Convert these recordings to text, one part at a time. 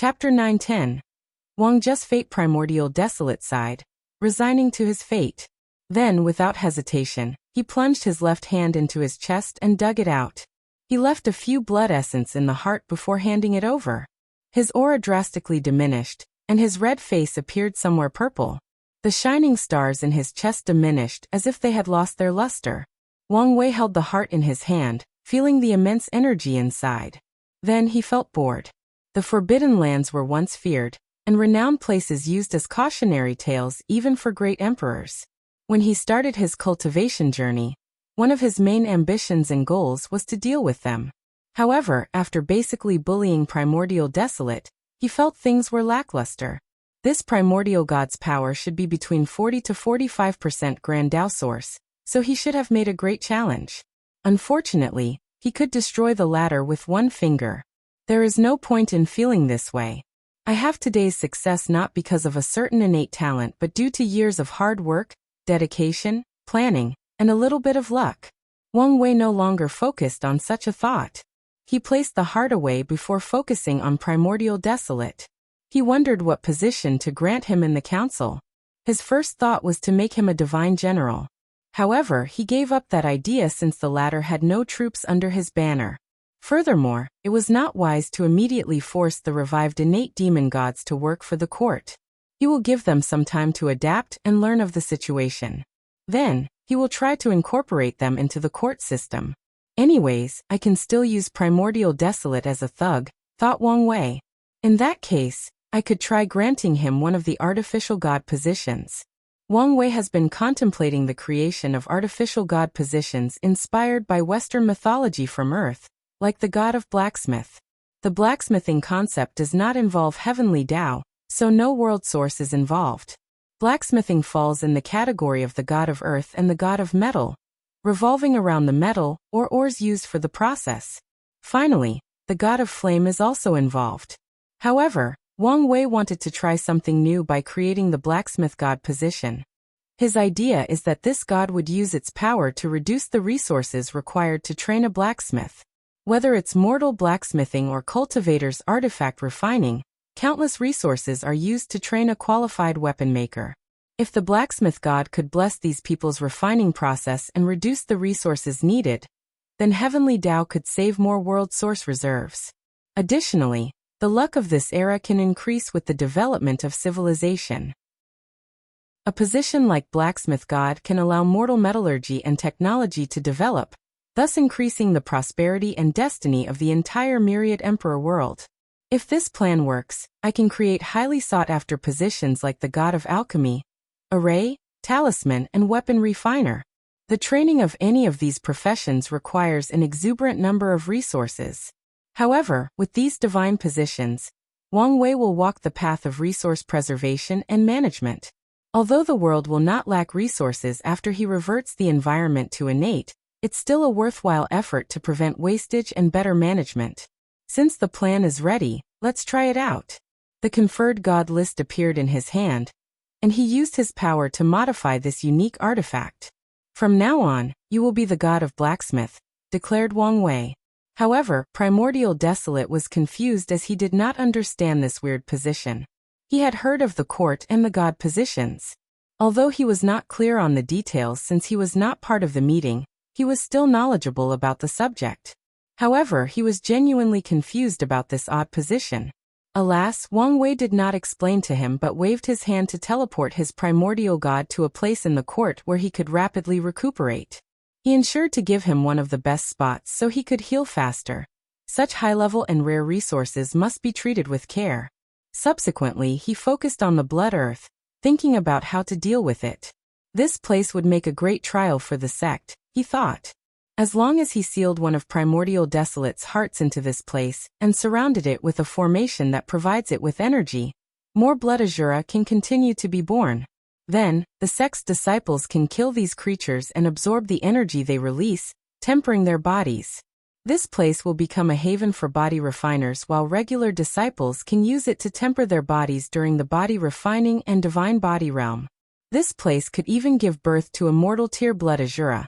Chapter 9:10. Wang just fate primordial desolate sighed, resigning to his fate. Then, without hesitation, he plunged his left hand into his chest and dug it out. He left a few blood essence in the heart before handing it over. His aura drastically diminished, and his red face appeared somewhere purple. The shining stars in his chest diminished as if they had lost their luster. Wang Wei held the heart in his hand, feeling the immense energy inside. Then he felt bored. The Forbidden Lands were once feared, and renowned places used as cautionary tales even for great emperors. When he started his cultivation journey, one of his main ambitions and goals was to deal with them. However, after basically bullying Primordial Desolate, he felt things were lackluster. This primordial god's power should be between 40 to 45% Grand Dao source, so he should have made a great challenge. Unfortunately, he could destroy the latter with one finger. There is no point in feeling this way. I have today's success not because of a certain innate talent but due to years of hard work, dedication, planning, and a little bit of luck. Wang Wei no longer focused on such a thought. He placed the heart away before focusing on Primordial Desolate. He wondered what position to grant him in the council. His first thought was to make him a divine general. However, he gave up that idea since the latter had no troops under his banner. Furthermore, it was not wise to immediately force the revived innate demon gods to work for the court. He will give them some time to adapt and learn of the situation. Then, he will try to incorporate them into the court system. Anyways, I can still use Primordial Desolate as a thug, thought Wang Wei. In that case, I could try granting him one of the artificial god positions. Wang Wei has been contemplating the creation of artificial god positions inspired by Western mythology from Earth, like the god of blacksmith. The blacksmithing concept does not involve heavenly Dao, so no world source is involved. Blacksmithing falls in the category of the god of earth and the god of metal, revolving around the metal or ores used for the process. Finally, the god of flame is also involved. However, Wang Wei wanted to try something new by creating the blacksmith god position. His idea is that this god would use its power to reduce the resources required to train a blacksmith. Whether it's mortal blacksmithing or cultivator's artifact refining, countless resources are used to train a qualified weapon maker. If the blacksmith god could bless these people's refining process and reduce the resources needed, then Heavenly Dao could save more world source reserves. Additionally, the luck of this era can increase with the development of civilization. A position like blacksmith god can allow mortal metallurgy and technology to develop, thus increasing the prosperity and destiny of the entire myriad emperor world. If this plan works, I can create highly sought-after positions like the god of alchemy, array, talisman, and weapon refiner. The training of any of these professions requires an exuberant number of resources. However, with these divine positions, Wang Wei will walk the path of resource preservation and management. Although the world will not lack resources after he reverts the environment to innate, it's still a worthwhile effort to prevent wastage and better management. Since the plan is ready, let's try it out. The conferred god list appeared in his hand, and he used his power to modify this unique artifact. From now on, you will be the god of blacksmith, declared Wang Wei. However, Primordial Desolate was confused as he did not understand this weird position. He had heard of the court and the god positions. Although he was not clear on the details since he was not part of the meeting, he was still knowledgeable about the subject. However, he was genuinely confused about this odd position. Alas, Wang Wei did not explain to him but waved his hand to teleport his primordial god to a place in the court where he could rapidly recuperate. He ensured to give him one of the best spots so he could heal faster. Such high-level and rare resources must be treated with care. Subsequently, he focused on the blood earth, thinking about how to deal with it. This place would make a great trial for the sect, he thought. As long as he sealed one of Primordial Desolate's hearts into this place and surrounded it with a formation that provides it with energy, more blood azura can continue to be born. Then, the sect's disciples can kill these creatures and absorb the energy they release, tempering their bodies. This place will become a haven for body refiners while regular disciples can use it to temper their bodies during the body refining and divine body realm. This place could even give birth to immortal tier blood azura,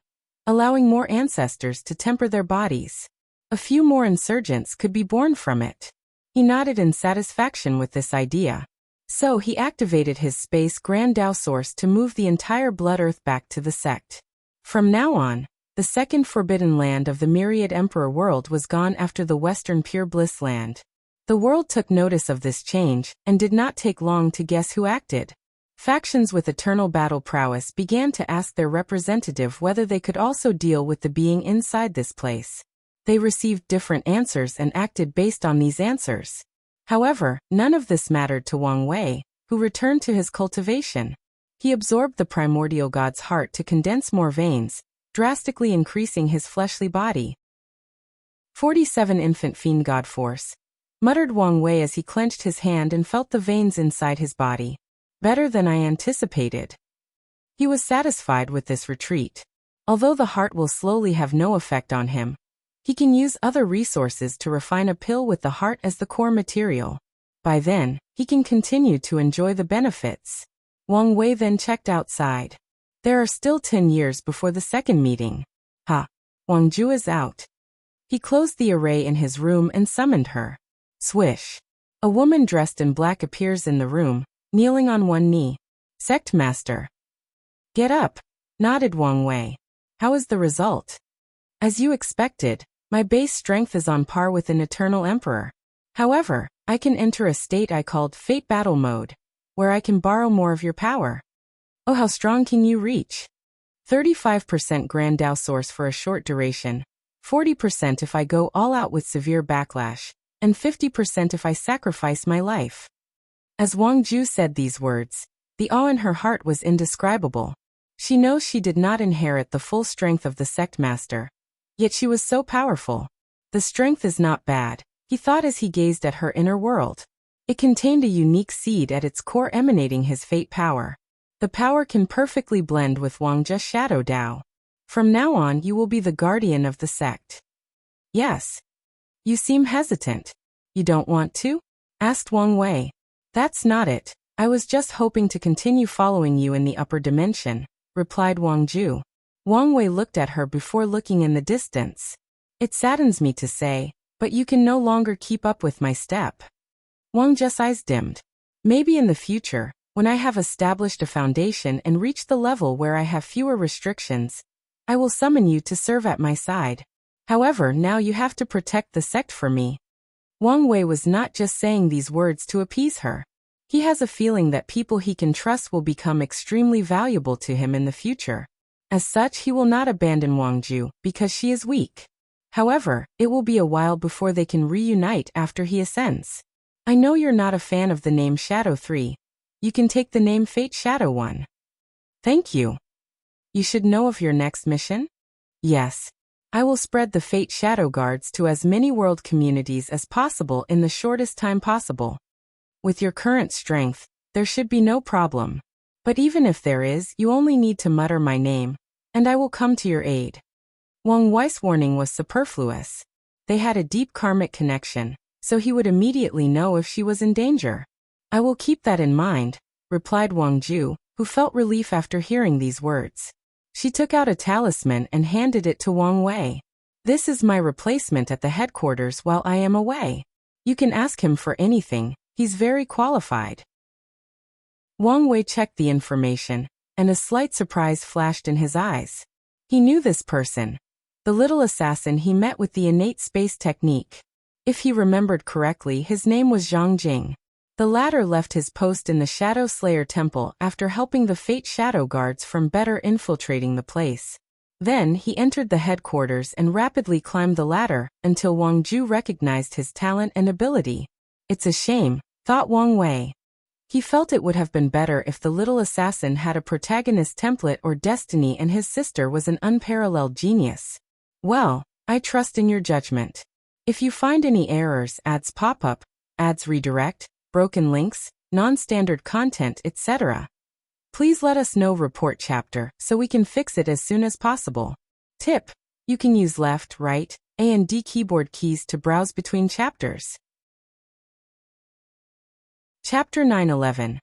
allowing more ancestors to temper their bodies. A few more insurgents could be born from it. He nodded in satisfaction with this idea. So he activated his space Grand Tao source to move the entire Blood Earth back to the sect. From now on, the second forbidden land of the Myriad Emperor world was gone after the Western Pure Bliss land. The world took notice of this change, and did not take long to guess who acted. Factions with eternal battle prowess began to ask their representative whether they could also deal with the being inside this place. They received different answers and acted based on these answers. However, none of this mattered to Wang Wei, who returned to his cultivation. He absorbed the primordial god's heart to condense more veins, drastically increasing his fleshly body. 47 Infant Fiend God Force, muttered Wang Wei as he clenched his hand and felt the veins inside his body. Better than I anticipated. He was satisfied with this retreat. Although the heart will slowly have no effect on him, he can use other resources to refine a pill with the heart as the core material. By then, he can continue to enjoy the benefits. Wang Wei then checked outside. There are still 10 years before the second meeting. Wang Ju is out. He closed the array in his room and summoned her. Swish. A woman dressed in black appears in the room, kneeling on one knee. Sect Master. Get up, nodded Wang Wei. How is the result? As you expected, my base strength is on par with an Eternal Emperor. However, I can enter a state I called Fate Battle Mode, where I can borrow more of your power. Oh, how strong can you reach? 35% Grand Tao Source for a short duration, 40% if I go all out with severe backlash, and 50% if I sacrifice my life. As Wang Ju said these words, the awe in her heart was indescribable. She knows she did not inherit the full strength of the sect master. Yet she was so powerful. The strength is not bad, he thought as he gazed at her inner world. It contained a unique seed at its core emanating his fate power. The power can perfectly blend with Wang Ju's shadow Dao. From now on you will be the guardian of the sect. Yes. You seem hesitant. You don't want to? Asked Wang Wei. That's not it. I was just hoping to continue following you in the upper dimension, replied Wang Ju. Wang Wei looked at her before looking in the distance. It saddens me to say, but you can no longer keep up with my step. Wang Ju's eyes dimmed. Maybe in the future, when I have established a foundation and reached the level where I have fewer restrictions, I will summon you to serve at my side. However, now you have to protect the sect for me. Wang Wei was not just saying these words to appease her. He has a feeling that people he can trust will become extremely valuable to him in the future. As such, he will not abandon Wang Ju because she is weak. However, it will be a while before they can reunite after he ascends. I know you're not a fan of the name Shadow 3. You can take the name Fate Shadow 1. Thank you. You should know of your next mission? Yes. I will spread the Fate Shadow Guards to as many world communities as possible in the shortest time possible. With your current strength, there should be no problem. But even if there is, you only need to mutter my name, and I will come to your aid. Wang Wei's warning was superfluous. They had a deep karmic connection, so he would immediately know if she was in danger. I will keep that in mind, replied Wang Ju, who felt relief after hearing these words. She took out a talisman and handed it to Wang Wei. This is my replacement at the headquarters while I am away. You can ask him for anything, he's very qualified. Wang Wei checked the information, and a slight surprise flashed in his eyes. He knew this person. The little assassin he met with the innate space technique. If he remembered correctly, his name was Zhang Jing. The latter left his post in the Shadow Slayer Temple after helping the Fate Shadow Guards from better infiltrating the place. Then he entered the headquarters and rapidly climbed the ladder until Wang Ju recognized his talent and ability. It's a shame, thought Wang Wei. He felt it would have been better if the little assassin had a protagonist template or destiny and his sister was an unparalleled genius. Well, I trust in your judgment. If you find any errors, ads pop up, ads redirect, broken links, non-standard content, etc., please let us know. Report chapter so we can fix it as soon as possible. Tip: you can use left, right, A and D keyboard keys to browse between chapters. Chapter 9:11.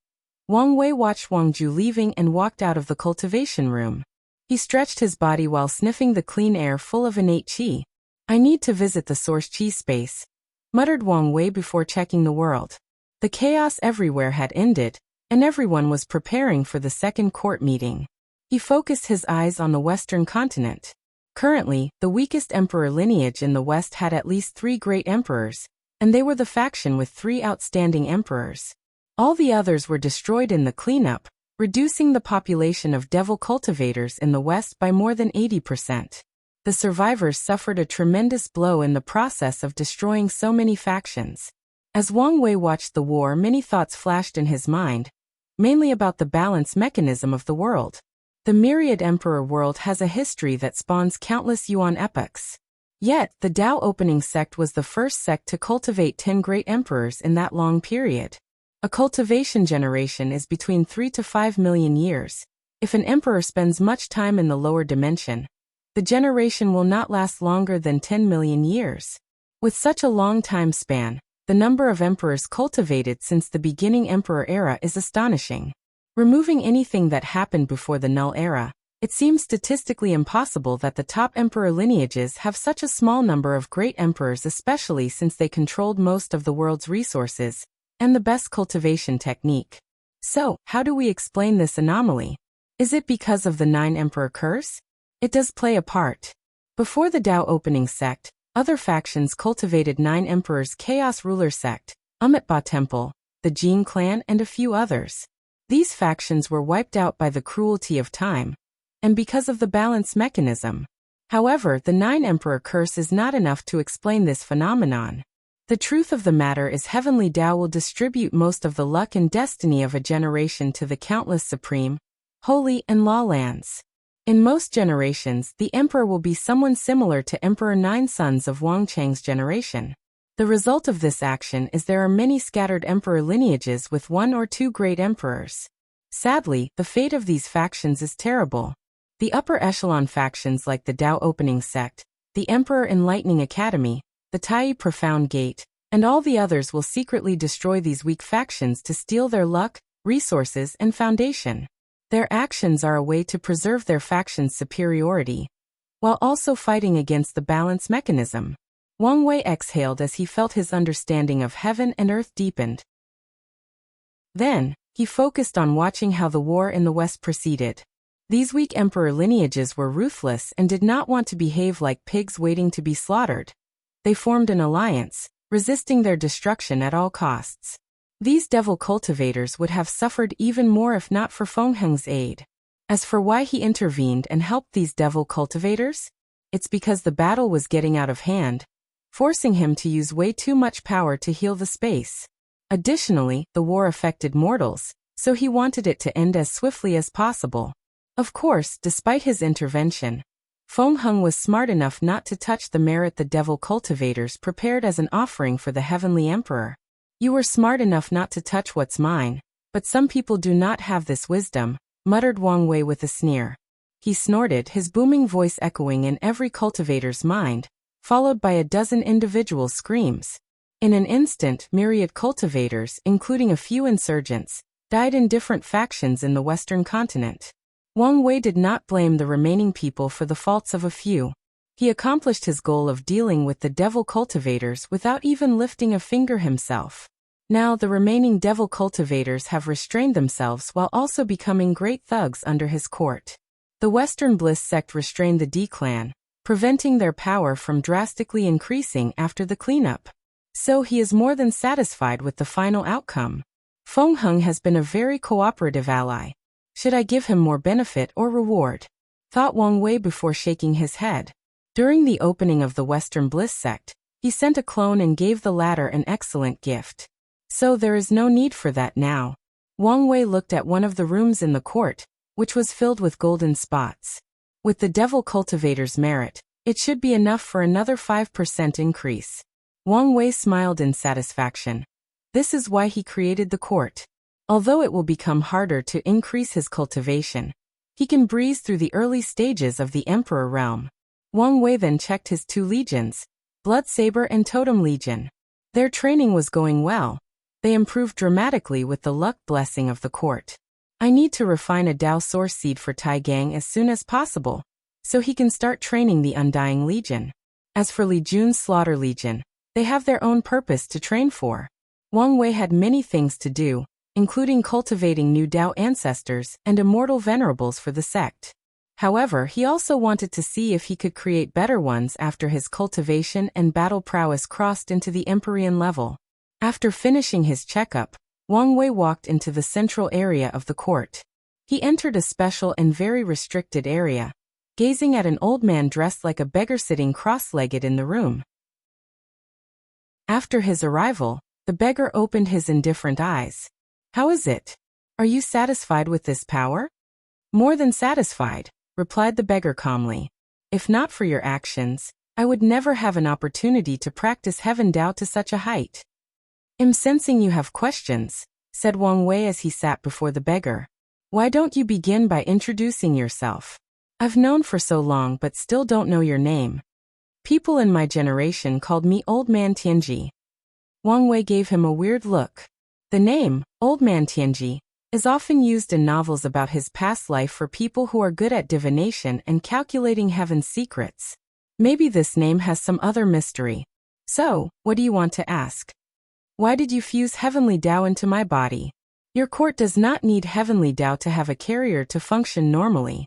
Wang Wei watched Wang Ju leaving and walked out of the cultivation room. He stretched his body while sniffing the clean air full of innate qi. I need to visit the source qi space. muttered Wang Wei before checking the world. The chaos everywhere had ended, and everyone was preparing for the second court meeting. He focused his eyes on the Western continent. Currently, the weakest emperor lineage in the West had at least 3 great emperors, and they were the faction with 3 outstanding emperors. All the others were destroyed in the cleanup, reducing the population of devil cultivators in the West by more than 80%. The survivors suffered a tremendous blow in the process of destroying so many factions. As Wang Wei watched the war, many thoughts flashed in his mind, mainly about the balance mechanism of the world. The myriad emperor world has a history that spawns countless yuan epochs. Yet, the Tao opening sect was the first sect to cultivate 10 great emperors in that long period. A cultivation generation is between 3 to 5 million years. If an emperor spends much time in the lower dimension, the generation will not last longer than 10 million years. With such a long time span, the number of emperors cultivated since the beginning emperor era is astonishing. Removing anything that happened before the null era, it seems statistically impossible that the top emperor lineages have such a small number of great emperors, especially since they controlled most of the world's resources and the best cultivation technique. So, how do we explain this anomaly? Is it because of the 9 emperor curse? It does play a part. Before the Tao opening sect, other factions cultivated 9 emperors: Chaos Ruler Sect, Amitba Temple, the Jin clan, and a few others. These factions were wiped out by the cruelty of time, and because of the balance mechanism. However, the 9 emperor curse is not enough to explain this phenomenon. The truth of the matter is Heavenly Tao will distribute most of the luck and destiny of a generation to the countless supreme, holy, and law lands. In most generations, the emperor will be someone similar to Emperor 9 Sons of Wang Chang's generation. The result of this action is there are many scattered emperor lineages with 1 or 2 great emperors. Sadly, the fate of these factions is terrible. The upper echelon factions like the Tao Opening Sect, the Emperor Enlightening Academy, the Tai Profound Gate, and all the others will secretly destroy these weak factions to steal their luck, resources, and foundation. Their actions are a way to preserve their faction's superiority, while also fighting against the balance mechanism. Wang Wei exhaled as he felt his understanding of heaven and earth deepened. Then, he focused on watching how the war in the West proceeded. These weak emperor lineages were ruthless and did not want to behave like pigs waiting to be slaughtered. They formed an alliance, resisting their destruction at all costs. These devil cultivators would have suffered even more if not for Feng Heng's aid. As for why he intervened and helped these devil cultivators, it's because the battle was getting out of hand, forcing him to use way too much power to heal the space. Additionally, the war affected mortals, so he wanted it to end as swiftly as possible. Of course, despite his intervention, Feng Heng was smart enough not to touch the merit the devil cultivators prepared as an offering for the Heavenly Emperor. You were smart enough not to touch what's mine, but some people do not have this wisdom, muttered Wang Wei with a sneer. He snorted, his booming voice echoing in every cultivator's mind, followed by a dozen individual screams. In an instant, myriad cultivators, including a few insurgents, died in different factions in the Western continent. Wang Wei did not blame the remaining people for the faults of a few. He accomplished his goal of dealing with the devil cultivators without even lifting a finger himself. Now the remaining devil cultivators have restrained themselves while also becoming great thugs under his court. The Western Bliss sect restrained the D clan, preventing their power from drastically increasing after the cleanup. So he is more than satisfied with the final outcome. Feng Heng has been a very cooperative ally. Should I give him more benefit or reward? Thought Wang Wei before shaking his head. During the opening of the Western Bliss sect, he sent a clone and gave the latter an excellent gift. So there is no need for that now. Wang Wei looked at one of the rooms in the court, which was filled with golden spots. With the devil cultivator's merit, it should be enough for another 5% increase. Wang Wei smiled in satisfaction. This is why he created the court. Although it will become harder to increase his cultivation, he can breeze through the early stages of the Emperor realm. Wang Wei then checked his 2 legions, Blood Saber and Totem Legion. Their training was going well. They improved dramatically with the luck blessing of the court. I need to refine a Dao Source Seed for Tai Gang as soon as possible, so he can start training the Undying Legion. As for Li Jun's Slaughter Legion, They have their own purpose to train for. Wang Wei had many things to do, including cultivating new Dao ancestors and immortal venerables for the sect. However, he also wanted to see if he could create better ones after his cultivation and battle prowess crossed into the Empyrean level. After finishing his checkup, Wang Wei walked into the central area of the court. He entered a special and very restricted area, gazing at an old man dressed like a beggar sitting cross-legged in the room. After his arrival, the beggar opened his indifferent eyes. "How is it? Are you satisfied with this power?" "More than satisfied," replied the beggar calmly. "If not for your actions, I would never have an opportunity to practice Heaven Dao to such a height." "I'm sensing you have questions," said Wang Wei as he sat before the beggar. "Why don't you begin by introducing yourself? I've known for so long but still don't know your name." "People in my generation called me Old Man Tianji." Wang Wei gave him a weird look. The name, Old Man Tianji, is often used in novels about his past life for people who are good at divination and calculating heaven's secrets. Maybe this name has some other mystery. "So, what do you want to ask?" "Why did you fuse Heavenly Dao into my body?" "Your court does not need Heavenly Dao to have a carrier to function normally."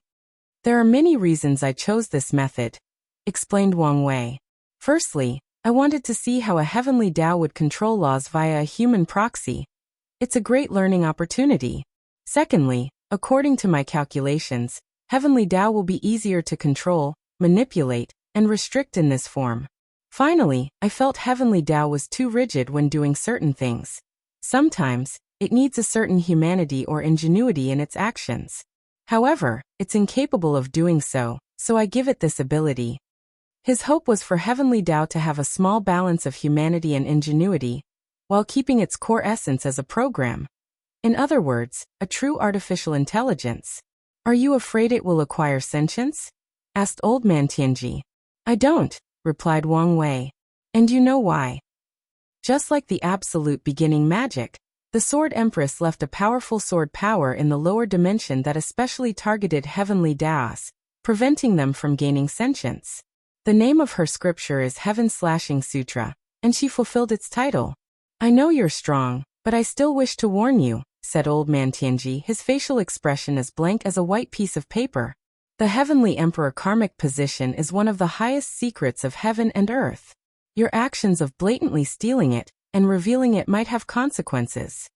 "There are many reasons I chose this method," explained Wang Wei. "Firstly, I wanted to see how a Heavenly Dao would control laws via a human proxy. It's a great learning opportunity. Secondly, according to my calculations, Heavenly Dao will be easier to control, manipulate, and restrict in this form. Finally, I felt Heavenly Dao was too rigid when doing certain things. Sometimes, it needs a certain humanity or ingenuity in its actions. However, it's incapable of doing so, so I give it this ability." His hope was for Heavenly Dao to have a small balance of humanity and ingenuity, while keeping its core essence as a program. In other words, a true artificial intelligence. "Are you afraid it will acquire sentience?" asked Old Man Tianji. "I don't," replied Wang Wei. "And you know why?" Just like the absolute beginning magic, the Sword Empress left a powerful sword power in the lower dimension that especially targeted Heavenly Daos, preventing them from gaining sentience. The name of her scripture is Heaven Slashing Sutra, and she fulfilled its title. "I know you're strong, but I still wish to warn you," said Old Man Tianji, his facial expression as blank as a white piece of paper. "The Heavenly Emperor karmic position is one of the highest secrets of heaven and earth. Your actions of blatantly stealing it and revealing it might have consequences."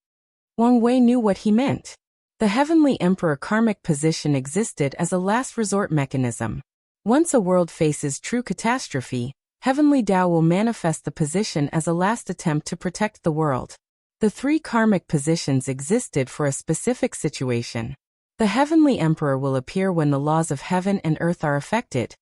Wang Wei knew what he meant. The Heavenly Emperor karmic position existed as a last resort mechanism. Once a world faces true catastrophe, Heavenly Dao will manifest the position as a last attempt to protect the world. The three karmic positions existed for a specific situation. The Heavenly Emperor will appear when the laws of heaven and earth are affected.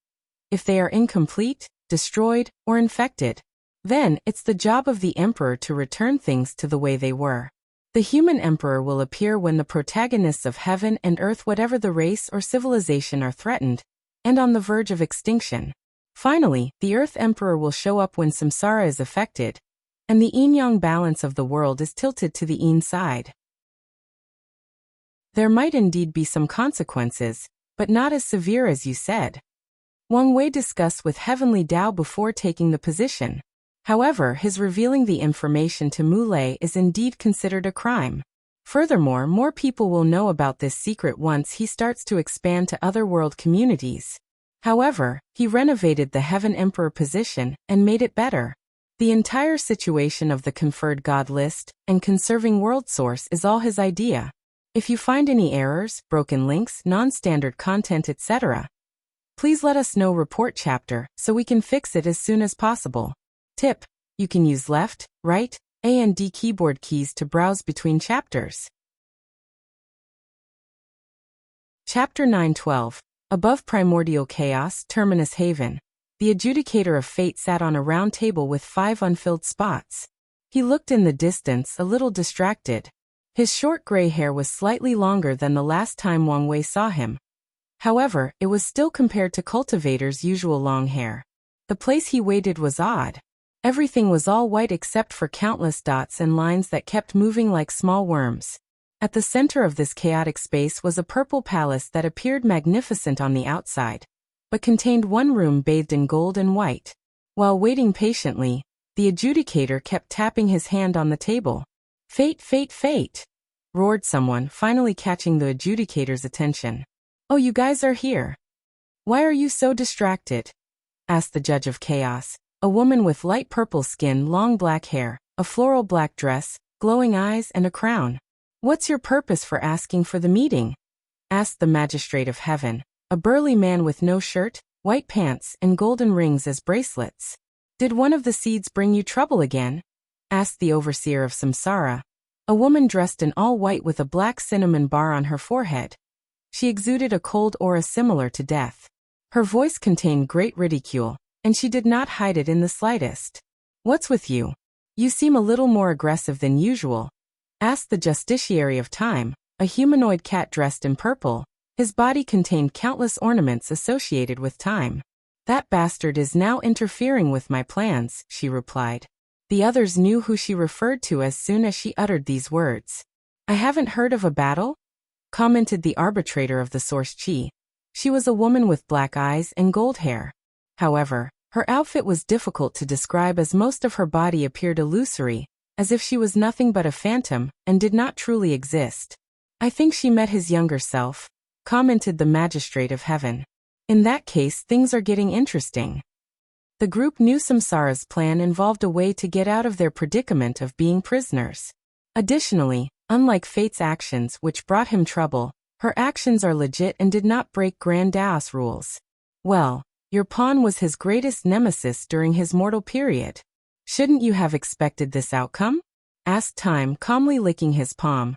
If they are incomplete, destroyed, or infected, then it's the job of the Emperor to return things to the way they were. The Human Emperor will appear when the protagonists of heaven and earth, whatever the race or civilization, are threatened and on the verge of extinction. Finally, the Earth Emperor will show up when samsara is affected, and the yin-yang balance of the world is tilted to the yin side. There might indeed be some consequences, but not as severe as you said. Wang Wei discussed with Heavenly Dao before taking the position. However, his revealing the information to Mulei is indeed considered a crime. Furthermore, more people will know about this secret once he starts to expand to other world communities. However, he renovated the Heaven Emperor position and made it better. The entire situation of the conferred God list and conserving world source is all his idea. If you find any errors, broken links, non-standard content, etc., please let us know. Report chapter so we can fix it as soon as possible. Tip: you can use left, right, A and D keyboard keys to browse between chapters. Chapter 912. Above Primordial Chaos, Terminus Haven. The adjudicator of fate sat on a round table with 5 unfilled spots. He looked in the distance, a little distracted. His short gray hair was slightly longer than the last time Wang Wei saw him. However, it was still compared to Cultivator's usual long hair. The place he waited was odd. Everything was all white except for countless dots and lines that kept moving like small worms. At the center of this chaotic space was a purple palace that appeared magnificent on the outside, but contained one room bathed in gold and white. While waiting patiently, The adjudicator kept tapping his hand on the table. Fate, fate, fate, roared someone, finally catching the adjudicator's attention. Oh, you guys are here. Why are you so distracted? Asked the judge of chaos, a woman with light purple skin, long black hair, a floral black dress, glowing eyes, and a crown. What's your purpose for asking for the meeting? Asked the magistrate of heaven, a burly man with no shirt, white pants, and golden rings as bracelets. Did one of the seeds bring you trouble again? Asked the overseer of samsara, a woman dressed in all white with a black cinnamon bar on her forehead. She exuded a cold aura similar to death. Her voice contained great ridicule, and she did not hide it in the slightest. What's with you? You seem a little more aggressive than usual. Asked the justiciary of time, a humanoid cat dressed in purple. His body contained countless ornaments associated with time. That bastard is now interfering with my plans, she replied. The others knew who she referred to as soon as she uttered these words. I haven't heard of a battle? Commented the arbitrator of the source chi. She was a woman with black eyes and gold hair. However, her outfit was difficult to describe as most of her body appeared illusory, as if she was nothing but a phantom and did not truly exist. I think she met his younger self, commented the magistrate of heaven. In that case, things are getting interesting. The group knew Samsara's plan involved a way to get out of their predicament of being prisoners. Additionally, unlike Fate's actions which brought him trouble, her actions are legit and did not break Grand Daos rules. Well, your pawn was his greatest nemesis during his mortal period. Shouldn't you have expected this outcome? Asked Time, calmly licking his palm.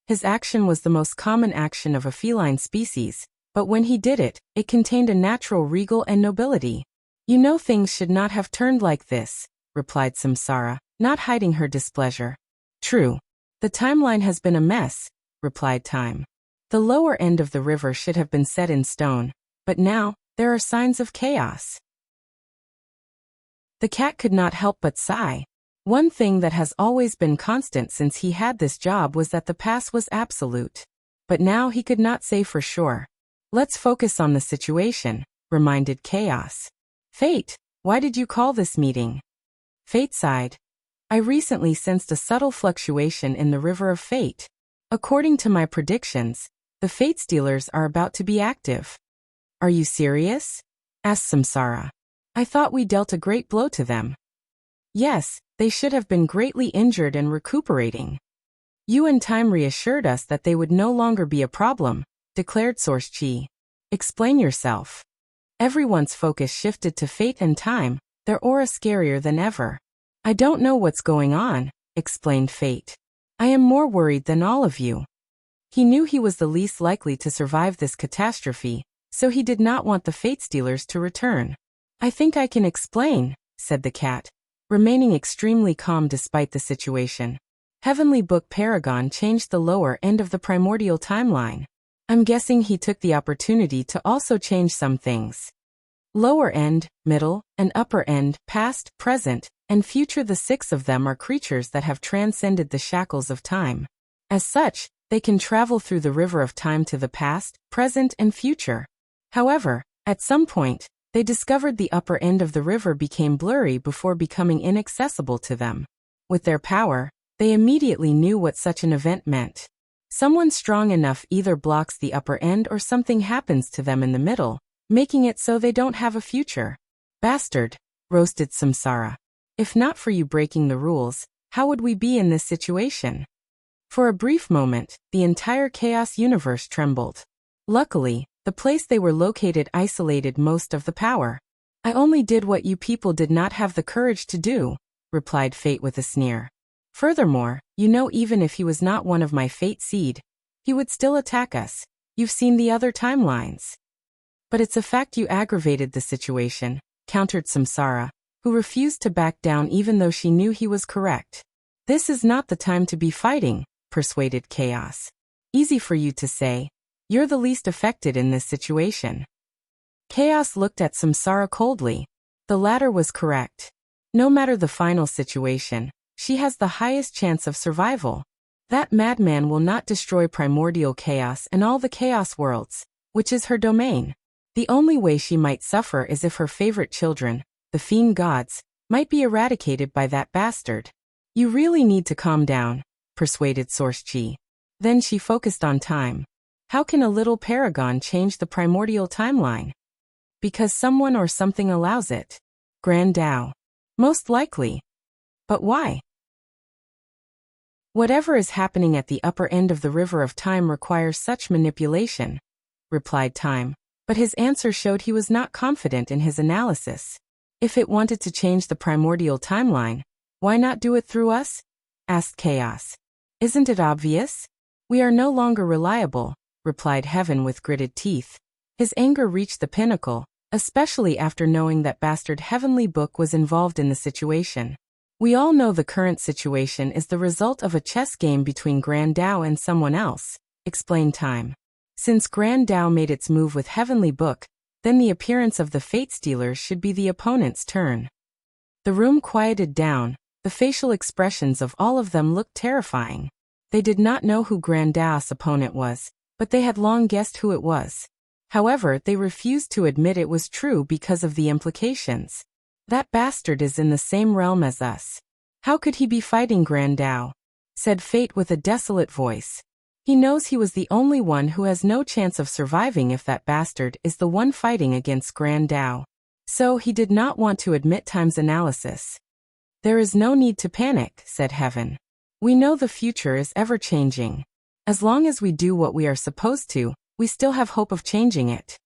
His action was the most common action of a feline species, but when he did it, it contained a natural regal and nobility. You know things should not have turned like this, replied Samsara, not hiding her displeasure. True. The timeline has been a mess, replied Time. The lower end of the river should have been set in stone, but now, there are signs of chaos. The cat could not help but sigh. One thing that has always been constant since he had this job was that the past was absolute. But now he could not say for sure. Let's focus on the situation, reminded Chaos. Fate, why did you call this meeting? Fate sighed. I recently sensed a subtle fluctuation in the river of fate. According to my predictions, the fate stealers are about to be active. Are you serious? Asked Samsara. I thought we dealt a great blow to them. Yes, they should have been greatly injured and recuperating. You and Time reassured us that they would no longer be a problem, declared Source Chi. Explain yourself. Everyone's focus shifted to Fate and Time, their aura scarier than ever. I don't know what's going on, explained Fate. I am more worried than all of you. He knew he was the least likely to survive this catastrophe, so he did not want the Fate Stealers to return. I think I can explain, said the cat, remaining extremely calm despite the situation. Heavenly Book Paragon changed the lower end of the primordial timeline. I'm guessing he took the opportunity to also change some things. Lower end, middle, and upper end, past, present, and future. The 6 of them are creatures that have transcended the shackles of time. As such, they can travel through the river of time to the past, present, and future. However, at some point, they discovered the upper end of the river became blurry before becoming inaccessible to them. With their power, they immediately knew what such an event meant. Someone strong enough either blocks the upper end or something happens to them in the middle, making it so they don't have a future. Bastard, roasted Samsara. If not for you breaking the rules, how would we be in this situation? For a brief moment, the entire chaos universe trembled. Luckily, the place they were located isolated most of the power. I only did what you people did not have the courage to do, replied Fate with a sneer. Furthermore, you know, even if he was not one of my Fate seed, he would still attack us. You've seen the other timelines. But it's a fact you aggravated the situation, countered Samsara, who refused to back down even though she knew he was correct. This is not the time to be fighting, persuaded Chaos. Easy for you to say. You're the least affected in this situation. Chaos looked at Samsara coldly. The latter was correct. No matter the final situation, she has the highest chance of survival. That madman will not destroy primordial chaos and all the chaos worlds, which is her domain. The only way she might suffer is if her favorite children, the fiend gods, might be eradicated by that bastard. You really need to calm down, persuaded Source Chi. Then she focused on time. How can a little paragon change the primordial timeline? Because someone or something allows it. Grand Tao. Most likely. But why? Whatever is happening at the upper end of the river of time requires such manipulation, replied Time. But his answer showed he was not confident in his analysis. If it wanted to change the primordial timeline, why not do it through us? Asked Chaos. Isn't it obvious? We are no longer reliable, replied Heaven with gritted teeth. His anger reached the pinnacle, especially after knowing that bastard Heavenly Book was involved in the situation. We all know the current situation is the result of a chess game between Grand Tao and someone else, explained Time. Since Grand Tao made its move with Heavenly Book, then the appearance of the Fate Stealers should be the opponent's turn. The room quieted down, the facial expressions of all of them looked terrifying. They did not know who Grand Tao's opponent was, but they had long guessed who it was. However, they refused to admit it was true because of the implications. That bastard is in the same realm as us. How could he be fighting Grand Tao? Said Fate with a desolate voice. He knows he was the only one who has no chance of surviving if that bastard is the one fighting against Grand Tao. So he did not want to admit Time's analysis. There is no need to panic, said Heaven. We know the future is ever-changing. As long as we do what we are supposed to, we still have hope of changing it.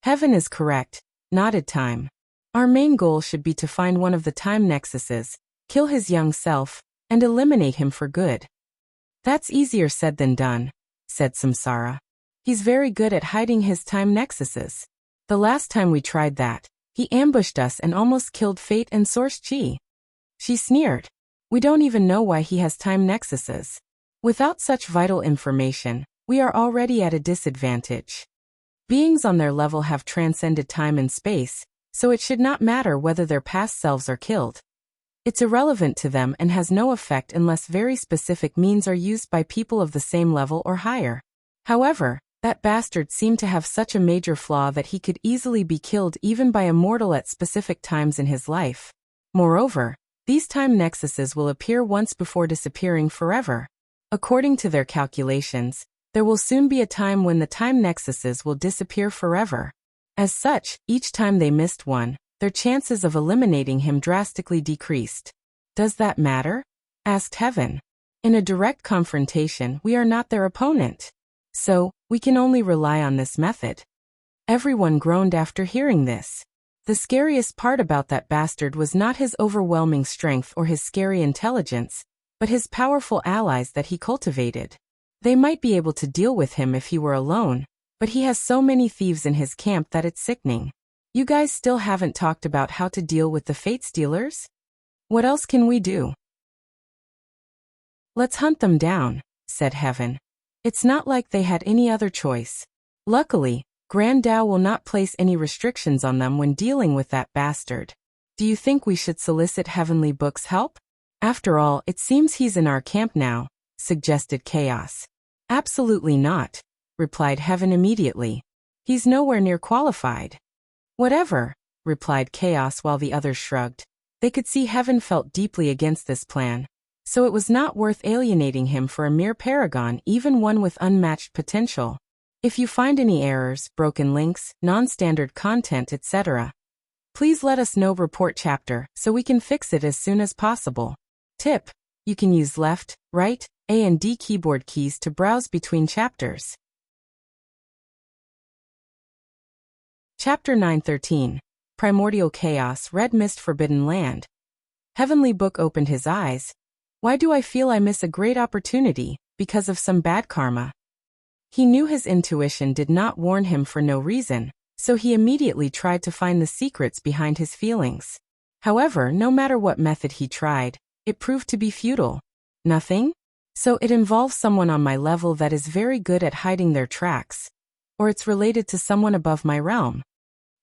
Heaven is correct, nodded Time. Our main goal should be to find one of the time nexuses, kill his young self, and eliminate him for good. That's easier said than done, said Samsara. He's very good at hiding his time nexuses. The last time we tried that, he ambushed us and almost killed Fate and Source Chi. She sneered. We don't even know why he has time nexuses. Without such vital information, we are already at a disadvantage. Beings on their level have transcended time and space, so it should not matter whether their past selves are killed. It's irrelevant to them and has no effect unless very specific means are used by people of the same level or higher. However, that bastard seemed to have such a major flaw that he could easily be killed even by a mortal at specific times in his life. Moreover, these time nexuses will appear once before disappearing forever. According to their calculations, there will soon be a time when the time nexuses will disappear forever. As such, each time they missed one, their chances of eliminating him drastically decreased. Does that matter? Asked Heaven. In a direct confrontation, we are not their opponent. So, we can only rely on this method. Everyone groaned after hearing this. The scariest part about that bastard was not his overwhelming strength or his scary intelligence, but his powerful allies that he cultivated. They might be able to deal with him if he were alone, but he has so many thieves in his camp that it's sickening. You guys still haven't talked about how to deal with the Fate Stealers? What else can we do? Let's hunt them down, said Heaven. It's not like they had any other choice. Luckily, Grand Tao will not place any restrictions on them when dealing with that bastard. Do you think we should solicit Heavenly Book's help? After all, it seems he's in our camp now, suggested Chaos. Absolutely not, replied Heaven immediately. He's nowhere near qualified. Whatever, replied Chaos while the others shrugged. They could see Heaven felt deeply against this plan, so it was not worth alienating him for a mere paragon, even one with unmatched potential. If you find any errors, broken links, non-standard content, etc., please let us know. Report chapter so we can fix it as soon as possible. Tip: you can use left, right, A and D keyboard keys to browse between chapters. Chapter 913. Primordial Chaos. Red Mist. Forbidden Land. Heavenly Book opened his eyes. Why do I feel I miss a great opportunity, because of some bad karma? He knew his intuition did not warn him for no reason, so he immediately tried to find the secrets behind his feelings. However, no matter what method he tried, it proved to be futile. Nothing? So it involves someone on my level that is very good at hiding their tracks. Or it's related to someone above my realm.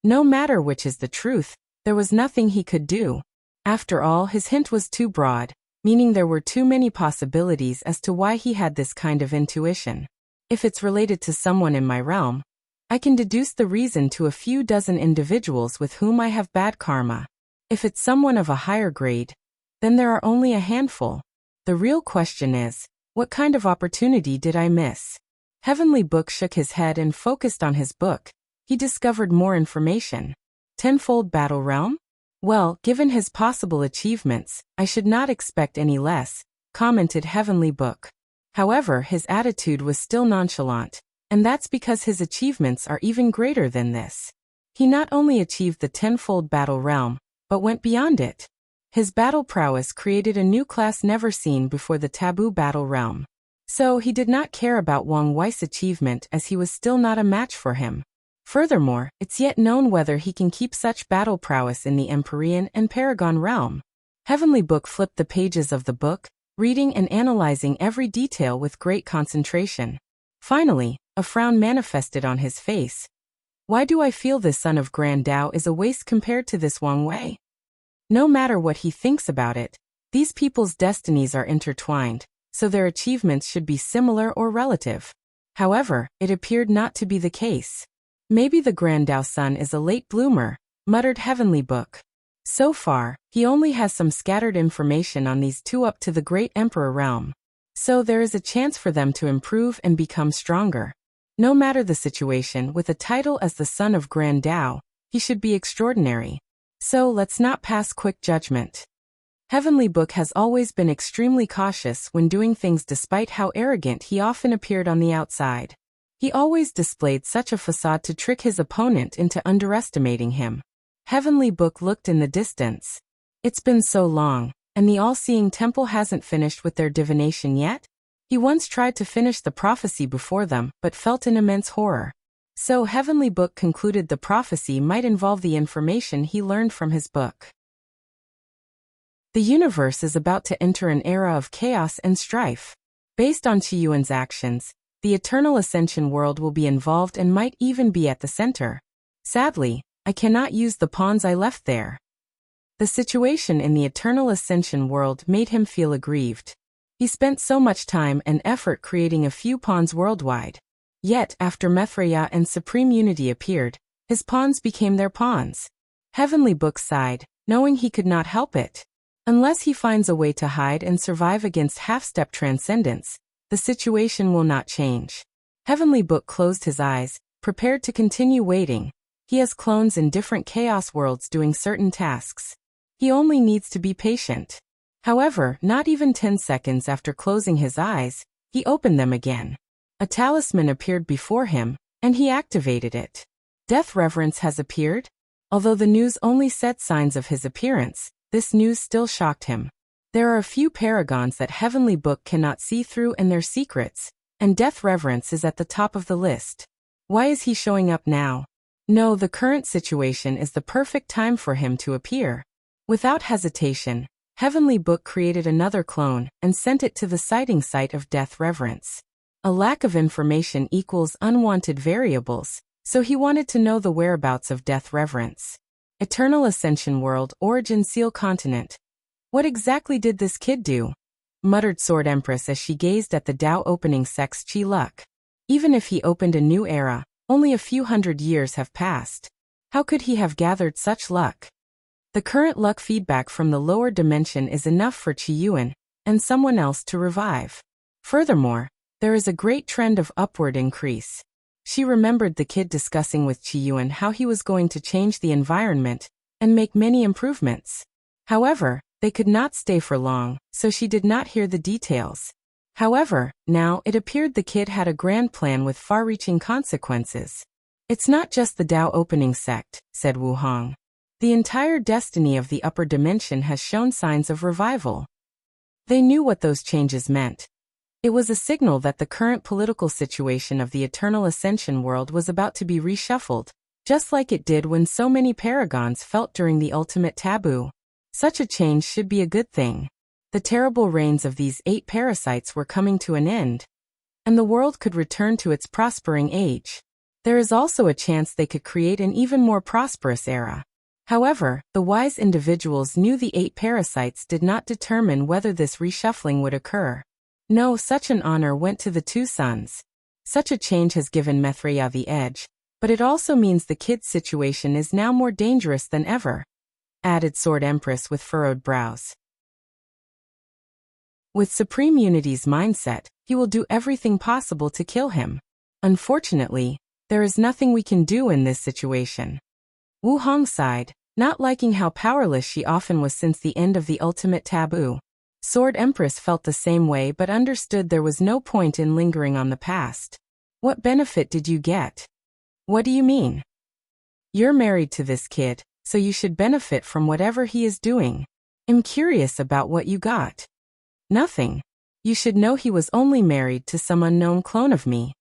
No matter which is the truth, there was nothing he could do. After all, his hint was too broad, meaning there were too many possibilities as to why he had this kind of intuition. If it's related to someone in my realm, I can deduce the reason to a few dozen individuals with whom I have bad karma. If it's someone of a higher grade, then there are only a handful. The real question is, what kind of opportunity did I miss? Heavenly Book shook his head and focused on his book. He discovered more information. Tenfold Battle Realm? Well, given his possible achievements, I should not expect any less, commented Heavenly Book. However, his attitude was still nonchalant, and that's because his achievements are even greater than this. He not only achieved the tenfold battle realm, but went beyond it. His battle prowess created a new class never seen before, the taboo battle realm. So he did not care about Wang Wei's achievement, as he was still not a match for him. Furthermore, it's yet known whether he can keep such battle prowess in the Empyrean and Paragon realm. Heavenly Book flipped the pages of the book, reading and analyzing every detail with great concentration. Finally, a frown manifested on his face. Why do I feel this son of Grand Tao is a waste compared to this Wang Wei? No matter what he thinks about it, these people's destinies are intertwined, so their achievements should be similar or relative. However, it appeared not to be the case. Maybe the Grand Tao son is a late bloomer, muttered Heavenly Book. So far, he only has some scattered information on these two up to the Great Emperor realm. So there is a chance for them to improve and become stronger. No matter the situation, with a title as the son of Grand Tao, he should be extraordinary. So let's not pass quick judgment. Heavenly Book has always been extremely cautious when doing things, despite how arrogant he often appeared on the outside. He always displayed such a facade to trick his opponent into underestimating him. Heavenly Book looked in the distance. It's been so long, and the all-seeing temple hasn't finished with their divination yet? He once tried to finish the prophecy before them, but felt an immense horror. So Heavenly Book concluded the prophecy might involve the information he learned from his book. The universe is about to enter an era of chaos and strife. Based on Qiyuan's actions, the Eternal Ascension world will be involved and might even be at the center. Sadly, I cannot use the pawns I left there. The situation in the Eternal Ascension world made him feel aggrieved. He spent so much time and effort creating a few pawns worldwide. Yet, after Mithriya and Supreme Unity appeared, his pawns became their pawns. Heavenly Book sighed, knowing he could not help it. Unless he finds a way to hide and survive against half-step transcendence, the situation will not change. Heavenly Book closed his eyes, prepared to continue waiting. He has clones in different chaos worlds doing certain tasks. He only needs to be patient. However, not even 10 seconds after closing his eyes, he opened them again. A talisman appeared before him, and he activated it. Death Reverence has appeared? Although the news only said signs of his appearance, this news still shocked him. There are a few paragons that Heavenly Book cannot see through and their secrets, and Death Reverence is at the top of the list. Why is he showing up now? No, the current situation is the perfect time for him to appear. Without hesitation, Heavenly Book created another clone and sent it to the sighting site of Death Reverence. A lack of information equals unwanted variables, so he wanted to know the whereabouts of Death Reverence. Eternal Ascension World, Origin Seal Continent. What exactly did this kid do? Muttered Sword Empress as she gazed at the Tao opening Sex Chi Luck. Even if he opened a new era, only a few hundred years have passed. How could he have gathered such luck? The current luck feedback from the lower dimension is enough for Qiyuan and someone else to revive. Furthermore, there is a great trend of upward increase. She remembered the kid discussing with Qiyuan how he was going to change the environment and make many improvements. However, they could not stay for long, so she did not hear the details. However, now it appeared the kid had a grand plan with far-reaching consequences. It's not just the Tao opening sect, said Wu Hong. The entire destiny of the upper dimension has shown signs of revival. They knew what those changes meant. It was a signal that the current political situation of the Eternal Ascension world was about to be reshuffled, just like it did when so many paragons felt during the ultimate taboo. Such a change should be a good thing. The terrible reigns of these 8 parasites were coming to an end, and the world could return to its prospering age. There is also a chance they could create an even more prosperous era. However, the wise individuals knew the 8 parasites did not determine whether this reshuffling would occur. No, such an honor went to the 2 sons. Such a change has given Mithriya the edge, but it also means the kid's situation is now more dangerous than ever. added Sword Empress with furrowed brows. With Supreme Unity's mindset, he will do everything possible to kill him. Unfortunately, there is nothing we can do in this situation. Wu Hong sighed, not liking how powerless she often was since the end of the ultimate taboo. Sword Empress felt the same way but understood there was no point in lingering on the past. What benefit did you get? What do you mean? You're married to this kid, so you should benefit from whatever he is doing. I'm curious about what you got. Nothing. You should know he was only married to some unknown clone of me.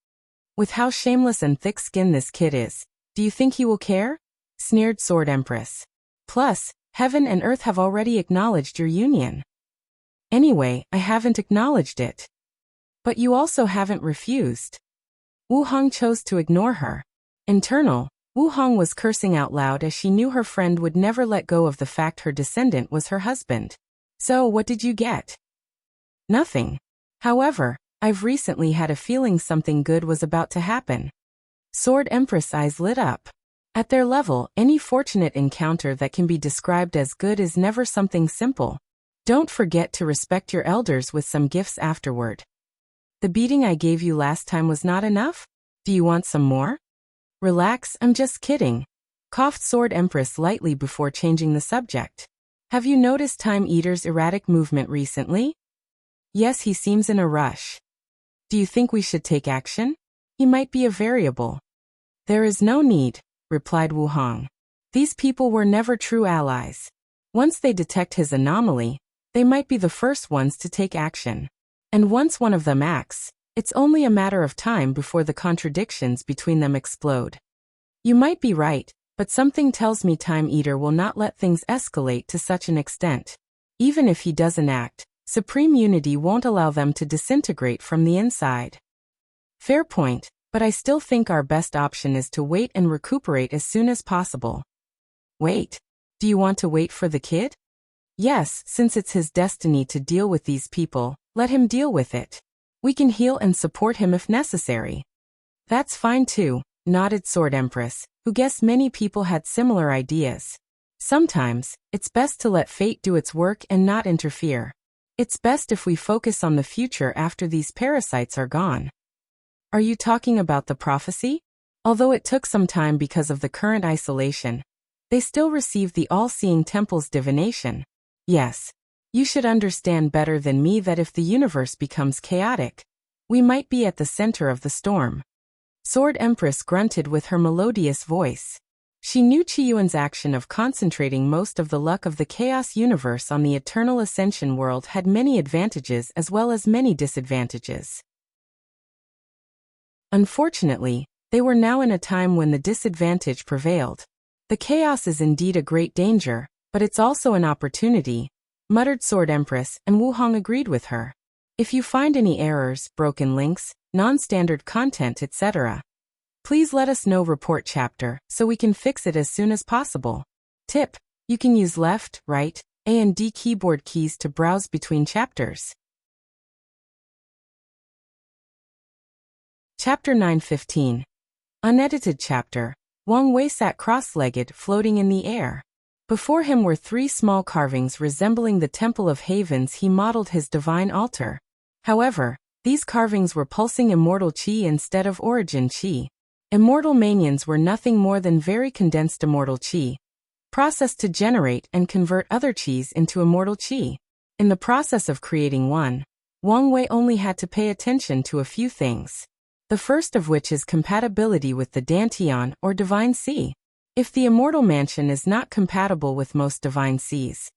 With how shameless and thick-skinned this kid is, do you think he will care? Sneered Sword Empress. Plus, heaven and earth have already acknowledged your union. Anyway, I haven't acknowledged it. But you also haven't refused. Wu Hong chose to ignore her. Internal, Wu Hong was cursing out loud as she knew her friend would never let go of the fact her descendant was her husband. So what did you get? Nothing. However, I've recently had a feeling something good was about to happen. Sword Empress' eyes lit up. At their level, any fortunate encounter that can be described as good is never something simple. Don't forget to respect your elders with some gifts afterward. The beating I gave you last time was not enough? Do you want some more? Relax, I'm just kidding. Coughed Sword Empress lightly before changing the subject. Have you noticed Time Eater's erratic movement recently? Yes, he seems in a rush. Do you think we should take action? He might be a variable. There is no need, replied Wu Hong. These people were never true allies. Once they detect his anomaly, they might be the first ones to take action. And once one of them acts, it's only a matter of time before the contradictions between them explode. You might be right, but something tells me Time Eater will not let things escalate to such an extent. Even if he doesn't act, Supreme Unity won't allow them to disintegrate from the inside. Fair point, but I still think our best option is to wait and recuperate as soon as possible. Wait. Do you want to wait for the kid? Yes, since it's his destiny to deal with these people, let him deal with it. We can heal and support him if necessary. That's fine too, nodded Sword Empress, who guessed many people had similar ideas. Sometimes, it's best to let fate do its work and not interfere. It's best if we focus on the future after these parasites are gone. Are you talking about the prophecy? Although it took some time because of the current isolation, they still received the all-seeing temple's divination. Yes. You should understand better than me that if the universe becomes chaotic, we might be at the center of the storm. Sword Empress grunted with her melodious voice. She knew Qiyuan's action of concentrating most of the luck of the chaos universe on the eternal ascension world had many advantages as well as many disadvantages. Unfortunately, they were now in a time when the disadvantage prevailed. The chaos is indeed a great danger, but it's also an opportunity, muttered Sword Empress, and Wu Hong agreed with her. If you find any errors, broken links, non-standard content, etc., please let us know. Report chapter, so we can fix it as soon as possible. Tip: you can use left, right, A and D keyboard keys to browse between chapters. Chapter 9:15. Unedited chapter. Wang Wei sat cross-legged, floating in the air. Before him were three small carvings resembling the Temple of Havens he modeled his divine altar. However, these carvings were pulsing immortal qi instead of origin qi. Immortal manions were nothing more than very condensed immortal qi, processed to generate and convert other qis into immortal qi. In the process of creating one, Wang Wei only had to pay attention to a few things. The first of which is compatibility with the Dantian or Divine Sea. If the Immortal Mansion is not compatible with most Divine Seas,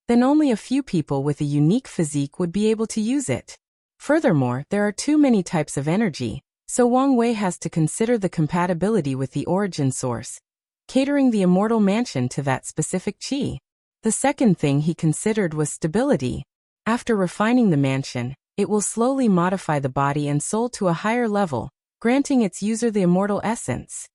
then only a few people with a unique physique would be able to use it. Furthermore, there are too many types of energy, so Wang Wei has to consider the compatibility with the origin source, catering the Immortal Mansion to that specific qi. The second thing he considered was stability. After refining the mansion, it will slowly modify the body and soul to a higher level, granting its user the immortal essence.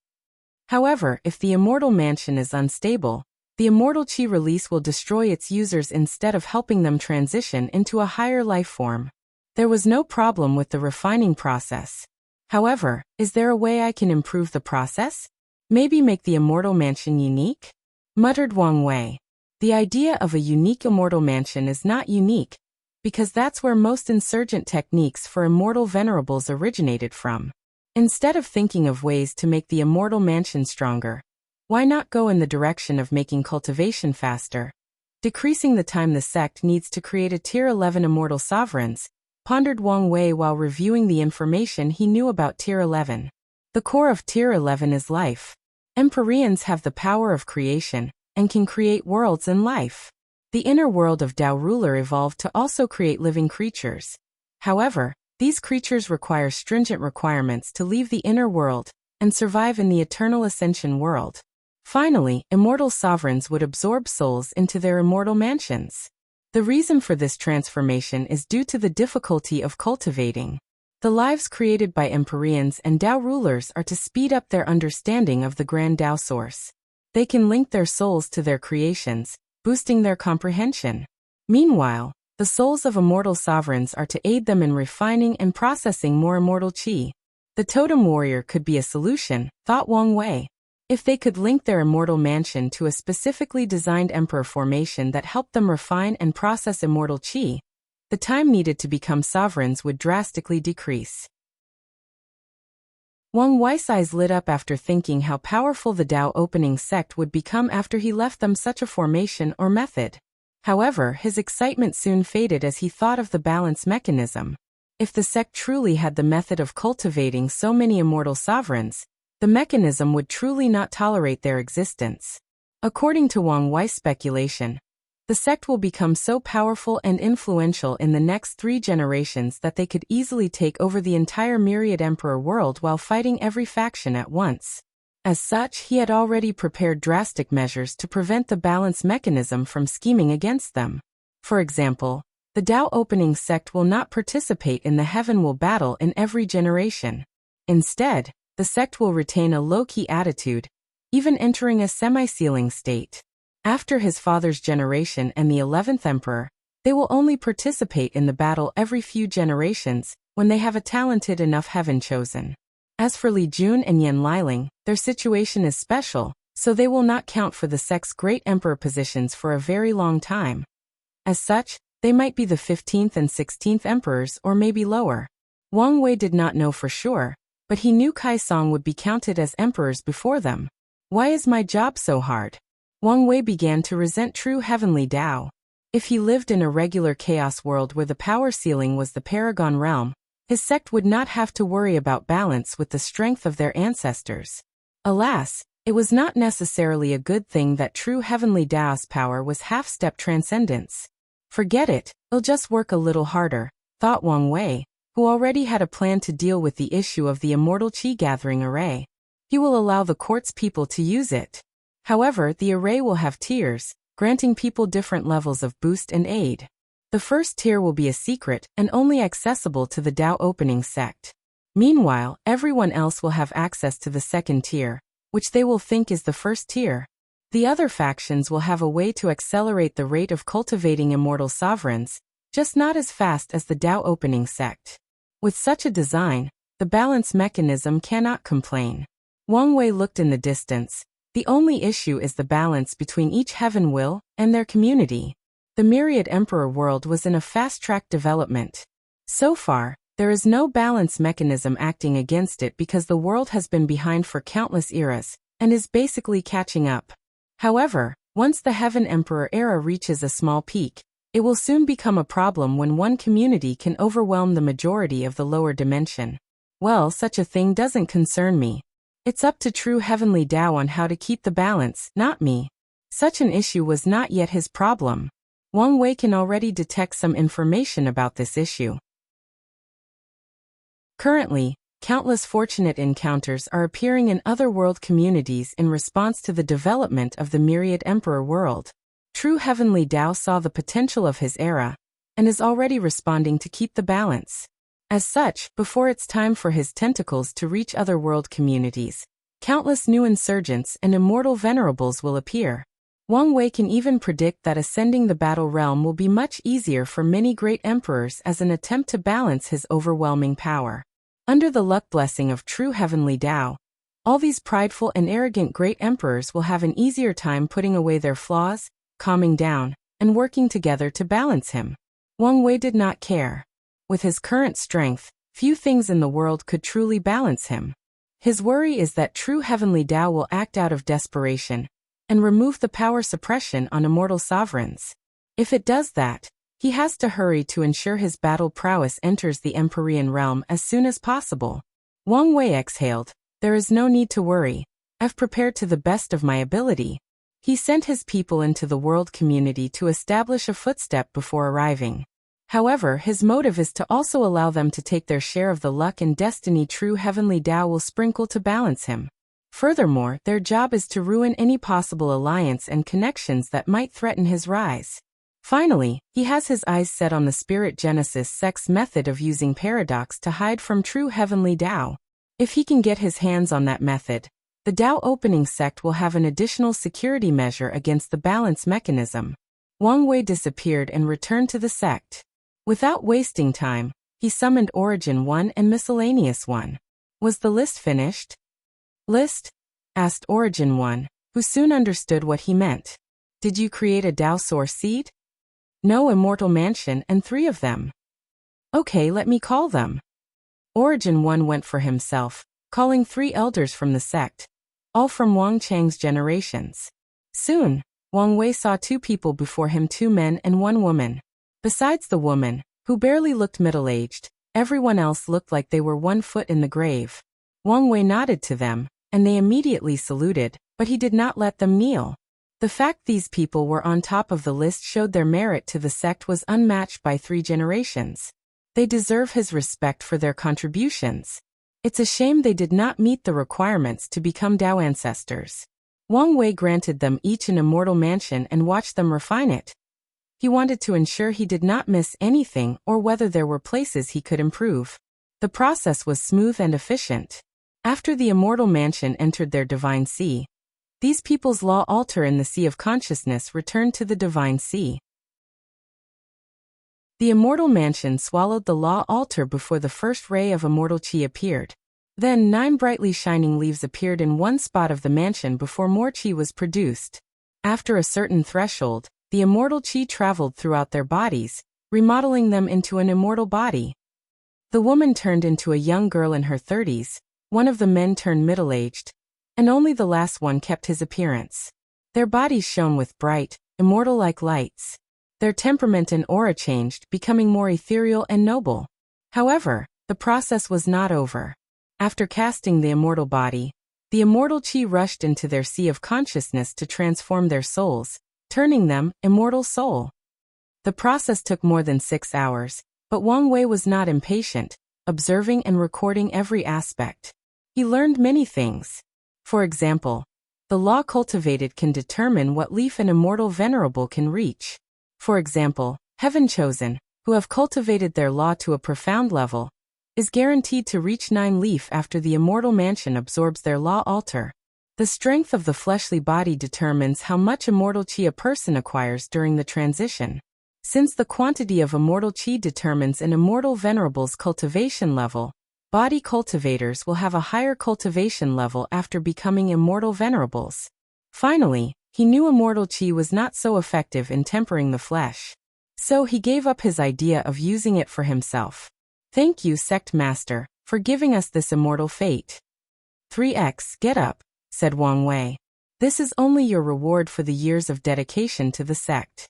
However, if the immortal mansion is unstable, the immortal qi release will destroy its users instead of helping them transition into a higher life form. There was no problem with the refining process. However, is there a way I can improve the process? Maybe make the immortal mansion unique? Muttered Wang Wei. The idea of a unique immortal mansion is not unique, because that's where most insurgent techniques for immortal venerables originated from. Instead of thinking of ways to make the immortal mansion stronger, why not go in the direction of making cultivation faster? Decreasing the time the sect needs to create a Tier 11 immortal sovereigns, pondered Wang Wei while reviewing the information he knew about Tier 11. The core of Tier 11 is life. Empyreans have the power of creation, and can create worlds in life. The inner world of Tao Ruler evolved to also create living creatures. However, these creatures require stringent requirements to leave the inner world and survive in the eternal ascension world. Finally, immortal sovereigns would absorb souls into their immortal mansions. The reason for this transformation is due to the difficulty of cultivating. The lives created by Empyreans and Tao rulers are to speed up their understanding of the grand Tao source. They can link their souls to their creations, boosting their comprehension. Meanwhile, the souls of immortal sovereigns are to aid them in refining and processing more immortal qi. The totem warrior could be a solution, thought Wang Wei. If they could link their immortal mansion to a specifically designed emperor formation that helped them refine and process immortal qi, the time needed to become sovereigns would drastically decrease. Wang Wei's eyes lit up after thinking how powerful the Tao opening sect would become after he left them such a formation or method. However, his excitement soon faded as he thought of the balance mechanism. If the sect truly had the method of cultivating so many immortal sovereigns, the mechanism would truly not tolerate their existence. According to Wang Wei's speculation, the sect will become so powerful and influential in the next 3 generations that they could easily take over the entire Myriad Emperor world while fighting every faction at once. As such, he had already prepared drastic measures to prevent the balance mechanism from scheming against them. For example, the Tao opening sect will not participate in the Heaven Will battle in every generation. Instead, the sect will retain a low-key attitude, even entering a semi-sealing state. After his father's generation and the 11th emperor, they will only participate in the battle every few generations when they have a talented enough heaven chosen. As for Li Jun and Yan Liling, their situation is special, so they will not count for the sect's great emperor positions for a very long time. As such, they might be the 15th and 16th emperors or maybe lower. Wang Wei did not know for sure, but he knew Kai Song would be counted as emperors before them. Why is my job so hard? Wang Wei began to resent true heavenly Tao. If he lived in a regular chaos world where the power ceiling was the Paragon realm, his sect would not have to worry about balance with the strength of their ancestors. Alas, it was not necessarily a good thing that true heavenly Tao's power was half-step transcendence. Forget it, I'll just work a little harder, thought Wang Wei, who already had a plan to deal with the issue of the immortal qi gathering array. He will allow the court's people to use it. However, the array will have tiers, granting people different levels of boost and aid. The first tier will be a secret and only accessible to the Tao opening sect. Meanwhile, everyone else will have access to the second tier, which they will think is the first tier. The other factions will have a way to accelerate the rate of cultivating immortal sovereigns, just not as fast as the Tao opening sect. With such a design, the balance mechanism cannot complain. Wang Wei looked in the distance. The only issue is the balance between each heaven will and their community. The Myriad Emperor world was in a fast-track development. So far, there is no balance mechanism acting against it because the world has been behind for countless eras and is basically catching up. However, once the Heaven Emperor era reaches a small peak, it will soon become a problem when one community can overwhelm the majority of the lower dimension. Well, such a thing doesn't concern me. It's up to true heavenly Tao on how to keep the balance, not me. Such an issue was not yet his problem. Wang Wei can already detect some information about this issue. Currently, countless fortunate encounters are appearing in other world communities in response to the development of the Myriad Emperor world. True heavenly Tao saw the potential of his era and is already responding to keep the balance. As such, before it's time for his tentacles to reach other world communities, countless new insurgents and immortal venerables will appear. Wang Wei can even predict that ascending the battle realm will be much easier for many great emperors as an attempt to balance his overwhelming power. Under the luck blessing of true heavenly Tao, all these prideful and arrogant great emperors will have an easier time putting away their flaws calming down, and working together to balance him. Wang Wei did not care. With his current strength, few things in the world could truly balance him. His worry is that true heavenly Tao will act out of desperation and remove the power suppression on immortal sovereigns. If it does that, he has to hurry to ensure his battle prowess enters the Empyrean realm as soon as possible. Wang Wei exhaled. There is no need to worry. I've prepared to the best of my ability. He sent his people into the world community to establish a footstep before arriving. However, his motive is to also allow them to take their share of the luck and destiny true heavenly Tao will sprinkle to balance him. Furthermore, their job is to ruin any possible alliance and connections that might threaten his rise. Finally, he has his eyes set on the Spirit Genesis sect's method of using paradox to hide from true heavenly Tao. If he can get his hands on that method, the Tao opening sect will have an additional security measure against the balance mechanism. Wang Wei disappeared and returned to the sect. Without wasting time, he summoned Origin 1 and Miscellaneous 1. Was the list finished? List? Asked Origin 1, who soon understood what he meant. Did you create a Tao Source seed? No, immortal mansion and 3 of them. Okay, let me call them. Origin 1 went for himself, calling 3 elders from the sect, all from Wang Chang's generations. Soon, Wang Wei saw 2 people before him, 2 men and 1 woman. Besides the woman, who barely looked middle-aged, everyone else looked like they were 1 foot in the grave. Wang Wei nodded to them, and they immediately saluted, but he did not let them kneel. The fact these people were on top of the list showed their merit to the sect was unmatched by 3 generations. They deserve his respect for their contributions. It's a shame they did not meet the requirements to become Tao ancestors. Wang Wei granted them each an immortal mansion and watched them refine it. He wanted to ensure he did not miss anything or whether there were places he could improve. The process was smooth and efficient. After the immortal mansion entered their divine sea, these people's law altar in the Sea of Consciousness returned to the divine sea. The immortal mansion swallowed the law altar before the first ray of immortal chi appeared. Then 9 brightly shining leaves appeared in one spot of the mansion before more chi was produced. After a certain threshold, the immortal chi traveled throughout their bodies, remodeling them into an immortal body. The woman turned into a young girl in her 30s, one of the men turned middle-aged, and only the last one kept his appearance. Their bodies shone with bright, immortal-like lights. Their temperament and aura changed, becoming more ethereal and noble. However, the process was not over. After casting the immortal body, the immortal chi rushed into their sea of consciousness to transform their souls, turning them immortal soul. The process took more than 6 hours, but Wang Wei was not impatient, observing and recording every aspect. He learned many things. For example, the law cultivated can determine what leaf an immortal venerable can reach. For example, Heaven Chosen, who have cultivated their law to a profound level, is guaranteed to reach 9 leaf after the immortal mansion absorbs their law altar. The strength of the fleshly body determines how much immortal chi a person acquires during the transition. Since the quantity of immortal chi determines an immortal venerable's cultivation level, body cultivators will have a higher cultivation level after becoming immortal venerables. Finally, he knew immortal chi was not so effective in tempering the flesh. So he gave up his idea of using it for himself. Thank you, Sect Master, for giving us this immortal fate. 3x, get up, said Wang Wei. This is only your reward for the years of dedication to the sect.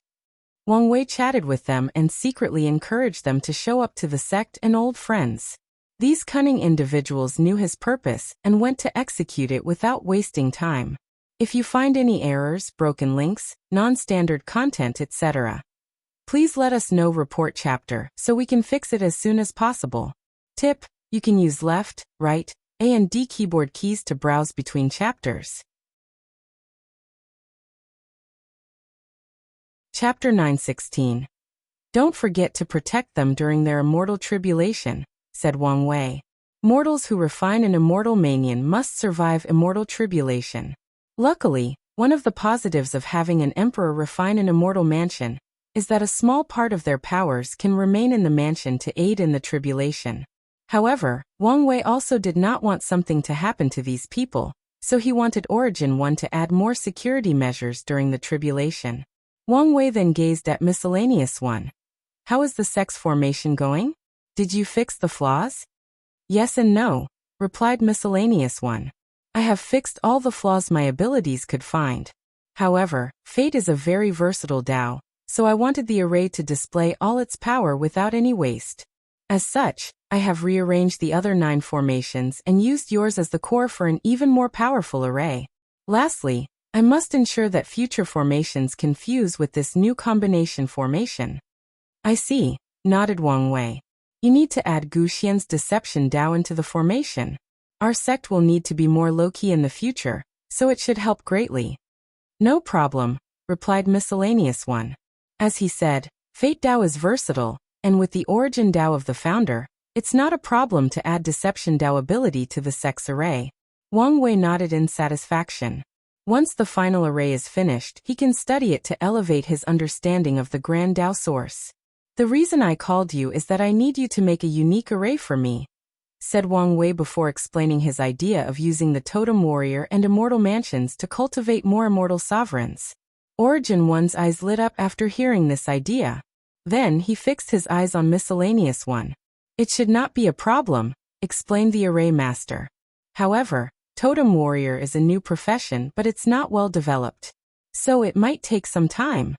Wang Wei chatted with them and secretly encouraged them to show up to the sect and old friends. These cunning individuals knew his purpose and went to execute it without wasting time. If you find any errors, broken links, non-standard content, etc., please let us know. Report chapter so we can fix it as soon as possible. Tip: you can use left, right, A and D keyboard keys to browse between chapters. Chapter 9:16. Don't forget to protect them during their immortal tribulation, said Wang Wei. Mortals who refine an immortal manian must survive immortal tribulation. Luckily, one of the positives of having an emperor refine an immortal mansion is that a small part of their powers can remain in the mansion to aid in the tribulation. However, Wang Wei also did not want something to happen to these people, so he wanted Origin 1 to add more security measures during the tribulation. Wang Wei then gazed at Miscellaneous One. How is the sex formation going? Did you fix the flaws? Yes and no, replied Miscellaneous One. I have fixed all the flaws my abilities could find. However, fate is a very versatile Tao, so I wanted the array to display all its power without any waste. As such, I have rearranged the other 9 formations and used yours as the core for an even more powerful array. Lastly, I must ensure that future formations can fuse with this new combination formation. I see, nodded Wang Wei. You need to add Gu Xian's deception Tao into the formation. Our sect will need to be more low-key in the future, so it should help greatly. No problem, replied Miscellaneous One. As he said, Fate Tao is versatile, and with the origin Tao of the founder, it's not a problem to add deception Tao ability to the sex array. Wang Wei nodded in satisfaction. Once the final array is finished, he can study it to elevate his understanding of the Grand Tao source. The reason I called you is that I need you to make a unique array for me, said Wang Wei before explaining his idea of using the Totem Warrior and Immortal Mansions to cultivate more immortal sovereigns. Origin One's eyes lit up after hearing this idea. Then he fixed his eyes on Miscellaneous One. It should not be a problem, explained the array master. However, Totem Warrior is a new profession, but it's not well developed, so it might take some time.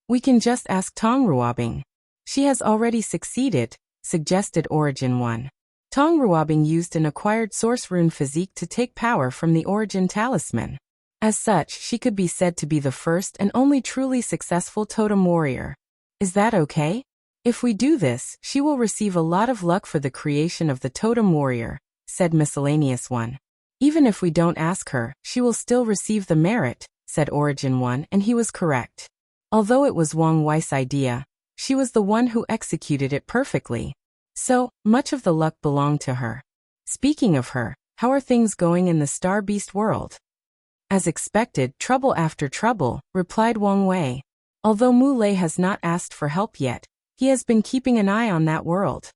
We can just ask Tong Ruobing. She has already succeeded, suggested Origin One. Tong Ruobing used an acquired source rune physique to take power from the Origin Talisman. As such, she could be said to be the first and only truly successful Totem Warrior. Is that okay? If we do this, she will receive a lot of luck for the creation of the Totem Warrior, said Miscellaneous One. Even if we don't ask her, she will still receive the merit, said Origin One, and he was correct. Although it was Wang Wei's idea, she was the one who executed it perfectly. So, much of the luck belonged to her. Speaking of her, how are things going in the Star Beast world? As expected, trouble after trouble, replied Wang Wei. Although Mu Lei has not asked for help yet, he has been keeping an eye on that world.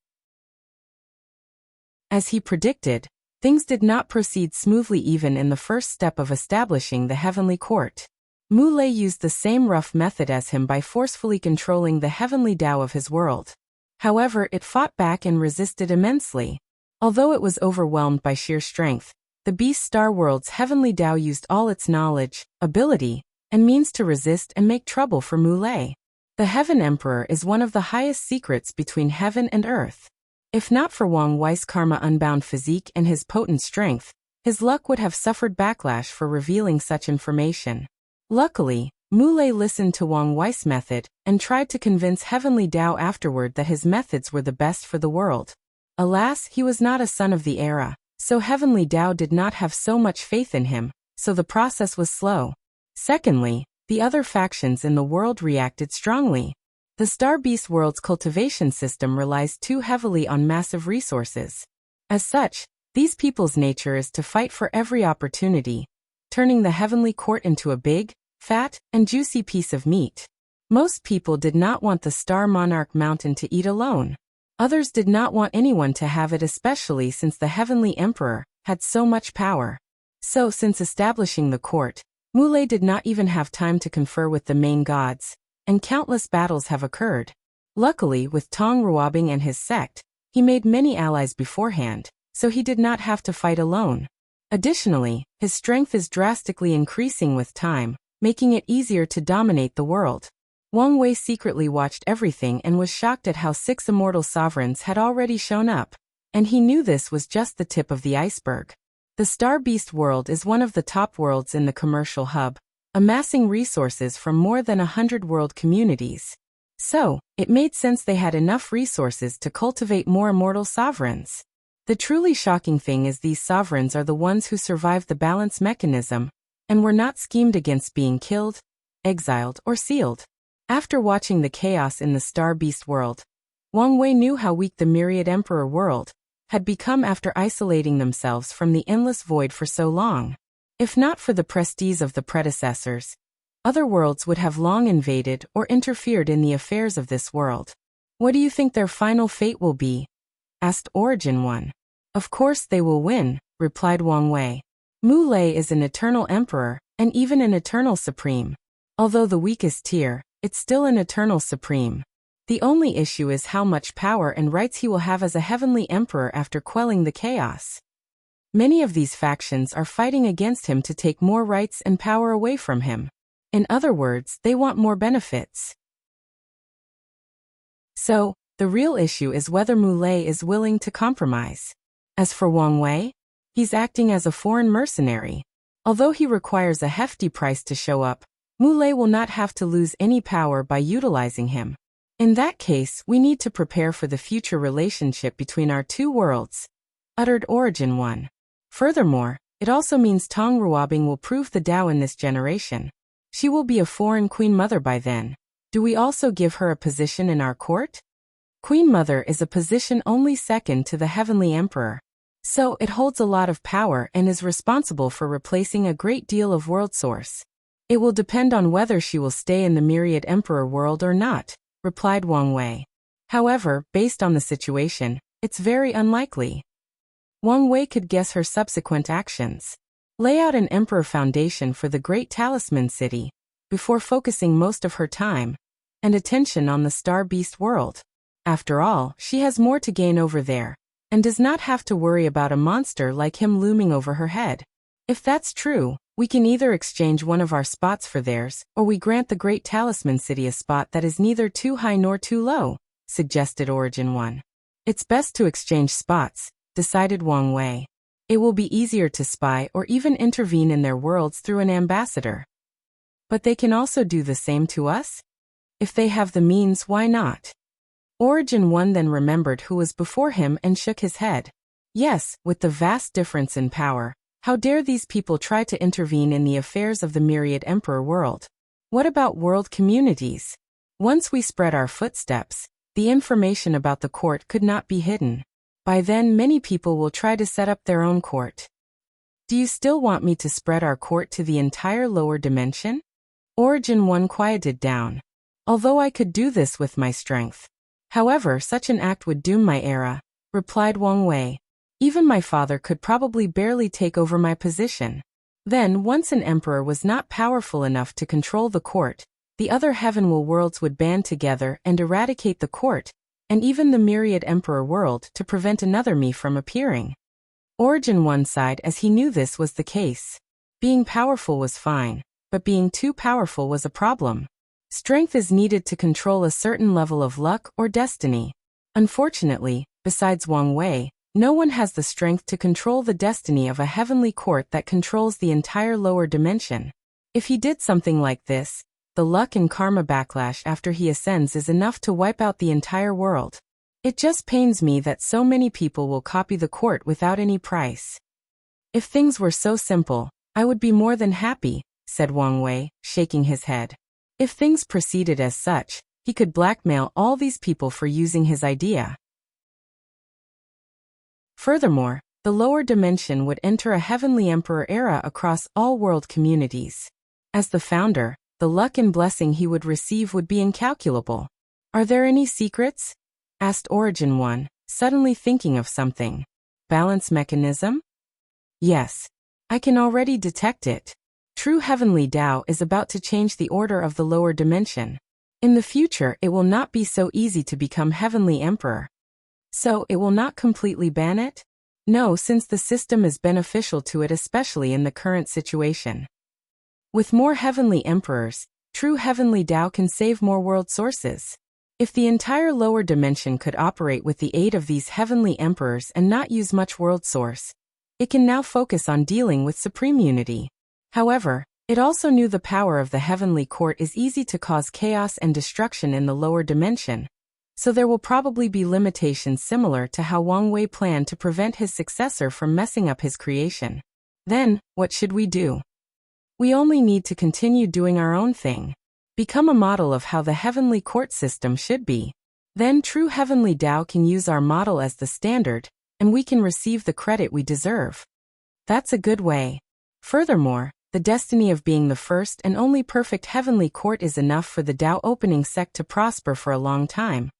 As he predicted, things did not proceed smoothly even in the first step of establishing the Heavenly Court. Mu Lei used the same rough method as him by forcefully controlling the heavenly Tao of his world. However, it fought back and resisted immensely. Although it was overwhelmed by sheer strength, the Beast Star World's heavenly Tao used all its knowledge, ability, and means to resist and make trouble for Mu Lei. The Heaven Emperor is one of the highest secrets between heaven and earth. If not for Wang Wei's karma unbound physique and his potent strength, his luck would have suffered backlash for revealing such information. Luckily, Mu Lei listened to Wang Wei's method and tried to convince Heavenly Tao afterward that his methods were the best for the world. Alas, he was not a son of the era, so Heavenly Tao did not have so much faith in him, so the process was slow. Secondly, the other factions in the world reacted strongly. The Star Beast world's cultivation system relies too heavily on massive resources. As such, these people's nature is to fight for every opportunity, turning the Heavenly Court into a big, fat, and juicy piece of meat. Most people did not want the Star Monarch Mountain to eat alone. Others did not want anyone to have it, especially since the Heavenly Emperor had so much power. So, since establishing the court, Mu Lei did not even have time to confer with the main gods, and countless battles have occurred. Luckily, with Tong Ruobing and his sect, he made many allies beforehand, so he did not have to fight alone. Additionally, his strength is drastically increasing with time, making it easier to dominate the world. Wang Wei secretly watched everything and was shocked at how 6 immortal sovereigns had already shown up, and he knew this was just the tip of the iceberg. The Star Beast world is one of the top worlds in the commercial hub, amassing resources from more than 100 world communities. So, it made sense they had enough resources to cultivate more immortal sovereigns. The truly shocking thing is these sovereigns are the ones who survived the balance mechanism, and were not schemed against being killed, exiled, or sealed. After watching the chaos in the Star Beast world, Wang Wei knew how weak the Myriad Emperor world had become after isolating themselves from the endless void for so long. If not for the prestige of the predecessors, other worlds would have long invaded or interfered in the affairs of this world. What do you think their final fate will be? Asked Origin One. Of course they will win, replied Wang Wei. Mu Lei is an eternal emperor, and even an eternal supreme. Although the weakest tier, it's still an eternal supreme. The only issue is how much power and rights he will have as a heavenly emperor after quelling the chaos. Many of these factions are fighting against him to take more rights and power away from him. In other words, they want more benefits. So, the real issue is whether Muley is willing to compromise. As for Wang Wei, he's acting as a foreign mercenary. Although he requires a hefty price to show up, Muley will not have to lose any power by utilizing him. In that case, we need to prepare for the future relationship between our two worlds, uttered Origin 1. Furthermore, it also means Tong Ruobing will prove the Tao in this generation. She will be a foreign queen mother by then. Do we also give her a position in our court? Queen mother is a position only second to the heavenly emperor. So it holds a lot of power and is responsible for replacing a great deal of world source. It will depend on whether she will stay in the myriad emperor world or not, replied Wang Wei. However, based on the situation, it's very unlikely. Wang Wei could guess her subsequent actions. Lay out an emperor foundation for the great talisman city, before focusing most of her time and attention on the star beast world. After all, she has more to gain over there, and does not have to worry about a monster like him looming over her head. If that's true, we can either exchange one of our spots for theirs, or we grant the great talisman city a spot that is neither too high nor too low, suggested Origin 1. It's best to exchange spots, decided Wang Wei. It will be easier to spy or even intervene in their worlds through an ambassador. But they can also do the same to us? If they have the means, why not? Origin 1 then remembered who was before him and shook his head. Yes, with the vast difference in power, how dare these people try to intervene in the affairs of the myriad emperor world? What about world communities? Once we spread our footsteps, the information about the court could not be hidden. By then many people will try to set up their own court. Do you still want me to spread our court to the entire lower dimension? Origin 1 quieted down. Although I could do this with my strength. However, such an act would doom my era, replied Wang Wei. Even my father could probably barely take over my position. Then, once an emperor was not powerful enough to control the court, the other heavenward worlds would band together and eradicate the court, and even the myriad emperor world to prevent another me from appearing. Origin 1 sighed as he knew this was the case. Being powerful was fine, but being too powerful was a problem. Strength is needed to control a certain level of luck or destiny. Unfortunately, besides Wang Wei, no one has the strength to control the destiny of a heavenly court that controls the entire lower dimension. If he did something like this, the luck and karma backlash after he ascends is enough to wipe out the entire world. It just pains me that so many people will copy the court without any price. If things were so simple, I would be more than happy, said Wang Wei, shaking his head. If things proceeded as such, he could blackmail all these people for using his idea. Furthermore, the lower dimension would enter a heavenly emperor era across all world communities. As the founder, the luck and blessing he would receive would be incalculable. Are there any secrets? Asked Origin 1, suddenly thinking of something. Balance mechanism? Yes. I can already detect it. True heavenly Tao is about to change the order of the lower dimension. In the future, it will not be so easy to become heavenly emperor. So, it will not completely ban it? No, since the system is beneficial to it, especially in the current situation. With more heavenly emperors, true heavenly Tao can save more world sources. If the entire lower dimension could operate with the aid of these heavenly emperors and not use much world source, it can now focus on dealing with supreme unity. However, it also knew the power of the heavenly court is easy to cause chaos and destruction in the lower dimension. So there will probably be limitations similar to how Wang Wei planned to prevent his successor from messing up his creation. Then, what should we do? We only need to continue doing our own thing. Become a model of how the heavenly court system should be. Then true heavenly Tao can use our model as the standard, and we can receive the credit we deserve. That's a good way. Furthermore, the destiny of being the first and only perfect heavenly court is enough for the Tao opening sect to prosper for a long time.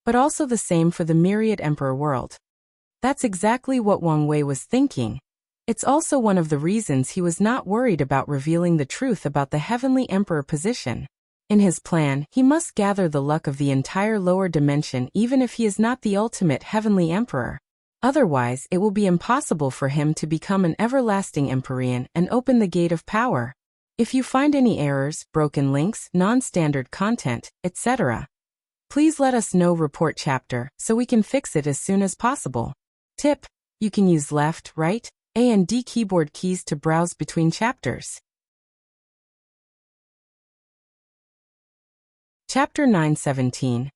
But also the same for the myriad emperor world. That's exactly what Wang Wei was thinking. It's also one of the reasons he was not worried about revealing the truth about the heavenly emperor position. In his plan, he must gather the luck of the entire lower dimension even if he is not the ultimate heavenly emperor. Otherwise, it will be impossible for him to become an everlasting Empyrean and open the gate of power. If you find any errors, broken links, non-standard content, etc., please let us know. Report chapter so we can fix it as soon as possible. Tip: you can use left, right, A and D keyboard keys to browse between chapters. Chapter 917.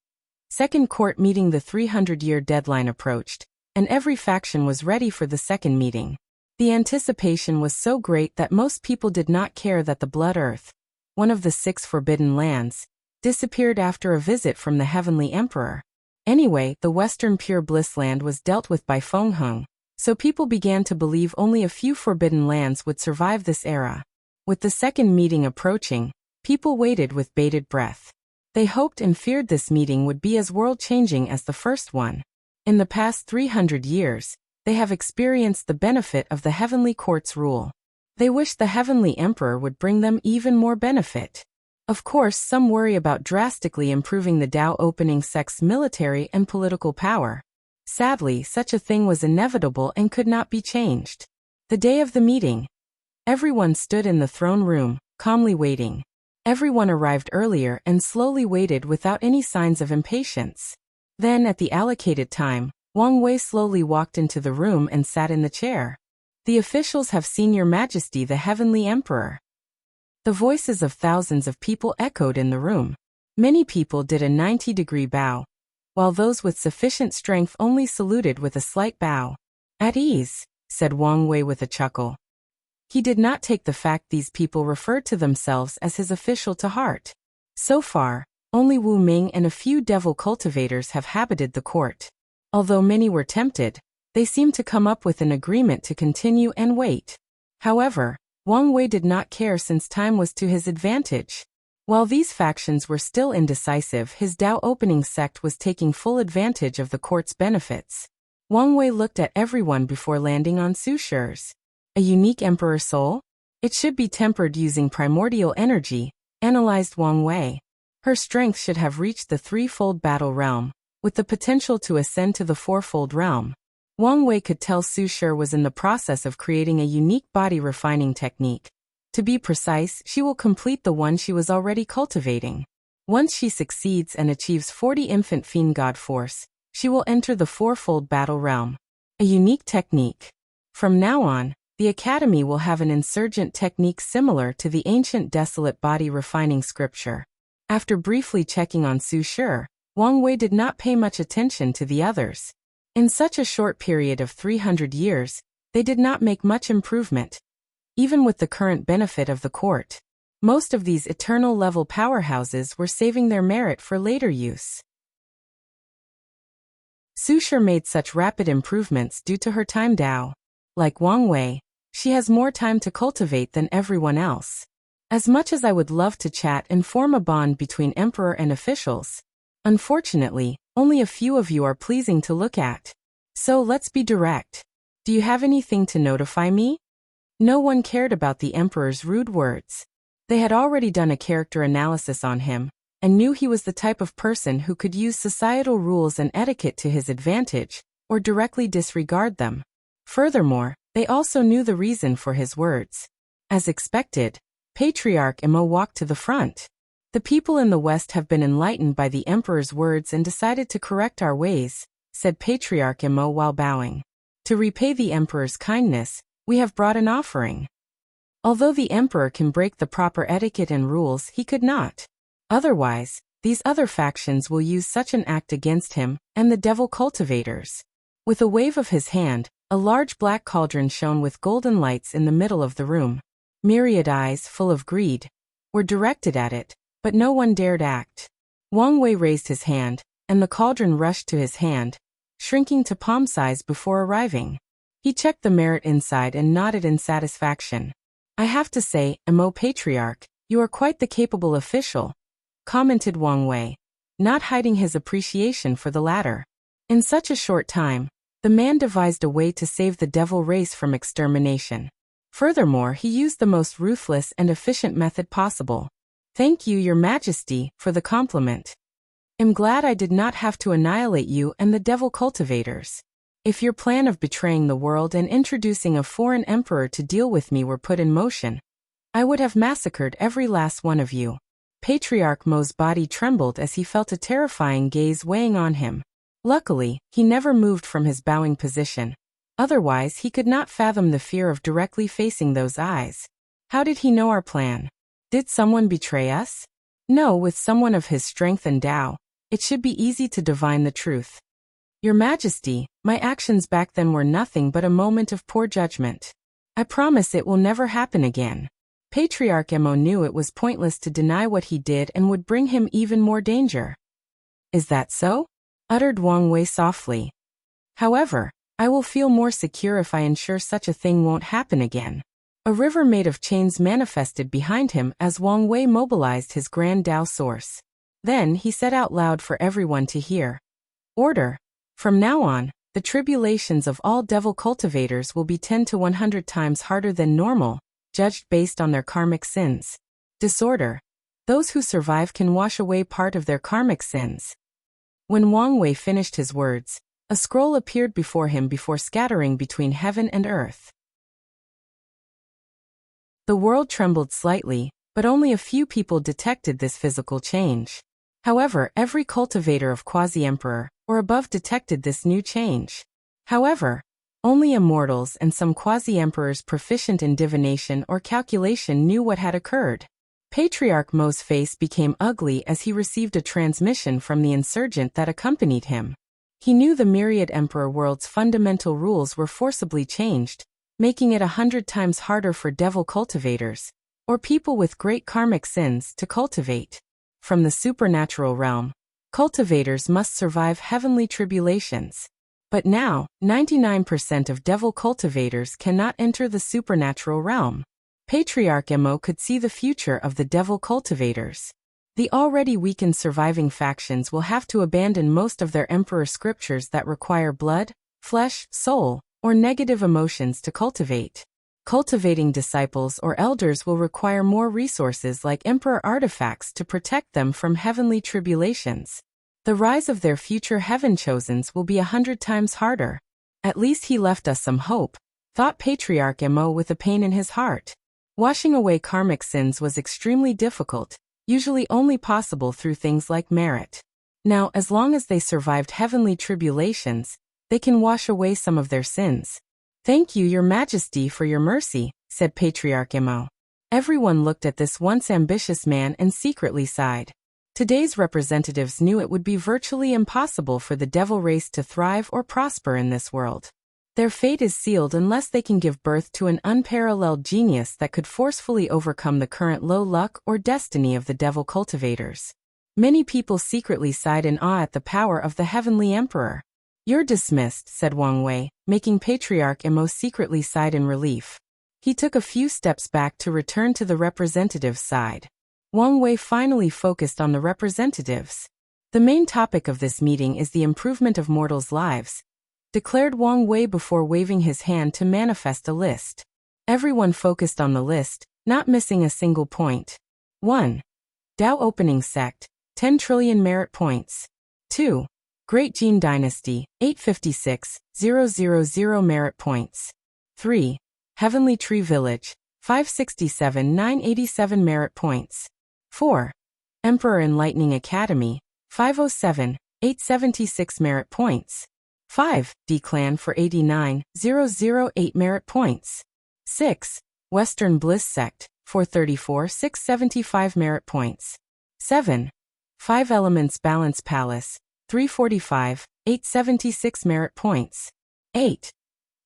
Second Court Meeting. The 300-year deadline approached, and every faction was ready for the second meeting. The anticipation was so great that most people did not care that the Blood Earth, one of the 6 forbidden lands, disappeared after a visit from the Heavenly Emperor. Anyway, the Western Pure Bliss land was dealt with by Fengheng, so people began to believe only a few forbidden lands would survive this era. With the second meeting approaching, people waited with bated breath. They hoped and feared this meeting would be as world-changing as the first one. In the past 300 years, they have experienced the benefit of the Heavenly Court's rule. They wish the Heavenly Emperor would bring them even more benefit. Of course, some worry about drastically improving the Tao opening sect's military and political power. Sadly, such a thing was inevitable and could not be changed. The day of the meeting. Everyone stood in the throne room, calmly waiting. Everyone arrived earlier and slowly waited without any signs of impatience. Then, at the allocated time, Wang Wei slowly walked into the room and sat in the chair. The officials have seen Your Majesty the Heavenly Emperor. The voices of thousands of people echoed in the room. Many people did a 90-degree bow, while those with sufficient strength only saluted with a slight bow. At ease, said Wang Wei with a chuckle. He did not take the fact these people referred to themselves as his official to heart. So far, only Wu Ming and a few devil cultivators have habited the court. Although many were tempted, they seemed to come up with an agreement to continue and wait. However, Wang Wei did not care since time was to his advantage. While these factions were still indecisive, his Tao opening sect was taking full advantage of the court's benefits. Wang Wei looked at everyone before landing on Su Shi's. A unique emperor soul? It should be tempered using primordial energy, analyzed Wang Wei. Her strength should have reached the 3-fold battle realm, with the potential to ascend to the 4-fold realm. Wang Wei could tell Su Shi was in the process of creating a unique body refining technique. To be precise, she will complete the one she was already cultivating. Once she succeeds and achieves 40 infant fiend god force, she will enter the 4-fold battle realm. A unique technique. From now on, the Academy will have an insurgent technique similar to the ancient desolate body refining scripture. After briefly checking on Su Shi, Wang Wei did not pay much attention to the others. In such a short period of 300 years, they did not make much improvement. Even with the current benefit of the court, most of these eternal-level powerhouses were saving their merit for later use. Su Shi made such rapid improvements due to her time Tao. Like Wang Wei, she has more time to cultivate than everyone else. As much as I would love to chat and form a bond between emperor and officials, unfortunately, only a few of you are pleasing to look at. So let's be direct. Do you have anything to notify me? No one cared about the emperor's rude words. They had already done a character analysis on him, and knew he was the type of person who could use societal rules and etiquette to his advantage, or directly disregard them. Furthermore, they also knew the reason for his words. As expected, Patriarch Emo walked to the front. The people in the West have been enlightened by the Emperor's words and decided to correct our ways, said Patriarch Emo while bowing. To repay the Emperor's kindness, we have brought an offering. Although the Emperor can break the proper etiquette and rules, he could not. Otherwise, these other factions will use such an act against him and the devil cultivators. With a wave of his hand, a large black cauldron shone with golden lights in the middle of the room. Myriad eyes, full of greed, were directed at it, but no one dared act. Wang Wei raised his hand, and the cauldron rushed to his hand, shrinking to palm size before arriving. He checked the merit inside and nodded in satisfaction. I have to say, Emo Patriarch, you are quite the capable official, commented Wang Wei, not hiding his appreciation for the latter. In such a short time, The man devised a way to save the devil race from extermination. Furthermore, he used the most ruthless and efficient method possible. Thank you, Your Majesty, for the compliment. I'm glad I did not have to annihilate you and the devil cultivators. If your plan of betraying the world and introducing a foreign emperor to deal with me were put in motion, I would have massacred every last one of you. Patriarch Mo's body trembled as he felt a terrifying gaze weighing on him. Luckily, he never moved from his bowing position. Otherwise, he could not fathom the fear of directly facing those eyes. How did he know our plan? Did someone betray us? No, with someone of his strength and Tao, it should be easy to divine the truth. Your Majesty, my actions back then were nothing but a moment of poor judgment. I promise it will never happen again. Patriarch Mo knew it was pointless to deny what he did and would bring him even more danger. Is that so? Uttered Wang Wei softly. However, I will feel more secure if I ensure such a thing won't happen again. A river made of chains manifested behind him as Wang Wei mobilized his grand Tao source. Then he said out loud for everyone to hear. Order. From now on, the tribulations of all devil cultivators will be 10 to 100 times harder than normal, judged based on their karmic sins. Disorder. Those who survive can wash away part of their karmic sins. When Wang Wei finished his words, a scroll appeared before him before scattering between heaven and earth. The world trembled slightly, but only a few people detected this physical change. However, every cultivator of quasi-emperor or above detected this new change. However, only immortals and some quasi-emperors proficient in divination or calculation knew what had occurred. Patriarch Mo's face became ugly as he received a transmission from the insurgent that accompanied him. He knew the myriad emperor world's fundamental rules were forcibly changed, making it 100 times harder for devil cultivators, or people with great karmic sins, to cultivate. From the supernatural realm, cultivators must survive heavenly tribulations. But now, 99% of devil cultivators cannot enter the supernatural realm. Patriarch Mo could see the future of the devil cultivators. The already weakened surviving factions will have to abandon most of their emperor scriptures that require blood, flesh, soul, or negative emotions to cultivate. Cultivating disciples or elders will require more resources like emperor artifacts to protect them from heavenly tribulations. The rise of their future heaven-chosens will be 100 times harder. At least he left us some hope, thought Patriarch Mo with a pain in his heart. Washing away karmic sins was extremely difficult, usually only possible through things like merit. Now, as long as they survived heavenly tribulations, they can wash away some of their sins. Thank you, Your Majesty, for your mercy, said Patriarch Mo. Everyone looked at this once ambitious man and secretly sighed. Today's representatives knew it would be virtually impossible for the devil race to thrive or prosper in this world. Their fate is sealed unless they can give birth to an unparalleled genius that could forcefully overcome the current low luck or destiny of the devil cultivators. Many people secretly sighed in awe at the power of the heavenly emperor. You're dismissed, said Wang Wei, making Patriarch Mo secretly sigh in relief. He took a few steps back to return to the representatives' side. Wang Wei finally focused on the representatives. The main topic of this meeting is the improvement of mortals' lives, declared Wang Wei before waving his hand to manifest a list. Everyone focused on the list, not missing a single point. 1. Tao Opening Sect, 10 trillion merit points. 2. Great Jin Dynasty, 856,000 merit points. 3. Heavenly Tree Village, 567,987 merit points. 4. Emperor Enlightening Academy, 507,876 merit points. 5. D-Clan for 89,008 merit points. 6. Western Bliss Sect, 434,675 merit points. 7. 5 Elements Balance Palace, 345,876 merit points. 8.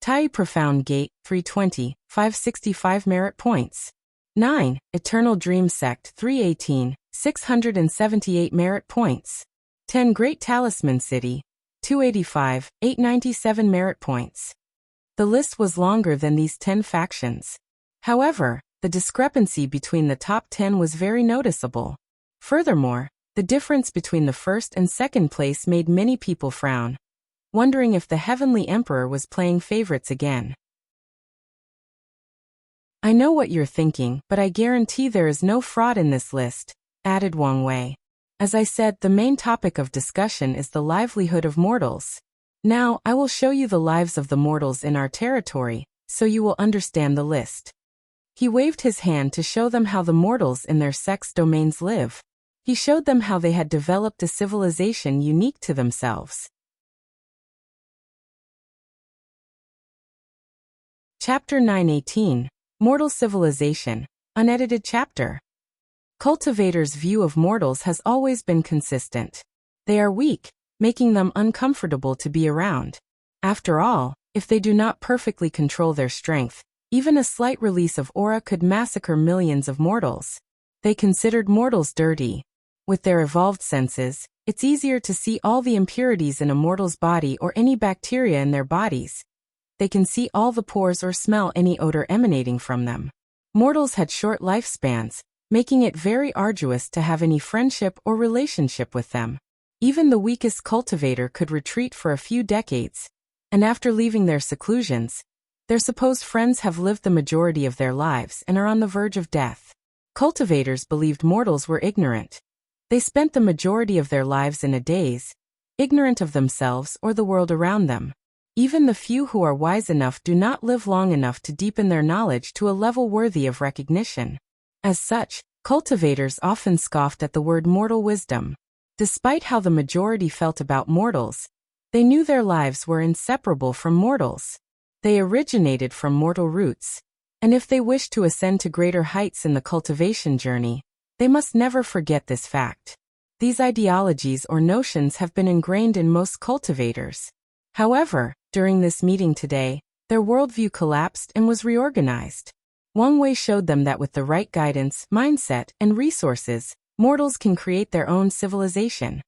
Tai Profound Gate, 320,565 merit points. 9. Eternal Dream Sect, 318,678 merit points. 10. Great Talisman City, 285,897 merit points. The list was longer than these 10 factions. However, the discrepancy between the top 10 was very noticeable. Furthermore, the difference between the first and second place made many people frown. wondering if the heavenly emperor was playing favorites again. "I know what you're thinking, but I guarantee there is no fraud in this list," added Wang Wei. "As I said, the main topic of discussion is the livelihood of mortals. Now, I will show you the lives of the mortals in our territory, so you will understand the list." He waved his hand to show them how the mortals in their sex domains live. He showed them how they had developed a civilization unique to themselves. Chapter 9:18, Mortal Civilization, unedited chapter. Cultivators' view of mortals has always been consistent. They are weak, making them uncomfortable to be around. After all, if they do not perfectly control their strength, even a slight release of aura could massacre millions of mortals. They considered mortals dirty. With their evolved senses, it's easier to see all the impurities in a mortal's body or any bacteria in their bodies. They can see all the pores or smell any odor emanating from them. Mortals had short lifespans, making it very arduous to have any friendship or relationship with them. Even the weakest cultivator could retreat for a few decades, and after leaving their seclusions, their supposed friends have lived the majority of their lives and are on the verge of death. Cultivators believed mortals were ignorant. They spent the majority of their lives in a daze, ignorant of themselves or the world around them. Even the few who are wise enough do not live long enough to deepen their knowledge to a level worthy of recognition. As such, cultivators often scoffed at the word mortal wisdom. Despite how the majority felt about mortals, they knew their lives were inseparable from mortals. They originated from mortal roots, and if they wish to ascend to greater heights in the cultivation journey, they must never forget this fact. These ideologies or notions have been ingrained in most cultivators. However, during this meeting today, their worldview collapsed and was reorganized. Wang Wei showed them that with the right guidance, mindset, and resources, mortals can create their own civilization.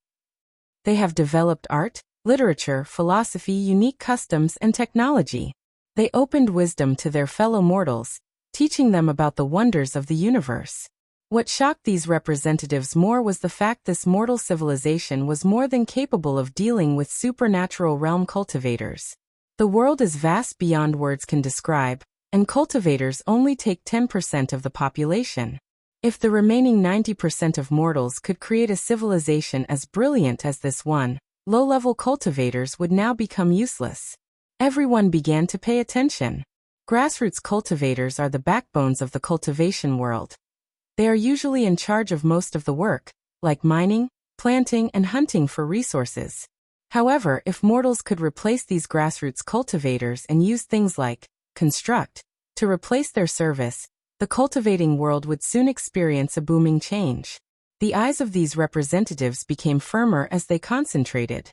They have developed art, literature, philosophy, unique customs, and technology. They opened wisdom to their fellow mortals, teaching them about the wonders of the universe. What shocked these representatives more was the fact this mortal civilization was more than capable of dealing with supernatural realm cultivators. The world is vast beyond words can describe, and cultivators only take 10% of the population. If the remaining 90% of mortals could create a civilization as brilliant as this one, low-level cultivators would now become useless. Everyone began to pay attention. Grassroots cultivators are the backbones of the cultivation world. They are usually in charge of most of the work, like mining, planting, and hunting for resources. However, if mortals could replace these grassroots cultivators and use things like construct to replace their service, the cultivating world would soon experience a booming change. The eyes of these representatives became firmer as they concentrated.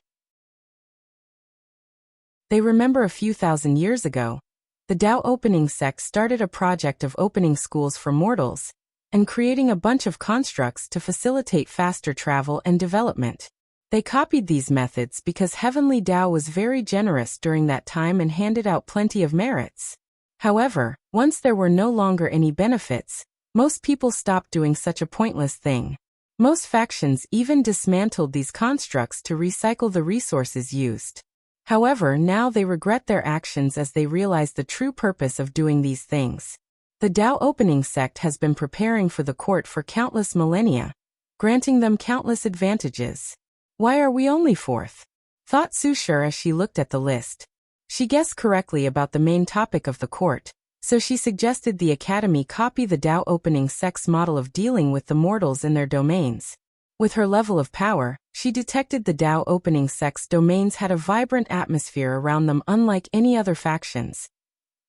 They remember a few thousand years ago, the Tao opening sect started a project of opening schools for mortals and creating a bunch of constructs to facilitate faster travel and development. They copied these methods because Heavenly Tao was very generous during that time and handed out plenty of merits. However, once there were no longer any benefits, most people stopped doing such a pointless thing. Most factions even dismantled these constructs to recycle the resources used. However, now they regret their actions as they realize the true purpose of doing these things. The Tao opening sect has been preparing for the court for countless millennia, granting them countless advantages. Why are we only fourth? Thought Su Shi as she looked at the list. She guessed correctly about the main topic of the court, so she suggested the academy copy the Tao opening sect's model of dealing with the mortals in their domains. With her level of power, she detected the Tao opening sect's domains had a vibrant atmosphere around them unlike any other factions.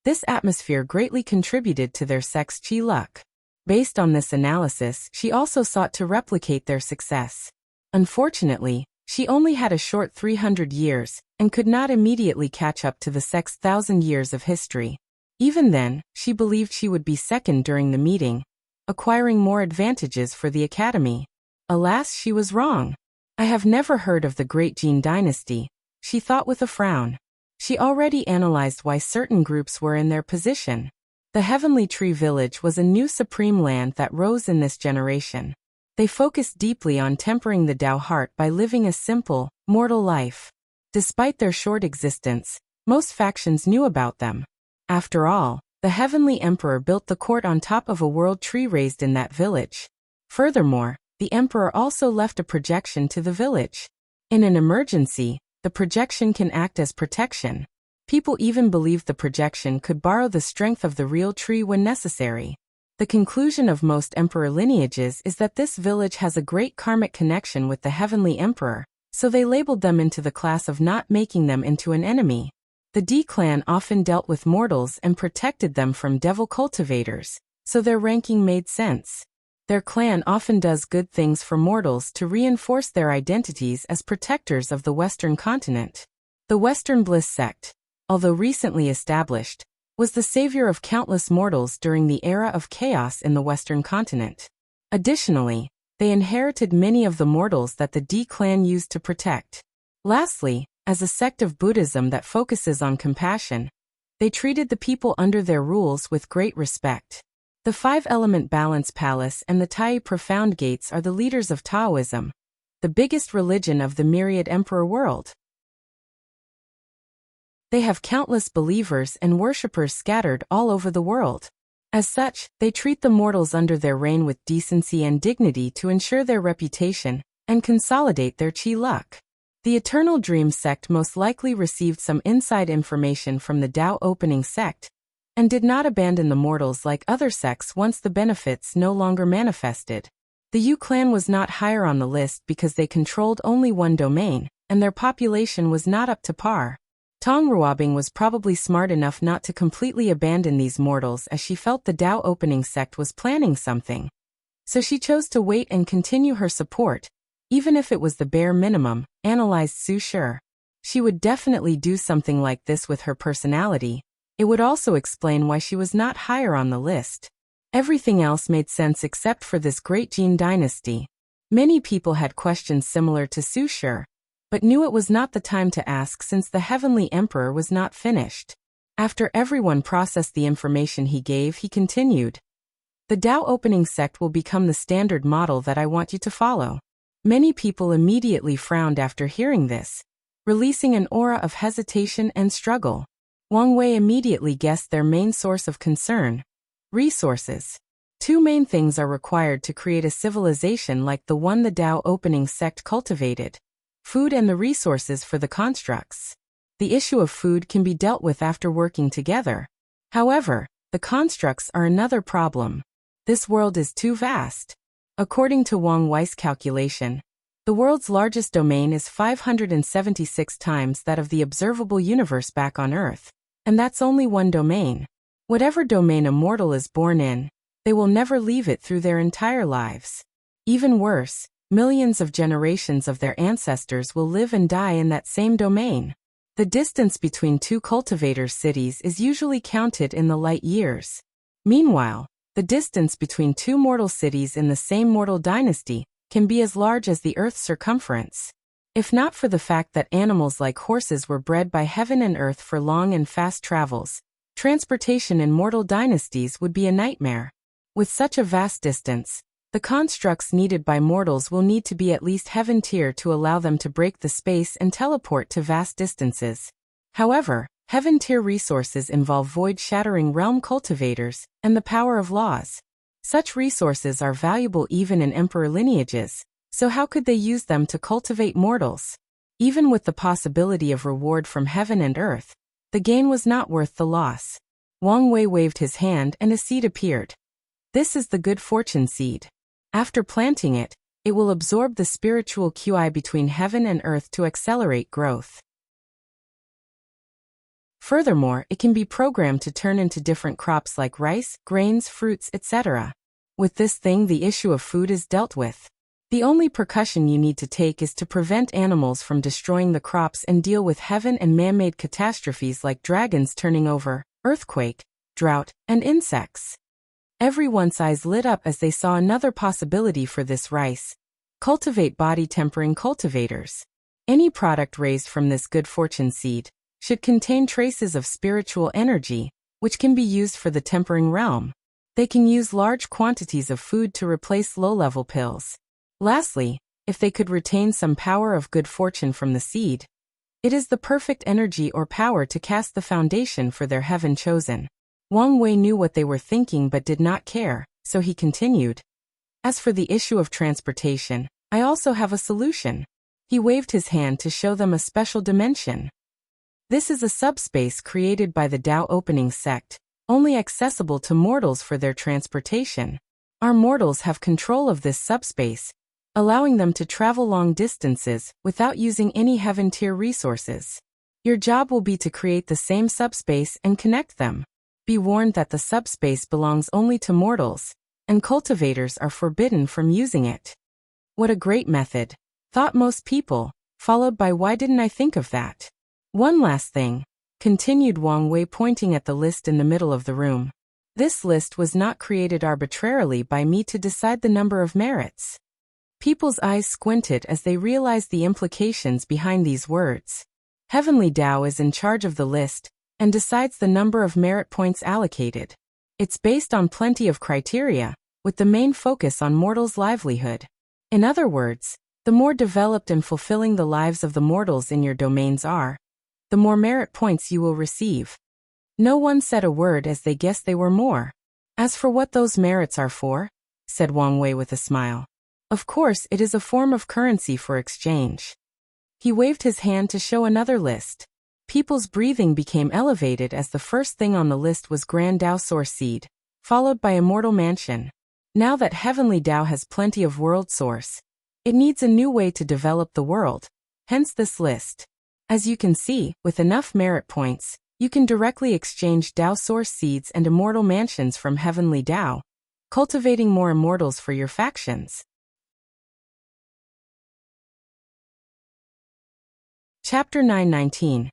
This atmosphere greatly contributed to their sect's chi luck. Based on this analysis, she also sought to replicate their success. Unfortunately, she only had a short 300 years and could not immediately catch up to the sect's 1,000 years of history. Even then, she believed she would be second during the meeting, acquiring more advantages for the academy. Alas, she was wrong. I have never heard of the Great Jin dynasty, she thought with a frown. She already analyzed why certain groups were in their position. The Heavenly Tree Village was a new supreme land that rose in this generation. They focused deeply on tempering the Tao heart by living a simple, mortal life. Despite their short existence, most factions knew about them. After all, the Heavenly Emperor built the court on top of a world tree raised in that village. Furthermore, the Emperor also left a projection to the village. In an emergency, the projection can act as protection. People even believed the projection could borrow the strength of the real tree when necessary. The conclusion of most emperor lineages is that this village has a great karmic connection with the Heavenly Emperor, so they labeled them into the class of not making them into an enemy. The D clan often dealt with mortals and protected them from devil cultivators, so their ranking made sense. Their clan often does good things for mortals to reinforce their identities as protectors of the Western continent. The Western Bliss sect, although recently established, was the savior of countless mortals during the era of chaos in the Western continent. Additionally, they inherited many of the mortals that the D clan used to protect. Lastly, as a sect of Buddhism that focuses on compassion, they treated the people under their rules with great respect. The five-element balance palace and the Tai profound gates are the leaders of Taoism, the biggest religion of the myriad emperor world. They have countless believers and worshippers scattered all over the world. As such, they treat the mortals under their reign with decency and dignity to ensure their reputation and consolidate their chi luck. The Eternal Dream sect most likely received some inside information from the Tao opening sect, and did not abandon the mortals like other sects once the benefits no longer manifested. The Yu clan was not higher on the list because they controlled only one domain, and their population was not up to par. Tong Ruobing was probably smart enough not to completely abandon these mortals as she felt the Tao opening sect was planning something. So she chose to wait and continue her support, even if it was the bare minimum, analyzed Su Shi. She would definitely do something like this with her personality. It would also explain why she was not higher on the list. Everything else made sense except for this great Jin dynasty. Many people had questions similar to Su Shi, but knew it was not the time to ask since the Heavenly Emperor was not finished. After everyone processed the information he gave, he continued. The Tao opening sect will become the standard model that I want you to follow. Many people immediately frowned after hearing this, releasing an aura of hesitation and struggle. Wang Wei immediately guessed their main source of concern: resources. Two main things are required to create a civilization like the one the Tao opening sect cultivated: food and the resources for the constructs. The issue of food can be dealt with after working together. However, the constructs are another problem. This world is too vast. According to Wang Wei's calculation, the world's largest domain is 576 times that of the observable universe back on Earth, and that's only one domain. Whatever domain a mortal is born in, they will never leave it through their entire lives. Even worse, millions of generations of their ancestors will live and die in that same domain. The distance between two cultivators' cities is usually counted in the light years. Meanwhile, the distance between two mortal cities in the same mortal dynasty can be as large as the Earth's circumference. If not for the fact that animals like horses were bred by heaven and earth for long and fast travels, transportation in mortal dynasties would be a nightmare. With such a vast distance, the constructs needed by mortals will need to be at least heaven tier to allow them to break the space and teleport to vast distances. However, heaven tier resources involve void-shattering realm cultivators and the power of laws. Such resources are valuable even in emperor lineages, so how could they use them to cultivate mortals? Even with the possibility of reward from heaven and earth, the gain was not worth the loss. Wang Wei waved his hand and a seed appeared. This is the good fortune seed. After planting it, it will absorb the spiritual QI between heaven and earth to accelerate growth. Furthermore, it can be programmed to turn into different crops like rice, grains, fruits, etc. With this thing, the issue of food is dealt with. The only precaution you need to take is to prevent animals from destroying the crops and deal with heaven and man-made catastrophes like dragons turning over, earthquake, drought, and insects. Everyone's eyes lit up as they saw another possibility for this rice. Cultivate body-tempering cultivators. Any product raised from this good fortune seed should contain traces of spiritual energy, which can be used for the tempering realm. They can use large quantities of food to replace low-level pills. Lastly, if they could retain some power of good fortune from the seed, It is the perfect energy or power to cast the foundation for their heaven chosen. Wang Wei knew what they were thinking but did not care, so he continued. As for the issue of transportation, I also have a solution. He waved his hand to show them a special dimension. This is a subspace created by the Tao opening sect, only accessible to mortals for their transportation. Our mortals have control of this subspace, allowing them to travel long distances without using any heaven-tier resources. Your job will be to create the same subspace and connect them. Be warned that the subspace belongs only to mortals, and cultivators are forbidden from using it. What a great method, thought most people, followed by why didn't I think of that? One last thing, continued Wang Wei pointing at the list in the middle of the room. This list was not created arbitrarily by me to decide the number of merits. People's eyes squinted as they realized the implications behind these words. Heavenly Tao is in charge of the list and decides the number of merit points allocated. It's based on plenty of criteria, with the main focus on mortals' livelihood. In other words, the more developed and fulfilling the lives of the mortals in your domains are, the more merit points you will receive. No one said a word as they guessed they were more. As for what those merits are for, said Wang Wei with a smile. Of course, it is a form of currency for exchange. He waved his hand to show another list. People's breathing became elevated as the first thing on the list was Grand Tao Source Seed, followed by Immortal Mansion. Now that Heavenly Tao has plenty of world source, it needs a new way to develop the world, hence this list. As you can see, with enough merit points, you can directly exchange Tao Source Seeds and Immortal Mansions from Heavenly Tao, cultivating more immortals for your factions. Chapter 919.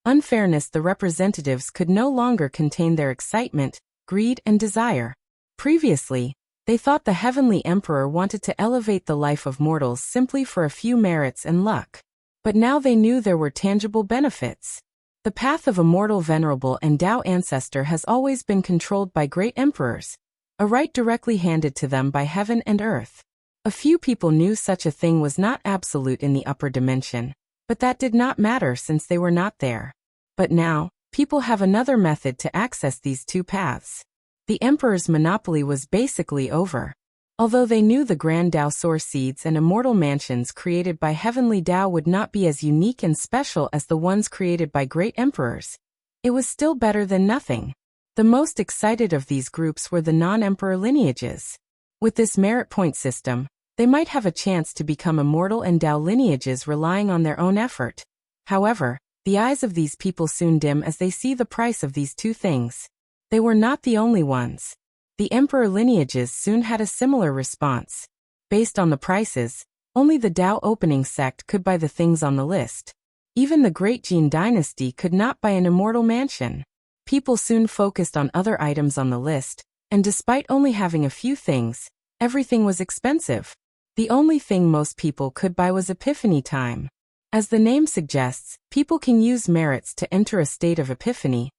Unfairness. The representatives could no longer contain their excitement, greed, and desire. Previously, they thought the Heavenly Emperor wanted to elevate the life of mortals simply for a few merits and luck. But now they knew there were tangible benefits. The path of immortal venerable and Tao ancestor has always been controlled by great emperors, a right directly handed to them by heaven and earth. A few people knew such a thing was not absolute in the upper dimension, but that did not matter since they were not there. But now, people have another method to access these two paths. The emperor's monopoly was basically over. Although they knew the Grand Tao Source Seeds and Immortal Mansions created by Heavenly Tao would not be as unique and special as the ones created by great emperors, it was still better than nothing. The most excited of these groups were the non-emperor lineages. With this merit point system, they might have a chance to become immortal and Tao lineages relying on their own effort. However, the eyes of these people soon dim as they see the price of these two things. They were not the only ones. The emperor lineages soon had a similar response. Based on the prices, only the Tao opening sect could buy the things on the list. Even the Great Jin dynasty could not buy an immortal mansion. People soon focused on other items on the list, and despite only having a few things, everything was expensive. The only thing most people could buy was epiphany time. As the name suggests, people can use merits to enter a state of epiphany,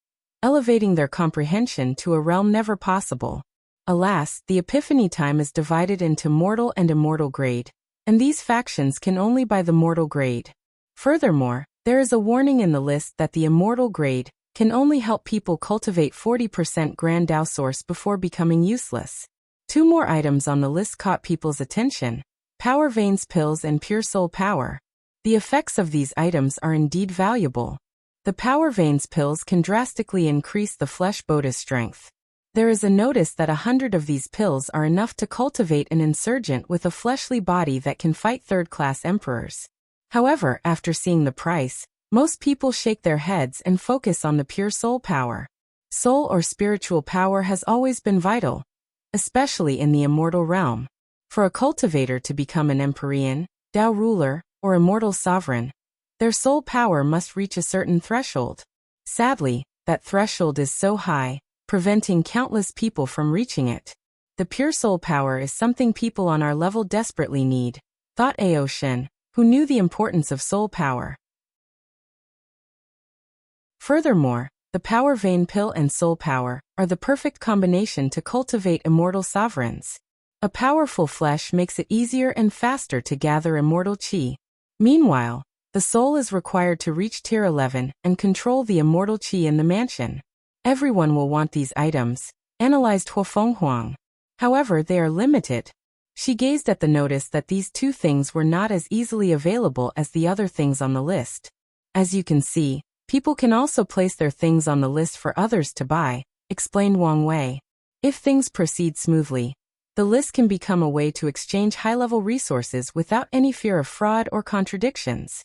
elevating their comprehension to a realm never possible. Alas, the epiphany time is divided into mortal and immortal grade, and these factions can only buy the mortal grade. Furthermore, there is a warning in the list that the immortal grade can only help people cultivate 40% Grand Tao Source before becoming useless. Two more items on the list caught people's attention: Power Veins Pills and Pure Soul Power. The effects of these items are indeed valuable. The Power Veins Pills can drastically increase the flesh boda's strength. There is a notice that 100 of these pills are enough to cultivate an insurgent with a fleshly body that can fight third-class emperors. However, after seeing the price, most people shake their heads and focus on the pure soul power. Soul or spiritual power has always been vital, especially in the immortal realm. For a cultivator to become an Empyrean, Tao ruler, or immortal sovereign, their soul power must reach a certain threshold. Sadly, that threshold is so high, preventing countless people from reaching it. The pure soul power is something people on our level desperately need, thought Ao Shen, who knew the importance of soul power. Furthermore, the Power Vein Pill and Soul Power are the perfect combination to cultivate immortal sovereigns. A powerful flesh makes it easier and faster to gather immortal chi. Meanwhile, The soul is required to reach tier 11 and control the immortal qi in the mansion. Everyone will want these items, analyzed Huofeng Huang. However, they are limited. She gazed at the notice that these two things were not as easily available as the other things on the list. As you can see, people can also place their things on the list for others to buy, explained Wang Wei. If things proceed smoothly, the list can become a way to exchange high-level resources without any fear of fraud or contradictions.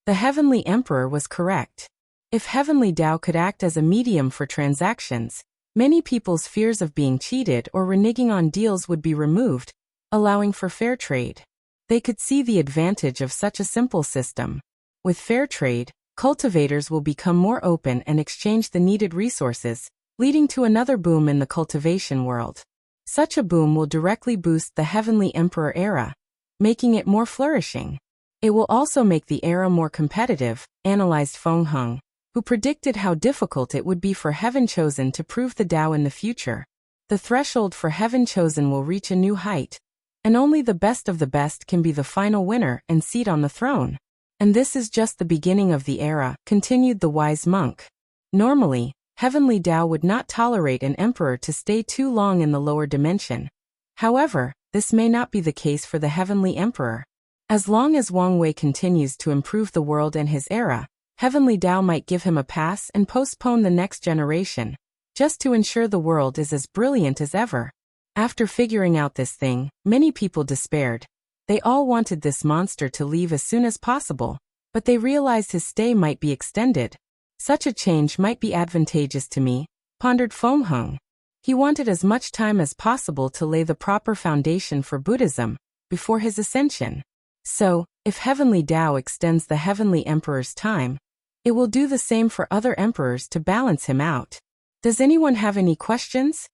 The Heavenly Emperor was correct. If Heavenly Tao could act as a medium for transactions, many people's fears of being cheated or reneging on deals would be removed, allowing for fair trade. They could see the advantage of such a simple system. With fair trade, cultivators will become more open and exchange the needed resources, leading to another boom in the cultivation world. Such a boom will directly boost the Heavenly Emperor era, making it more flourishing. It will also make the era more competitive, analyzed Feng Heng, who predicted how difficult it would be for Heaven Chosen to prove the Tao in the future. The threshold for Heaven Chosen will reach a new height, and only the best of the best can be the final winner and seat on the throne. And this is just the beginning of the era, continued the wise monk. Normally, Heavenly Tao would not tolerate an emperor to stay too long in the lower dimension. However, this may not be the case for the Heavenly Emperor. As long as Wang Wei continues to improve the world and his era, Heavenly Tao might give him a pass and postpone the next generation, just to ensure the world is as brilliant as ever. After figuring out this thing, many people despaired. They all wanted this monster to leave as soon as possible, but they realized his stay might be extended. Such a change might be advantageous to me, pondered Feng Heng. He wanted as much time as possible to lay the proper foundation for Buddhism, before his ascension. So, if Heavenly Tao extends the Heavenly Emperor's time, it will do the same for other emperors to balance him out. Does anyone have any questions?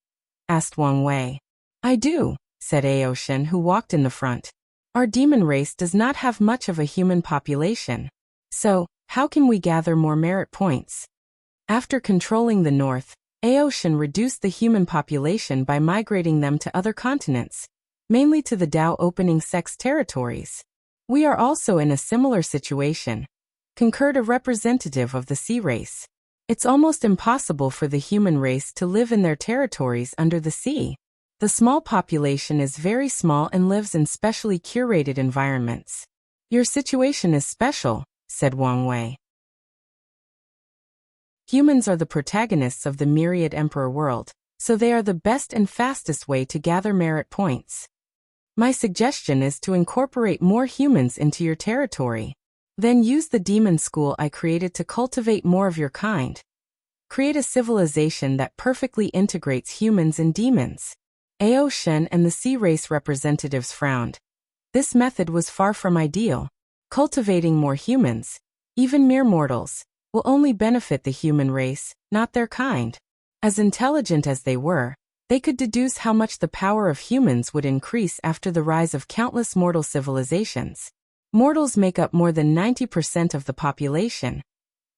Asked Wang Wei. I do, said Aoshin, who walked in the front. Our demon race does not have much of a human population. So, how can we gather more merit points? After controlling the north, Aoshin reduced the human population by migrating them to other continents, mainly to the Tao opening sex territories. We are also in a similar situation, concurred a representative of the sea race. It's almost impossible for the human race to live in their territories under the sea. The small population is very small and lives in specially curated environments. Your situation is special, said Wang Wei. Humans are the protagonists of the myriad emperor world, so they are the best and fastest way to gather merit points. My suggestion is to incorporate more humans into your territory. Then use the demon school I created to cultivate more of your kind. Create a civilization that perfectly integrates humans and demons. Ao Shen and the sea race representatives frowned. This method was far from ideal. Cultivating more humans, even mere mortals, will only benefit the human race, not their kind. As intelligent as they were, they could deduce how much the power of humans would increase after the rise of countless mortal civilizations. Mortals make up more than 90% of the population.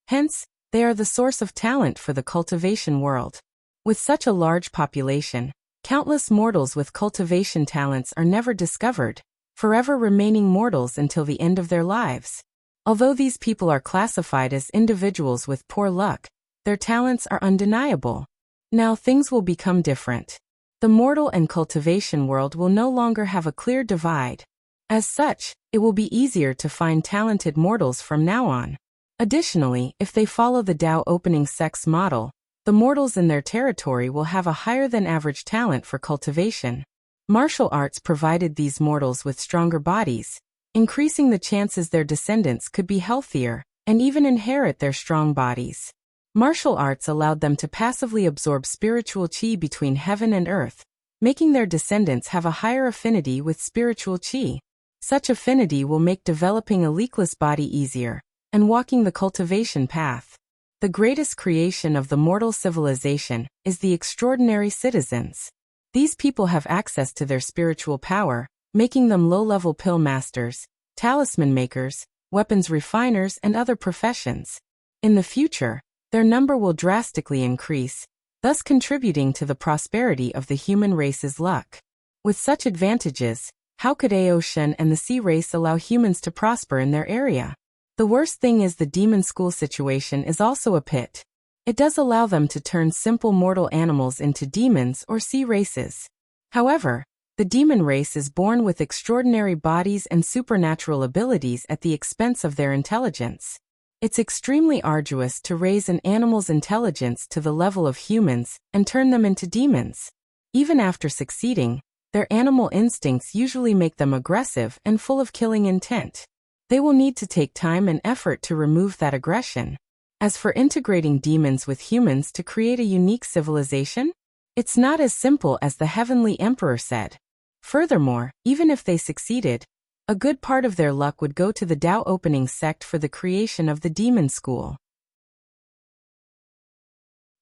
Hence, they are the source of talent for the cultivation world. With such a large population, countless mortals with cultivation talents are never discovered, forever remaining mortals until the end of their lives. Although these people are classified as individuals with poor luck, their talents are undeniable. Now things will become different. The mortal and cultivation world will no longer have a clear divide. As such, it will be easier to find talented mortals from now on. Additionally, if they follow the Tao opening sex model, the mortals in their territory will have a higher than average talent for cultivation. Martial arts provided these mortals with stronger bodies, increasing the chances their descendants could be healthier, and even inherit their strong bodies. Martial arts allowed them to passively absorb spiritual qi between heaven and earth, making their descendants have a higher affinity with spiritual qi. Such affinity will make developing a leakless body easier, and walking the cultivation path. The greatest creation of the mortal civilization is the extraordinary citizens. These people have access to their spiritual power, making them low-level pill masters, talisman makers, weapons refiners, and other professions. In the future, their number will drastically increase, thus contributing to the prosperity of the human race's luck. With such advantages, how could Ao Shen and the sea race allow humans to prosper in their area? The worst thing is the demon school situation is also a pit. It does allow them to turn simple mortal animals into demons or sea races. However, the demon race is born with extraordinary bodies and supernatural abilities at the expense of their intelligence. It's extremely arduous to raise an animal's intelligence to the level of humans and turn them into demons. Even after succeeding, their animal instincts usually make them aggressive and full of killing intent. They will need to take time and effort to remove that aggression. As for integrating demons with humans to create a unique civilization, it's not as simple as the Heavenly Emperor said. Furthermore, even if they succeeded, a good part of their luck would go to the Tao opening sect for the creation of the demon school.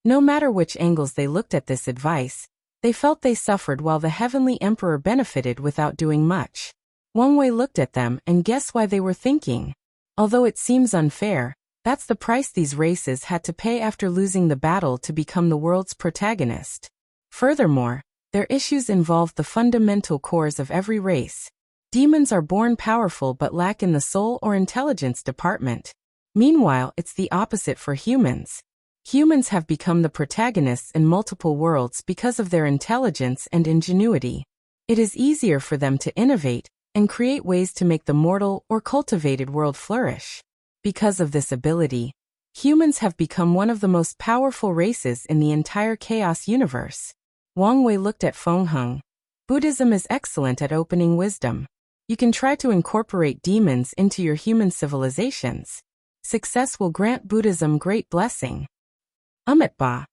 No matter which angles they looked at this advice, they felt they suffered while the Heavenly Emperor benefited without doing much. Wang Wei looked at them and guessed why they were thinking. Although it seems unfair, that's the price these races had to pay after losing the battle to become the world's protagonist. Furthermore, their issues involved the fundamental cores of every race. Demons are born powerful but lack in the soul or intelligence department. Meanwhile, it's the opposite for humans. Humans have become the protagonists in multiple worlds because of their intelligence and ingenuity. It is easier for them to innovate and create ways to make the mortal or cultivated world flourish. Because of this ability, humans have become one of the most powerful races in the entire chaos universe. Wang Wei looked at Feng Heng. Buddhism is excellent at opening wisdom. You can try to incorporate demons into your human civilizations. Success will grant Buddhism great blessing. Ba,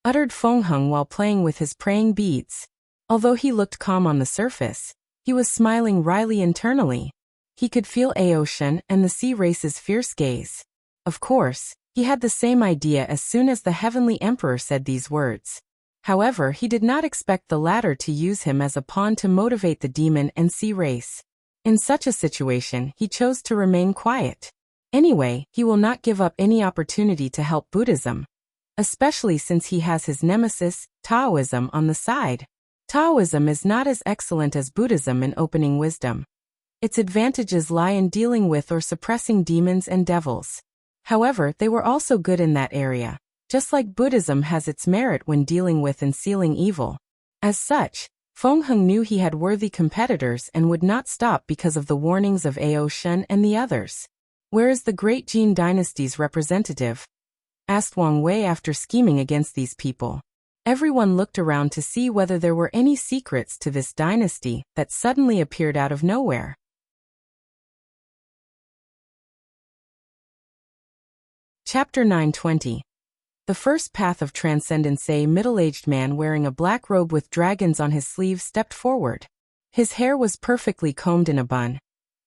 uttered Feng Heng while playing with his praying beads. Although he looked calm on the surface, he was smiling wryly internally. He could feel Aoshan and the sea race's fierce gaze. Of course, he had the same idea as soon as the Heavenly Emperor said these words. However, he did not expect the latter to use him as a pawn to motivate the demon and sea race. In such a situation, he chose to remain quiet. Anyway, he will not give up any opportunity to help Buddhism, especially since he has his nemesis, Taoism, on the side. Taoism is not as excellent as Buddhism in opening wisdom. Its advantages lie in dealing with or suppressing demons and devils. However, they were also good in that area, just like Buddhism has its merit when dealing with and sealing evil. As such, Feng Heng knew he had worthy competitors and would not stop because of the warnings of Aoshan and the others. Where is the great Jin dynasty's representative? Asked Wang Wei after scheming against these people. Everyone looked around to see whether there were any secrets to this dynasty that suddenly appeared out of nowhere. Chapter 920. The first path of transcendence. A middle-aged man wearing a black robe with dragons on his sleeve stepped forward. His hair was perfectly combed in a bun,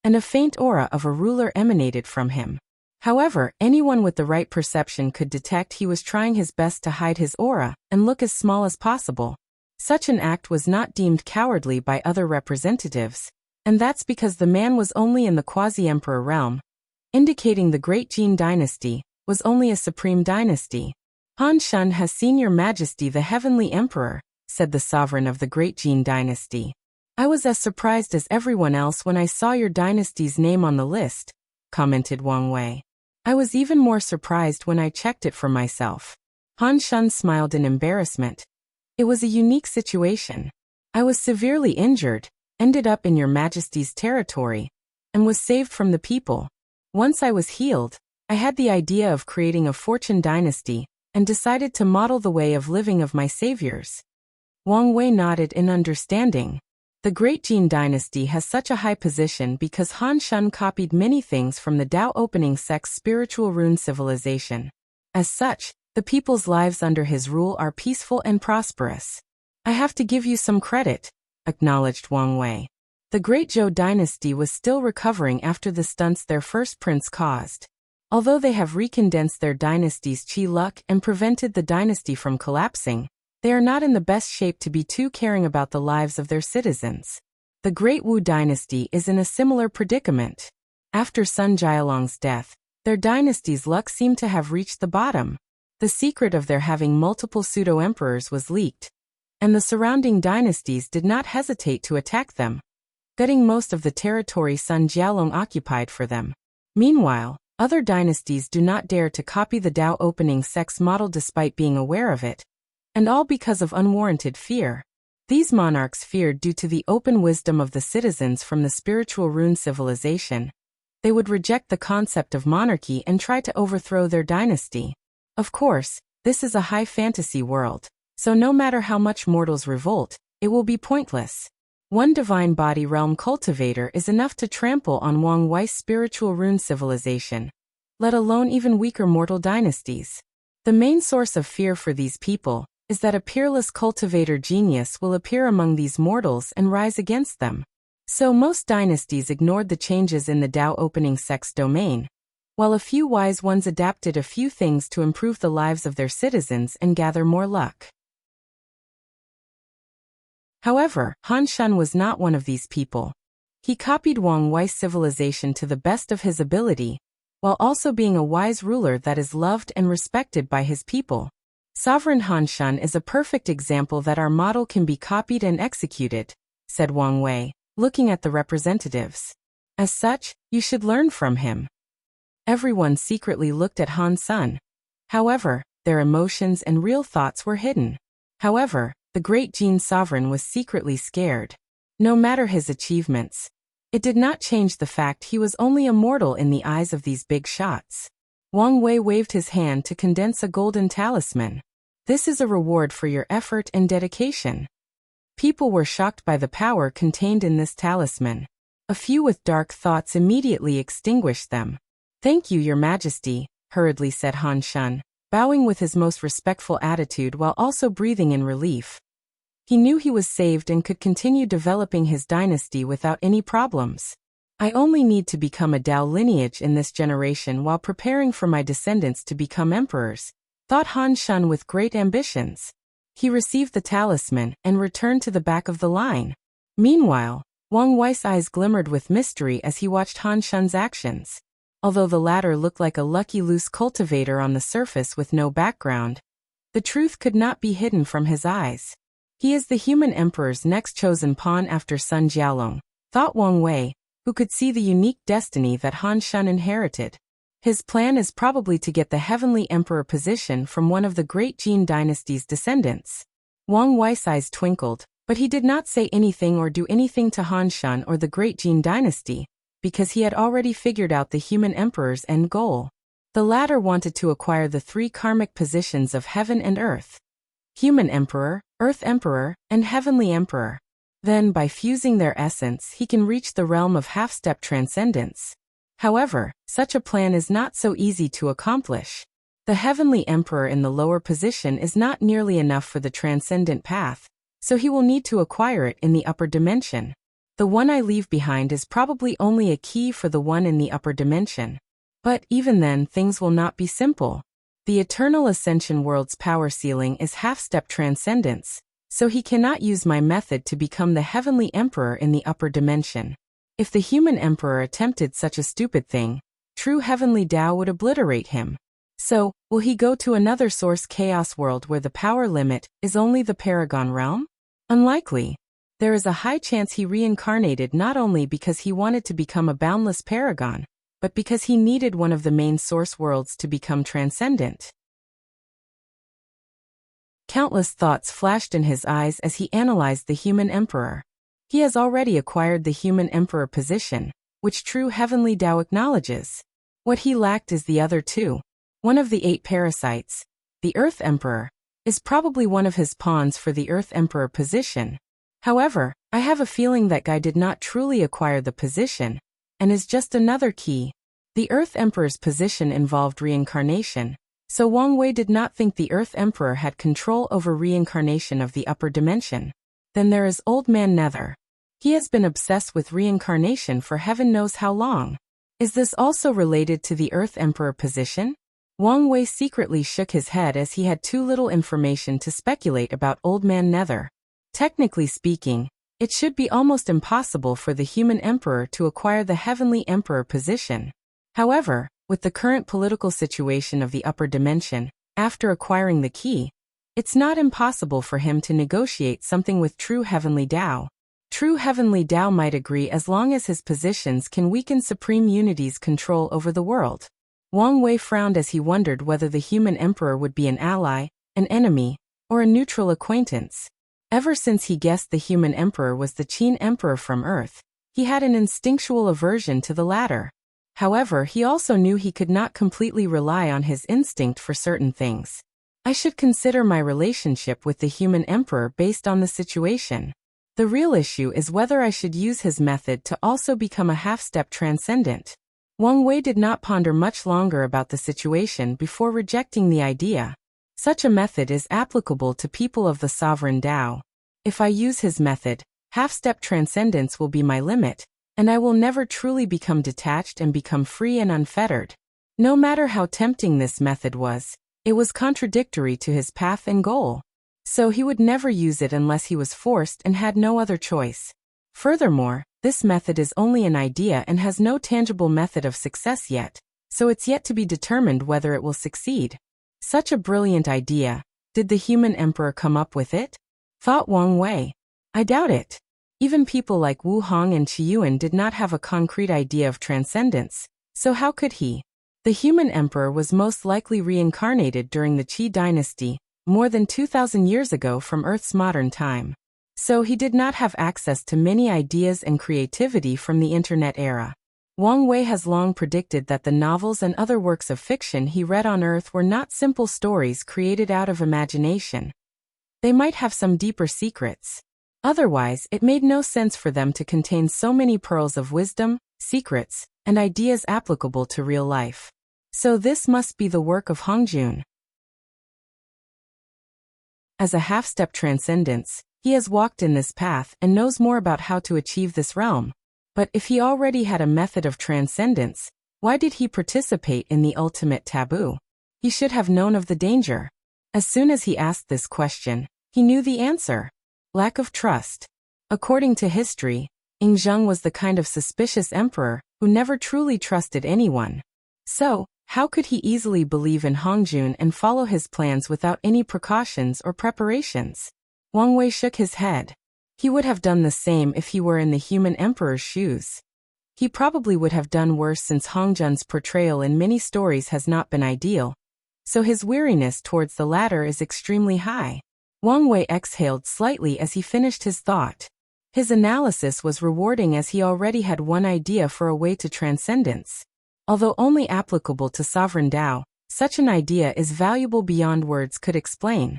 and a faint aura of a ruler emanated from him. However, anyone with the right perception could detect he was trying his best to hide his aura and look as small as possible. Such an act was not deemed cowardly by other representatives, and that's because the man was only in the quasi-emperor realm, indicating the Great Jin dynasty was only a supreme dynasty. Han Shun has seen Your Majesty the Heavenly Emperor, said the sovereign of the Great Jin dynasty. I was as surprised as everyone else when I saw your dynasty's name on the list, commented Wang Wei. I was even more surprised when I checked it for myself. Han Shun smiled in embarrassment. It was a unique situation. I was severely injured, ended up in Your Majesty's territory, and was saved from the people. Once I was healed, I had the idea of creating a fortune dynasty, and decided to model the way of living of my saviors. Wang Wei nodded in understanding. The Great Jin dynasty has such a high position because Han Shun copied many things from the Tao opening sect's spiritual rune civilization. As such, the people's lives under his rule are peaceful and prosperous. I have to give you some credit, acknowledged Wang Wei. The Great Zhou dynasty was still recovering after the stunts their first prince caused. Although they have recondensed their dynasty's qi luck and prevented the dynasty from collapsing, they are not in the best shape to be too caring about the lives of their citizens. The Great Wu dynasty is in a similar predicament. After Sun Jialong's death, their dynasty's luck seemed to have reached the bottom. The secret of their having multiple pseudo-emperors was leaked, and the surrounding dynasties did not hesitate to attack them, gutting most of the territory Sun Jialong occupied for them. Meanwhile, Other dynasties do not dare to copy the Tao opening sex model despite being aware of it, and all because of unwarranted fear. These monarchs feared due to the open wisdom of the citizens from the spiritual rune civilization. They would reject the concept of monarchy and try to overthrow their dynasty. Of course, this is a high fantasy world, so no matter how much mortals revolt, it will be pointless. One divine body realm cultivator is enough to trample on Wang Wei's spiritual rune civilization, let alone even weaker mortal dynasties. The main source of fear for these people is that a peerless cultivator genius will appear among these mortals and rise against them. So most dynasties ignored the changes in the Tao opening sex domain, while a few wise ones adapted a few things to improve the lives of their citizens and gather more luck. However, Han Shun was not one of these people. He copied Wang Wei's civilization to the best of his ability, while also being a wise ruler that is loved and respected by his people. Sovereign Han Shun is a perfect example that our model can be copied and executed, said Wang Wei, looking at the representatives. As such, you should learn from him. Everyone secretly looked at Han Shun. However, their emotions and real thoughts were hidden. However, the great Jin sovereign was secretly scared. No matter his achievements, it did not change the fact he was only a mortal in the eyes of these big shots. Wang Wei waved his hand to condense a golden talisman. This is a reward for your effort and dedication. People were shocked by the power contained in this talisman. A few with dark thoughts immediately extinguished them. Thank you, Your Majesty, hurriedly said Han Shun, bowing with his most respectful attitude while also breathing in relief. He knew he was saved and could continue developing his dynasty without any problems. I only need to become a Tao lineage in this generation while preparing for my descendants to become emperors, thought Han Shun with great ambitions. He received the talisman and returned to the back of the line. Meanwhile, Wang Wei's eyes glimmered with mystery as he watched Han Shun's actions. Although the latter looked like a lucky loose cultivator on the surface with no background, the truth could not be hidden from his eyes. He is the human emperor's next chosen pawn after Sun Jialong, thought Wang Wei, who could see the unique destiny that Han Shun inherited. His plan is probably to get the heavenly emperor position from one of the great Jin dynasty's descendants. Wang Wei's eyes twinkled, but he did not say anything or do anything to Han Shun or the great Jin dynasty, because he had already figured out the human emperor's end goal. The latter wanted to acquire the three karmic positions of heaven and earth: human emperor, earth emperor, and heavenly emperor. Then, by fusing their essence, he can reach the realm of half-step transcendence. However, such a plan is not so easy to accomplish. The heavenly emperor in the lower position is not nearly enough for the transcendent path, so he will need to acquire it in the upper dimension. The one I leave behind is probably only a key for the one in the upper dimension. But even then, things will not be simple. The eternal ascension world's power ceiling is half-step transcendence, so he cannot use my method to become the heavenly emperor in the upper dimension. If the human emperor attempted such a stupid thing, true heavenly Tao would obliterate him. So, will he go to another source chaos world where the power limit is only the Paragon realm? Unlikely. There is a high chance he reincarnated not only because he wanted to become a boundless paragon, but because he needed one of the main source worlds to become transcendent. Countless thoughts flashed in his eyes as he analyzed the human emperor. He has already acquired the human emperor position, which true heavenly Tao acknowledges. What he lacked is the other two. One of the 8 parasites, the Earth Emperor, is probably one of his pawns for the Earth Emperor position. However, I have a feeling that guy did not truly acquire the position, and is just another key. The Earth Emperor's position involved reincarnation, so Wang Wei did not think the Earth Emperor had control over reincarnation of the upper dimension. Then there is Old Man Nether. He has been obsessed with reincarnation for heaven knows how long. Is this also related to the Earth Emperor position? Wang Wei secretly shook his head as he had too little information to speculate about Old Man Nether. Technically speaking, it should be almost impossible for the human emperor to acquire the heavenly emperor position. However, with the current political situation of the upper dimension, after acquiring the key, it's not impossible for him to negotiate something with true heavenly Tao. True heavenly Tao might agree as long as his positions can weaken Supreme Unity's control over the world. Wang Wei frowned as he wondered whether the human emperor would be an ally, an enemy, or a neutral acquaintance. Ever since he guessed the human emperor was the Qin emperor from Earth, he had an instinctual aversion to the latter. However, he also knew he could not completely rely on his instinct for certain things. I should consider my relationship with the human emperor based on the situation. The real issue is whether I should use his method to also become a half-step transcendent. Wang Wei did not ponder much longer about the situation before rejecting the idea. Such a method is applicable to people of the sovereign Tao. If I use his method, half-step transcendence will be my limit, and I will never truly become detached and become free and unfettered. No matter how tempting this method was, it was contradictory to his path and goal. So he would never use it unless he was forced and had no other choice. Furthermore, this method is only an idea and has no tangible method of success yet, so it's yet to be determined whether it will succeed. Such a brilliant idea, did the human emperor come up with it? Thought Wang Wei. I doubt it. Even people like Wu Hong and Qiyuan did not have a concrete idea of transcendence, so how could he? The human emperor was most likely reincarnated during the Qi dynasty, more than 2,000 years ago from Earth's modern time. So he did not have access to many ideas and creativity from the internet era. Wang Wei has long predicted that the novels and other works of fiction he read on Earth were not simple stories created out of imagination. They might have some deeper secrets. Otherwise, it made no sense for them to contain so many pearls of wisdom, secrets, and ideas applicable to real life. So this must be the work of Hongjun. As a half-step transcendence, he has walked in this path and knows more about how to achieve this realm. But if he already had a method of transcendence, why did he participate in the ultimate taboo? He should have known of the danger. As soon as he asked this question, he knew the answer. Lack of trust. According to history, Yingzheng was the kind of suspicious emperor who never truly trusted anyone. So, how could he easily believe in Hongjun and follow his plans without any precautions or preparations? Wang Wei shook his head. He would have done the same if he were in the human emperor's shoes. He probably would have done worse since Hongjun's portrayal in many stories has not been ideal, so his weariness towards the latter is extremely high. Wang Wei exhaled slightly as he finished his thought. His analysis was rewarding as he already had one idea for a way to transcendence. Although only applicable to sovereign Tao, such an idea is valuable beyond words could explain.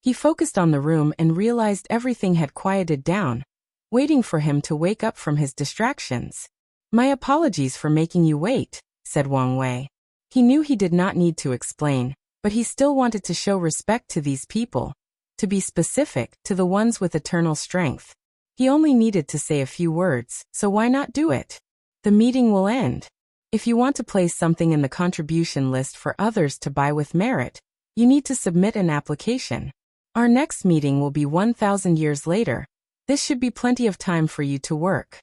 He focused on the room and realized everything had quieted down, waiting for him to wake up from his distractions. My apologies for making you wait, said Wang Wei. He knew he did not need to explain, but he still wanted to show respect to these people. To be specific, to the ones with eternal strength. He only needed to say a few words, so why not do it? The meeting will end. If you want to place something in the contribution list for others to buy with merit, you need to submit an application. Our next meeting will be 1,000 years later. This should be plenty of time for you to work.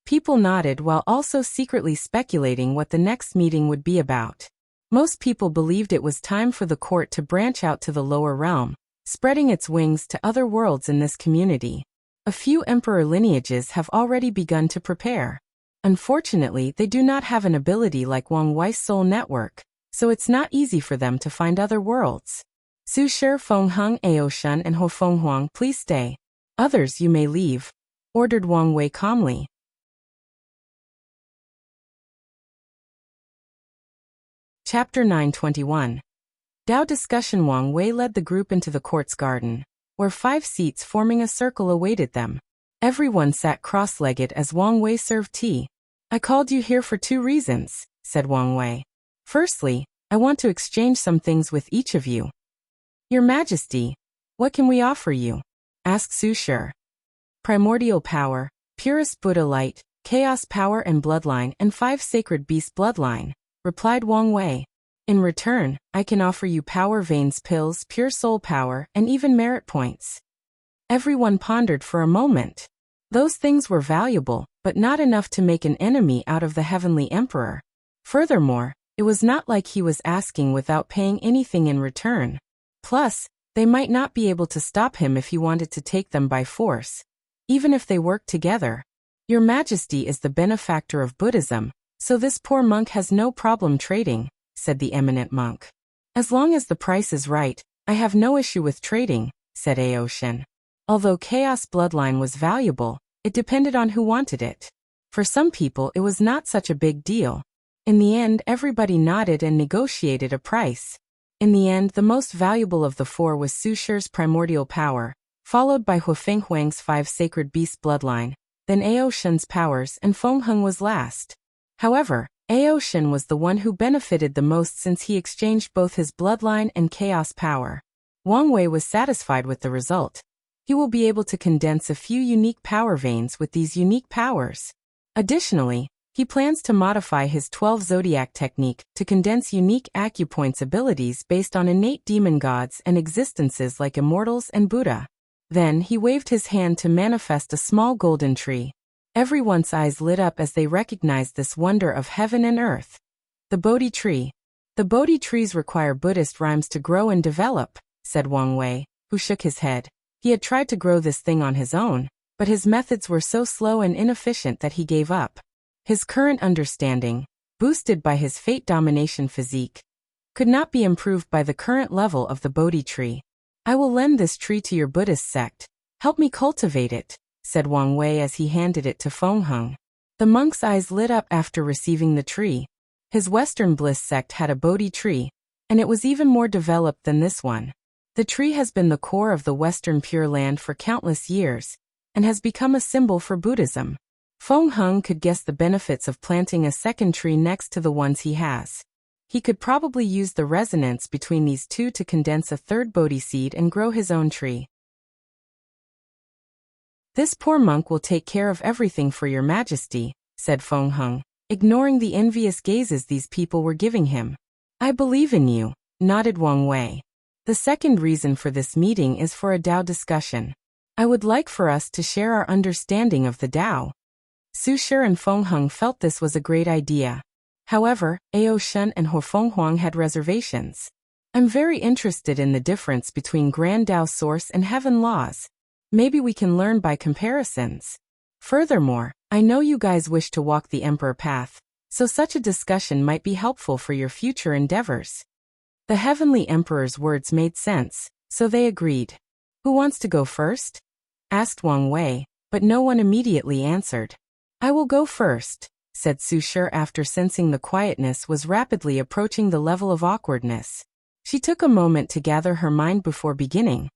People nodded while also secretly speculating what the next meeting would be about. Most people believed it was time for the court to branch out to the lower realm, spreading its wings to other worlds in this community. A few emperor lineages have already begun to prepare. Unfortunately, they do not have an ability like Wang Wei's soul network, so it's not easy for them to find other worlds. Su Shi, Feng Heng, Ao Shun, and Ho Feng Huang, please stay. Others you may leave, ordered Wang Wei calmly. Chapter 921. Dao discussion. Wang Wei led the group into the court's garden, where 5 seats forming a circle awaited them. Everyone sat cross-legged as Wang Wei served tea. I called you here for 2 reasons, said Wang Wei. Firstly, I want to exchange some things with each of you. Your Majesty, what can we offer you? Asked Su Shi. Primordial power, purest Buddha light, chaos power and bloodline, and 5 sacred beast bloodline, replied Wang Wei. In return, I can offer you power veins pills, pure soul power, and even merit points. Everyone pondered for a moment. Those things were valuable, but not enough to make an enemy out of the heavenly emperor. Furthermore, it was not like he was asking without paying anything in return. Plus, they might not be able to stop him if he wanted to take them by force, even if they worked together. Your Majesty is the benefactor of Buddhism, so this poor monk has no problem trading, said the eminent monk. As long as the price is right, I have no issue with trading, said Aoshin. Although chaos bloodline was valuable, it depended on who wanted it. For some people it was not such a big deal. In the end, everybody nodded and negotiated a price. In the end, the most valuable of the four was Su Shi's primordial power, followed by Huang's 5 sacred beast bloodline, then Aoshin's powers, and Feng was last. However, Aoshin was the one who benefited the most since he exchanged both his bloodline and chaos power. Wang Wei was satisfied with the result. He will be able to condense a few unique power veins with these unique powers. Additionally, he plans to modify his 12 zodiac technique to condense unique acupoints abilities based on innate demon gods and existences like immortals and Buddha. Then he waved his hand to manifest a small golden tree. Everyone's eyes lit up as they recognized this wonder of heaven and earth. The Bodhi tree. The Bodhi trees require Buddhist rhymes to grow and develop, said Wang Wei, who shook his head. He had tried to grow this thing on his own, but his methods were so slow and inefficient that he gave up. His current understanding, boosted by his fate domination physique, could not be improved by the current level of the Bodhi tree. I will lend this tree to your Buddhist sect. Help me cultivate it, said Wang Wei as he handed it to Feng. The monk's eyes lit up after receiving the tree. His Western Bliss sect had a Bodhi tree, and it was even more developed than this one. The tree has been the core of the Western Pure Land for countless years, and has become a symbol for Buddhism. Feng could guess the benefits of planting a second tree next to the ones he has. He could probably use the resonance between these two to condense a third Bodhi seed and grow his own tree. This poor monk will take care of everything for your majesty, said Feng, ignoring the envious gazes these people were giving him. I believe in you, nodded Wang Wei. The second reason for this meeting is for a Tao discussion. I would like for us to share our understanding of the Tao. Su Shi and Feng felt this was a great idea. However, Aoshin and Huang had reservations. I'm very interested in the difference between Grand Tao Source and Heaven Laws. Maybe we can learn by comparisons. Furthermore, I know you guys wish to walk the Emperor path, so such a discussion might be helpful for your future endeavors. The Heavenly Emperor's words made sense, so they agreed. Who wants to go first? Asked Wang Wei, but no one immediately answered. I will go first, said Su Shi after sensing the quietness was rapidly approaching the level of awkwardness. She took a moment to gather her mind before beginning.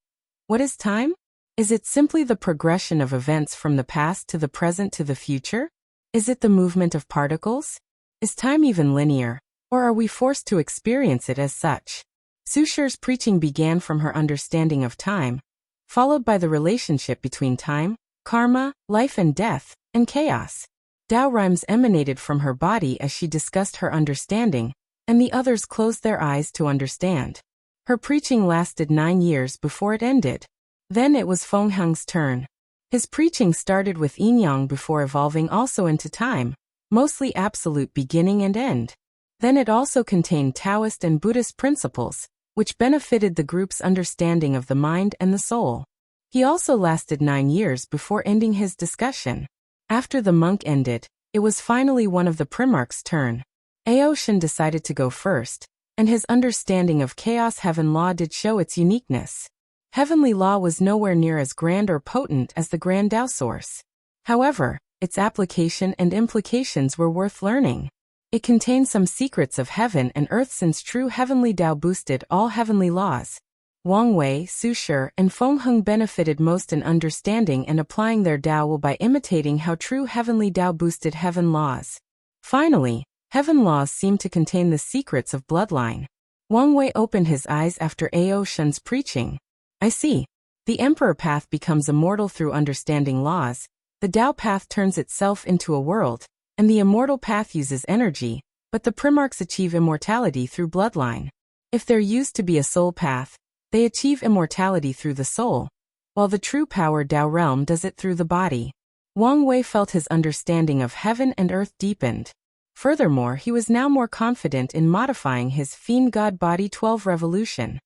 What is time? Is it simply the progression of events from the past to the present to the future? Is it the movement of particles? Is time even linear, or are we forced to experience it as such? Su Shi's preaching began from her understanding of time, followed by the relationship between time, karma, life and death, and chaos. Tao rhymes emanated from her body as she discussed her understanding, and the others closed their eyes to understand. Her preaching lasted 9 years before it ended. Then it was Feng turn. His preaching started with yin-yang before evolving also into time, mostly absolute beginning and end. Then it also contained Taoist and Buddhist principles, which benefited the group's understanding of the mind and the soul. He also lasted 9 years before ending his discussion. After the monk ended, it was finally one of the primarch's turn. Aoshin decided to go first, and his understanding of Chaos Heaven Law did show its uniqueness. Heavenly Law was nowhere near as grand or potent as the Grand Tao Source. However, its application and implications were worth learning. It contained some secrets of heaven and earth since true Heavenly Tao boosted all heavenly laws. Wang Wei, Su Shi, and Feng benefited most in understanding and applying their Tao by imitating how true Heavenly Tao boosted heaven laws. Finally, heaven laws seemed to contain the secrets of bloodline. Wang Wei opened his eyes after Aoshin's preaching. I see. The Emperor path becomes immortal through understanding laws, the Tao path turns itself into a world, and the immortal path uses energy, but the primarchs achieve immortality through bloodline. If they're used to be a soul path, they achieve immortality through the soul, while the true power Tao realm does it through the body. Wang Wei felt his understanding of heaven and earth deepened. Furthermore, he was now more confident in modifying his Fiend God Body 12 revolution.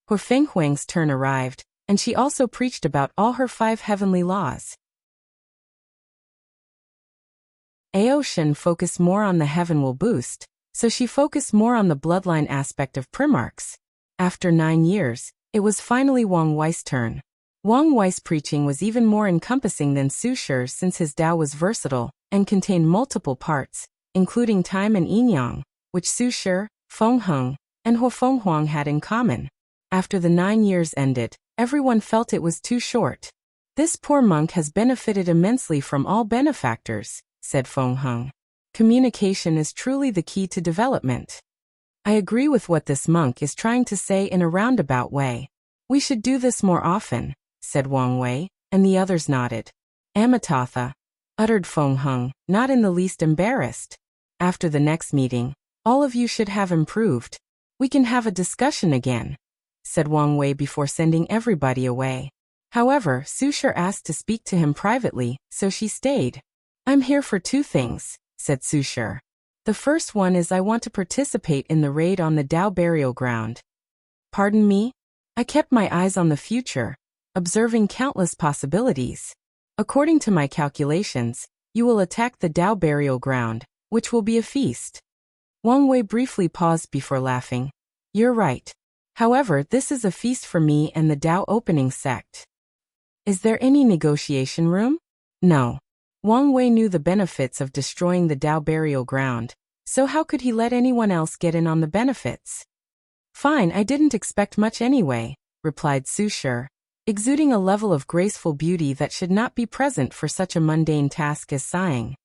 Huang's turn arrived, and she also preached about all her 5 heavenly laws. Aoshin focused more on the heaven will boost, so she focused more on the bloodline aspect of Primarchs. After 9 years, it was finally Wang Wei's turn. Wang Wei's preaching was even more encompassing than Su Shi's since his Tao was versatile and contained multiple parts, including time and yin-yang, which Su Shi, Feng Heng, and Huo Fenghuang had in common. After the 9 years ended, everyone felt it was too short. This poor monk has benefited immensely from all benefactors, said Feng Heng. Communication is truly the key to development. I agree with what this monk is trying to say in a roundabout way. We should do this more often, said Wang Wei, and the others nodded. Amitatha, uttered Feng Heng, not in the least embarrassed. After the next meeting, all of you should have improved. We can have a discussion again, said Wang Wei before sending everybody away. However, Su Shi asked to speak to him privately, so she stayed. I'm here for 2 things, said Su Shi. The first one is I want to participate in the raid on the Dao burial ground. Pardon me? I kept my eyes on the future, observing countless possibilities. According to my calculations, you will attack the Dao burial ground, which will be a feast. Wang Wei briefly paused before laughing. You're right. However, this is a feast for me and the Dao opening sect. Is there any negotiation room? No. Wang Wei knew the benefits of destroying the Dao burial ground, so how could he let anyone else get in on the benefits? Fine, I didn't expect much anyway, replied Su Shi, exuding a level of graceful beauty that should not be present for such a mundane task as sighing.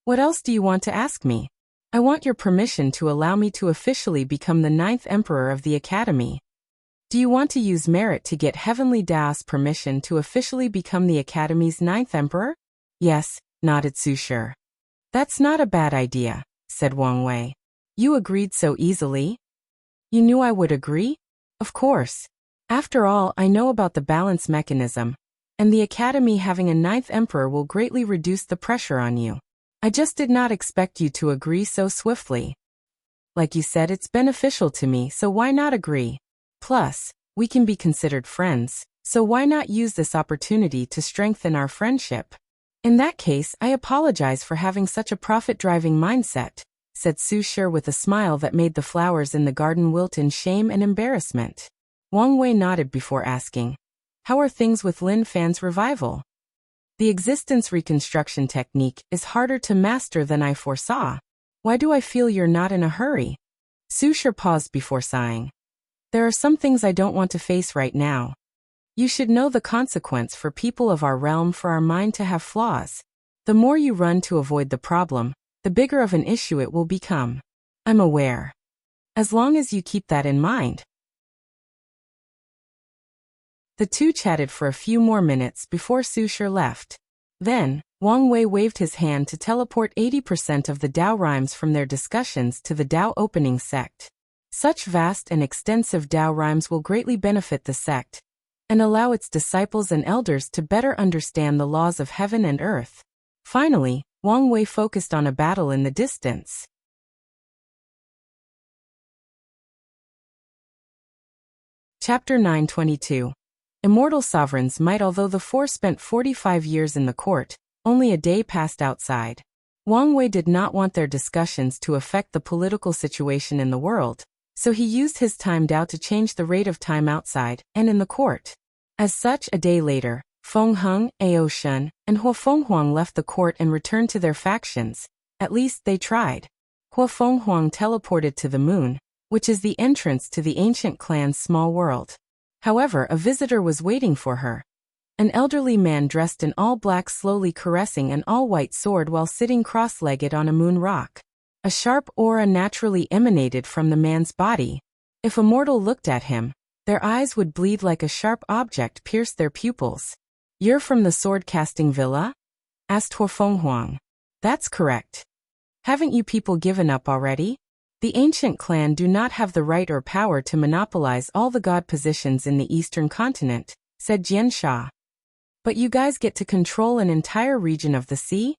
What else do you want to ask me? I want your permission to allow me to officially become the 9th Emperor of the Academy. Do you want to use merit to get Heavenly Dao's permission to officially become the Academy's 9th Emperor? Yes, nodded Su Shi. That's not a bad idea, said Wang Wei. You agreed so easily? You knew I would agree? Of course. After all, I know about the balance mechanism, and the Academy having a 9th Emperor will greatly reduce the pressure on you. I just did not expect you to agree so swiftly. Like you said, it's beneficial to me, so why not agree? Plus, we can be considered friends, so why not use this opportunity to strengthen our friendship? In that case, I apologize for having such a profit-driving mindset, said Su Shi with a smile that made the flowers in the garden wilt in shame and embarrassment. Wang Wei nodded before asking, how are things with Lin Fan's revival? The existence reconstruction technique is harder to master than I foresaw. Why do I feel you're not in a hurry? Su Shi paused before sighing. There are some things I don't want to face right now. You should know the consequence for people of our realm for our mind to have flaws. The more you run to avoid the problem, the bigger of an issue it will become. I'm aware. As long as you keep that in mind. The two chatted for a few more minutes before Su Shi left. Then, Wang Wei waved his hand to teleport 80% of the Dao rhymes from their discussions to the Dao opening sect. Such vast and extensive Dao rhymes will greatly benefit the sect, and allow its disciples and elders to better understand the laws of heaven and earth. Finally, Wang Wei focused on a battle in the distance. Chapter 922. Immortal sovereigns might. Although the four spent 45 years in the court, only a day passed outside. Wang Wei did not want their discussions to affect the political situation in the world, so he used his time Dao to change the rate of time outside and in the court. As such, a day later, Feng Heng, Ao Shun, and Huo Fenghuang left the court and returned to their factions. At least they tried. Huo Fenghuang teleported to the moon, which is the entrance to the ancient clan's small world. However, a visitor was waiting for her. An elderly man dressed in all black slowly caressing an all-white sword while sitting cross-legged on a moon rock. A sharp aura naturally emanated from the man's body. If a mortal looked at him, their eyes would bleed like a sharp object pierced their pupils. You're from the sword-casting villa? Asked Huo Fenghuang. That's correct. Haven't you people given up already? The ancient clan do not have the right or power to monopolize all the god positions in the eastern continent, said Jian Sha. But you guys get to control an entire region of the sea?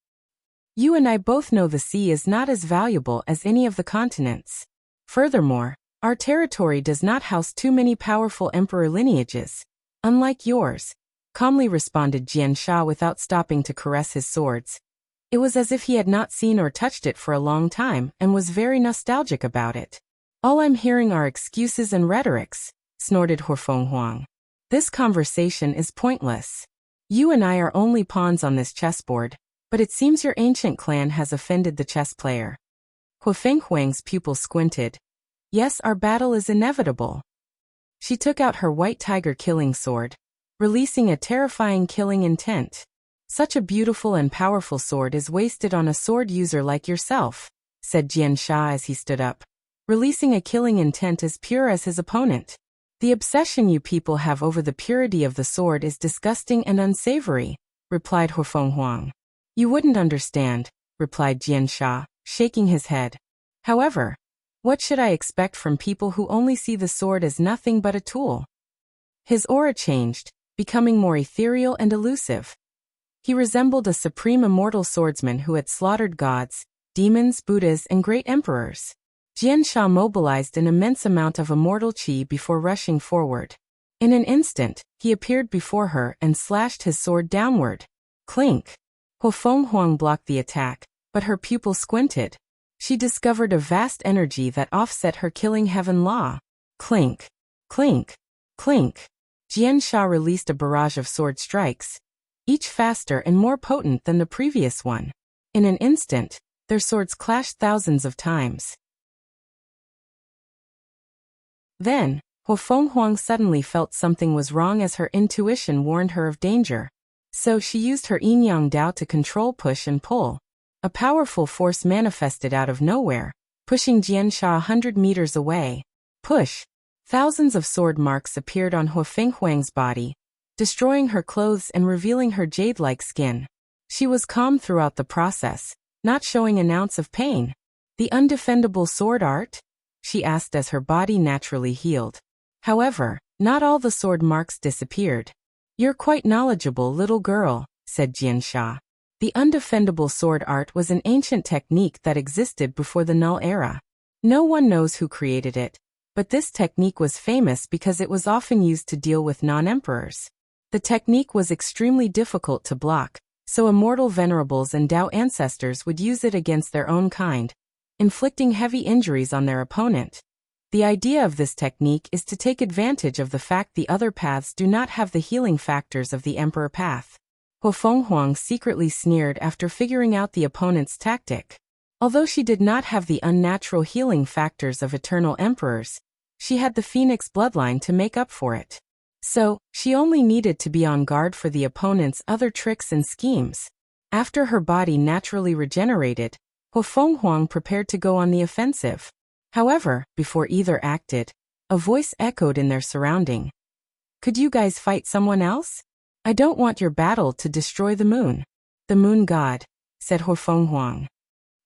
You and I both know the sea is not as valuable as any of the continents. Furthermore, our territory does not house too many powerful emperor lineages. Unlike yours, calmly responded Jian Sha without stopping to caress his swords. It was as if he had not seen or touched it for a long time and was very nostalgic about it. All I'm hearing are excuses and rhetorics, snorted Huofeng Huang. This conversation is pointless. You and I are only pawns on this chessboard, but it seems your ancient clan has offended the chess player. Huofeng Huang's pupil squinted. Yes, our battle is inevitable. She took out her white tiger killing sword, releasing a terrifying killing intent. Such a beautiful and powerful sword is wasted on a sword user like yourself, said Jian Sha as he stood up. Releasing a killing intent as pure as his opponent. The obsession you people have over the purity of the sword is disgusting and unsavory, replied Huofeng Huang. You wouldn't understand, replied Jian Sha, shaking his head. However, what should I expect from people who only see the sword as nothing but a tool? His aura changed, becoming more ethereal and elusive. He resembled a supreme immortal swordsman who had slaughtered gods, demons, Buddhas, and great emperors. Jian Sha mobilized an immense amount of immortal qi before rushing forward. In an instant, he appeared before her and slashed his sword downward. Clink! Huofeng Huang blocked the attack, but her pupil squinted. She discovered a vast energy that offset her killing heaven law. Clink! Clink! Clink! Jian Sha released a barrage of sword strikes, each faster and more potent than the previous one. In an instant, their swords clashed thousands of times. Then, Huofeng Huang suddenly felt something was wrong as her intuition warned her of danger. So she used her yin-yang Dao to control push and pull. A powerful force manifested out of nowhere, pushing Jian Sha 100 meters away. Push! Thousands of sword marks appeared on Huofeng Huang's body, destroying her clothes and revealing her jade-like skin. She was calm throughout the process, not showing an ounce of pain. The undefendable sword art? She asked as her body naturally healed. However, not all the sword marks disappeared. You're quite knowledgeable, little girl, said Jian Sha. The undefendable sword art was an ancient technique that existed before the Null Era. No one knows who created it, but this technique was famous because it was often used to deal with non-emperors. The technique was extremely difficult to block, so immortal venerables and Dao ancestors would use it against their own kind, inflicting heavy injuries on their opponent. The idea of this technique is to take advantage of the fact the other paths do not have the healing factors of the Emperor path. Huofeng Huang secretly sneered after figuring out the opponent's tactic. Although she did not have the unnatural healing factors of eternal emperors, she had the Phoenix bloodline to make up for it. So, she only needed to be on guard for the opponent's other tricks and schemes. After her body naturally regenerated, Huofeng Huang prepared to go on the offensive. However, before either acted, a voice echoed in their surrounding. Could you guys fight someone else? I don't want your battle to destroy the moon. The moon god, said Huofeng Huang.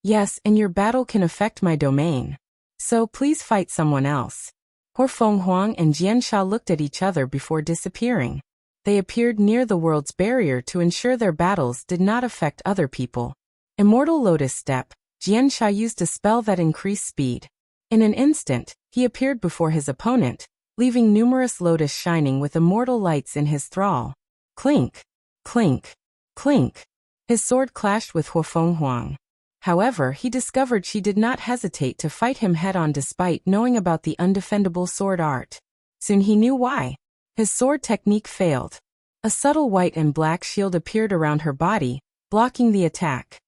Yes, and your battle can affect my domain. So please fight someone else. Huofeng Huang and Jian Sha looked at each other before disappearing. They appeared near the world's barrier to ensure their battles did not affect other people. Immortal Lotus Step, Jian Sha used a spell that increased speed. In an instant, he appeared before his opponent, leaving numerous lotus shining with immortal lights in his thrall. Clink! Clink! Clink! His sword clashed with Huofeng Huang. However, he discovered she did not hesitate to fight him head-on despite knowing about the undefendable sword art. Soon he knew why. His sword technique failed. A subtle white and black shield appeared around her body, blocking the attack.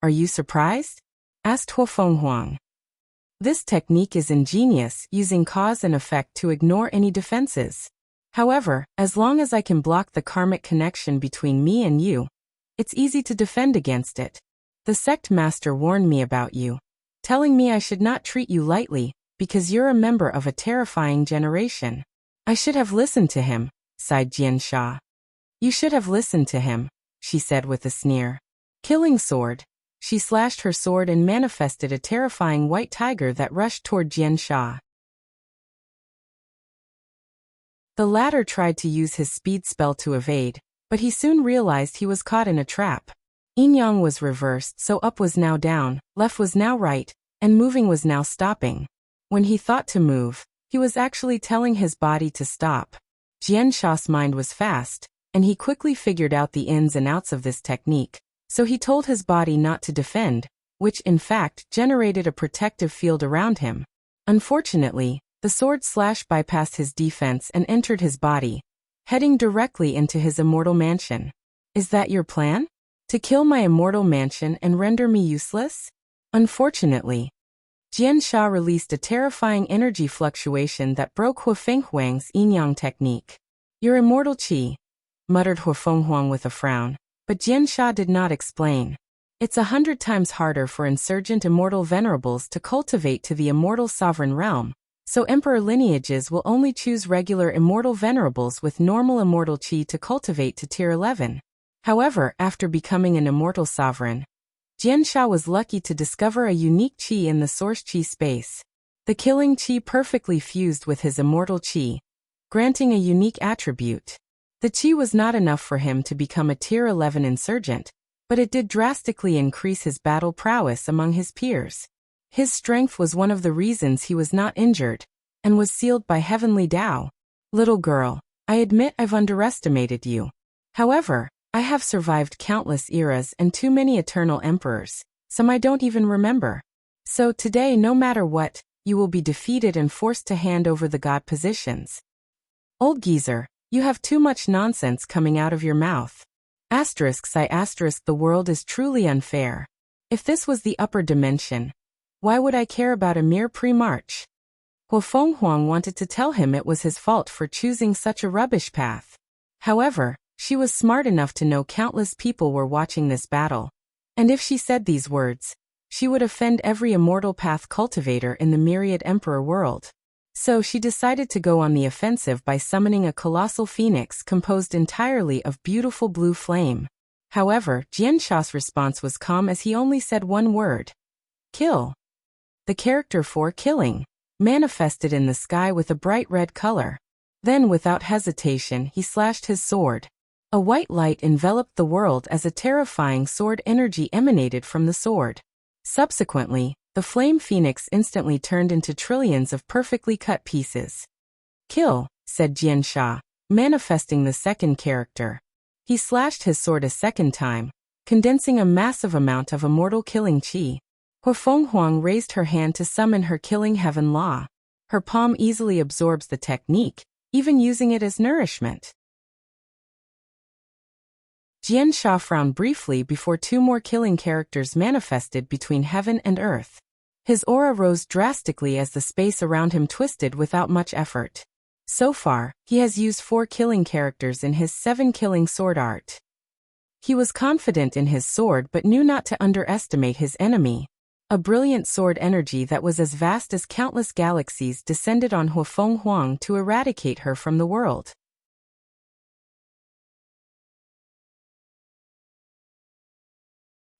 Are you surprised? Asked Huofeng Huang. This technique is ingenious, using cause and effect to ignore any defenses. However, as long as I can block the karmic connection between me and you, it's easy to defend against it. The sect master warned me about you, telling me I should not treat you lightly, because you're a member of a terrifying generation. I should have listened to him, sighed Jian Sha. You should have listened to him, she said with a sneer. Killing sword. She slashed her sword and manifested a terrifying white tiger that rushed toward Jian Sha. The latter tried to use his speed spell to evade, but he soon realized he was caught in a trap. Yin-yang was reversed, so up was now down, left was now right, and moving was now stopping. When he thought to move, he was actually telling his body to stop. Jian Sha's mind was fast, and he quickly figured out the ins and outs of this technique, So he told his body not to defend, which in fact generated a protective field around him. Unfortunately, the sword slash bypassed his defense and entered his body, heading directly into his immortal mansion. Is that your plan? To kill my immortal mansion and render me useless? Unfortunately, Jiansha released a terrifying energy fluctuation that broke Huafenghuang's yin-yang technique. Your immortal qi, muttered Huafenghuang with a frown, but Jiansha did not explain. It's 100 times harder for insurgent immortal venerables to cultivate to the immortal sovereign realm, so emperor lineages will only choose regular immortal venerables with normal immortal qi to cultivate to tier 11. However, after becoming an immortal sovereign, Jiansha was lucky to discover a unique qi in the source qi space. The killing qi perfectly fused with his immortal qi, granting a unique attribute. The qi was not enough for him to become a tier 11 insurgent, but it did drastically increase his battle prowess among his peers. His strength was one of the reasons he was not injured, and was sealed by heavenly Tao. Little girl, I admit I've underestimated you. However, I have survived countless eras and too many eternal emperors, some I don't even remember. So today, no matter what, you will be defeated and forced to hand over the god positions. Old geezer, you have too much nonsense coming out of your mouth. The world is truly unfair. If this was the upper dimension, why would I care about a mere pre-march? Huafenghuang wanted to tell him it was his fault for choosing such a rubbish path. However, she was smart enough to know countless people were watching this battle, and if she said these words, she would offend every immortal path cultivator in the myriad emperor world. So she decided to go on the offensive by summoning a colossal phoenix composed entirely of beautiful blue flame. However, Jiansha's response was calm as he only said one word. Kill. The character for killing manifested in the sky with a bright red color. Then without hesitation he slashed his sword. A white light enveloped the world as a terrifying sword energy emanated from the sword. Subsequently, the flame phoenix instantly turned into trillions of perfectly cut pieces. Kill, said Jiansha, manifesting the second character. He slashed his sword a second time, condensing a massive amount of immortal killing qi. Huafenghuang raised her hand to summon her killing heaven law. Her palm easily absorbs the technique, even using it as nourishment. Jiansha frowned briefly before two more killing characters manifested between heaven and earth. His aura rose drastically as the space around him twisted without much effort. So far, he has used 4 killing characters in his 7 killing sword art. He was confident in his sword but knew not to underestimate his enemy. A brilliant sword energy that was as vast as countless galaxies descended on Huafenghuang to eradicate her from the world.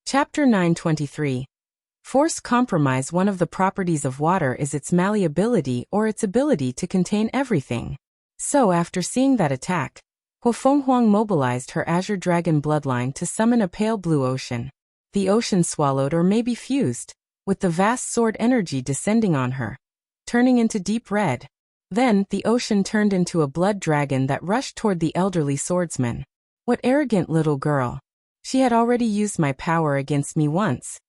Chapter 923. Force compromise. One of the properties of water is its malleability or its ability to contain everything. So after seeing that attack, Huafenghuang mobilized her Azure Dragon bloodline to summon a pale blue ocean. The ocean swallowed or maybe fused, with the vast sword energy descending on her, turning into deep red. Then, the ocean turned into a blood dragon that rushed toward the elderly swordsman. What arrogant little girl. She had already used my power against me once.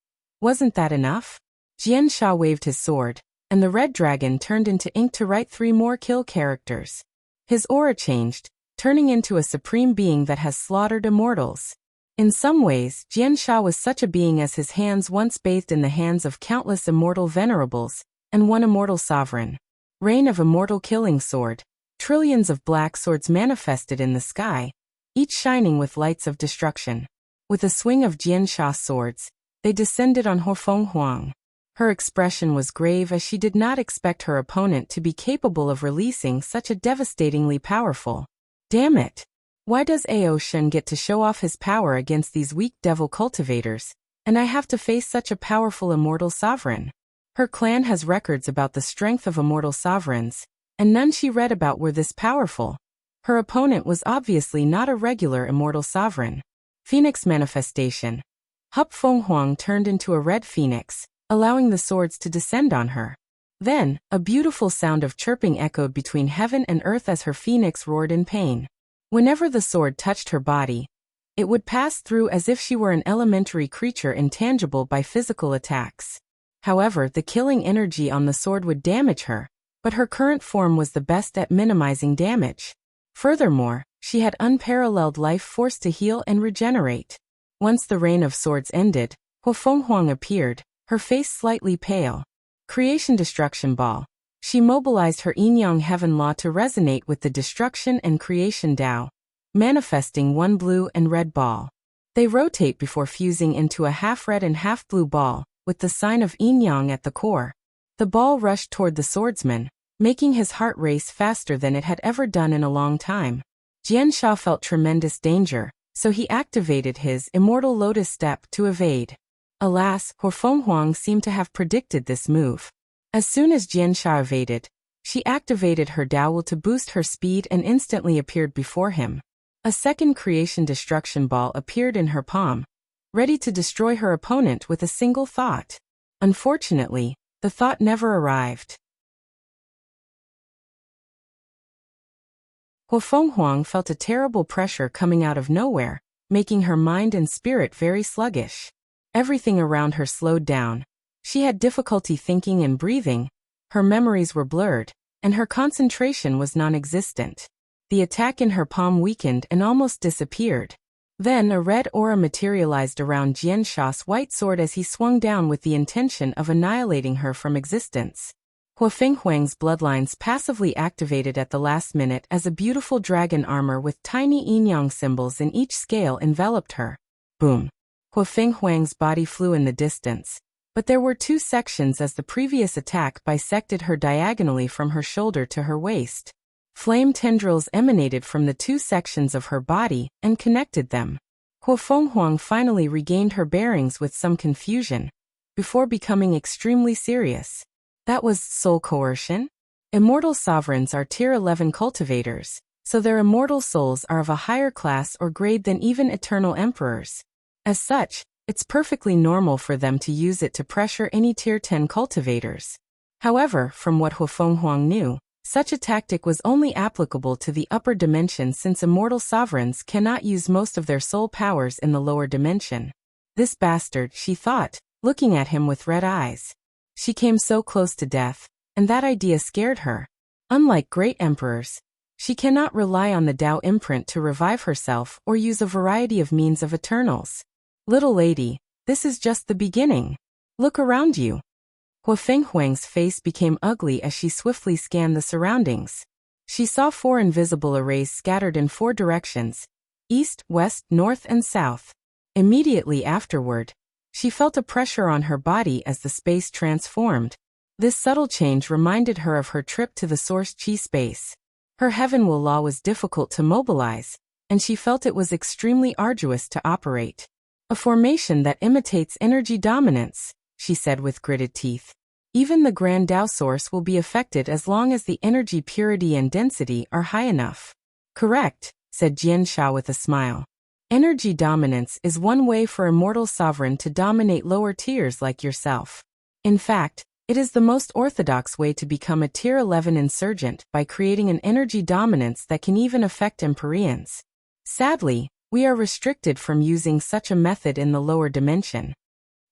Wasn't that enough? Jiansha waved his sword, and the red dragon turned into ink to write 3 more kill characters. His aura changed, turning into a supreme being that has slaughtered immortals. In some ways, Jiansha was such a being as his hands once bathed in the hands of countless immortal venerables, and one immortal sovereign. Reign of immortal killing sword. Trillions of black swords manifested in the sky, each shining with lights of destruction. With a swing of Jiansha's swords, they descended on Huafenghuang. Her expression was grave as she did not expect her opponent to be capable of releasing such a devastatingly powerful. Damn it! Why does Ao Shen get to show off his power against these weak devil cultivators, and I have to face such a powerful immortal sovereign? Her clan has records about the strength of immortal sovereigns, and none she read about were this powerful. Her opponent was obviously not a regular immortal sovereign. Phoenix manifestation. Huafenghuang turned into a red phoenix, allowing the swords to descend on her. Then, a beautiful sound of chirping echoed between heaven and earth as her phoenix roared in pain. Whenever the sword touched her body, It would pass through as if she were an elementary creature intangible by physical attacks. However, the killing energy on the sword would damage her, but her current form was the best at minimizing damage. Furthermore, she had unparalleled life force to heal and regenerate. Once the Rain of Swords ended, Huofenghuang appeared, her face slightly pale. Creation Destruction Ball. She mobilized her Yin-Yang Heaven Law to resonate with the Destruction and Creation Tao, manifesting one blue and red ball. They rotate before fusing into a half-red and half-blue ball, with the sign of Yin-Yang at the core. The ball rushed toward the swordsman, making his heart race faster than it had ever done in a long time. Jian Sha felt tremendous danger, so he activated his Immortal Lotus Step to evade. Alas, Huofenghuang seemed to have predicted this move. As soon as Jian Sha evaded, she activated her dowel to boost her speed and instantly appeared before him. A second Creation Destruction Ball appeared in her palm, ready to destroy her opponent with a single thought. Unfortunately, the thought never arrived. Huofenghuang felt a terrible pressure coming out of nowhere, making her mind and spirit very sluggish. Everything around her slowed down. She had difficulty thinking and breathing, her memories were blurred, and her concentration was non-existent. The attack in her palm weakened and almost disappeared. Then a red aura materialized around Jian Sha's white sword as he swung down with the intention of annihilating her from existence. Huofenghuang's bloodlines passively activated at the last minute as a beautiful dragon armor with tiny yin-yang symbols in each scale enveloped her. Boom! Huofenghuang's body flew in the distance, but there were two sections as the previous attack bisected her diagonally from her shoulder to her waist. Flame tendrils emanated from the two sections of her body and connected them. Huofenghuang finally regained her bearings with some confusion, before becoming extremely serious. That was soul coercion? Immortal sovereigns are tier 11 cultivators, so their immortal souls are of a higher class or grade than even eternal emperors. As such, it's perfectly normal for them to use it to pressure any tier 10 cultivators. However, from what Huofenghuang knew, such a tactic was only applicable to the upper dimension since immortal sovereigns cannot use most of their soul powers in the lower dimension. This bastard, she thought, looking at him with red eyes. She came so close to death, and that idea scared her. Unlike great emperors, she cannot rely on the Tao imprint to revive herself or use a variety of means of eternals. Little lady, this is just the beginning. Look around you. Huofenghuang's face became ugly as she swiftly scanned the surroundings. She saw 4 invisible arrays scattered in 4 directions: east, west, north, and south. Immediately afterward, she felt a pressure on her body as the space transformed. This subtle change reminded her of her trip to the Source Chi space. Her Heaven Will Law was difficult to mobilize, and she felt it was extremely arduous to operate. A formation that imitates energy dominance, she said with gritted teeth. Even the Grand Tao Source will be affected as long as the energy purity and density are high enough. Correct, said Jian Sha with a smile. Energy dominance is one way for immortal sovereign to dominate lower tiers like yourself. In fact, it is the most orthodox way to become a tier 11 insurgent by creating an energy dominance that can even affect Empyreans. Sadly, we are restricted from using such a method in the lower dimension.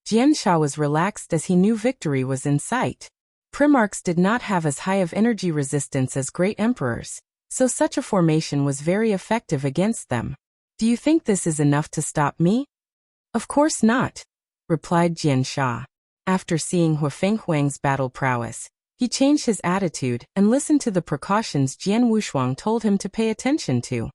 Jian Sha was relaxed as he knew victory was in sight. Primarchs did not have as high of energy resistance as great emperors, so such a formation was very effective against them. Do you think this is enough to stop me? Of course not, replied Jian Sha. After seeing Huofenghuang's battle prowess, he changed his attitude and listened to the precautions Jian Wushuang told him to pay attention to.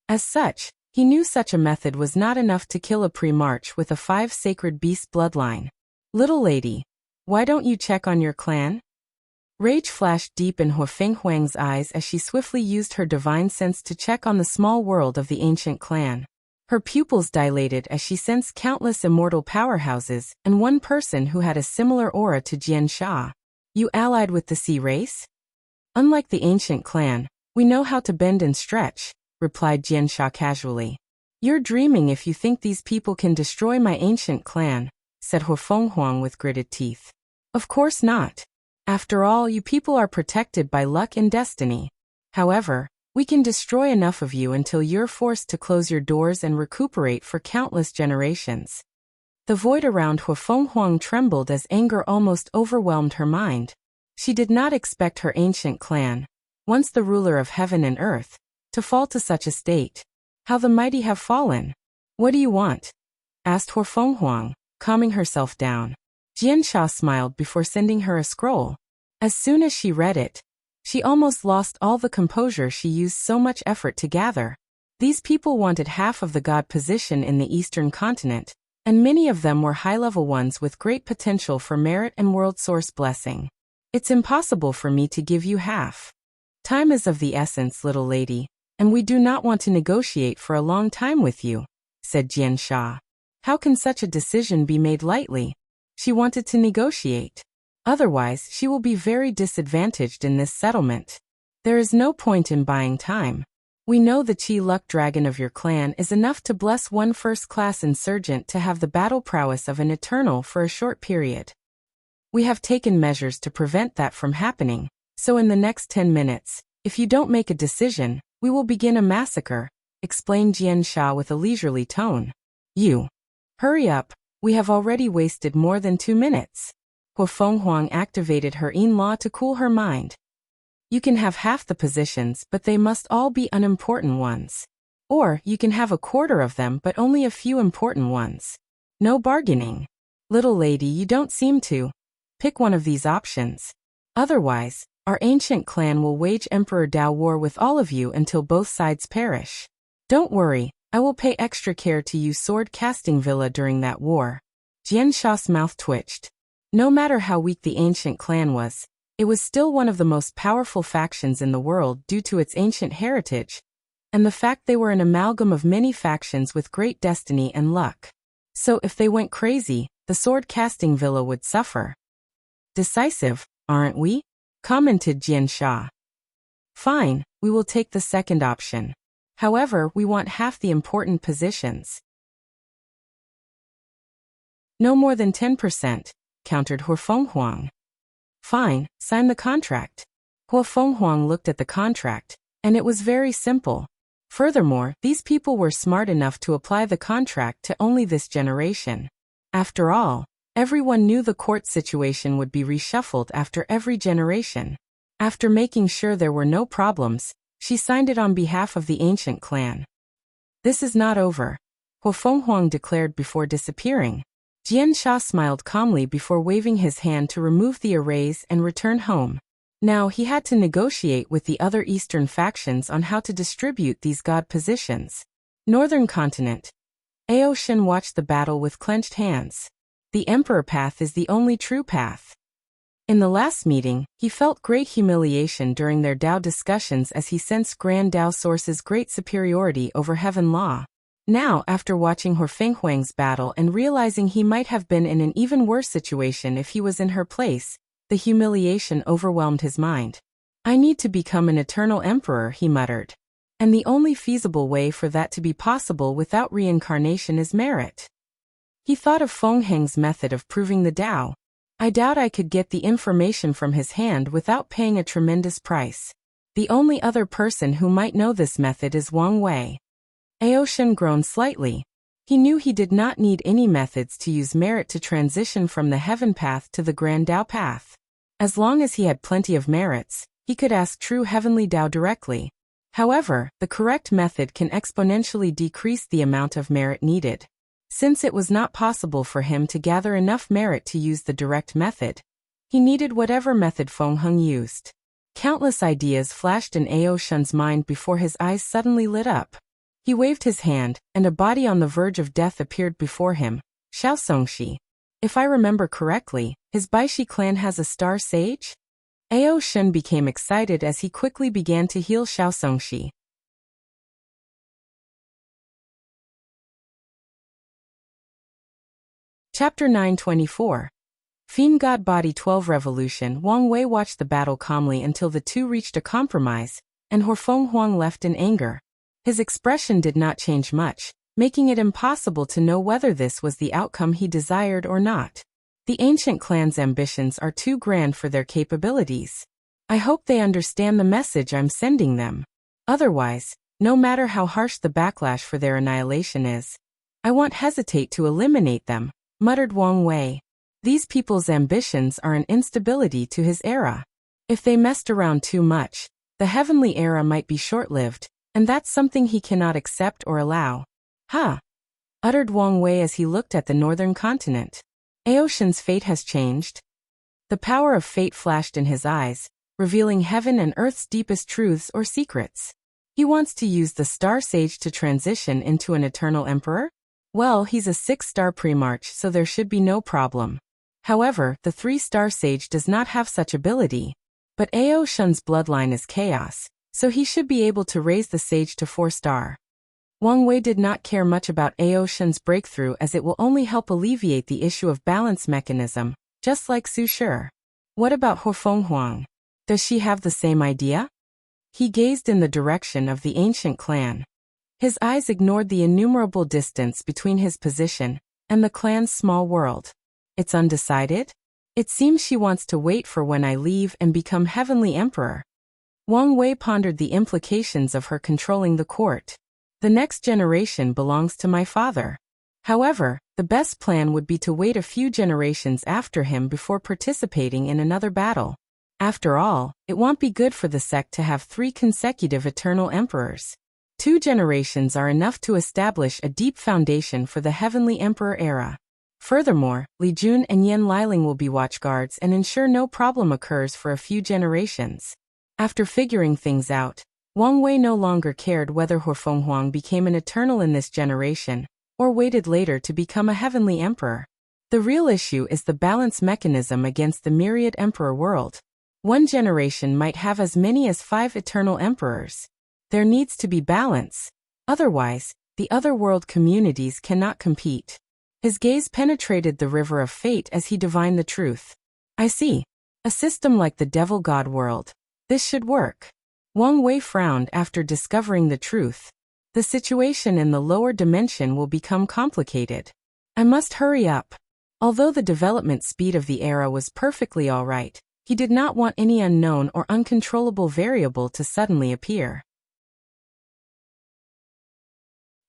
As such, he knew such a method was not enough to kill a pre-march with a 5 sacred beast bloodline. Little lady, why don't you check on your clan? Rage flashed deep in Huofenghuang's eyes as she swiftly used her divine sense to check on the small world of the ancient clan. Her pupils dilated as she sensed countless immortal powerhouses and one person who had a similar aura to Jian Sha. You allied with the sea race? Unlike the ancient clan, we know how to bend and stretch, replied Jian Sha casually. You're dreaming if you think these people can destroy my ancient clan, said Huofenghuang with gritted teeth. Of course not. After all, you people are protected by luck and destiny. However, We can destroy enough of you until you're forced to close your doors and recuperate for countless generations. The void around Huafeng Huang trembled as anger almost overwhelmed her mind. She did not expect her ancient clan, once the ruler of heaven and earth, to fall to such a state. How the mighty have fallen. What do you want? Asked Huafeng Huang, calming herself down. Jiansha smiled before sending her a scroll. As soon as she read it, she almost lost all the composure she used so much effort to gather. These people wanted half of the god position in the eastern continent, and many of them were high-level ones with great potential for merit and world source blessing. It's impossible for me to give you half. Time is of the essence, little lady, and we do not want to negotiate for a long time with you, said Jiansha. How can such a decision be made lightly? She wanted to negotiate. Otherwise, she will be very disadvantaged in this settlement. There is no point in buying time. We know the Qi Luck Dragon of your clan is enough to bless one first-class insurgent to have the battle prowess of an eternal for a short period. We have taken measures to prevent that from happening, so in the next 10 minutes, if you don't make a decision, we will begin a massacre, explained Jiansha with a leisurely tone. You. Hurry up, we have already wasted more than 2 minutes. Huafeng Huang activated her in-law to cool her mind. You can have half the positions, but they must all be unimportant ones. Or, you can have a quarter of them but only a few important ones. No bargaining. Little lady, you don't seem to. Pick one of these options. Otherwise, our ancient clan will wage Emperor Dao war with all of you until both sides perish. Don't worry, I will pay extra care to use sword-casting villa during that war. Jiansha's mouth twitched. No matter how weak the ancient clan was, it was still one of the most powerful factions in the world due to its ancient heritage, and the fact they were an amalgam of many factions with great destiny and luck. So if they went crazy, the sword-casting villa would suffer. Decisive, aren't we? Commented Jiansha. Fine, we will take the second option. However, we want half the important positions. No more than 10%, countered Huafeng Huang. Fine, sign the contract. Huafeng Huang looked at the contract, and it was very simple. Furthermore, these people were smart enough to apply the contract to only this generation. After all, everyone knew the court situation would be reshuffled after every generation. After making sure there were no problems, she signed it on behalf of the ancient clan. This is not over, Huafeng Huang declared before disappearing. Jiansha smiled calmly before waving his hand to remove the arrays and return home. Now he had to negotiate with the other eastern factions on how to distribute these god positions. Northern Continent. Aoshin watched the battle with clenched hands. The Emperor path is the only true path. In the last meeting, he felt great humiliation during their Dao discussions as he sensed Grand Dao Source's great superiority over Heaven Law. Now, after watching Huafeng Huang's battle and realizing he might have been in an even worse situation if he was in her place, the humiliation overwhelmed his mind. I need to become an eternal emperor, he muttered. And the only feasible way for that to be possible without reincarnation is merit. He thought of Feng Heng's method of proving the Dao. I doubt I could get the information from his hand without paying a tremendous price. The only other person who might know this method is Wang Wei. Aoshin groaned slightly. He knew he did not need any methods to use merit to transition from the heaven path to the Grand Dao path. As long as he had plenty of merits, he could ask true heavenly Dao directly. However, the correct method can exponentially decrease the amount of merit needed. Since it was not possible for him to gather enough merit to use the direct method, he needed whatever method Feng Heng used. Countless ideas flashed in Aoshin's mind before his eyes suddenly lit up. He waved his hand, and a body on the verge of death appeared before him, Xiaosongxi. If I remember correctly, his Baishi clan has a star sage? Aoshin became excited as he quickly began to heal Xiaosongxi. Chapter 924. Fiend God Body 12 Revolution. Wang Wei watched the battle calmly until the two reached a compromise, and Huafeng Huang left in anger. His expression did not change much, making it impossible to know whether this was the outcome he desired or not. The ancient clan's ambitions are too grand for their capabilities. I hope they understand the message I'm sending them. Otherwise, no matter how harsh the backlash for their annihilation is, I won't hesitate to eliminate them, muttered Wang Wei. These people's ambitions are an instability to his era. If they messed around too much, the heavenly era might be short-lived, and that's something he cannot accept or allow. Huh, uttered Wang Wei as he looked at the northern continent. Aoshan's fate has changed. The power of fate flashed in his eyes, revealing heaven and earth's deepest truths or secrets. He wants to use the Star Sage to transition into an eternal emperor? Well, he's a 6-star Primarch, so there should be no problem. However, the 3-star Sage does not have such ability. But Aoshan's bloodline is chaos, so he should be able to raise the Sage to 4-star. Wang Wei did not care much about Aoshan's breakthrough as it will only help alleviate the issue of balance mechanism, just like Su Shi. What about Ho Fenghuang? Does she have the same idea? He gazed in the direction of the ancient clan. His eyes ignored the innumerable distance between his position and the clan's small world. It's undecided? It seems she wants to wait for when I leave and become heavenly emperor. Wang Wei pondered the implications of her controlling the court. The next generation belongs to my father. However, the best plan would be to wait a few generations after him before participating in another battle. After all, it won't be good for the sect to have 3 consecutive eternal emperors. 2 generations are enough to establish a deep foundation for the heavenly emperor era. Furthermore, Li Jun and Yan Liling will be watchguards and ensure no problem occurs for a few generations. After figuring things out, Wang Wei no longer cared whether Ho Fenghuang became an eternal in this generation, or waited later to become a heavenly emperor. The real issue is the balance mechanism against the myriad emperor world. One generation might have as many as 5 eternal emperors. There needs to be balance. Otherwise, the other world communities cannot compete. His gaze penetrated the river of fate as he divined the truth. I see. A system like the devil god world. This should work. Wang Wei frowned after discovering the truth. The situation in the lower dimension will become complicated. I must hurry up. Although the development speed of the era was perfectly all right, he did not want any unknown or uncontrollable variable to suddenly appear.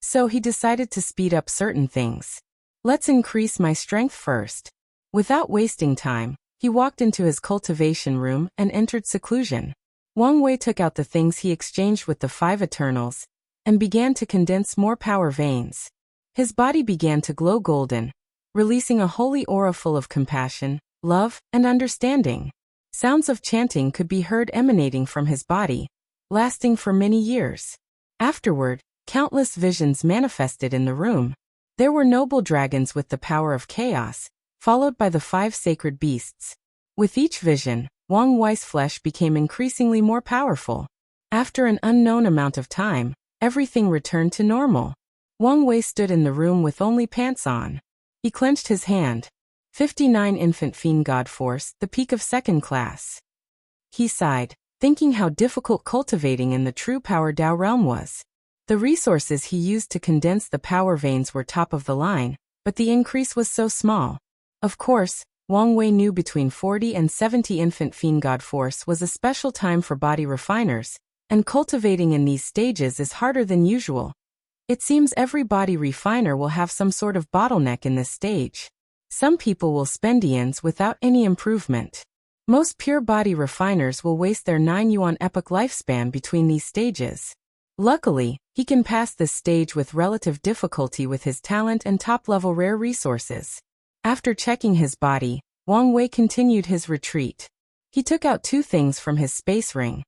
So he decided to speed up certain things. Let's increase my strength first. Without wasting time, he walked into his cultivation room and entered seclusion. Wang Wei took out the things he exchanged with the 5 Eternals and began to condense more power veins. His body began to glow golden, releasing a holy aura full of compassion, love, and understanding. Sounds of chanting could be heard emanating from his body, lasting for many years. Afterward, countless visions manifested in the room. There were noble dragons with the power of chaos, followed by the 5 sacred beasts. With each vision, Wang Wei's flesh became increasingly more powerful. After an unknown amount of time, everything returned to normal. Wang Wei stood in the room with only pants on. He clenched his hand. 59 Infant Fiend God Force, the peak of 2nd class. He sighed, thinking how difficult cultivating in the true power Dao realm was. The resources he used to condense the power veins were top of the line, but the increase was so small. Of course, Wang Wei knew between 40 and 70 Infant Fiend God Force was a special time for body refiners, and cultivating in these stages is harder than usual. It seems every body refiner will have some sort of bottleneck in this stage. Some people will spend eons without any improvement. Most pure body refiners will waste their 9 yuan epoch lifespan between these stages. Luckily, he can pass this stage with relative difficulty with his talent and top-level rare resources. After checking his body, Wang Wei continued his retreat. He took out 2 things from his space ring.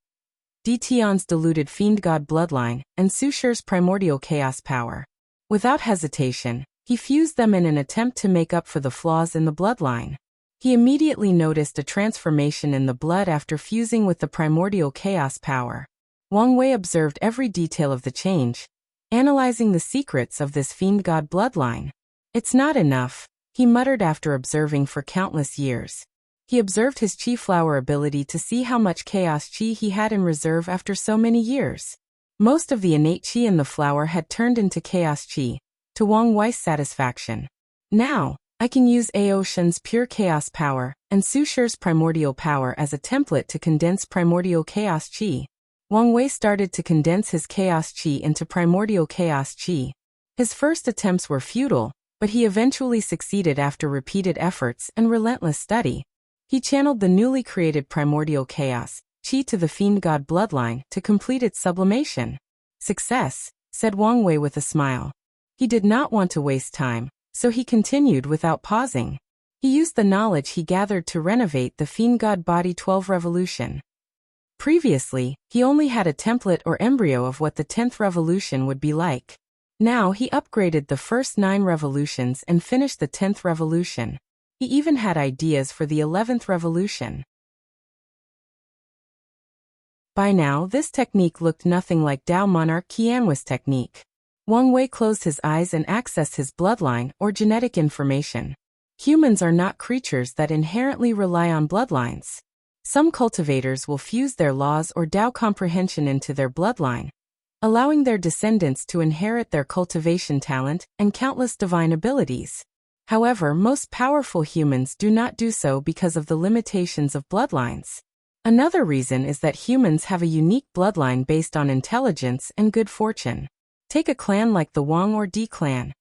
Dtion's diluted fiend god bloodline and Su Shi's primordial chaos power. Without hesitation, he fused them in an attempt to make up for the flaws in the bloodline. He immediately noticed a transformation in the blood after fusing with the primordial chaos power. Wang Wei observed every detail of the change, analyzing the secrets of this fiend god bloodline. It's not enough, he muttered after observing for countless years. He observed his chi flower ability to see how much chaos chi he had in reserve after so many years. Most of the innate chi in the flower had turned into chaos chi, to Wang Wei's satisfaction. Now, I can use Aoshan's pure chaos power and Su Shi's primordial power as a template to condense primordial chaos chi. Wang Wei started to condense his chaos qi into primordial chaos qi. His first attempts were futile, but he eventually succeeded after repeated efforts and relentless study. He channeled the newly created primordial chaos qi to the fiend god bloodline to complete its sublimation. Success, said Wang Wei with a smile. He did not want to waste time, so he continued without pausing. He used the knowledge he gathered to renovate the fiend god body 12 revolution. Previously, he only had a template or embryo of what the 10th revolution would be like. Now he upgraded the first 9 revolutions and finished the 10th revolution. He even had ideas for the 11th revolution. By now, this technique looked nothing like Dao Monarch Qianhui's technique. Wang Wei closed his eyes and accessed his bloodline or genetic information. Humans are not creatures that inherently rely on bloodlines. Some cultivators will fuse their laws or Dao comprehension into their bloodline, allowing their descendants to inherit their cultivation talent and countless divine abilities. However, most powerful humans do not do so because of the limitations of bloodlines. Another reason is that humans have a unique bloodline based on intelligence and good fortune. Take a clan like the Wang or Di clan.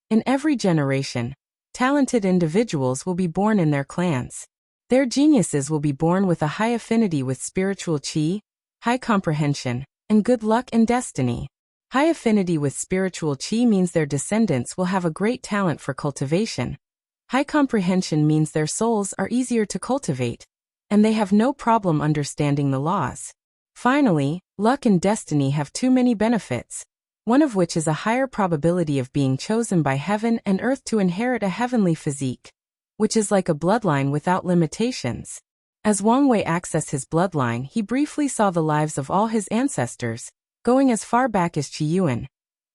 In every generation, talented individuals will be born in their clans. Their geniuses will be born with a high affinity with spiritual qi, high comprehension, and good luck and destiny. High affinity with spiritual qi means their descendants will have a great talent for cultivation. High comprehension means their souls are easier to cultivate, and they have no problem understanding the laws. Finally, luck and destiny have too many benefits, one of which is a higher probability of being chosen by heaven and earth to inherit a heavenly physique, which is like a bloodline without limitations. As Wang Wei accessed his bloodline, he briefly saw the lives of all his ancestors, going as far back as Qi Yuan.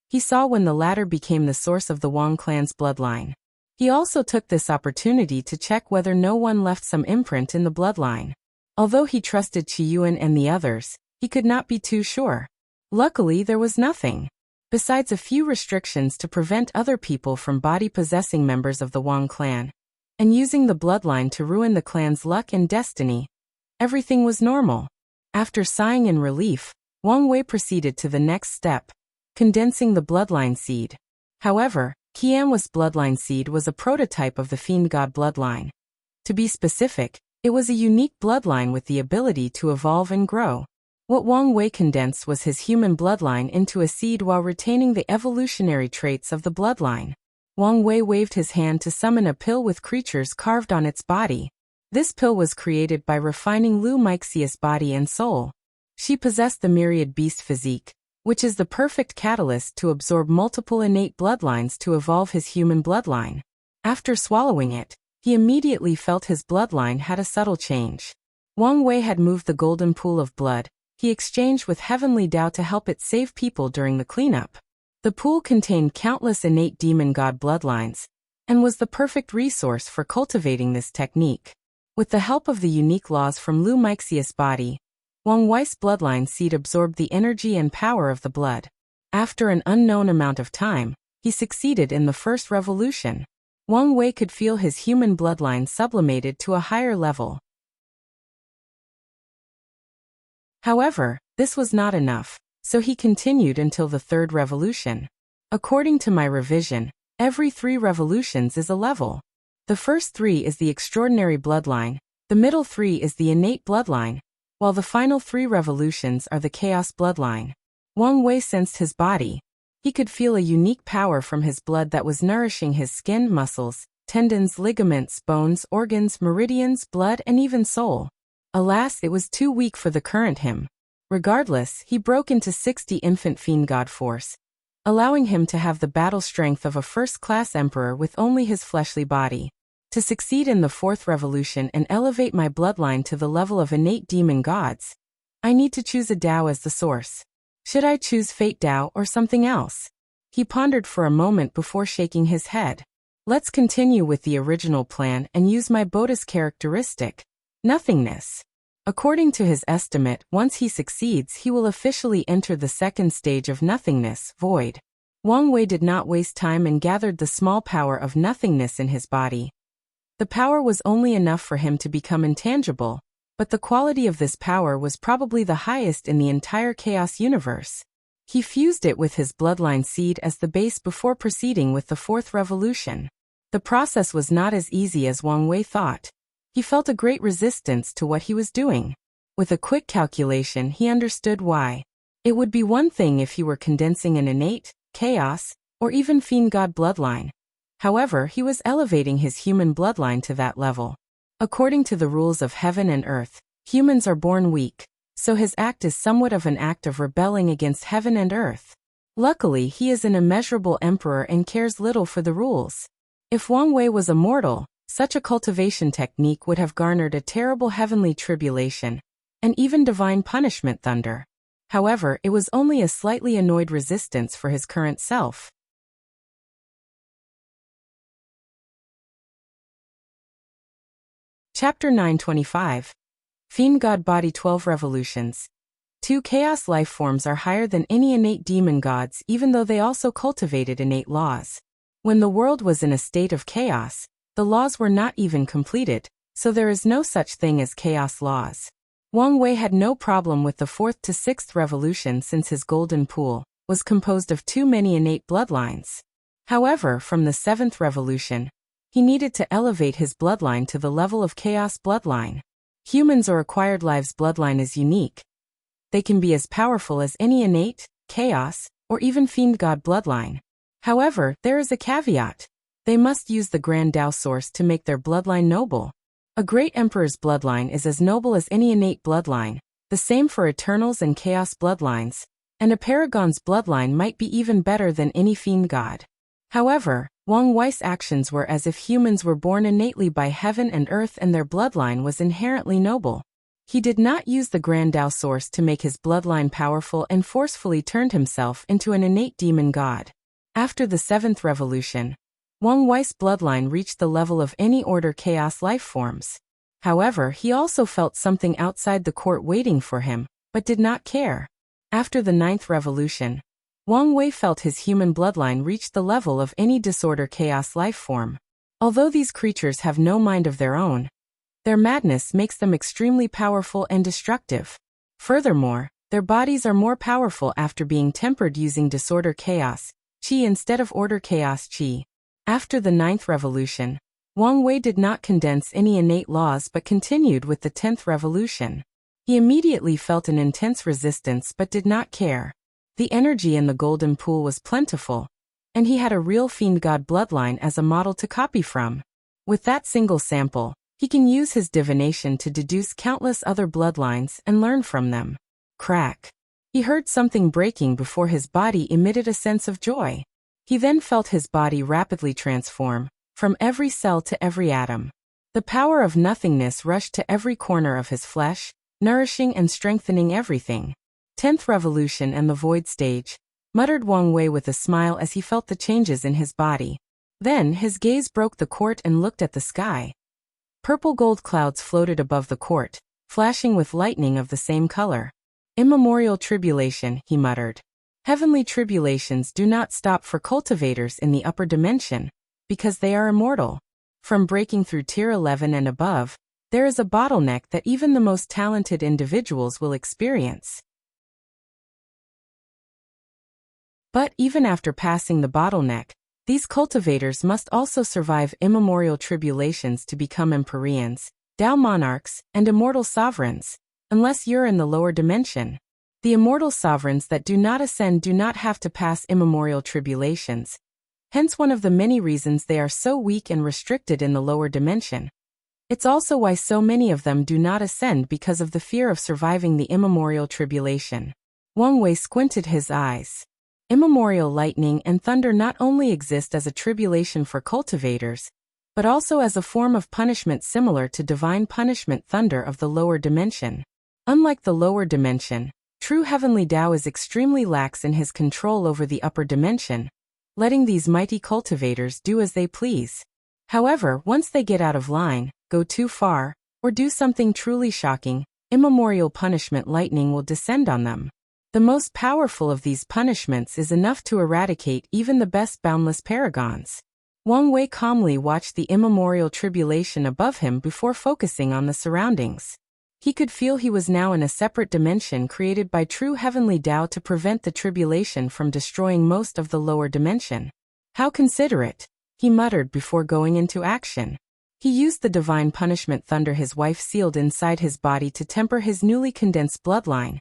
He saw when the latter became the source of the Wang clan's bloodline. He also took this opportunity to check whether no one left some imprint in the bloodline. Although he trusted Qi Yuan and the others, he could not be too sure. Luckily, there was nothing. Besides a few restrictions to prevent other people from body-possessing members of the Wang clan, and using the bloodline to ruin the clan's luck and destiny, everything was normal. After sighing in relief, Wang Wei proceeded to the next step, condensing the bloodline seed. However, Qianhui's bloodline seed was a prototype of the fiend god bloodline. To be specific, it was a unique bloodline with the ability to evolve and grow. What Wang Wei condensed was his human bloodline into a seed while retaining the evolutionary traits of the bloodline. Wang Wei waved his hand to summon a pill with creatures carved on its body. This pill was created by refining Lu Meixia's body and soul. She possessed the myriad beast physique, which is the perfect catalyst to absorb multiple innate bloodlines to evolve his human bloodline. After swallowing it, he immediately felt his bloodline had a subtle change. Wang Wei had moved the golden pool of blood he exchanged with heavenly Dao to help it save people during the cleanup. The pool contained countless innate demon god bloodlines, and was the perfect resource for cultivating this technique. With the help of the unique laws from Lu Meixia's body, Wang Wei's bloodline seed absorbed the energy and power of the blood. After an unknown amount of time, he succeeded in the first revolution. Wang Wei could feel his human bloodline sublimated to a higher level. However, this was not enough, so he continued until the third revolution. According to my revision, every 3 revolutions is a level. The first 3 is the extraordinary bloodline, the middle 3 is the innate bloodline, while the final 3 revolutions are the chaos bloodline. Wang Wei sensed his body. He could feel a unique power from his blood that was nourishing his skin, muscles, tendons, ligaments, bones, organs, meridians, blood, and even soul. Alas, it was too weak for the current him. Regardless, he broke into 60 infant fiend god force, allowing him to have the battle strength of a first-class emperor with only his fleshly body. To succeed in the 4th revolution and elevate my bloodline to the level of innate demon gods, I need to choose a Dao as the source. Should I choose Fate Dao or something else? He pondered for a moment before shaking his head. Let's continue with the original plan and use my Bodhi's characteristic, nothingness. According to his estimate, once he succeeds, he will officially enter the 2nd stage of nothingness, void. Wang Wei did not waste time and gathered the small power of nothingness in his body. The power was only enough for him to become intangible, But the quality of this power was probably the highest in the entire Chaos universe. He fused it with his bloodline seed as the base before proceeding with the fourth revolution. The process was not as easy as Wang Wei thought. He felt a great resistance to what he was doing. With a quick calculation, he understood why. It would be one thing if he were condensing an innate, chaos, or even fiend god bloodline. However, he was elevating his human bloodline to that level. According to the rules of heaven and earth, humans are born weak, so his act is somewhat of an act of rebelling against heaven and earth. Luckily, he is an immeasurable emperor and cares little for the rules. If Wang Wei was a mortal, such a cultivation technique would have garnered a terrible heavenly tribulation, and even divine punishment thunder. However, it was only a slightly annoyed resistance for his current self. Chapter 925. Fiend God Body 12 Revolutions. 2 chaos life forms are higher than any innate demon gods, even though they also cultivated innate laws. When the world was in a state of chaos, the laws were not even completed, so there is no such thing as chaos laws. Wang Wei had no problem with the 4th to 6th revolution since his golden pool was composed of too many innate bloodlines. However, from the 7th revolution, he needed to elevate his bloodline to the level of chaos bloodline. Humans or acquired lives bloodline is unique. They can be as powerful as any innate, chaos, or even fiend god bloodline. However, there is a caveat. They must use the Grand Tao source to make their bloodline noble. A great emperor's bloodline is as noble as any innate bloodline, the same for Eternals and Chaos bloodlines, and a paragon's bloodline might be even better than any fiend god. However, Wang Wei's actions were as if humans were born innately by heaven and earth and their bloodline was inherently noble. He did not use the Grand Tao source to make his bloodline powerful and forcefully turned himself into an innate demon god. After the 7th revolution, Wang Wei's bloodline reached the level of any order chaos life forms. However, he also felt something outside the court waiting for him, but did not care. After the 9th revolution, Wang Wei felt his human bloodline reached the level of any disorder chaos life form. Although these creatures have no mind of their own, their madness makes them extremely powerful and destructive. Furthermore, their bodies are more powerful after being tempered using disorder chaos qi instead of order chaos qi. After the 9th revolution, Wang Wei did not condense any innate laws but continued with the 10th revolution. He immediately felt an intense resistance but did not care. The energy in the golden pool was plentiful, and he had a real fiend god bloodline as a model to copy from. With that single sample, he can use his divination to deduce countless other bloodlines and learn from them. Crack. He heard something breaking before his body emitted a sense of joy. He then felt his body rapidly transform, from every cell to every atom. The power of nothingness rushed to every corner of his flesh, nourishing and strengthening everything. 10th revolution and the void stage, muttered Wang Wei with a smile as he felt the changes in his body. Then his gaze broke the court and looked at the sky. Purple gold clouds floated above the court, flashing with lightning of the same color. Immemorial tribulation, he muttered. Heavenly tribulations do not stop for cultivators in the upper dimension, because they are immortal. From breaking through tier 11 and above, there is a bottleneck that even the most talented individuals will experience. But even after passing the bottleneck, these cultivators must also survive immemorial tribulations to become empyreans, Tao monarchs, and immortal sovereigns, unless you're in the lower dimension. The immortal sovereigns that do not ascend do not have to pass immemorial tribulations, hence one of the many reasons they are so weak and restricted in the lower dimension. It's also why so many of them do not ascend because of the fear of surviving the immemorial tribulation. Wang Wei squinted his eyes. Immemorial lightning and thunder not only exist as a tribulation for cultivators, but also as a form of punishment similar to divine punishment thunder of the lower dimension. Unlike the lower dimension, true heavenly Tao is extremely lax in his control over the upper dimension, letting these mighty cultivators do as they please. However, once they get out of line, go too far, or do something truly shocking, immemorial punishment lightning will descend on them. The most powerful of these punishments is enough to eradicate even the best boundless paragons. Wang Wei calmly watched the immemorial tribulation above him before focusing on the surroundings. He could feel he was now in a separate dimension created by true heavenly Tao to prevent the tribulation from destroying most of the lower dimension. How considerate, he muttered before going into action. He used the divine punishment thunder his wife sealed inside his body to temper his newly condensed bloodline.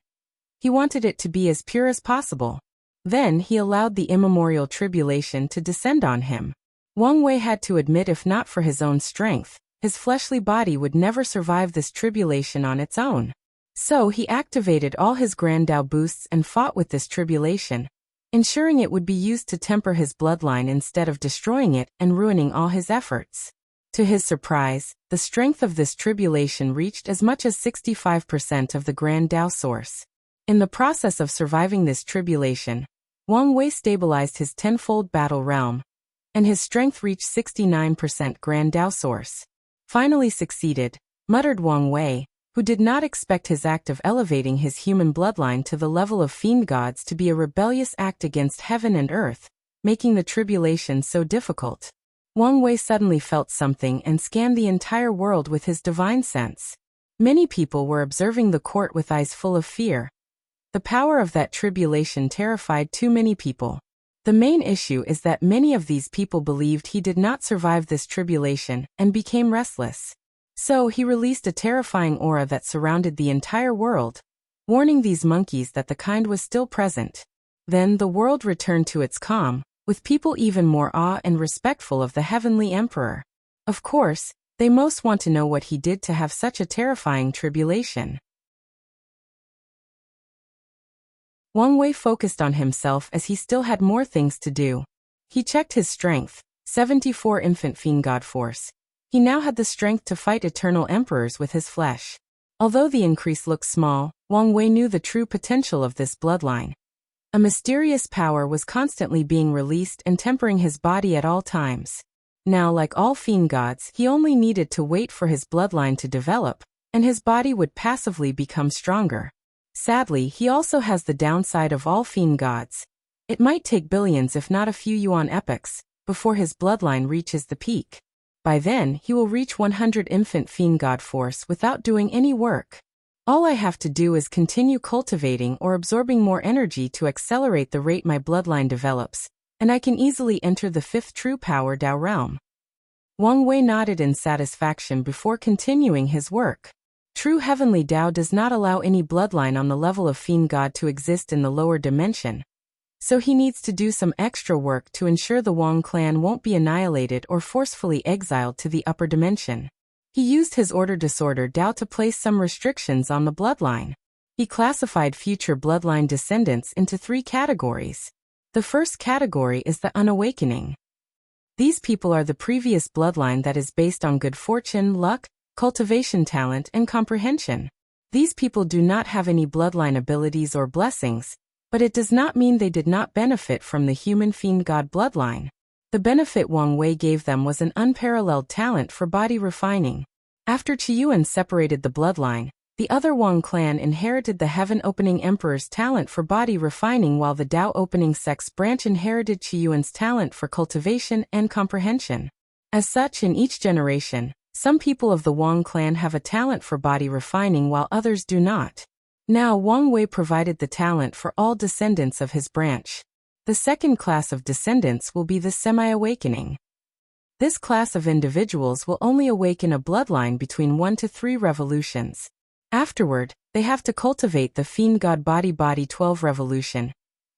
He wanted it to be as pure as possible. Then he allowed the immemorial tribulation to descend on him. Wang Wei had to admit if not for his own strength, his fleshly body would never survive this tribulation on its own. So he activated all his Grand Tao boosts and fought with this tribulation, ensuring it would be used to temper his bloodline instead of destroying it and ruining all his efforts. To his surprise, the strength of this tribulation reached as much as 65% of the Grand Tao source. In the process of surviving this tribulation, Wang Wei stabilized his tenfold battle realm, and his strength reached 69% Grand Tao source. Finally succeeded, muttered Wang Wei, who did not expect his act of elevating his human bloodline to the level of fiend gods to be a rebellious act against heaven and earth, making the tribulation so difficult. Wang Wei suddenly felt something and scanned the entire world with his divine sense. Many people were observing the court with eyes full of fear. The power of that tribulation terrified too many people. The main issue is that many of these people believed he did not survive this tribulation and became restless. So he released a terrifying aura that surrounded the entire world, warning these monkeys that the kind was still present. Then the world returned to its calm, with people even more awe and respectful of the heavenly emperor. Of course, they most want to know what he did to have such a terrifying tribulation. Wang Wei focused on himself as he still had more things to do. He checked his strength, 74 infant fiend god force. He now had the strength to fight eternal emperors with his flesh. Although the increase looked small, Wang Wei knew the true potential of this bloodline. A mysterious power was constantly being released and tempering his body at all times. Now, like all fiend gods, he only needed to wait for his bloodline to develop, and his body would passively become stronger. Sadly, he also has the downside of all fiend gods. It might take billions if not a few yuan epochs before his bloodline reaches the peak. By then, he will reach 100 infant fiend god force without doing any work. All I have to do is continue cultivating or absorbing more energy to accelerate the rate my bloodline develops, and I can easily enter the fifth true power Tao realm. Wang Wei nodded in satisfaction before continuing his work. True heavenly Tao does not allow any bloodline on the level of fiend god to exist in the lower dimension, so he needs to do some extra work to ensure the Wang clan won't be annihilated or forcefully exiled to the upper dimension. He used his order disorder Tao to place some restrictions on the bloodline. He classified future bloodline descendants into 3 categories. The first category is the unawakening. These people are the previous bloodline that is based on good fortune, luck, cultivation talent, and comprehension. These people do not have any bloodline abilities or blessings, but it does not mean they did not benefit from the human fiend god bloodline. The benefit Wang Wei gave them was an unparalleled talent for body refining. After Qiyuan separated the bloodline, the other Wang clan inherited the heaven-opening emperor's talent for body refining while the Tao-opening sex branch inherited Qiyuan's talent for cultivation and comprehension. As such, in each generation, some people of the Wang clan have a talent for body refining while others do not. Now Wang Wei provided the talent for all descendants of his branch. The second class of descendants will be the semi-awakening. This class of individuals will only awaken a bloodline between 1 to 3 revolutions. Afterward, they have to cultivate the fiend god body 12 revolution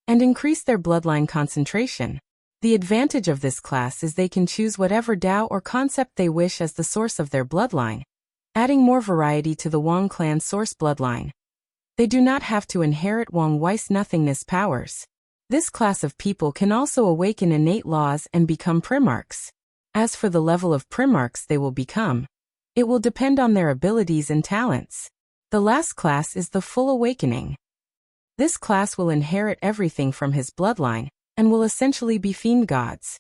and increase their bloodline concentration. The advantage of this class is they can choose whatever Tao or concept they wish as the source of their bloodline, adding more variety to the Wang clan source bloodline. They do not have to inherit Wang Wei's nothingness powers. This class of people can also awaken innate laws and become primarchs. As for the level of primarchs they will become, it will depend on their abilities and talents. The last class is the full awakening. This class will inherit everything from his bloodline, and will essentially be fiend gods.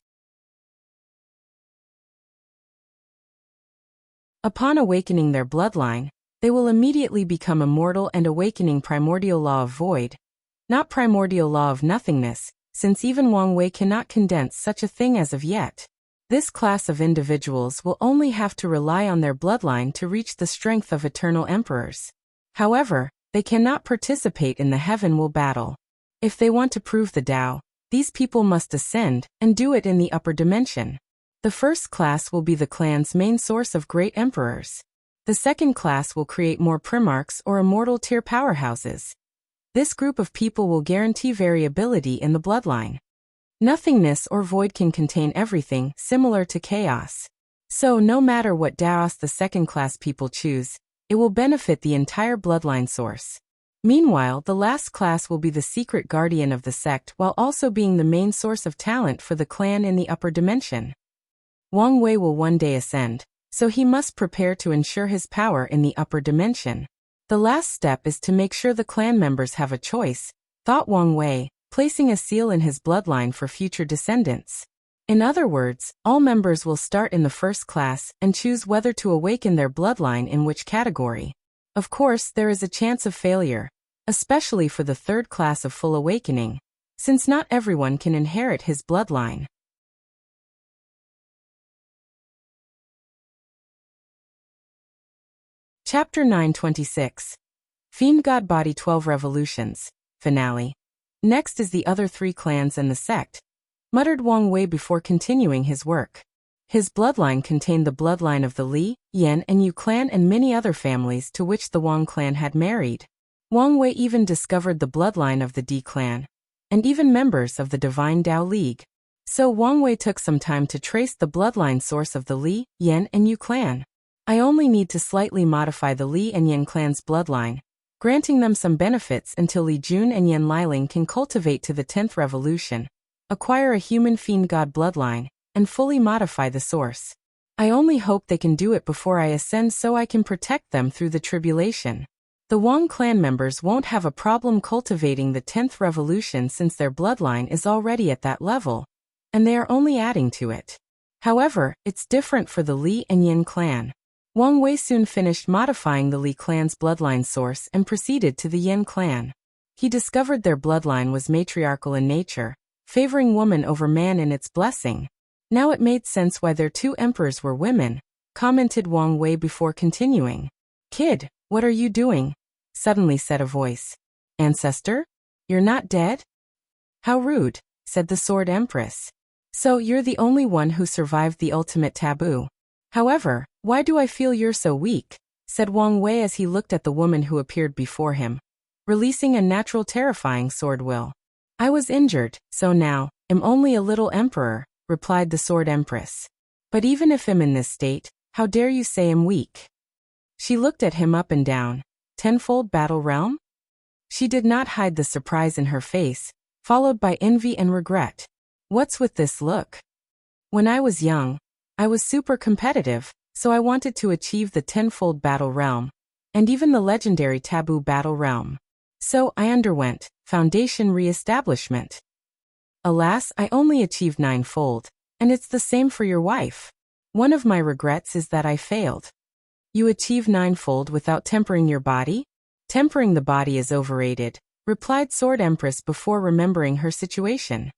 Upon awakening their bloodline, they will immediately become immortal and awakening primordial law of void, not primordial law of nothingness, since even Wang Wei cannot condense such a thing as of yet. This class of individuals will only have to rely on their bloodline to reach the strength of eternal emperors. However, they cannot participate in the heaven will battle. If they want to prove the Tao, these people must ascend and do it in the upper dimension. The first class will be the clan's main source of great emperors. The second class will create more primarchs or immortal tier powerhouses. This group of people will guarantee variability in the bloodline. Nothingness or void can contain everything, similar to chaos. So no matter what Daos the second-class people choose, it will benefit the entire bloodline source. Meanwhile, the last class will be the secret guardian of the sect while also being the main source of talent for the clan in the upper dimension. Wang Wei will one day ascend, so he must prepare to ensure his power in the upper dimension. The last step is to make sure the clan members have a choice, thought Wang Wei, placing a seal in his bloodline for future descendants. In other words, all members will start in the first class and choose whether to awaken their bloodline in which category. Of course, there is a chance of failure, especially for the third class of full awakening, since not everyone can inherit his bloodline. Chapter 926. Fiend God Body 12 Revolutions, Finale. Next is the other three clans and the sect, muttered Wang Wei before continuing his work. His bloodline contained the bloodline of the Li, Yan and Yu clan and many other families to which the Wang clan had married. Wang Wei even discovered the bloodline of the Di clan, and even members of the Divine Tao League. So Wang Wei took some time to trace the bloodline source of the Li, Yan and Yu clan. I only need to slightly modify the Li and Yan clan's bloodline, granting them some benefits until Li Jun and Yan Liling can cultivate to the 10th revolution, acquire a human fiend god bloodline, and fully modify the source. I only hope they can do it before I ascend so I can protect them through the tribulation. The Wang clan members won't have a problem cultivating the 10th revolution since their bloodline is already at that level, and they are only adding to it. However, it's different for the Li and Yan clan. Wang Wei soon finished modifying the Li clan's bloodline source and proceeded to the Yan clan. He discovered their bloodline was matriarchal in nature, favoring woman over man in its blessing. Now it made sense why their two emperors were women, commented Wang Wei before continuing. Kid, what are you doing? Suddenly said a voice. Ancestor? You're not dead? How rude, said the Sword Empress. So you're the only one who survived the ultimate taboo. However, why do I feel you're so weak? Said Wang Wei as he looked at the woman who appeared before him, releasing a natural terrifying sword will. I was injured, so now, am only a little emperor, replied the Sword Empress. But even if I'm in this state, how dare you say I'm weak? She looked at him up and down. Tenfold battle realm? She did not hide the surprise in her face, followed by envy and regret. What's with this look? When I was young, I was super competitive, so I wanted to achieve the tenfold battle realm, and even the legendary taboo battle realm. So I underwent foundation re-establishment. Alas, I only achieved ninefold, and it's the same for your wife. One of my regrets is that I failed. You achieve ninefold without tempering your body? Tempering the body is overrated, replied Sword Empress before remembering her situation.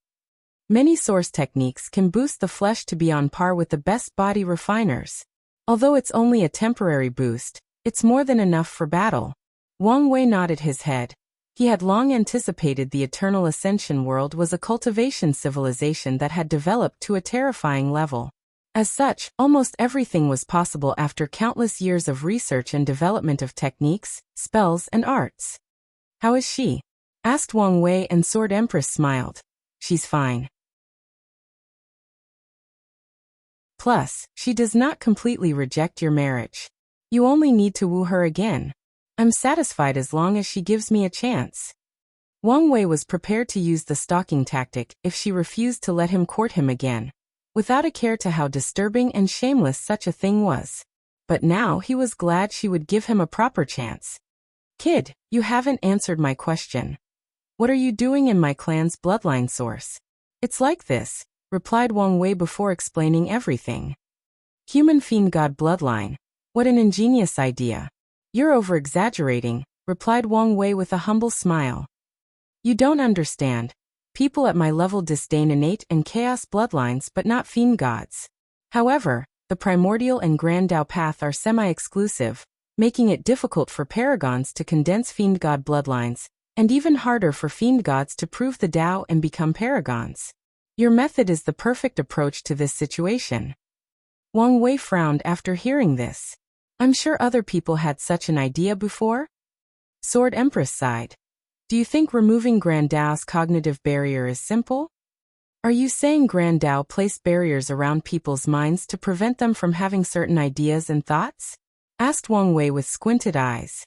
Many source techniques can boost the flesh to be on par with the best body refiners. Although it's only a temporary boost, it's more than enough for battle. Wang Wei nodded his head. He had long anticipated the Eternal Ascension world was a cultivation civilization that had developed to a terrifying level. As such, almost everything was possible after countless years of research and development of techniques, spells, and arts. How is she? Asked Wang Wei, and Sword Empress smiled. She's fine. Plus, she does not completely reject your marriage. You only need to woo her again. I'm satisfied as long as she gives me a chance. Wang Wei was prepared to use the stalking tactic if she refused to let him court him again, without a care to how disturbing and shameless such a thing was. But now he was glad she would give him a proper chance. Kid, you haven't answered my question. What are you doing in my clan's bloodline source? It's like this, replied Wang Wei before explaining everything. Human fiend god bloodline. What an ingenious idea. You're over-exaggerating, replied Wang Wei with a humble smile. You don't understand. People at my level disdain innate and chaos bloodlines but not fiend gods. However, the primordial and grand Tao path are semi-exclusive, making it difficult for paragons to condense fiend god bloodlines, and even harder for fiend gods to prove the Tao and become paragons. Your method is the perfect approach to this situation. Wang Wei frowned after hearing this. I'm sure other people had such an idea before? Sword Empress sighed. Do you think removing Grand Tao's cognitive barrier is simple? Are you saying Grand Tao placed barriers around people's minds to prevent them from having certain ideas and thoughts? Asked Wang Wei with squinted eyes.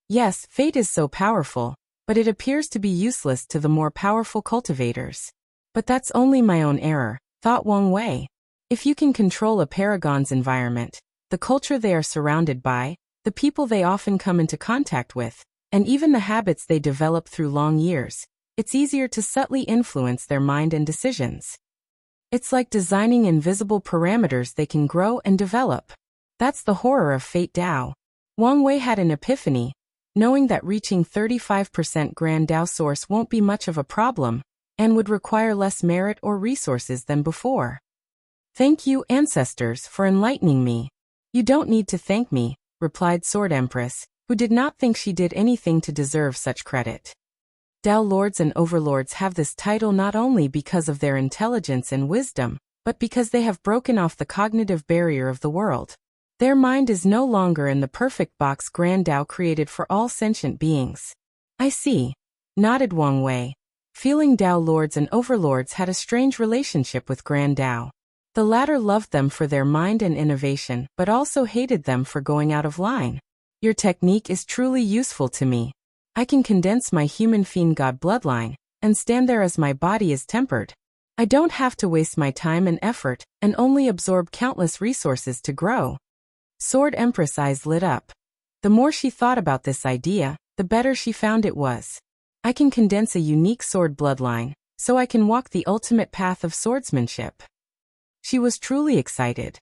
Yes, fate is so powerful, but it appears to be useless to the more powerful cultivators. But that's only my own error, thought Wang Wei. If you can control a paragon's environment, the culture they are surrounded by, the people they often come into contact with, and even the habits they develop through long years, it's easier to subtly influence their mind and decisions. It's like designing invisible parameters they can grow and develop. That's the horror of Fate Tao. Wang Wei had an epiphany, knowing that reaching 35% Grand Tao source won't be much of a problem, and would require less merit or resources than before. Thank you, ancestors, for enlightening me. You don't need to thank me, replied Sword Empress, who did not think she did anything to deserve such credit. Tao lords and overlords have this title not only because of their intelligence and wisdom, but because they have broken off the cognitive barrier of the world. Their mind is no longer in the perfect box Grand Tao created for all sentient beings. I see, nodded Wang Wei. Feeling Tao lords and overlords had a strange relationship with Grand Tao. The latter loved them for their mind and innovation, but also hated them for going out of line. Your technique is truly useful to me. I can condense my human fiend god bloodline, and stand there as my body is tempered. I don't have to waste my time and effort, and only absorb countless resources to grow. Sword Empress' eyes lit up. The more she thought about this idea, the better she found it was. I can condense a unique sword bloodline, so I can walk the ultimate path of swordsmanship. She was truly excited.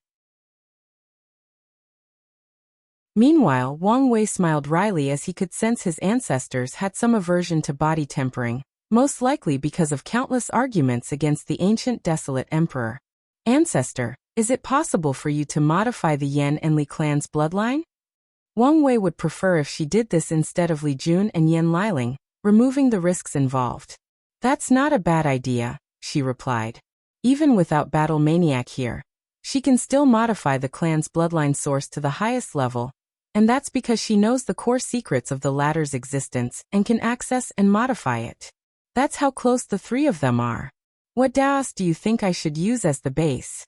Meanwhile, Wang Wei smiled wryly as he could sense his ancestors had some aversion to body tempering, most likely because of countless arguments against the ancient desolate emperor. Ancestor, is it possible for you to modify the Yan and Li clan's bloodline? Wang Wei would prefer if she did this instead of Li Jun and Yan Liling, removing the risks involved. That's not a bad idea, she replied. Even without Battle Maniac here, she can still modify the clan's bloodline source to the highest level, and that's because she knows the core secrets of the latter's existence and can access and modify it. That's how close the three of them are. What Daos do you think I should use as the base?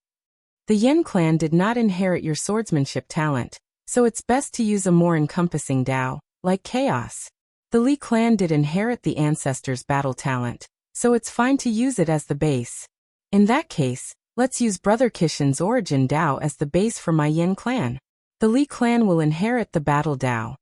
The Yen clan did not inherit your swordsmanship talent, so it's best to use a more encompassing Dao, like Chaos. The Li clan did inherit the ancestors' battle talent, so it's fine to use it as the base. In that case, let's use Brother Kishin's origin Dao as the base for my Yen clan. The Li clan will inherit the battle Dao.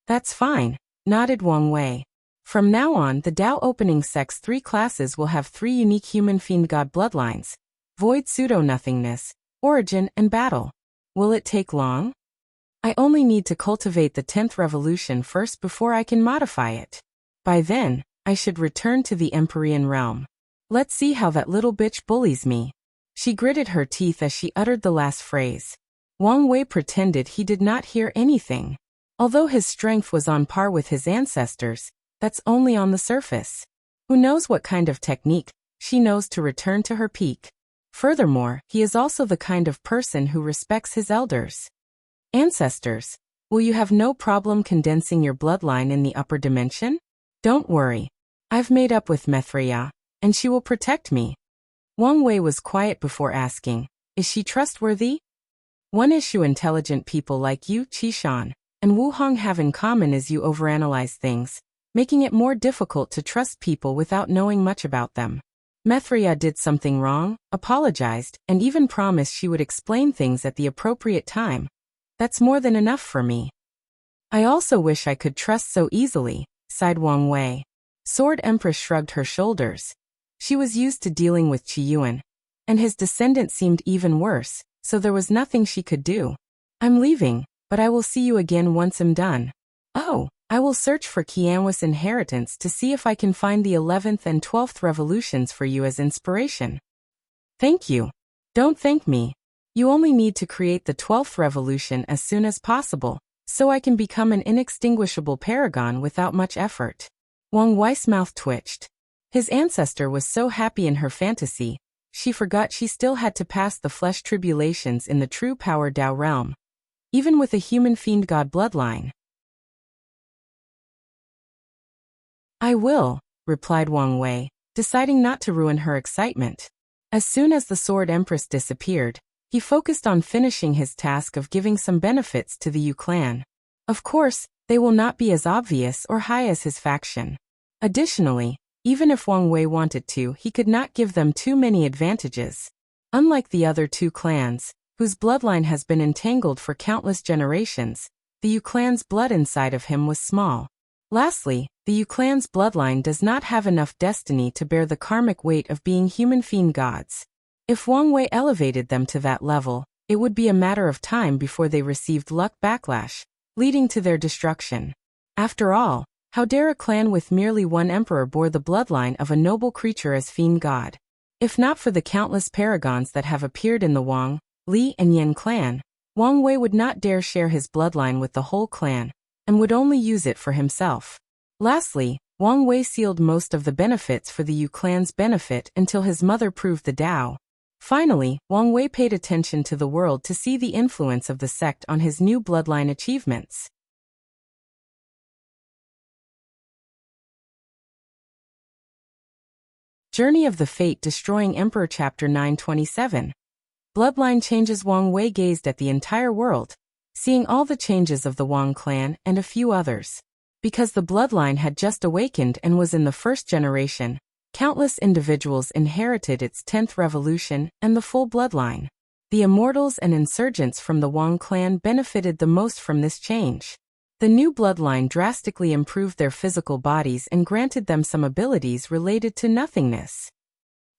That's fine, nodded Wang Wei. From now on, the Dao opening sect's 3 classes will have 3 unique human fiend god bloodlines: Void Pseudo-Nothingness, Origin, and Battle. Will it take long? I only need to cultivate the 10th revolution first before I can modify it. By then, I should return to the Empyrean realm. Let's see how that little bitch bullies me. She gritted her teeth as she uttered the last phrase. Wang Wei pretended he did not hear anything. Although his strength was on par with his ancestors, that's only on the surface. Who knows what kind of technique she knows to return to her peak. Furthermore, he is also the kind of person who respects his elders. Ancestors, will you have no problem condensing your bloodline in the upper dimension? Don't worry. I've made up with Mithria, and she will protect me. Wang Wei was quiet before asking, is she trustworthy? One issue intelligent people like you, Qishan, and Wu Hong have in common is you overanalyze things, making it more difficult to trust people without knowing much about them. Mithria did something wrong, apologized, and even promised she would explain things at the appropriate time. That's more than enough for me. I also wish I could trust so easily, sighed Wang Wei. Sword Empress shrugged her shoulders. She was used to dealing with Qiyuan, and his descendant seemed even worse, so there was nothing she could do. I'm leaving, but I will see you again once I'm done. Oh, I will search for Qianwa's inheritance to see if I can find the 11th and 12th revolutions for you as inspiration. Thank you. Don't thank me. You only need to create the 12th revolution as soon as possible, so I can become an inextinguishable paragon without much effort. Wang Wei's mouth twitched. His ancestor was so happy in her fantasy, she forgot she still had to pass the flesh tribulations in the true power Tao realm, even with a human fiend god bloodline. I will, replied Wang Wei, deciding not to ruin her excitement. As soon as the Sword Empress disappeared, he focused on finishing his task of giving some benefits to the Yu clan. Of course, they will not be as obvious or high as his faction. Additionally, even if Wang Wei wanted to, he could not give them too many advantages. Unlike the other two clans, whose bloodline has been entangled for countless generations, the Yu clan's blood inside of him was small. Lastly, the Yu clan's bloodline does not have enough destiny to bear the karmic weight of being human fiend gods. If Wang Wei elevated them to that level, it would be a matter of time before they received luck backlash, leading to their destruction. After all, how dare a clan with merely one emperor bore the bloodline of a noble creature as fiend god? If not for the countless paragons that have appeared in the Wang, Li and Yan clan, Wang Wei would not dare share his bloodline with the whole clan, and would only use it for himself. Lastly, Wang Wei sealed most of the benefits for the Yu clan's benefit until his mother proved the Tao. Finally, Wang Wei paid attention to the world to see the influence of the sect on his new bloodline achievements. Journey of the Fate-Destroying Emperor Chapter 927. Bloodline changes. Wang Wei gazed at the entire world, seeing all the changes of the Wang clan and a few others. Because the bloodline had just awakened and was in the first generation, countless individuals inherited its 10th revolution and the full bloodline. The immortals and insurgents from the Wang clan benefited the most from this change. The new bloodline drastically improved their physical bodies and granted them some abilities related to nothingness.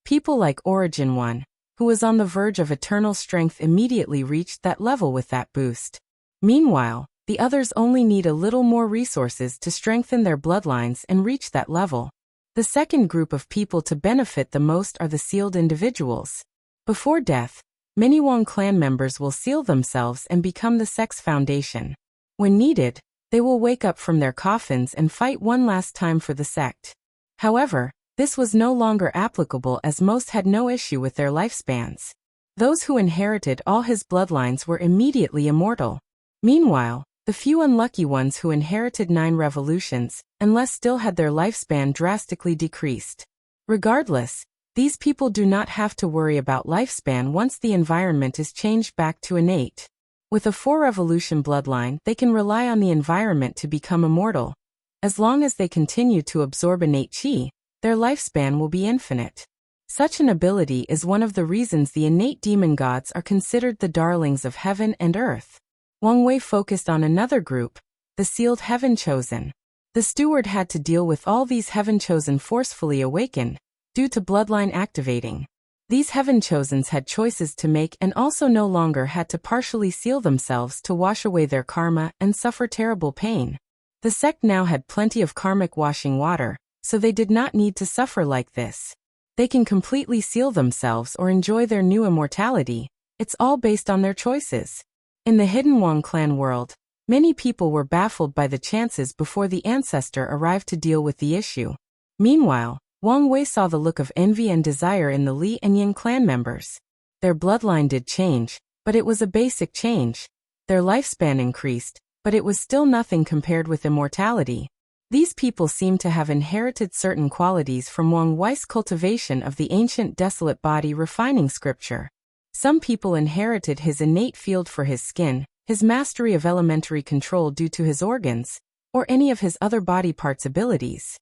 People like Origin 1, who was on the verge of eternal strength, immediately reached that level with that boost. Meanwhile, the others only need a little more resources to strengthen their bloodlines and reach that level. The second group of people to benefit the most are the sealed individuals. Before death, many Wang clan members will seal themselves and become the sect's foundation. When needed, they will wake up from their coffins and fight one last time for the sect. However, this was no longer applicable as most had no issue with their lifespans. Those who inherited all his bloodlines were immediately immortal. Meanwhile, the few unlucky ones who inherited 9 revolutions, unless still had their lifespan drastically decreased. Regardless, these people do not have to worry about lifespan once the environment is changed back to innate. With a 4-revolution bloodline, they can rely on the environment to become immortal. As long as they continue to absorb innate chi, their lifespan will be infinite. Such an ability is one of the reasons the innate demon gods are considered the darlings of heaven and earth. Wang Wei focused on another group, the sealed Heaven Chosen. The steward had to deal with all these Heaven Chosen forcefully awakened, due to bloodline activating. These Heaven Chosens had choices to make and also no longer had to partially seal themselves to wash away their karma and suffer terrible pain. The sect now had plenty of karmic washing water, so they did not need to suffer like this. They can completely seal themselves or enjoy their new immortality. It's all based on their choices. In the hidden Wang clan world, many people were baffled by the chances before the ancestor arrived to deal with the issue. Meanwhile, Wang Wei saw the look of envy and desire in the Li and Yin clan members. Their bloodline did change, but it was a basic change. Their lifespan increased, but it was still nothing compared with immortality. These people seemed to have inherited certain qualities from Wang Wei's cultivation of the ancient desolate body refining scripture. Some people inherited his innate field for his skin, his mastery of elementary control due to his organs, or any of his other body parts abilities.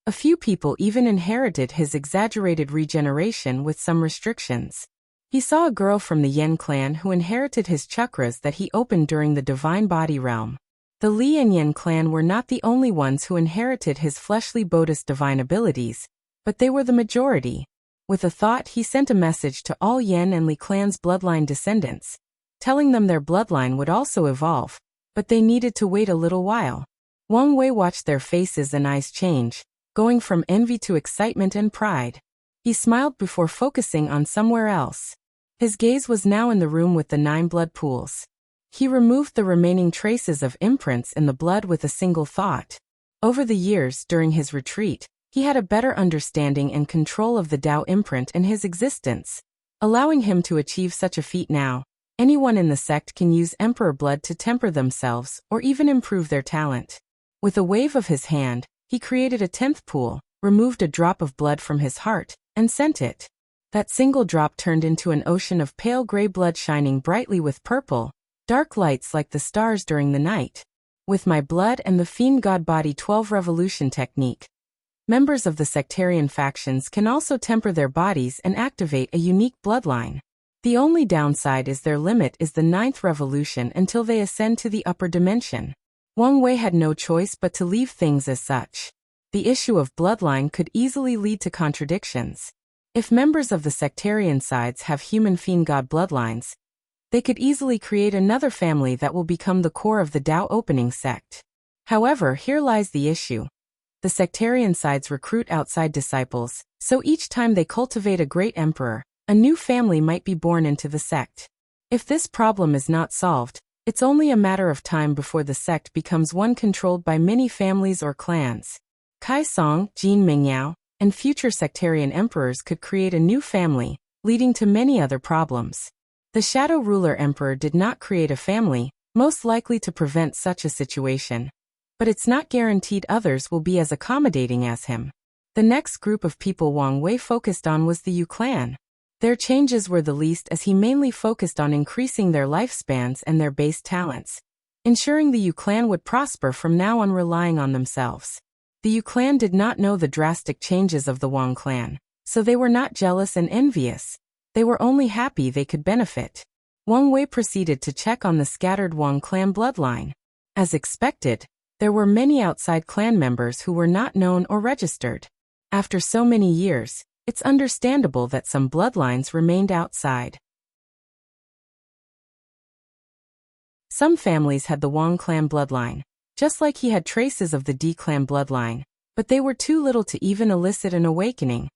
A few people even inherited his exaggerated regeneration with some restrictions. He saw a girl from the Yen clan who inherited his chakras that he opened during the divine body realm. The Li and Yen clan were not the only ones who inherited his fleshly Buddhist divine abilities, but they were the majority. With a thought, he sent a message to all Yen and Li clans' bloodline descendants, telling them their bloodline would also evolve, but they needed to wait a little while. Wang Wei watched their faces and eyes change, going from envy to excitement and pride. He smiled before focusing on somewhere else. His gaze was now in the room with the 9 blood pools. He removed the remaining traces of imprints in the blood with a single thought. Over the years during his retreat, he had a better understanding and control of the Tao imprint in his existence, allowing him to achieve such a feat now. Anyone in the sect can use Emperor blood to temper themselves or even improve their talent. With a wave of his hand, he created a 10th pool, removed a drop of blood from his heart, and sent it. That single drop turned into an ocean of pale gray blood shining brightly with purple, dark lights like the stars during the night. With my blood and the Fiend God Body 12 Revolution technique, members of the sectarian factions can also temper their bodies and activate a unique bloodline. The only downside is their limit is the 9th revolution until they ascend to the upper dimension. Wang Wei had no choice but to leave things as such. The issue of bloodline could easily lead to contradictions. If members of the sectarian sides have human fiend god bloodlines, they could easily create another family that will become the core of the Tao opening sect. However, here lies the issue. The sectarian sides recruit outside disciples, so each time they cultivate a great emperor, a new family might be born into the sect. If this problem is not solved, it's only a matter of time before the sect becomes one controlled by many families or clans. Kai Song, Jin Mingyao, and future sectarian emperors could create a new family, leading to many other problems. The Shadow Ruler Emperor did not create a family, most likely to prevent such a situation. But it's not guaranteed others will be as accommodating as him. The next group of people Wang Wei focused on was the Yu clan. Their changes were the least as he mainly focused on increasing their lifespans and their base talents, ensuring the Yu clan would prosper from now on relying on themselves. The Yu clan did not know the drastic changes of the Wang clan, so they were not jealous and envious. They were only happy they could benefit. Wang Wei proceeded to check on the scattered Wang clan bloodline. As expected, there were many outside clan members who were not known or registered. After so many years, it's understandable that some bloodlines remained outside. Some families had the Wang clan bloodline, just like he had traces of the D clan bloodline, but they were too little to even elicit an awakening,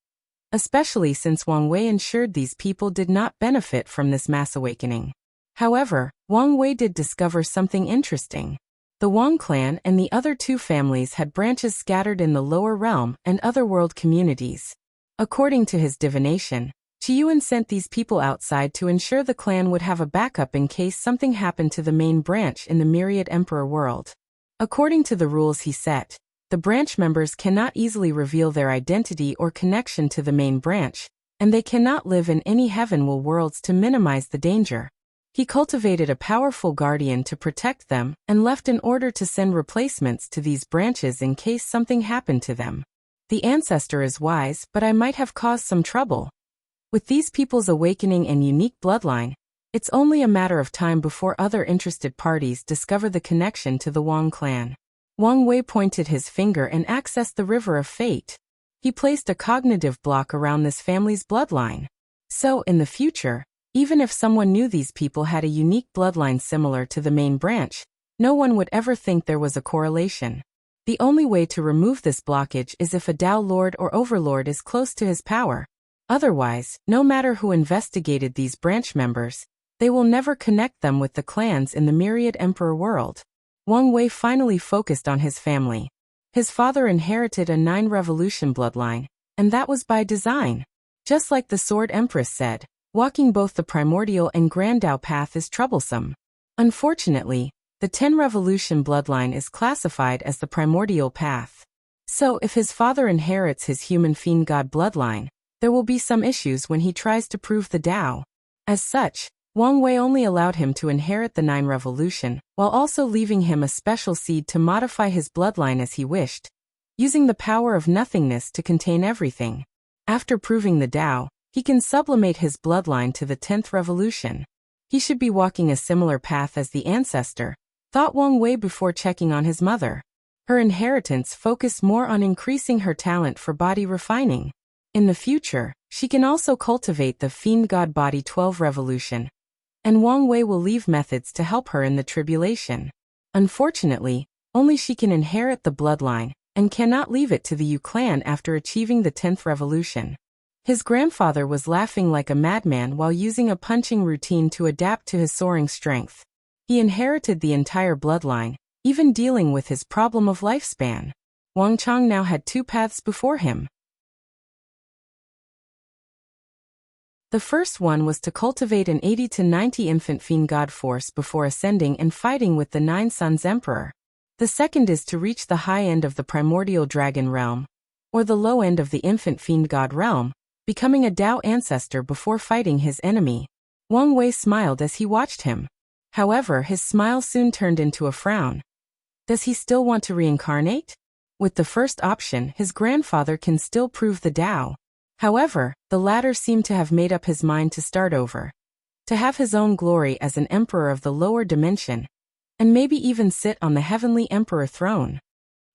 especially since Wang Wei ensured these people did not benefit from this mass awakening. However, Wang Wei did discover something interesting. The Wang clan and the other 2 families had branches scattered in the lower realm and otherworld communities. According to his divination, Qiyuan sent these people outside to ensure the clan would have a backup in case something happened to the main branch in the Myriad Emperor world. According to the rules he set, the branch members cannot easily reveal their identity or connection to the main branch, and they cannot live in any heavenward worlds to minimize the danger. He cultivated a powerful guardian to protect them and left an order to send replacements to these branches in case something happened to them. The ancestor is wise, but I might have caused some trouble. With these people's awakening and unique bloodline, it's only a matter of time before other interested parties discover the connection to the Wang clan. Wang Wei pointed his finger and accessed the river of fate. He placed a cognitive block around this family's bloodline. So, in the future, even if someone knew these people had a unique bloodline similar to the main branch, no one would ever think there was a correlation. The only way to remove this blockage is if a Tao Lord or Overlord is close to his power. Otherwise, no matter who investigated these branch members, they will never connect them with the clans in the Myriad Emperor world. Wang Wei finally focused on his family. His father inherited a 9 revolution bloodline, and that was by design. Just like the Sword Empress said, walking both the primordial and grand Tao path is troublesome. Unfortunately, the 10 revolution bloodline is classified as the primordial path. So if his father inherits his human fiend god bloodline, there will be some issues when he tries to prove the Tao. As such, Wang Wei only allowed him to inherit the 9 revolution, while also leaving him a special seed to modify his bloodline as he wished, using the power of nothingness to contain everything. After proving the Tao, he can sublimate his bloodline to the 10th revolution. He should be walking a similar path as the ancestor, thought Wang Wei before checking on his mother. Her inheritance focused more on increasing her talent for body refining. In the future, she can also cultivate the Fiend God Body 12 revolution, and Wang Wei will leave methods to help her in the tribulation. Unfortunately, only she can inherit the bloodline, and cannot leave it to the Yu clan after achieving the 10th revolution. His grandfather was laughing like a madman while using a punching routine to adapt to his soaring strength. He inherited the entire bloodline, even dealing with his problem of lifespan. Wang Chang now had two paths before him. The first one was to cultivate an 80 to 90 infant fiend god force before ascending and fighting with the Nine Suns Emperor. The second is to reach the high end of the primordial dragon realm, or the low end of the infant fiend god realm, becoming a Dao ancestor before fighting his enemy. Wang Wei smiled as he watched him. However, his smile soon turned into a frown. Does he still want to reincarnate? With the first option, his grandfather can still prove the Dao. However, the latter seemed to have made up his mind to start over. To have his own glory as an emperor of the lower dimension, and maybe even sit on the heavenly emperor throne.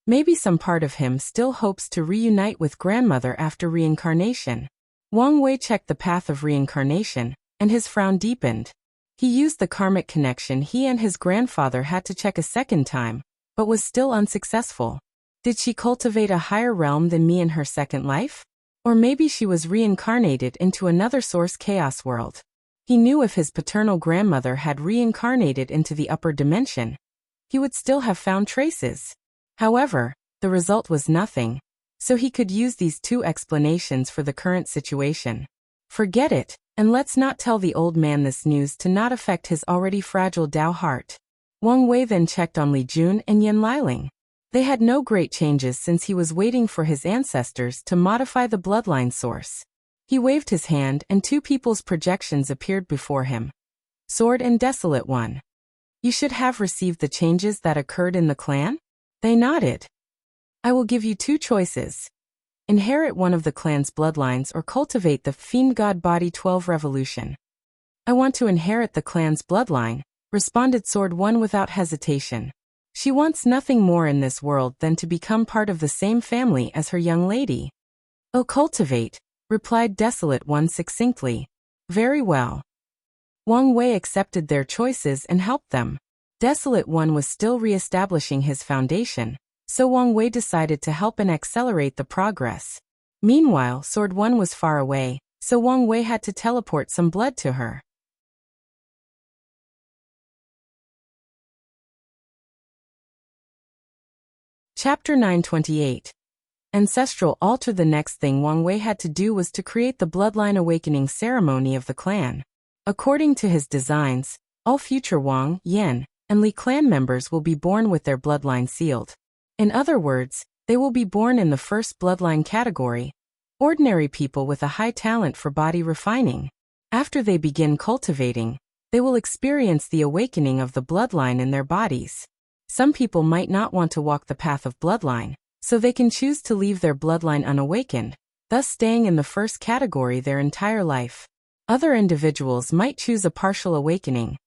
Maybe some part of him still hopes to reunite with grandmother after reincarnation. Wang Wei checked the path of reincarnation, and his frown deepened. He used the karmic connection he and his grandfather had to check a second time, but was still unsuccessful. Did she cultivate a higher realm than me in her second life? Or maybe she was reincarnated into another source chaos world. He knew if his paternal grandmother had reincarnated into the upper dimension, he would still have found traces. However, the result was nothing, so he could use these two explanations for the current situation. Forget it, and let's not tell the old man this news to not affect his already fragile Dao heart. Wang Wei then checked on Li Jun and Yan Liling. They had no great changes since he was waiting for his ancestors to modify the bloodline source. He waved his hand and two people's projections appeared before him. Sword and Desolate One. You should have received the changes that occurred in the clan? They nodded. I will give you two choices. Inherit one of the clan's bloodlines or cultivate the Fiend God Body 12 Revolution. I want to inherit the clan's bloodline, responded Sword One without hesitation. She wants nothing more in this world than to become part of the same family as her young lady. Oh, cultivate, replied Desolate One succinctly. Very well. Wang Wei accepted their choices and helped them. Desolate One was still re-establishing his foundation, so Wang Wei decided to help and accelerate the progress. Meanwhile, Sword One was far away, so Wang Wei had to teleport some blood to her. Chapter 928. Ancestral Altar. The next thing Wang Wei had to do was to create the bloodline awakening ceremony of the clan. According to his designs, all future Wang, Yan, and Li clan members will be born with their bloodline sealed. In other words, they will be born in the first bloodline category, ordinary people with a high talent for body refining. After they begin cultivating, they will experience the awakening of the bloodline in their bodies. Some people might not want to walk the path of bloodline, so they can choose to leave their bloodline unawakened, thus staying in the first category their entire life. Other individuals might choose a partial awakening,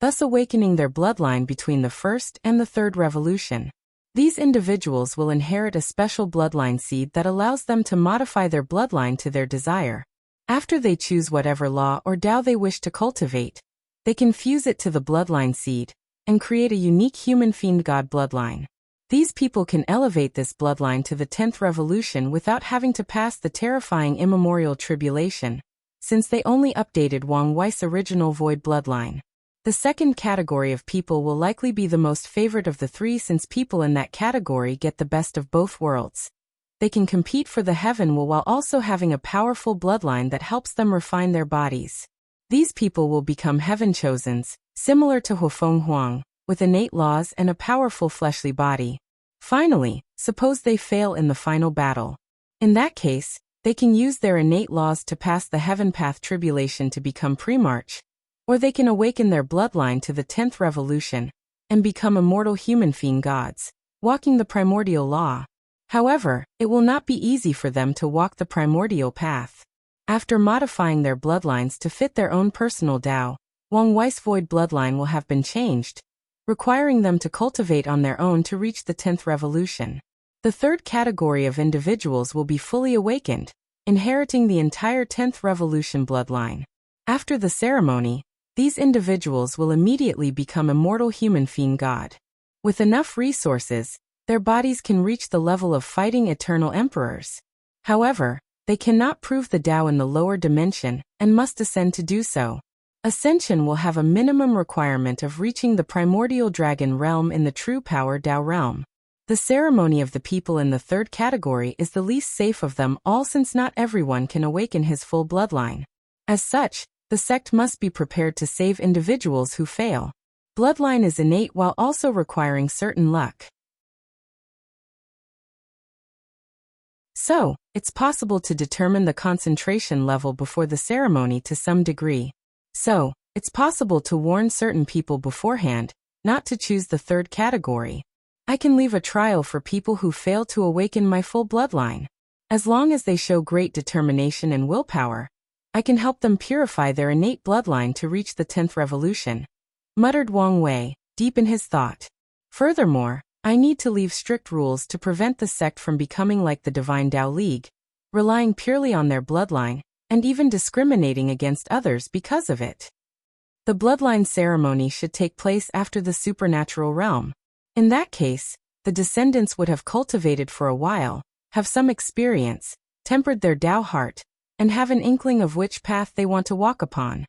thus awakening their bloodline between the first and the third revolution. These individuals will inherit a special bloodline seed that allows them to modify their bloodline to their desire. After they choose whatever law or Dao they wish to cultivate, they can fuse it to the bloodline seed and create a unique human fiend god bloodline. These people can elevate this bloodline to the 10th revolution without having to pass the terrifying immemorial tribulation, since they only updated Wang Wei's original void bloodline. The second category of people will likely be the most favored of the three since people in that category get the best of both worlds. They can compete for the heaven while also having a powerful bloodline that helps them refine their bodies. These people will become heaven chosens, similar to Hufeng Huang, with innate laws and a powerful fleshly body. Finally, suppose they fail in the final battle. In that case, they can use their innate laws to pass the heaven path tribulation to become Primarch, or they can awaken their bloodline to the 10th revolution and become immortal human fiend gods, walking the primordial law. However, it will not be easy for them to walk the primordial path. After modifying their bloodlines to fit their own personal Dao, Wang Wei's void bloodline will have been changed, requiring them to cultivate on their own to reach the 10th revolution. The third category of individuals will be fully awakened, inheriting the entire 10th revolution bloodline. After the ceremony, these individuals will immediately become immortal human fiend god. With enough resources, their bodies can reach the level of fighting eternal emperors. However, They cannot prove the Tao in the lower dimension, and must ascend to do so. Ascension will have a minimum requirement of reaching the primordial dragon realm in the true power Tao realm. The ceremony of the people in the third category is the least safe of them all, since not everyone can awaken his full bloodline. As such, the sect must be prepared to save individuals who fail. Bloodline is innate while also requiring certain luck. So, it's possible to determine the concentration level before the ceremony to some degree. So, it's possible to warn certain people beforehand, not to choose the third category. I can leave a trial for people who fail to awaken my full bloodline. As long as they show great determination and willpower, I can help them purify their innate bloodline to reach the 10th revolution, muttered Wang Wei, deep in his thought. Furthermore, I need to leave strict rules to prevent the sect from becoming like the Divine Tao League, relying purely on their bloodline, and even discriminating against others because of it. The bloodline ceremony should take place after the supernatural realm. In that case, the descendants would have cultivated for a while, have some experience, tempered their Tao heart, and have an inkling of which path they want to walk upon.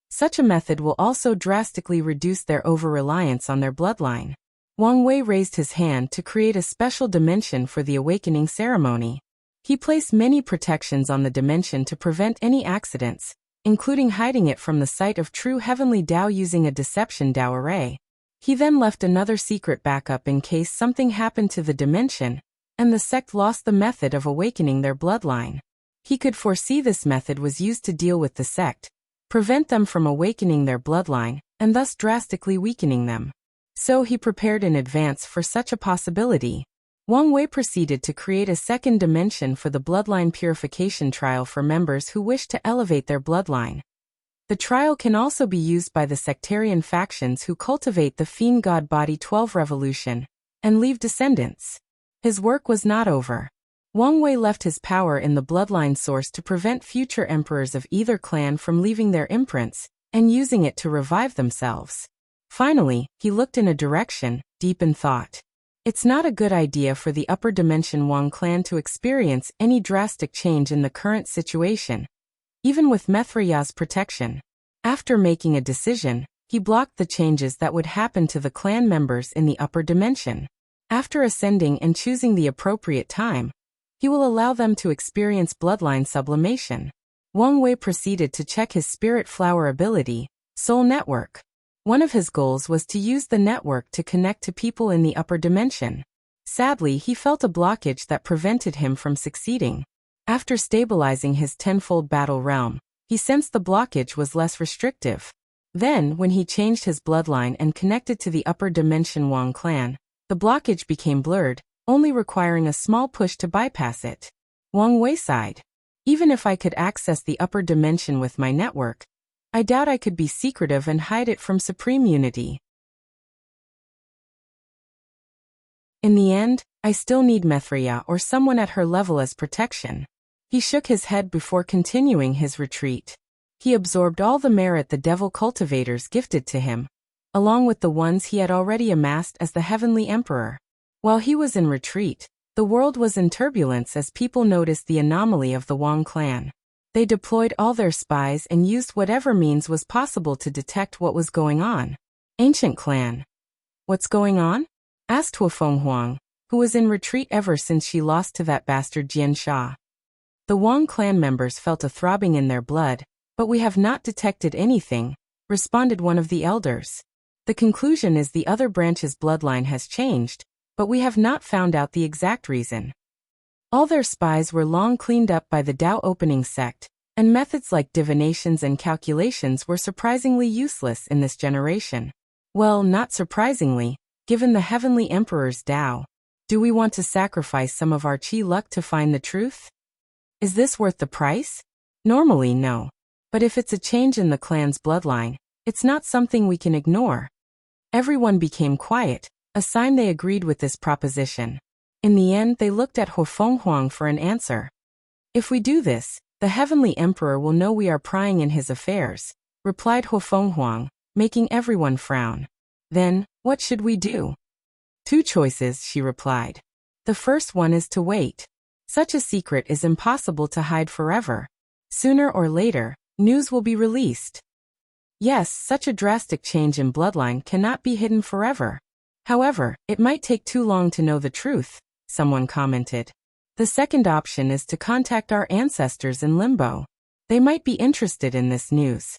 Such a method will also drastically reduce their over-reliance on their bloodline. Wang Wei raised his hand to create a special dimension for the awakening ceremony. He placed many protections on the dimension to prevent any accidents, including hiding it from the sight of true heavenly Tao using a deception Tao array. He then left another secret backup in case something happened to the dimension, and the sect lost the method of awakening their bloodline. He could foresee this method was used to deal with the sect, prevent them from awakening their bloodline, and thus drastically weakening them. So he prepared in advance for such a possibility. Wang Wei proceeded to create a second dimension for the bloodline purification trial for members who wish to elevate their bloodline. The trial can also be used by the sectarian factions who cultivate the Fiend God Body 12 revolution and leave descendants. His work was not over. Wang Wei left his power in the bloodline source to prevent future emperors of either clan from leaving their imprints and using it to revive themselves. Finally, he looked in a direction, deep in thought. It's not a good idea for the upper dimension Wang clan to experience any drastic change in the current situation, even with Mithraya's protection. After making a decision, he blocked the changes that would happen to the clan members in the upper dimension. After ascending and choosing the appropriate time, he will allow them to experience bloodline sublimation. Wang Wei proceeded to check his spirit flower ability, Soul Network. One of his goals was to use the network to connect to people in the upper dimension. Sadly, he felt a blockage that prevented him from succeeding. After stabilizing his tenfold battle realm, he sensed the blockage was less restrictive. Then, when he changed his bloodline and connected to the upper dimension Wang clan, the blockage became blurred, only requiring a small push to bypass it. Wang Wei sighed. Even if I could access the upper dimension with my network, I doubt I could be secretive and hide it from Supreme Unity. In the end, I still need Mithraya or someone at her level as protection. He shook his head before continuing his retreat. He absorbed all the merit the devil cultivators gifted to him, along with the ones he had already amassed as the Heavenly Emperor. While he was in retreat, the world was in turbulence as people noticed the anomaly of the Wang clan. They deployed all their spies and used whatever means was possible to detect what was going on. Ancient clan. What's going on? Asked Huafeng Huang, who was in retreat ever since she lost to that bastard Jian Sha. The Wang clan members felt a throbbing in their blood, but we have not detected anything, responded one of the elders. The conclusion is the other branch's bloodline has changed, but we have not found out the exact reason. All their spies were long cleaned up by the Tao opening sect, and methods like divinations and calculations were surprisingly useless in this generation. Well, not surprisingly, given the Heavenly Emperor's Tao. Do we want to sacrifice some of our chi luck to find the truth? Is this worth the price? Normally, no. But if it's a change in the clan's bloodline, it's not something we can ignore. Everyone became quiet, a sign they agreed with this proposition. In the end, they looked at Huafeng Huang for an answer. If we do this, the Heavenly Emperor will know we are prying in his affairs, replied Huafeng Huang, making everyone frown. Then, what should we do? Two choices, she replied. The first one is to wait. Such a secret is impossible to hide forever. Sooner or later, news will be released. Yes, such a drastic change in bloodline cannot be hidden forever. However, it might take too long to know the truth, someone commented. The second option is to contact our ancestors in limbo. They might be interested in this news.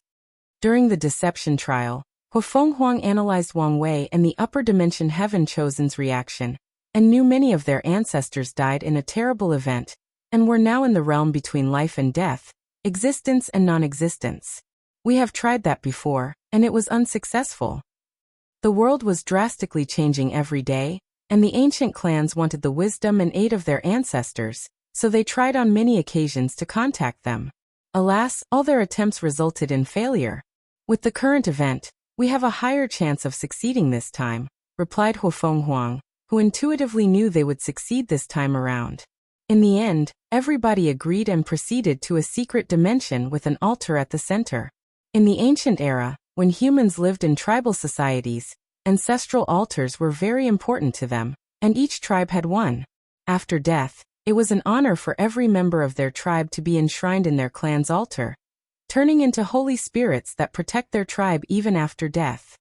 During the deception trial, Huang analyzed Wang Wei and the upper dimension heaven chosen's reaction, and knew many of their ancestors died in a terrible event, and were now in the realm between life and death, existence and non-existence. We have tried that before, and it was unsuccessful. The world was drastically changing every day, and the ancient clans wanted the wisdom and aid of their ancestors, so they tried on many occasions to contact them. Alas, all their attempts resulted in failure. With the current event, we have a higher chance of succeeding this time, replied Huang, who intuitively knew they would succeed this time around. In the end, everybody agreed and proceeded to a secret dimension with an altar at the center. In the ancient era, when humans lived in tribal societies, ancestral altars were very important to them, and each tribe had one. After death, it was an honor for every member of their tribe to be enshrined in their clan's altar, turning into holy spirits that protect their tribe even after death.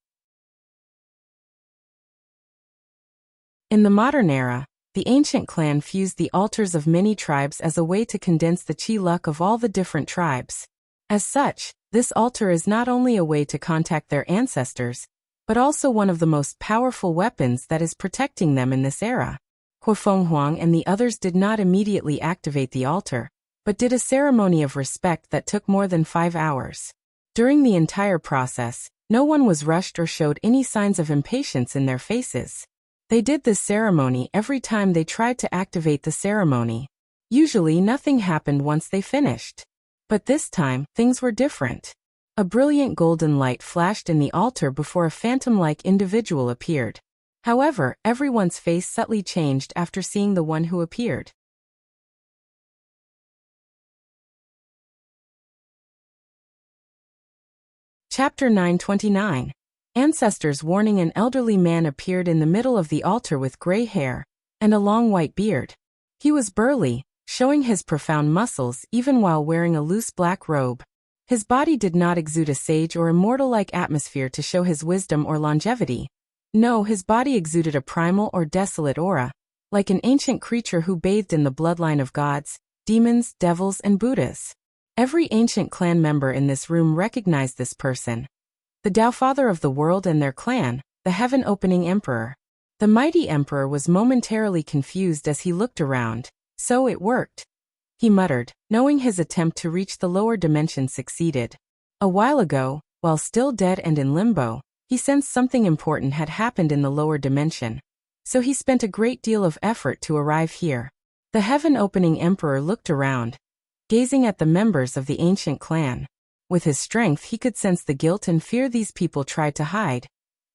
In the modern era, the ancient clan fused the altars of many tribes as a way to condense the chi luck of all the different tribes. As such, this altar is not only a way to contact their ancestors, but also one of the most powerful weapons that is protecting them in this era. Huang and the others did not immediately activate the altar, but did a ceremony of respect that took more than 5 hours. During the entire process, no one was rushed or showed any signs of impatience in their faces. They did this ceremony every time they tried to activate the ceremony. Usually nothing happened once they finished. But this time, things were different. A brilliant golden light flashed in the altar before a phantom-like individual appeared. However, everyone's face subtly changed after seeing the one who appeared. Chapter 929. Ancestors warning. An elderly man appeared in the middle of the altar with gray hair and a long white beard. He was burly, showing his profound muscles even while wearing a loose black robe. His body did not exude a sage or immortal-like atmosphere to show his wisdom or longevity. No, his body exuded a primal or desolate aura, like an ancient creature who bathed in the bloodline of gods, demons, devils, and Buddhas. Every ancient clan member in this room recognized this person. The Tao Father of the world and their clan, the heaven-opening emperor. The mighty emperor was momentarily confused as he looked around. So it worked, he muttered, knowing his attempt to reach the lower dimension succeeded. A while ago, while still dead and in limbo, he sensed something important had happened in the lower dimension. So he spent a great deal of effort to arrive here. The heaven-opening emperor looked around, gazing at the members of the ancient clan. With his strength he could sense the guilt and fear these people tried to hide.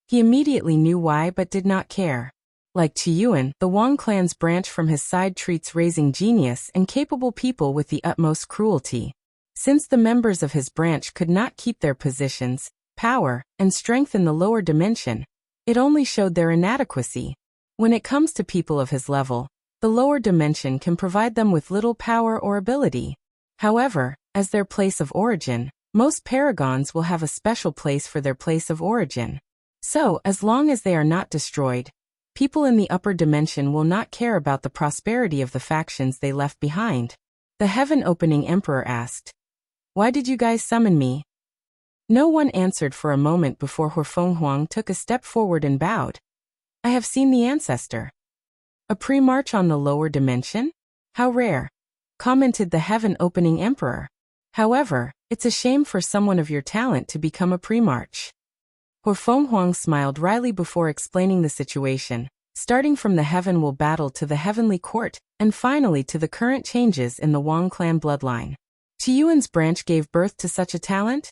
He immediately knew why but did not care. Like Qiyuan, the Wang clan's branch from his side treats raising genius and capable people with the utmost cruelty. Since the members of his branch could not keep their positions, power, and strength in the lower dimension, it only showed their inadequacy. When it comes to people of his level, the lower dimension can provide them with little power or ability. However, as their place of origin, most paragons will have a special place for their place of origin. So, as long as they are not destroyed, people in the upper dimension will not care about the prosperity of the factions they left behind. The heaven-opening emperor asked, "Why did you guys summon me?" No one answered for a moment before Huang took a step forward and bowed. "I have seen the ancestor." "A pre-march on the lower dimension? How rare," commented the heaven-opening emperor. "However, it's a shame for someone of your talent to become a pre-march." Huang smiled wryly before explaining the situation, starting from the heaven will battle to the heavenly court, and finally to the current changes in the Wang clan bloodline. Qiyuan's branch gave birth to such a talent?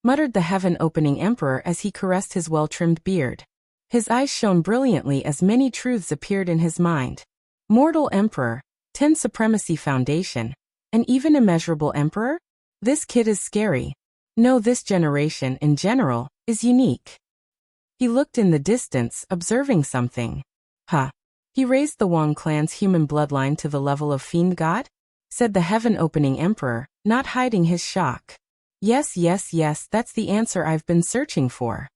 Muttered the heaven-opening emperor as he caressed his well-trimmed beard. His eyes shone brilliantly as many truths appeared in his mind. Mortal emperor, 10 supremacy foundation, an even immeasurable emperor? This kid is scary. No, this generation, in general, is unique. He looked in the distance, observing something. He raised the Wang clan's human bloodline to the level of fiend god? Said the heaven-opening emperor, not hiding his shock. Yes, yes, yes, that's the answer I've been searching for.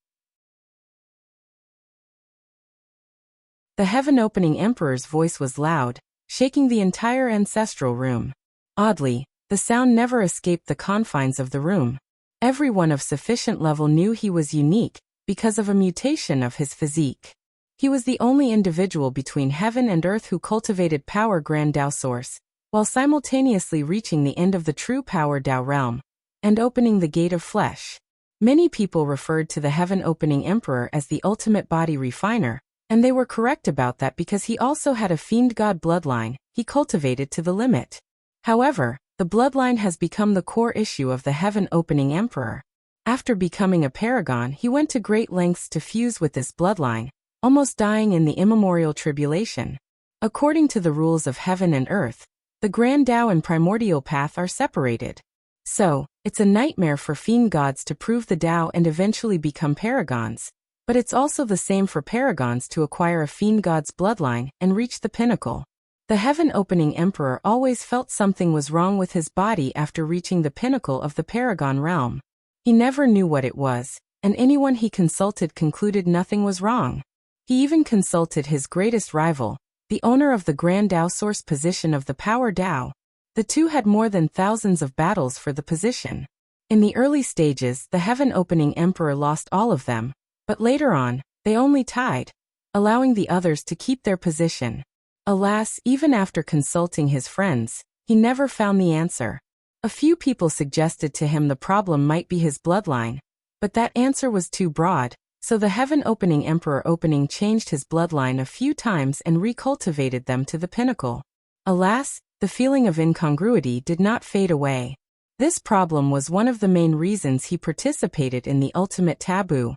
The heaven-opening emperor's voice was loud, shaking the entire ancestral room. Oddly, the sound never escaped the confines of the room. Everyone of sufficient level knew he was unique, because of a mutation of his physique. He was the only individual between heaven and earth who cultivated power Grand Tao Source, while simultaneously reaching the end of the true power Tao realm, and opening the gate of flesh. Many people referred to the heaven-opening emperor as the ultimate body refiner, and they were correct about that because he also had a fiend god bloodline he cultivated to the limit. However, the bloodline has become the core issue of the heaven-opening emperor. After becoming a paragon, he went to great lengths to fuse with this bloodline, almost dying in the immemorial tribulation. According to the rules of heaven and earth, the Grand Tao and primordial path are separated. So, it's a nightmare for fiend gods to prove the Tao and eventually become paragons, but it's also the same for paragons to acquire a fiend god's bloodline and reach the pinnacle. The heaven-opening emperor always felt something was wrong with his body after reaching the pinnacle of the paragon realm. He never knew what it was, and anyone he consulted concluded nothing was wrong. He even consulted his greatest rival, the owner of the Grand Tao Source position of the Power Tao. The two had more than thousands of battles for the position. In the early stages, the heaven-opening emperor lost all of them, but later on, they only tied, allowing the others to keep their position. Alas, even after consulting his friends, he never found the answer. A few people suggested to him the problem might be his bloodline, but that answer was too broad, so the heaven-opening emperor changed his bloodline a few times and recultivated them to the pinnacle. Alas, the feeling of incongruity did not fade away. This problem was one of the main reasons he participated in the ultimate taboo,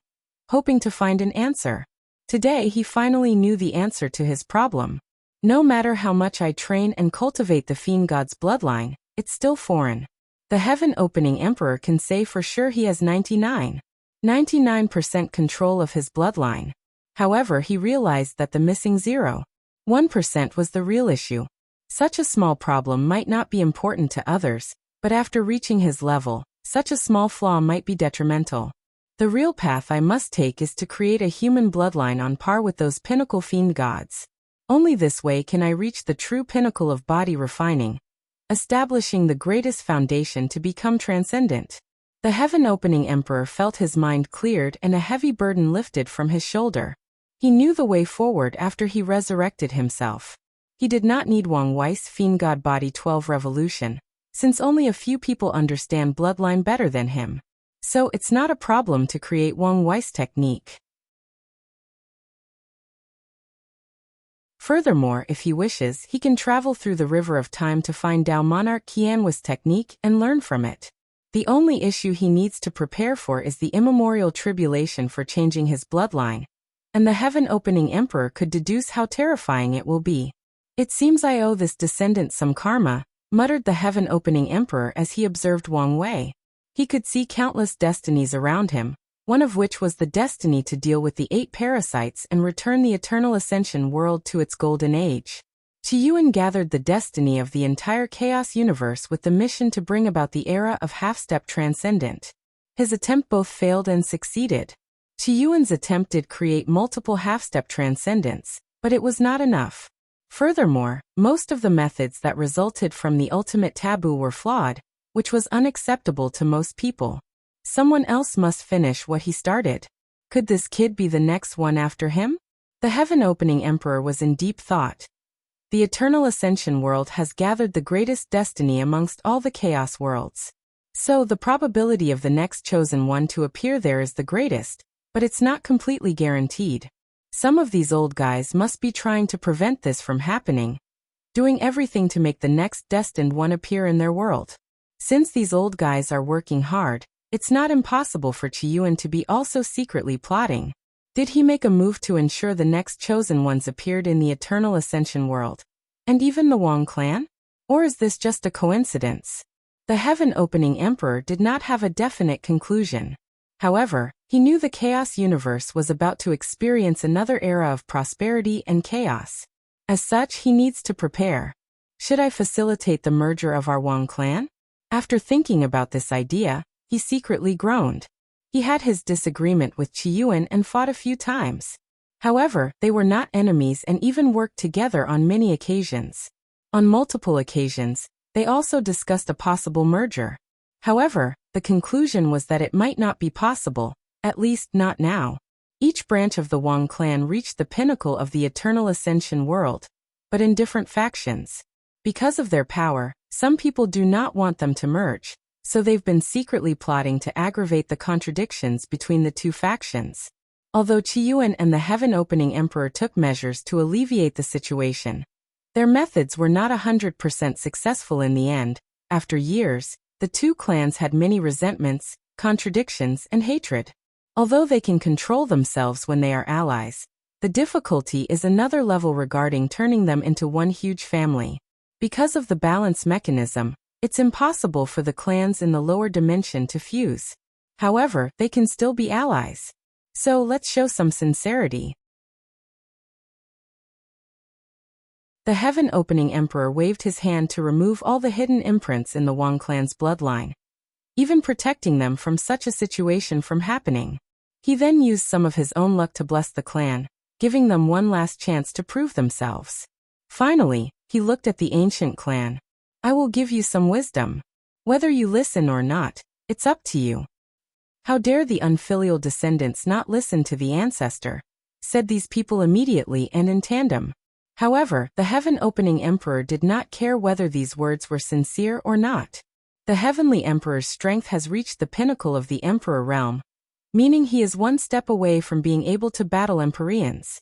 hoping to find an answer. Today he finally knew the answer to his problem. No matter how much I train and cultivate the fiend god's bloodline, it's still foreign. The heaven-opening emperor can say for sure he has 99% control of his bloodline. However, he realized that the missing 0.1% was the real issue. Such a small problem might not be important to others, but after reaching his level, such a small flaw might be detrimental. The real path I must take is to create a human bloodline on par with those pinnacle fiend gods. Only this way can I reach the true pinnacle of body refining, establishing the greatest foundation to become transcendent. The heaven-opening emperor felt his mind cleared and a heavy burden lifted from his shoulder. He knew the way forward after he resurrected himself. He did not need Wang Wei's Fiend God Body 12 revolution, since only a few people understand bloodline better than him. So it's not a problem to create Wang Wei's technique. Furthermore, if he wishes, he can travel through the river of time to find Tao Monarch Qianhua's technique and learn from it. The only issue he needs to prepare for is the immemorial tribulation for changing his bloodline, and the heaven-opening emperor could deduce how terrifying it will be. It seems I owe this descendant some karma, muttered the heaven-opening emperor as he observed Wang Wei. He could see countless destinies around him, one of which was the destiny to deal with the 8 parasites and return the eternal ascension world to its golden age. Qiyuan gathered the destiny of the entire chaos universe with the mission to bring about the era of half-step transcendent. His attempt both failed and succeeded. Qiyuan's attempt did create multiple half-step transcendents, but it was not enough. Furthermore, most of the methods that resulted from the ultimate taboo were flawed, which was unacceptable to most people. Someone else must finish what he started. Could this kid be the next one after him? The heaven-opening emperor was in deep thought. The eternal ascension world has gathered the greatest destiny amongst all the chaos worlds. So the probability of the next chosen one to appear there is the greatest, but it's not completely guaranteed. Some of these old guys must be trying to prevent this from happening, doing everything to make the next destined one appear in their world. Since these old guys are working hard, it's not impossible for Qiyuan to be also secretly plotting. Did he make a move to ensure the next chosen ones appeared in the eternal ascension world, and even the Wang clan? Or is this just a coincidence? The heaven-opening emperor did not have a definite conclusion. However, he knew the chaos universe was about to experience another era of prosperity and chaos. As such, he needs to prepare. Should I facilitate the merger of our Wang clan? After thinking about this idea, he secretly groaned. He had his disagreement with Qiyuan and fought a few times. However, they were not enemies and even worked together on many occasions. On multiple occasions, they also discussed a possible merger. However, the conclusion was that it might not be possible, at least not now. Each branch of the Wang clan reached the pinnacle of the eternal ascension world, but in different factions. Because of their power, some people do not want them to merge, so they've been secretly plotting to aggravate the contradictions between the two factions. Although Qiyuan and the Heaven-Opening Emperor took measures to alleviate the situation, their methods were not 100% successful in the end. After years, the two clans had many resentments, contradictions, and hatred. Although they can control themselves when they are allies, the difficulty is another level regarding turning them into one huge family. Because of the balance mechanism, it's impossible for the clans in the lower dimension to fuse. However, they can still be allies. So let's show some sincerity. The Heaven-Opening Emperor waved his hand to remove all the hidden imprints in the Wang clan's bloodline, even protecting them from such a situation from happening. He then used some of his own luck to bless the clan, giving them one last chance to prove themselves. Finally, he looked at the ancient clan. I will give you some wisdom. Whether you listen or not, it's up to you. How dare the unfilial descendants not listen to the ancestor? Said these people immediately and in tandem. However, the Heaven-Opening Emperor did not care whether these words were sincere or not. The Heavenly Emperor's strength has reached the pinnacle of the Emperor realm, meaning he is one step away from being able to battle Empyreans.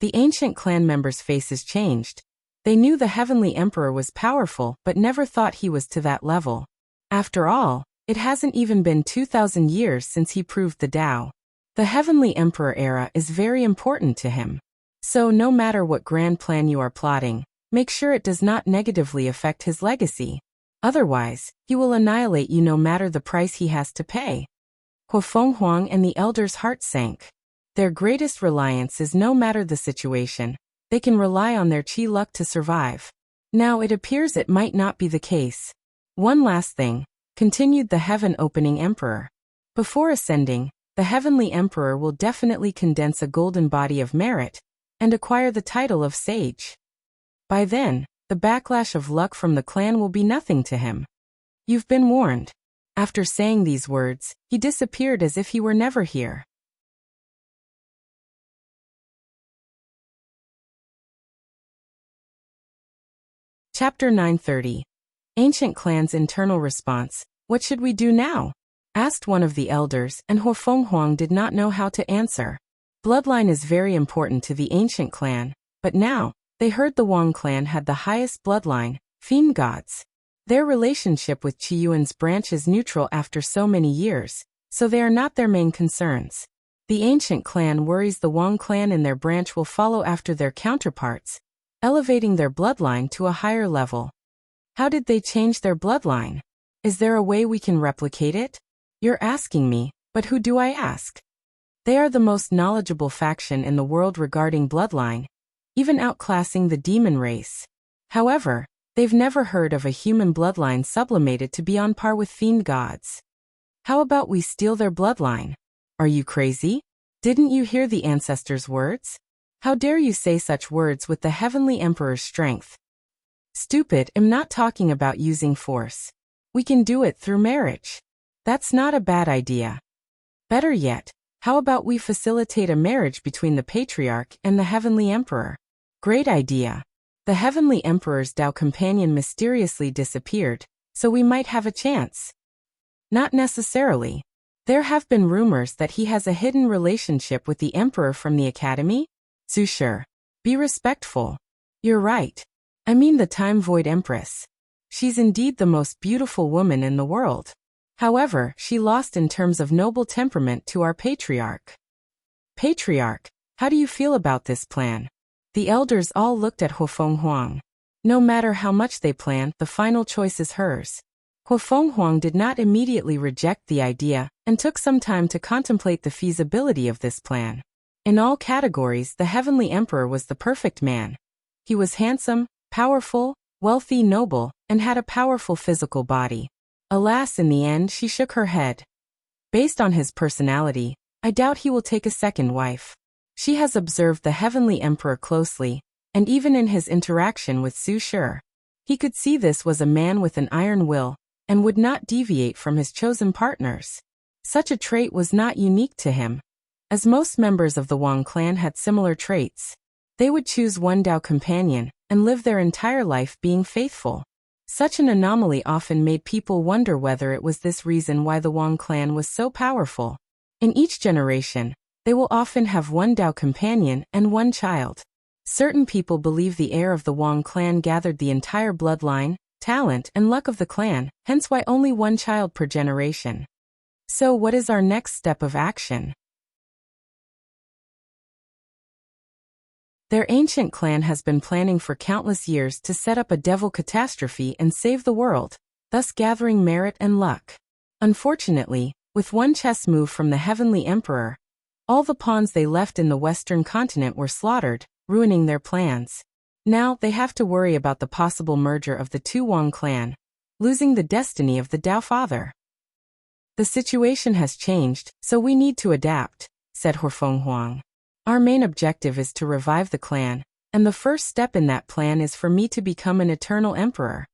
The ancient clan members' faces changed. They knew the Heavenly Emperor was powerful but never thought he was to that level. After all, it hasn't even been 2,000 years since he proved the Tao. The Heavenly Emperor era is very important to him. So no matter what grand plan you are plotting, make sure it does not negatively affect his legacy. Otherwise, he will annihilate you no matter the price he has to pay. Huofeng Huang and the elders' hearts sank. Their greatest reliance is no matter the situation, they can rely on their qi luck to survive. Now it appears it might not be the case. One last thing, continued the Heaven-Opening Emperor. Before ascending, the Heavenly Emperor will definitely condense a golden body of merit and acquire the title of sage. By then, the backlash of luck from the clan will be nothing to him. You've been warned. After saying these words, he disappeared as if he were never here. Chapter 930. Ancient Clan's Internal Response. What should we do now? Asked one of the elders, and Huofeng Huang did not know how to answer. Bloodline is very important to the ancient clan, but now, they heard the Wang clan had the highest bloodline, fiend gods. Their relationship with Qiyuan's branch is neutral after so many years, so they are not their main concerns. The ancient clan worries the Wang clan in their branch will follow after their counterparts, elevating their bloodline to a higher level. How did they change their bloodline? Is there a way we can replicate it? You're asking me, but who do I ask? They are the most knowledgeable faction in the world regarding bloodline, even outclassing the demon race. However, they've never heard of a human bloodline sublimated to be on par with fiend gods. How about we steal their bloodline? Are you crazy? Didn't you hear the ancestors' words? How dare you say such words with the Heavenly Emperor's strength? Stupid, I'm not talking about using force. We can do it through marriage. That's not a bad idea. Better yet, how about we facilitate a marriage between the Patriarch and the Heavenly Emperor? Great idea. The Heavenly Emperor's Tao companion mysteriously disappeared, so we might have a chance. Not necessarily. There have been rumors that he has a hidden relationship with the Emperor from the Academy? Zushur, be respectful. You're right. I mean the Time Void Empress. She's indeed the most beautiful woman in the world. However, she lost in terms of noble temperament to our Patriarch. Patriarch, how do you feel about this plan? The elders all looked at Huofeng Huang. No matter how much they plan, the final choice is hers. Huofeng Huang did not immediately reject the idea and took some time to contemplate the feasibility of this plan. In all categories, the Heavenly Emperor was the perfect man. He was handsome, powerful, wealthy, noble, and had a powerful physical body. Alas, in the end, she shook her head. Based on his personality, I doubt he will take a second wife. She has observed the heavenly emperor closely, and even in his interaction with Su Shi, he could see this was a man with an iron will, and would not deviate from his chosen partners. Such a trait was not unique to him, as most members of the Wang clan had similar traits. They would choose one Dao companion, and live their entire life being faithful. Such an anomaly often made people wonder whether it was this reason why the Wang clan was so powerful. In each generation, they will often have one Dao companion and one child. Certain people believe the heir of the Wang clan gathered the entire bloodline, talent, and luck of the clan, hence why only one child per generation. So what is our next step of action? Their ancient clan has been planning for countless years to set up a devil catastrophe and save the world, thus gathering merit and luck. Unfortunately, with one chess move from the Heavenly Emperor, all the pawns they left in the Western continent were slaughtered, ruining their plans. Now they have to worry about the possible merger of the two Wang clan, losing the destiny of the Dao father. The situation has changed, so we need to adapt, said Huofeng Huang. Our main objective is to revive the clan, and the first step in that plan is for me to become an eternal emperor.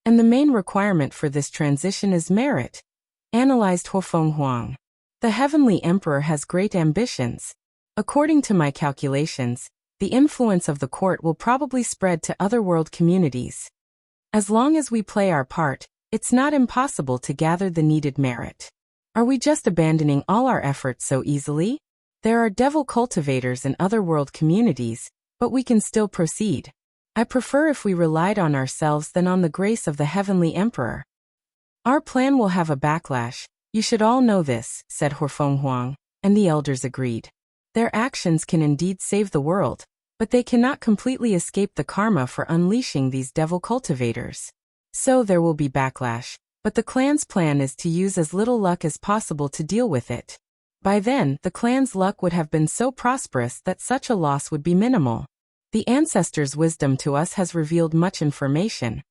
And the main requirement for this transition is merit, analyzed Huofeng Huang. The Heavenly Emperor has great ambitions. According to my calculations, the influence of the court will probably spread to other world communities. As long as we play our part, it's not impossible to gather the needed merit. Are we just abandoning all our efforts so easily? There are devil cultivators in other world communities, but we can still proceed. I prefer if we relied on ourselves than on the grace of the Heavenly Emperor. Our plan will have a backlash. You should all know this, said Huofeng Huang, and the elders agreed. Their actions can indeed save the world, but they cannot completely escape the karma for unleashing these devil cultivators. So there will be backlash, but the clan's plan is to use as little luck as possible to deal with it. By then, the clan's luck would have been so prosperous that such a loss would be minimal. The ancestors' wisdom to us has revealed much information,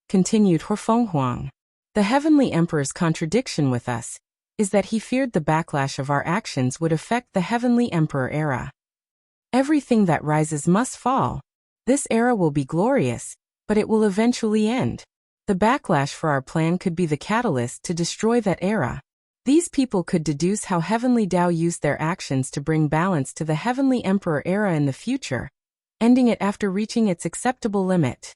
continued Huofeng Huang. The Heavenly Emperor's contradiction with us is that he feared the backlash of our actions would affect the Heavenly Emperor era. Everything that rises must fall. This era will be glorious, but it will eventually end. The backlash for our plan could be the catalyst to destroy that era. These people could deduce how Heavenly Dao used their actions to bring balance to the Heavenly Emperor era in the future, ending it after reaching its acceptable limit.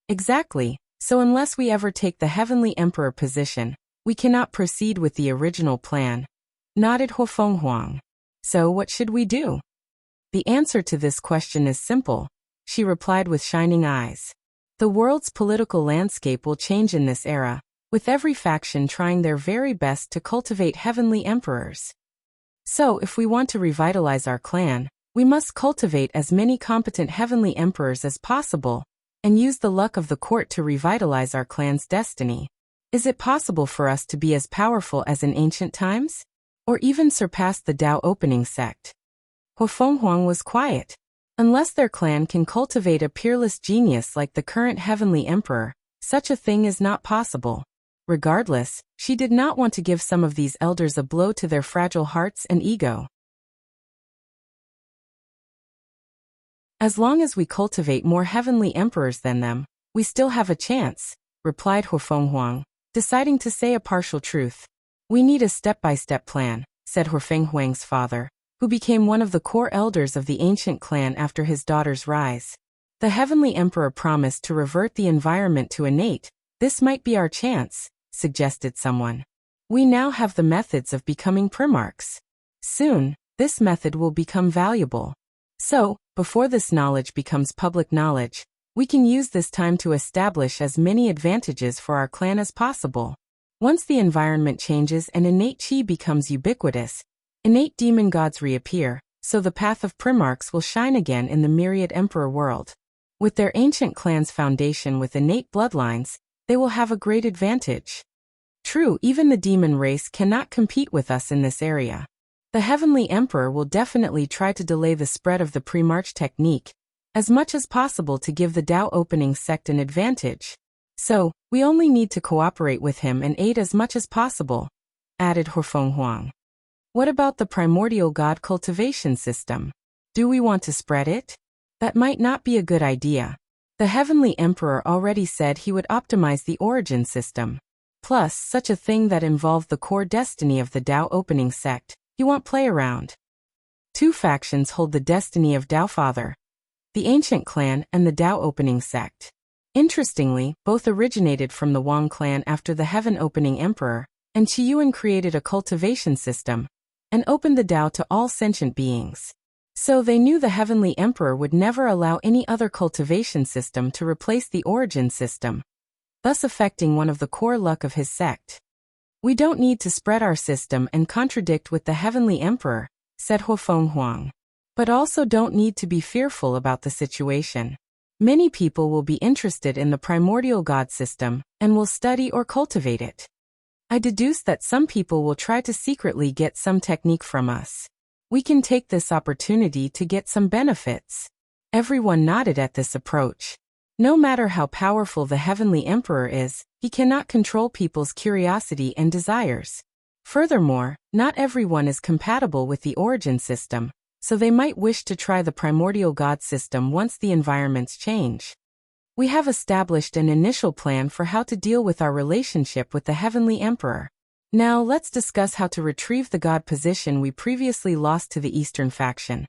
Exactly, so unless we ever take the Heavenly Emperor position, we cannot proceed with the original plan, nodded Huofeng Huang. So what should we do? The answer to this question is simple, she replied with shining eyes. The world's political landscape will change in this era, with every faction trying their very best to cultivate heavenly emperors. So if we want to revitalize our clan, we must cultivate as many competent heavenly emperors as possible, and use the luck of the court to revitalize our clan's destiny. Is it possible for us to be as powerful as in ancient times? Or even surpass the Dao opening sect? Huofeng Huang was quiet. Unless their clan can cultivate a peerless genius like the current heavenly emperor, such a thing is not possible. Regardless, she did not want to give some of these elders a blow to their fragile hearts and ego. As long as we cultivate more heavenly emperors than them, we still have a chance, replied Huofeng Huang, deciding to say a partial truth. We need a step-by-step plan, said Huofeng Huang's father, who became one of the core elders of the ancient clan after his daughter's rise. The heavenly emperor promised to revert the environment to innate. This might be our chance, suggested someone. We now have the methods of becoming primarchs. Soon, this method will become valuable. So, before this knowledge becomes public knowledge, we can use this time to establish as many advantages for our clan as possible. Once the environment changes and innate chi becomes ubiquitous, innate demon gods reappear, so the path of primarchs will shine again in the myriad emperor world. With their ancient clan's foundation with innate bloodlines, they will have a great advantage. True, even the demon race cannot compete with us in this area. The Heavenly Emperor will definitely try to delay the spread of the Primarch technique, as much as possible to give the Tao opening sect an advantage. So, we only need to cooperate with him and aid as much as possible, added Huofeng Huang. What about the primordial god cultivation system? Do we want to spread it? That might not be a good idea. The Heavenly Emperor already said he would optimize the origin system. Plus, such a thing that involved the core destiny of the Tao opening sect, he won't play around. Two factions hold the destiny of Tao Father, the ancient clan and the Tao opening sect. Interestingly, both originated from the Wang clan after the Heaven opening emperor, and Qiyuan created a cultivation system and opened the Tao to all sentient beings. So they knew the Heavenly Emperor would never allow any other cultivation system to replace the origin system, thus affecting one of the core luck of his sect. We don't need to spread our system and contradict with the Heavenly Emperor, said Huofeng Huang. But also don't need to be fearful about the situation. Many people will be interested in the primordial god system and will study or cultivate it. I deduce that some people will try to secretly get some technique from us. We can take this opportunity to get some benefits. Everyone nodded at this approach. No matter how powerful the Heavenly Emperor is, he cannot control people's curiosity and desires. Furthermore, not everyone is compatible with the origin system, so they might wish to try the primordial god system once the environments change. We have established an initial plan for how to deal with our relationship with the Heavenly Emperor. Now let's discuss how to retrieve the god position we previously lost to the Eastern faction,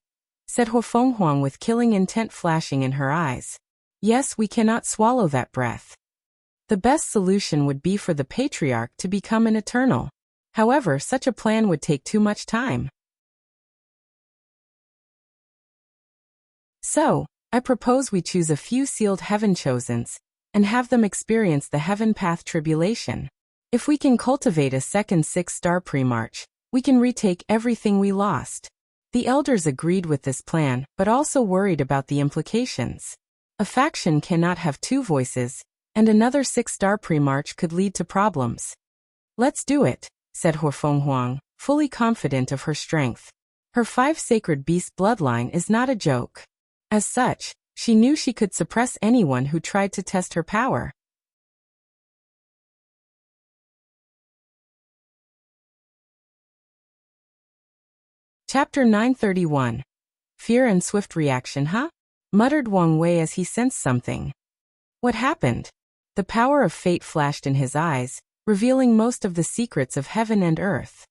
said Huofeng Huang with killing intent flashing in her eyes. Yes, we cannot swallow that breath. The best solution would be for the Patriarch to become an Eternal. However, such a plan would take too much time. So, I propose we choose a few sealed heaven chosens, and have them experience the heaven path tribulation. If we can cultivate a second 6-star pre-march, we can retake everything we lost. The elders agreed with this plan, but also worried about the implications. A faction cannot have two voices, and another 6-star pre-march could lead to problems. Let's do it, said Huofeng Huang, fully confident of her strength. Her 5 sacred beast bloodline is not a joke. As such, she knew she could suppress anyone who tried to test her power. Chapter 931. Fear and Swift Reaction, huh? Muttered Wang Wei as he sensed something. What happened? The power of fate flashed in his eyes, revealing most of the secrets of heaven and earth.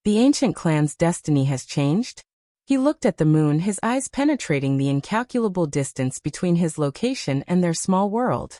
The ancient clan's destiny has changed? He looked at the moon, his eyes penetrating the incalculable distance between his location and their small world.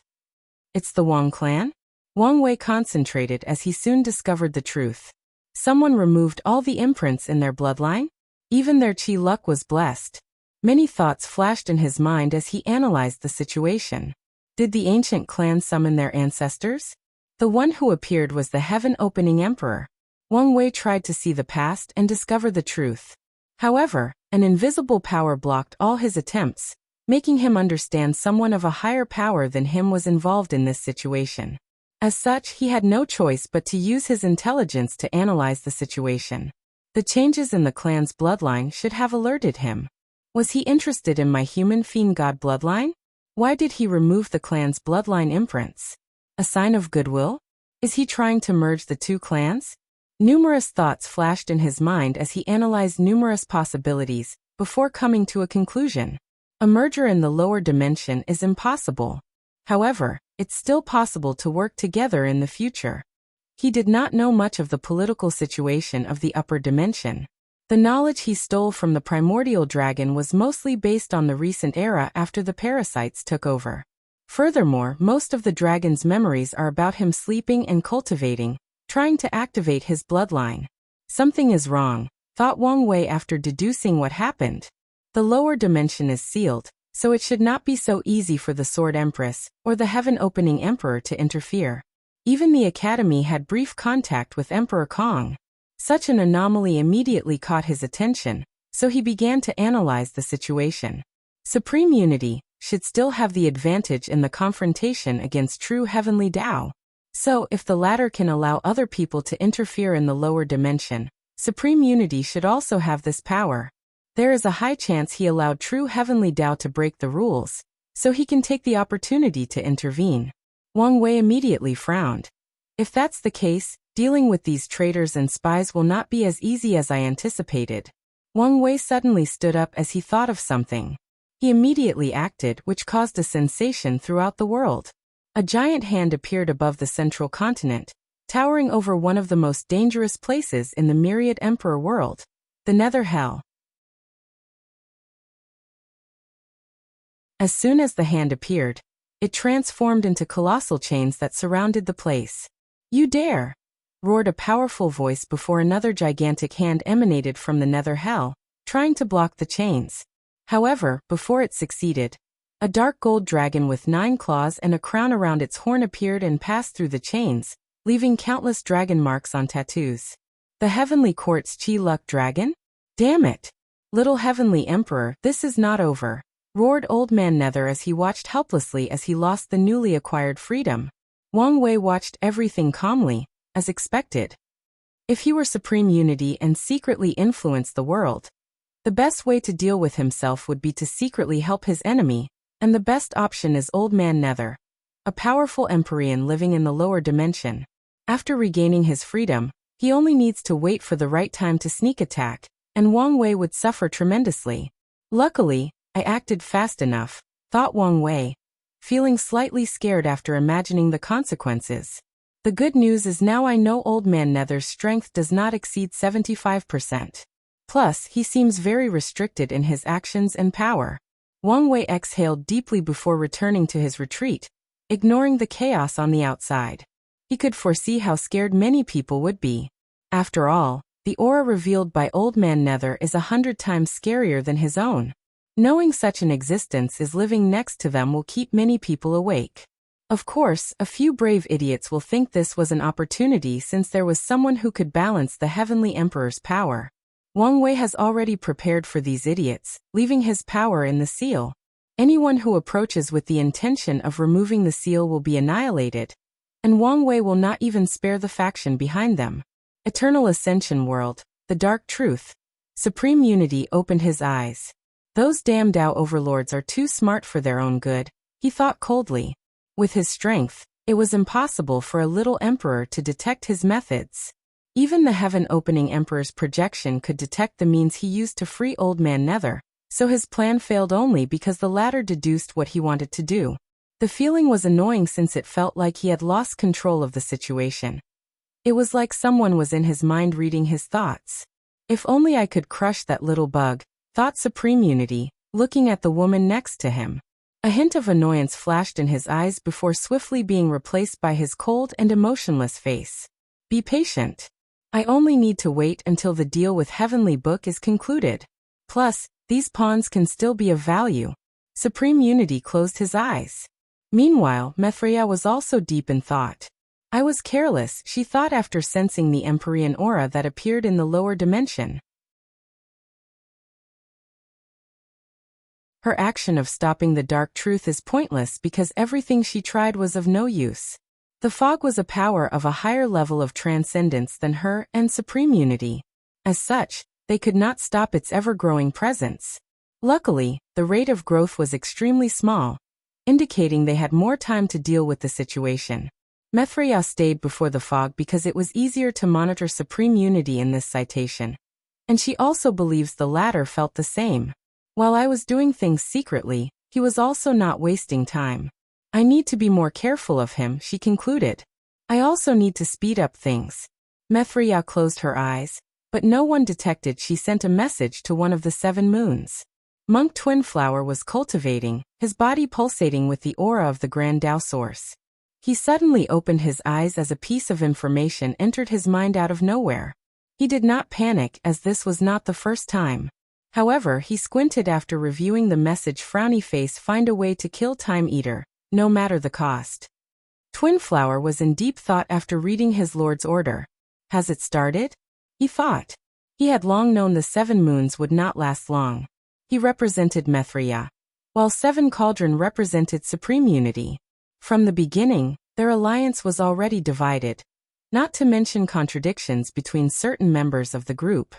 It's the Wang clan? Wang Wei concentrated as he soon discovered the truth. Someone removed all the imprints in their bloodline? Even their chi luck was blessed. Many thoughts flashed in his mind as he analyzed the situation. Did the ancient clan summon their ancestors? The one who appeared was the heaven-opening emperor. Wang Wei tried to see the past and discover the truth. However, an invisible power blocked all his attempts, making him understand someone of a higher power than him was involved in this situation. As such, he had no choice but to use his intelligence to analyze the situation. The changes in the clan's bloodline should have alerted him. Was he interested in my human fiend god bloodline? Why did he remove the clan's bloodline imprints? A sign of goodwill? Is he trying to merge the two clans? Numerous thoughts flashed in his mind as he analyzed numerous possibilities, before coming to a conclusion. A merger in the lower dimension is impossible. However, it's still possible to work together in the future. He did not know much of the political situation of the upper dimension. The knowledge he stole from the primordial dragon was mostly based on the recent era after the parasites took over. Furthermore, most of the dragon's memories are about him sleeping and cultivating, trying to activate his bloodline. Something is wrong, thought Wang Wei after deducing what happened. The lower dimension is sealed, so it should not be so easy for the Sword Empress or the Heaven-opening Emperor to interfere. Even the Academy had brief contact with Emperor Kong. Such an anomaly immediately caught his attention, so he began to analyze the situation. Supreme Unity should still have the advantage in the confrontation against true heavenly Tao. So, if the latter can allow other people to interfere in the lower dimension, Supreme Unity should also have this power. There is a high chance he allowed true heavenly Tao to break the rules, so he can take the opportunity to intervene. Wang Wei immediately frowned. If that's the case, dealing with these traitors and spies will not be as easy as I anticipated. Wang Wei suddenly stood up as he thought of something. He immediately acted, which caused a sensation throughout the world. A giant hand appeared above the central continent, towering over one of the most dangerous places in the myriad emperor world, the Nether Hell. As soon as the hand appeared, it transformed into colossal chains that surrounded the place. "You dare!" roared a powerful voice before another gigantic hand emanated from the Nether Hell, trying to block the chains. However, before it succeeded, a dark gold dragon with 9 claws and a crown around its horn appeared and passed through the chains, leaving countless dragon marks on tattoos. The Heavenly Court's Chi-Luck Dragon? Damn it! Little Heavenly Emperor, this is not over, roared Old Man Nether as he watched helplessly as he lost the newly acquired freedom. Wang Wei watched everything calmly, as expected. If he were Supreme Unity and secretly influenced the world, the best way to deal with himself would be to secretly help his enemy, and the best option is Old Man Nether, a powerful Empyrean living in the lower dimension. After regaining his freedom, he only needs to wait for the right time to sneak attack, and Wang Wei would suffer tremendously. Luckily, I acted fast enough, thought Wang Wei, feeling slightly scared after imagining the consequences. The good news is now I know Old Man Nether's strength does not exceed 75%. Plus, he seems very restricted in his actions and power. Wang Wei exhaled deeply before returning to his retreat, ignoring the chaos on the outside. He could foresee how scared many people would be. After all, the aura revealed by Old Man Nether is 100 times scarier than his own. Knowing such an existence is living next to them will keep many people awake. Of course, a few brave idiots will think this was an opportunity since there was someone who could balance the Heavenly Emperor's power. Wang Wei has already prepared for these idiots, leaving his power in the seal. Anyone who approaches with the intention of removing the seal will be annihilated, and Wang Wei will not even spare the faction behind them. Eternal Ascension World, the Dark Truth. Supreme Unity opened his eyes. Those damn Tao overlords are too smart for their own good, he thought coldly. With his strength, it was impossible for a little emperor to detect his methods. Even the heaven-opening emperor's projection could detect the means he used to free Old Man Nether, so his plan failed only because the latter deduced what he wanted to do. The feeling was annoying since it felt like he had lost control of the situation. It was like someone was in his mind reading his thoughts. If only I could crush that little bug, thought Supreme Unity, looking at the woman next to him. A hint of annoyance flashed in his eyes before swiftly being replaced by his cold and emotionless face. Be patient. I only need to wait until the deal with Heavenly Book is concluded. Plus, these pawns can still be of value. Supreme Unity closed his eyes. Meanwhile, Mithria was also deep in thought. I was careless, she thought after sensing the Empyrean aura that appeared in the lower dimension. Her action of stopping the Dark Truth is pointless because everything she tried was of no use. The fog was a power of a higher level of transcendence than her and Supreme Unity. As such, they could not stop its ever-growing presence. Luckily, the rate of growth was extremely small, indicating they had more time to deal with the situation. Mithria stayed before the fog because it was easier to monitor Supreme Unity in this citation. And she also believes the latter felt the same. While I was doing things secretly, he was also not wasting time. I need to be more careful of him, she concluded. I also need to speed up things. Mithria closed her eyes, but no one detected she sent a message to one of the 7 moons. Monk Twinflower was cultivating, his body pulsating with the aura of the Grand Tao Source. He suddenly opened his eyes as a piece of information entered his mind out of nowhere. He did not panic as this was not the first time. However, he squinted after reviewing the message. Frowny face, find a way to kill Time Eater, no matter the cost. Twinflower was in deep thought after reading his lord's order. Has it started? He thought. He had long known the 7 moons would not last long. He represented Mithria, while 7 Cauldron represented Supreme Unity. From the beginning, their alliance was already divided, not to mention contradictions between certain members of the group.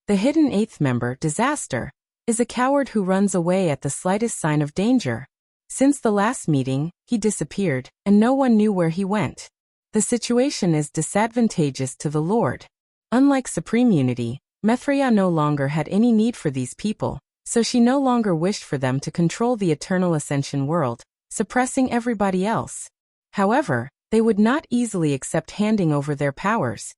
The hidden 8th member, Disaster, is a coward who runs away at the slightest sign of danger. Since the last meeting, he disappeared, and no one knew where he went. The situation is disadvantageous to the Lord. Unlike supreme unity, Mithraea no longer had any need for these people, so she no longer wished for them to control the eternal ascension world, suppressing everybody else. However, they would not easily accept handing over their powers,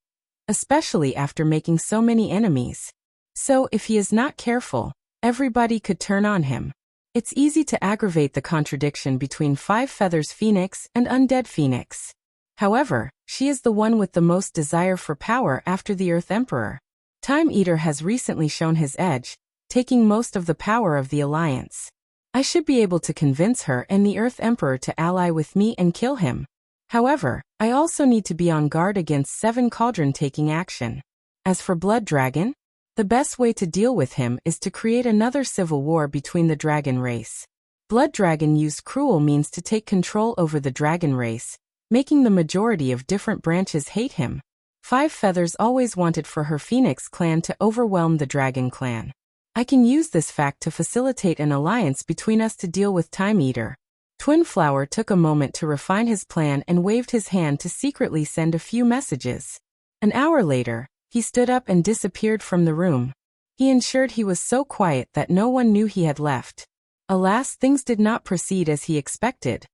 especially after making so many enemies. So if he is not careful, everybody could turn on him. It's easy to aggravate the contradiction between Five Feathers Phoenix and Undead Phoenix. However, she is the one with the most desire for power after the Earth Emperor. Time Eater has recently shown his edge, taking most of the power of the Alliance. I should be able to convince her and the Earth Emperor to ally with me and kill him. However, I also need to be on guard against Seven Cauldron taking action. As for Blood Dragon, the best way to deal with him is to create another civil war between the dragon race. Blood Dragon used cruel means to take control over the dragon race, making the majority of different branches hate him. Five Feathers always wanted for her Phoenix clan to overwhelm the Dragon clan. I can use this fact to facilitate an alliance between us to deal with Time Eater. Twin Flower took a moment to refine his plan and waved his hand to secretly send a few messages. An hour later, he stood up and disappeared from the room. He ensured he was so quiet that no one knew he had left. Alas, things did not proceed as he expected.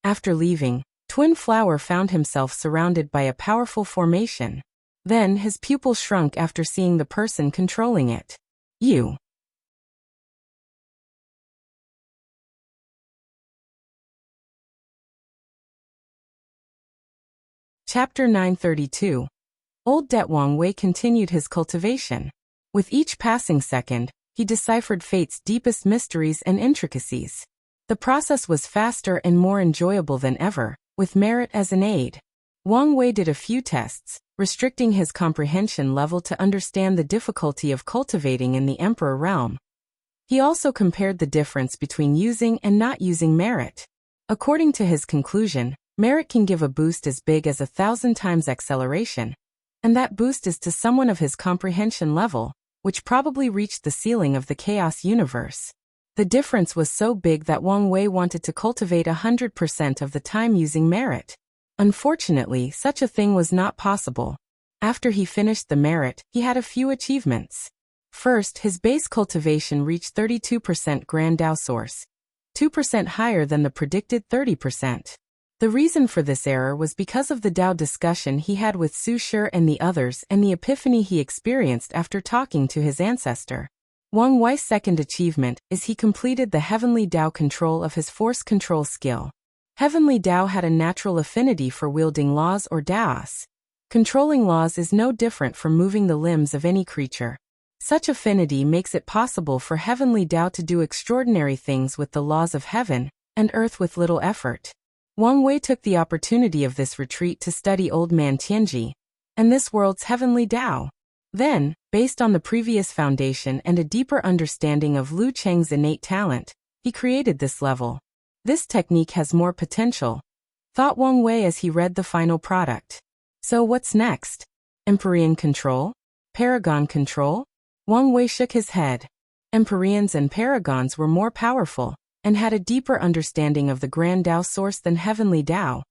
After leaving, Twin Flower found himself surrounded by a powerful formation. Then his pupil shrunk after seeing the person controlling it. You. Chapter 932. Old Det Wang Wei continued his cultivation. With each passing second, he deciphered fate's deepest mysteries and intricacies. The process was faster and more enjoyable than ever, with merit as an aid. Wang Wei did a few tests, restricting his comprehension level to understand the difficulty of cultivating in the Emperor realm. He also compared the difference between using and not using merit. According to his conclusion, merit can give a boost as big as 1,000 times acceleration, and that boost is to someone of his comprehension level, which probably reached the ceiling of the chaos universe. The difference was so big that Wang Wei wanted to cultivate 100% of the time using merit. Unfortunately, such a thing was not possible. After he finished the merit, he had a few achievements. First, his base cultivation reached 32% Grand Dao Source, 2% higher than the predicted 30%. The reason for this error was because of the Dao discussion he had with Su Shi and the others and the epiphany he experienced after talking to his ancestor. Wang Wei's second achievement is he completed the Heavenly Dao control of his force control skill. Heavenly Dao had a natural affinity for wielding laws or Daos. Controlling laws is no different from moving the limbs of any creature. Such affinity makes it possible for Heavenly Dao to do extraordinary things with the laws of heaven and earth with little effort. Wang Wei took the opportunity of this retreat to study Old Man Tianji and this world's Heavenly Dao. Then, based on the previous foundation and a deeper understanding of Lu Cheng's innate talent, he created this level. This technique has more potential, thought Wang Wei as he read the final product. So what's next? Empyrean control? Paragon control? Wang Wei shook his head. Empyreans and Paragons were more powerful and had a deeper understanding of the Grand Dao Source than Heavenly Dao.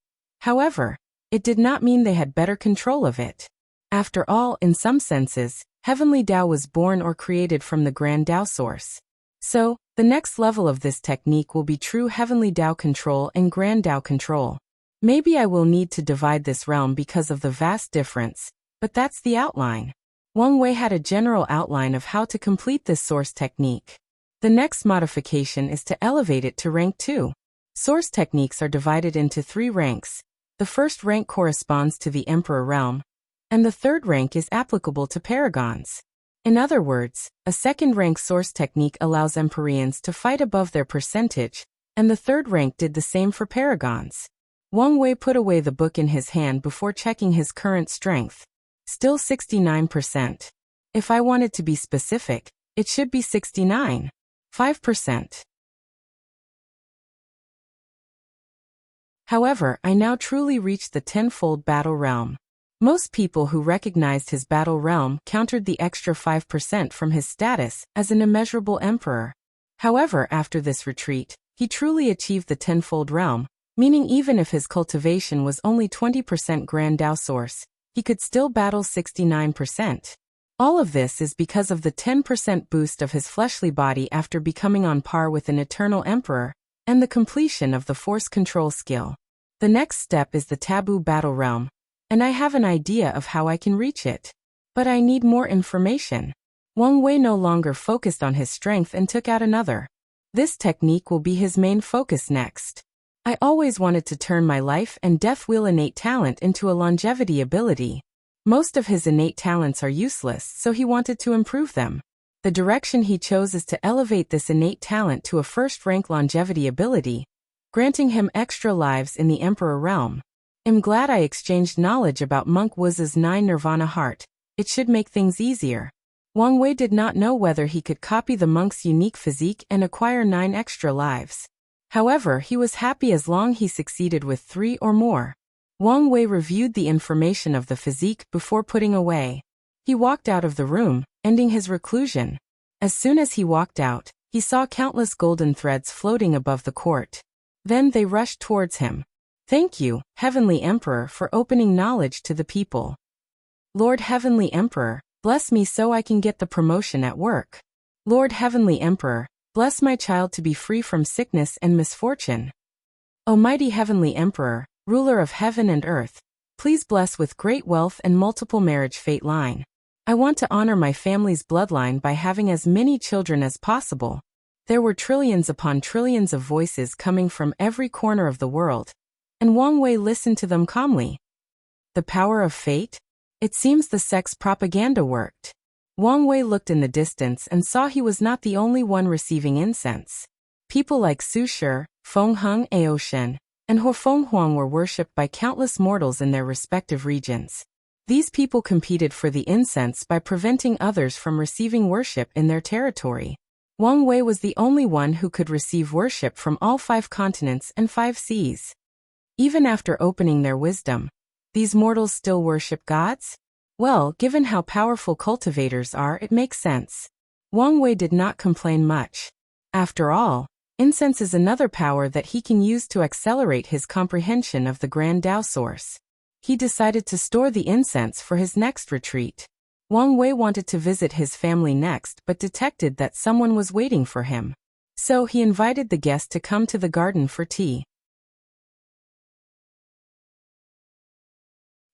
However, it did not mean they had better control of it. After all, in some senses, Heavenly Dao was born or created from the Grand Dao Source. So, the next level of this technique will be true Heavenly Dao control and Grand Dao control. Maybe I will need to divide this realm because of the vast difference, but that's the outline. Wang Wei had a general outline of how to complete this source technique. The next modification is to elevate it to rank 2. Source techniques are divided into 3 ranks. The first rank corresponds to the Emperor realm, and the third rank is applicable to Paragons. In other words, a second-rank source technique allows Empyreans to fight above their percentage, and the third rank did the same for Paragons. Wang Wei put away the book in his hand before checking his current strength. Still 69%. If I wanted to be specific, it should be 69.5%. However, I now truly reached the tenfold battle realm. Most people who recognized his battle realm countered the extra 5% from his status as an immeasurable emperor. However, after this retreat, he truly achieved the tenfold realm, meaning even if his cultivation was only 20% Grand Dao source, he could still battle 69%. All of this is because of the 10% boost of his fleshly body after becoming on par with an eternal emperor, and the completion of the force control skill. The next step is the taboo battle realm, and I have an idea of how I can reach it. But I need more information. Wang Wei no longer focused on his strength and took out another. This technique will be his main focus next. I always wanted to turn my life and death wheel innate talent into a longevity ability. Most of his innate talents are useless, so he wanted to improve them. The direction he chose is to elevate this innate talent to a first-rank longevity ability, granting him extra lives in the Emperor realm. I'm glad I exchanged knowledge about Monk Wu's 9 Nirvana heart. It should make things easier. Wang Wei did not know whether he could copy the monk's unique physique and acquire 9 extra lives. However, he was happy as long he succeeded with 3 or more. Wang Wei reviewed the information of the physique before putting away. He walked out of the room, ending his reclusion. As soon as he walked out, he saw countless golden threads floating above the court. Then they rushed towards him. Thank you, Heavenly Emperor, for opening knowledge to the people. Lord Heavenly Emperor, bless me so I can get the promotion at work. Lord Heavenly Emperor, bless my child to be free from sickness and misfortune. Almighty Heavenly Emperor, ruler of heaven and earth, please bless with great wealth and multiple marriage fate line. I want to honor my family's bloodline by having as many children as possible. There were trillions upon trillions of voices coming from every corner of the world, and Wang Wei listened to them calmly. The power of fate? It seems the sex propaganda worked. Wang Wei looked in the distance and saw he was not the only one receiving incense. People like Su Shi, Feng Heng Aoshen, and Ho Feng Huang were worshipped by countless mortals in their respective regions. These people competed for the incense by preventing others from receiving worship in their territory. Wang Wei was the only one who could receive worship from all 5 continents and 5 seas. Even after opening their wisdom, these mortals still worship gods? Well, given how powerful cultivators are, it makes sense. Wang Wei did not complain much. After all, incense is another power that he can use to accelerate his comprehension of the Grand Dao source. He decided to store the incense for his next retreat. Wang Wei wanted to visit his family next but detected that someone was waiting for him. So he invited the guest to come to the garden for tea.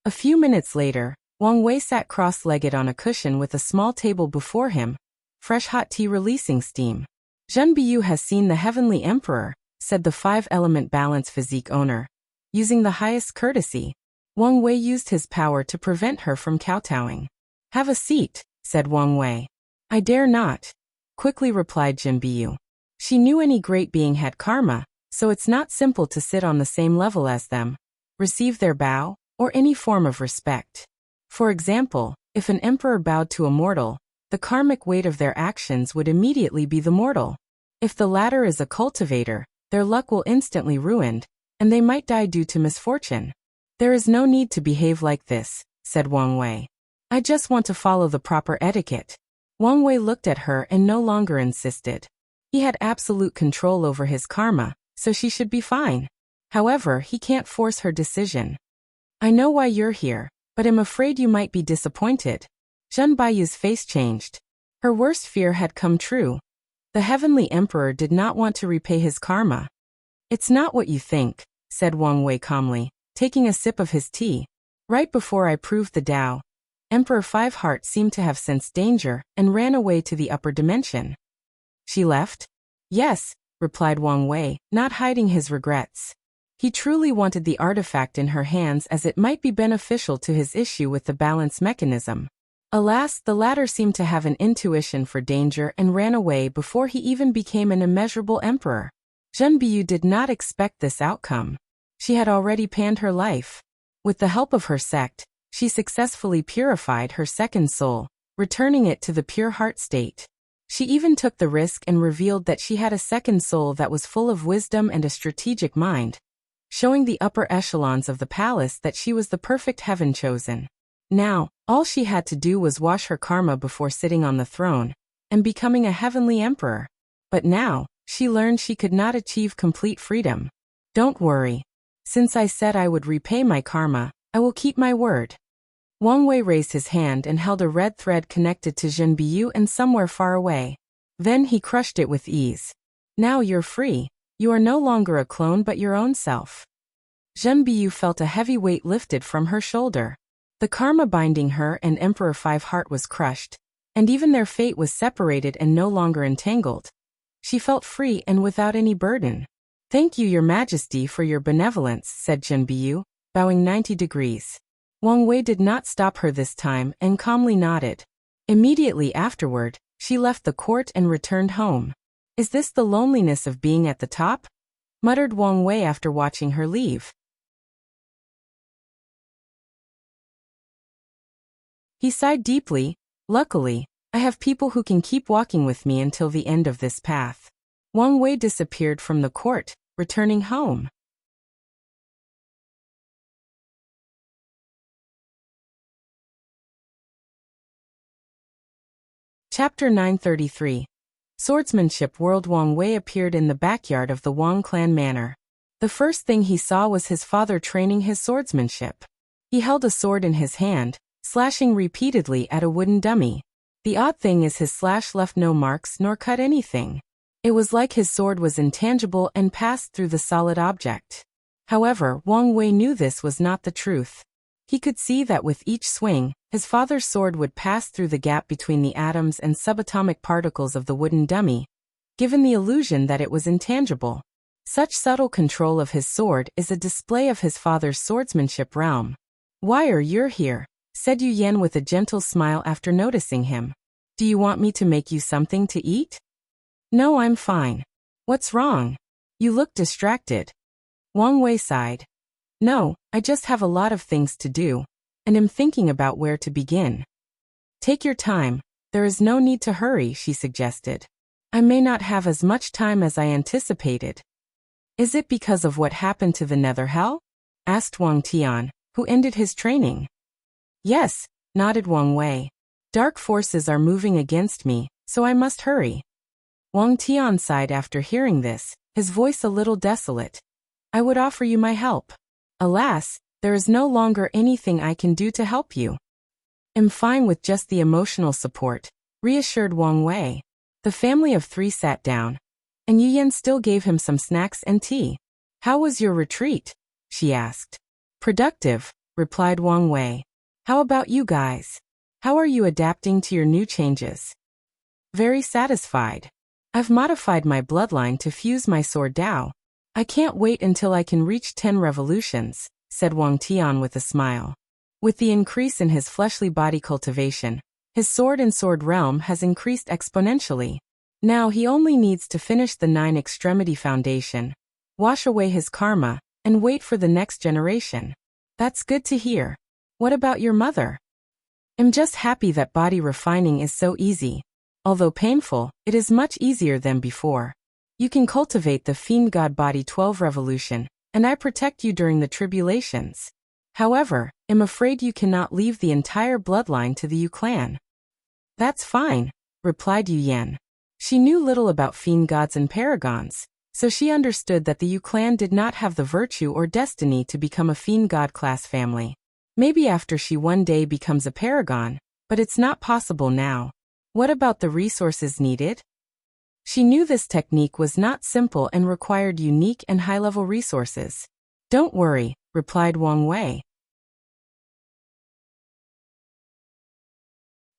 A few minutes later, Wang Wei sat cross-legged on a cushion with a small table before him, fresh hot tea releasing steam. Zhen Biyu has seen the Heavenly Emperor, said the 5-element balance physique owner. Using the highest courtesy, Wang Wei used his power to prevent her from kowtowing. Have a seat, said Wang Wei. I dare not, quickly replied Zhen Biyu. She knew any great being had karma, so it's not simple to sit on the same level as them, receive their bow, or any form of respect. For example, if an emperor bowed to a mortal, the karmic weight of their actions would immediately be the mortal. If the latter is a cultivator, their luck will instantly ruined, and they might die due to misfortune. There is no need to behave like this, said Wang Wei. I just want to follow the proper etiquette. Wang Wei looked at her and no longer insisted. He had absolute control over his karma, so she should be fine. However, he can't force her decision. I know why you're here, but I'm afraid you might be disappointed. Zhen Biyu's face changed. Her worst fear had come true. The Heavenly Emperor did not want to repay his karma. It's not what you think, said Wang Wei calmly, taking a sip of his tea. Right before I proved the Tao, Emperor Fiveheart seemed to have sensed danger and ran away to the upper dimension. She left? Yes, replied Wang Wei, not hiding his regrets. He truly wanted the artifact in her hands as it might be beneficial to his issue with the balance mechanism. Alas, the latter seemed to have an intuition for danger and ran away before he even became an immeasurable emperor. Zhen Biyu did not expect this outcome. She had already panned her life. With the help of her sect, she successfully purified her second soul, returning it to the pure heart state. She even took the risk and revealed that she had a second soul that was full of wisdom and a strategic mind, showing the upper echelons of the palace that she was the perfect heaven chosen. Now, all she had to do was wash her karma before sitting on the throne and becoming a heavenly emperor. But now, she learned she could not achieve complete freedom. Don't worry. Since I said I would repay my karma, I will keep my word. Wang Wei raised his hand and held a red thread connected to Zhen Biyu and somewhere far away. Then he crushed it with ease. Now you're free. You are no longer a clone but your own self. Zhen Biyu felt a heavy weight lifted from her shoulder. The karma binding her and Emperor Five Heart was crushed, and even their fate was separated and no longer entangled. She felt free and without any burden. Thank you, Your Majesty, for your benevolence, said Zhen Biyu, bowing 90 degrees. Wang Wei did not stop her this time and calmly nodded. Immediately afterward, she left the court and returned home. Is this the loneliness of being at the top? Muttered Wang Wei after watching her leave. He sighed deeply. Luckily, I have people who can keep walking with me until the end of this path. Wang Wei disappeared from the court, returning home. Chapter 933. Swordsmanship World. Wang Wei appeared in the backyard of the Wang clan manor. The first thing he saw was his father training his swordsmanship. He held a sword in his hand, slashing repeatedly at a wooden dummy. The odd thing is his slash left no marks nor cut anything. It was like his sword was intangible and passed through the solid object. However, Wang Wei knew this was not the truth. He could see that with each swing, his father's sword would pass through the gap between the atoms and subatomic particles of the wooden dummy, given the illusion that it was intangible. Such subtle control of his sword is a display of his father's swordsmanship realm. Why are you here? Said Yu Yan with a gentle smile after noticing him. Do you want me to make you something to eat? No, I'm fine. What's wrong? You look distracted. Wang Wei sighed. No, I just have a lot of things to do, and am thinking about where to begin. Take your time, there is no need to hurry, she suggested. I may not have as much time as I anticipated. Is it because of what happened to the Nether Hell? Asked Wang Tian, who ended his training. Yes, nodded Wang Wei. Dark forces are moving against me, so I must hurry. Wang Tian sighed after hearing this, his voice a little desolate. I would offer you my help. Alas, there is no longer anything I can do to help you. I'm fine with just the emotional support, reassured Wang Wei. The family of three sat down, and Yu Yan still gave him some snacks and tea. How was your retreat? She asked. Productive, replied Wang Wei. How about you guys? How are you adapting to your new changes? Very satisfied. I've modified my bloodline to fuse my sword Dao. I can't wait until I can reach 10 revolutions, said Wang Tian with a smile. With the increase in his fleshly body cultivation, his sword and sword realm has increased exponentially. Now he only needs to finish the 9 extremity foundation, wash away his karma, and wait for the next generation. That's good to hear. What about your mother? I'm just happy that body refining is so easy. Although painful, it is much easier than before. You can cultivate the Fiend God Body 12 revolution, and I protect you during the tribulations. However, I'm afraid you cannot leave the entire bloodline to the Yu clan. That's fine, replied Yu Yan. She knew little about Fiend Gods and Paragons, so she understood that the Yu clan did not have the virtue or destiny to become a Fiend God class family. Maybe after she one day becomes a Paragon, but it's not possible now. What about the resources needed? She knew this technique was not simple and required unique and high-level resources. Don't worry, replied Wang Wei.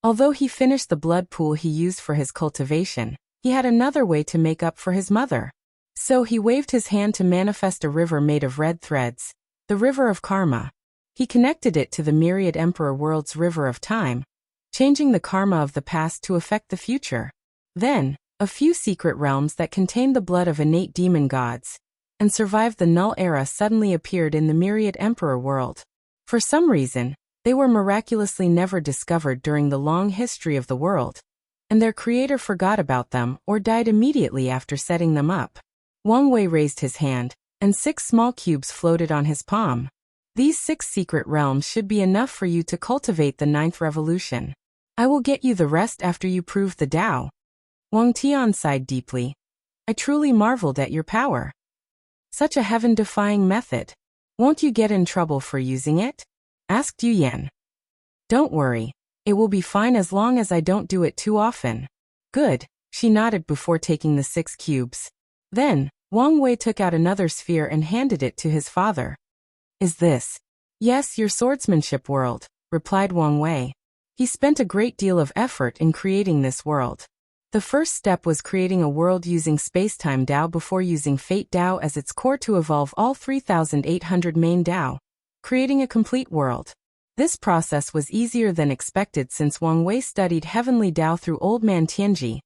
Although he finished the blood pool he used for his cultivation, he had another way to make up for his mother. So he waved his hand to manifest a river made of red threads, the river of karma. He connected it to the myriad emperor world's river of time, changing the karma of the past to affect the future. Then, a few secret realms that contained the blood of innate demon gods and survived the null era suddenly appeared in the myriad emperor world. For some reason, they were miraculously never discovered during the long history of the world, and their creator forgot about them or died immediately after setting them up. Wang Wei raised his hand, and 6 small cubes floated on his palm. These 6 secret realms should be enough for you to cultivate the 9th revolution. I will get you the rest after you prove the Tao. Wang Tian sighed deeply. I truly marveled at your power. Such a heaven-defying method. Won't you get in trouble for using it? Asked Yu Yan. Don't worry. It will be fine as long as I don't do it too often. Good, she nodded before taking the 6 cubes. Then, Wang Wei took out another sphere and handed it to his father. Is this? Yes, your swordsmanship world, replied Wang Wei. He spent a great deal of effort in creating this world. The first step was creating a world using space-time Tao before using Fate Tao as its core to evolve all 3,800 main Tao, creating a complete world. This process was easier than expected since Wang Wei studied Heavenly Tao through Old Man Tianji,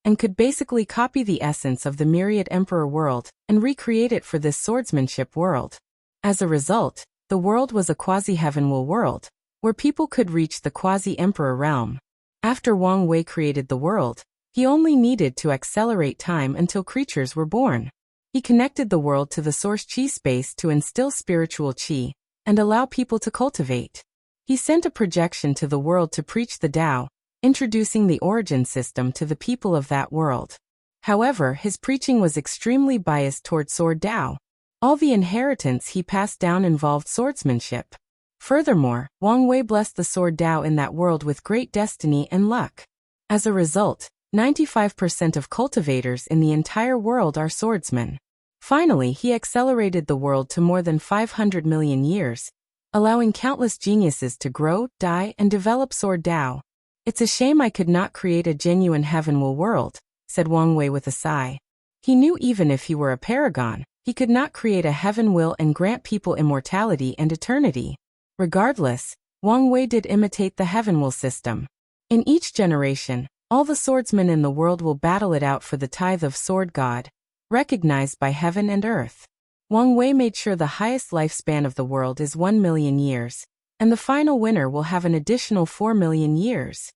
and could basically copy the essence of the Myriad Emperor world and recreate it for this swordsmanship world. As a result, the world was a quasi-heavenly world, where people could reach the quasi-emperor realm. After Wang Wei created the world, he only needed to accelerate time until creatures were born. He connected the world to the source Qi space to instill spiritual Qi and allow people to cultivate. He sent a projection to the world to preach the Tao, introducing the origin system to the people of that world. However, his preaching was extremely biased toward sword Tao. All the inheritance he passed down involved swordsmanship. Furthermore, Wang Wei blessed the sword Tao in that world with great destiny and luck. As a result, 95% of cultivators in the entire world are swordsmen. Finally, he accelerated the world to more than 500 million years, allowing countless geniuses to grow, die, and develop sword Tao. It's a shame I could not create a genuine heavenly world, said Wang Wei with a sigh. He knew even if he were a paragon, he could not create a heaven will and grant people immortality and eternity. Regardless, Wang Wei did imitate the heaven will system. In each generation, all the swordsmen in the world will battle it out for the tithe of sword god, recognized by heaven and earth. Wang Wei made sure the highest lifespan of the world is 1 million years, and the final winner will have an additional 4 million years.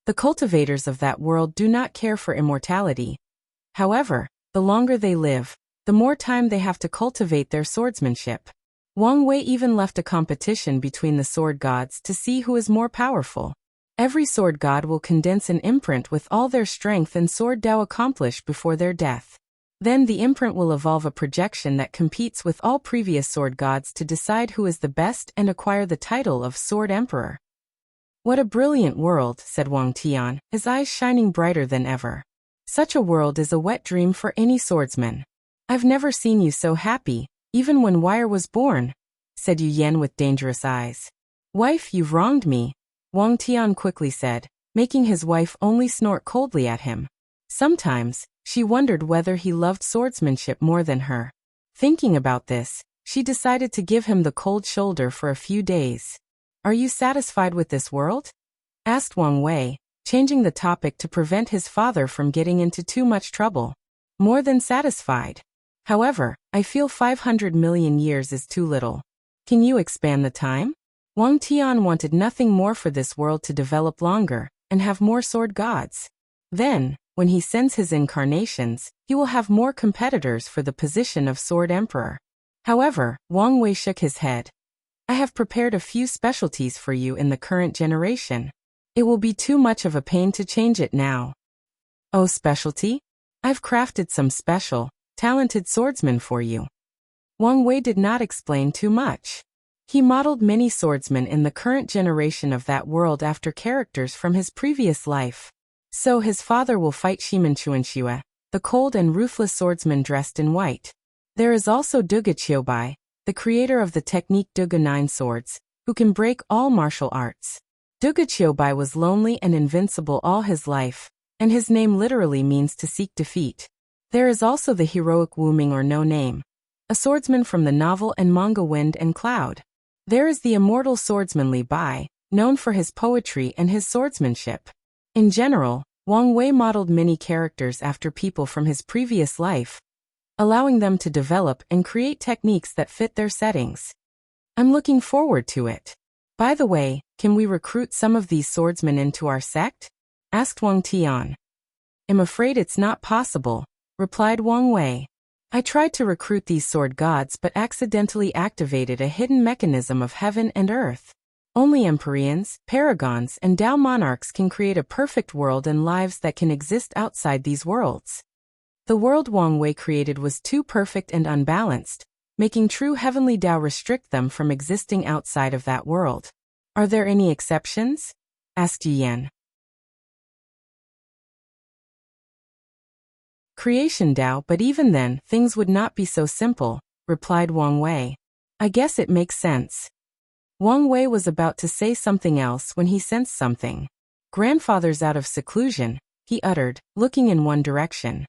The cultivators of that world do not care for immortality. However, the longer they live, the more time they have to cultivate their swordsmanship. Wang Wei even left a competition between the sword gods to see who is more powerful. Every sword god will condense an imprint with all their strength and sword Tao accomplish before their death. Then the imprint will evolve a projection that competes with all previous sword gods to decide who is the best and acquire the title of Sword Emperor. What a brilliant world, said Wang Tian, his eyes shining brighter than ever. Such a world is a wet dream for any swordsman. I've never seen you so happy, even when Wire was born, said Yu Yan with dangerous eyes. Wife, you've wronged me, Wang Tian quickly said, making his wife only snort coldly at him. Sometimes, she wondered whether he loved swordsmanship more than her. Thinking about this, she decided to give him the cold shoulder for a few days. Are you satisfied with this world? Asked Wang Wei, changing the topic to prevent his father from getting into too much trouble. More than satisfied. However, I feel 500 million years is too little. Can you expand the time? Wang Tian wanted nothing more for this world to develop longer and have more sword gods. Then, when he sends his incarnations, he will have more competitors for the position of Sword Emperor. However, Wang Wei shook his head. I have prepared a few specialties for you in the current generation. It will be too much of a pain to change it now. Oh, specialty? I've crafted some special, talented swordsmen for you. Wang Wei did not explain too much. He modeled many swordsmen in the current generation of that world after characters from his previous life. So his father will fight Shimenchuanxue, the cold and ruthless swordsman dressed in white. There is also Duga Qiubai, the creator of the technique Duga 9 swords, who can break all martial arts. Duga Qiubai was lonely and invincible all his life, and his name literally means to seek defeat. There is also the heroic Wu Ming or No Name, a swordsman from the novel and manga Wind and Cloud. There is the immortal swordsman Li Bai, known for his poetry and his swordsmanship. In general, Wang Wei modeled many characters after people from his previous life, allowing them to develop and create techniques that fit their settings. I'm looking forward to it. By the way, can we recruit some of these swordsmen into our sect? Asked Wang Tian. I'm afraid it's not possible, replied Wang Wei. I tried to recruit these sword gods but accidentally activated a hidden mechanism of heaven and earth. Only Empyreans, Paragons, and Tao monarchs can create a perfect world and lives that can exist outside these worlds. The world Wang Wei created was too perfect and unbalanced, making true heavenly Tao restrict them from existing outside of that world. Are there any exceptions? Asked Yan. Creation Tao, but even then, things would not be so simple, replied Wang Wei. I guess it makes sense. Wang Wei was about to say something else when he sensed something. Grandfather's out of seclusion, he uttered, looking in one direction.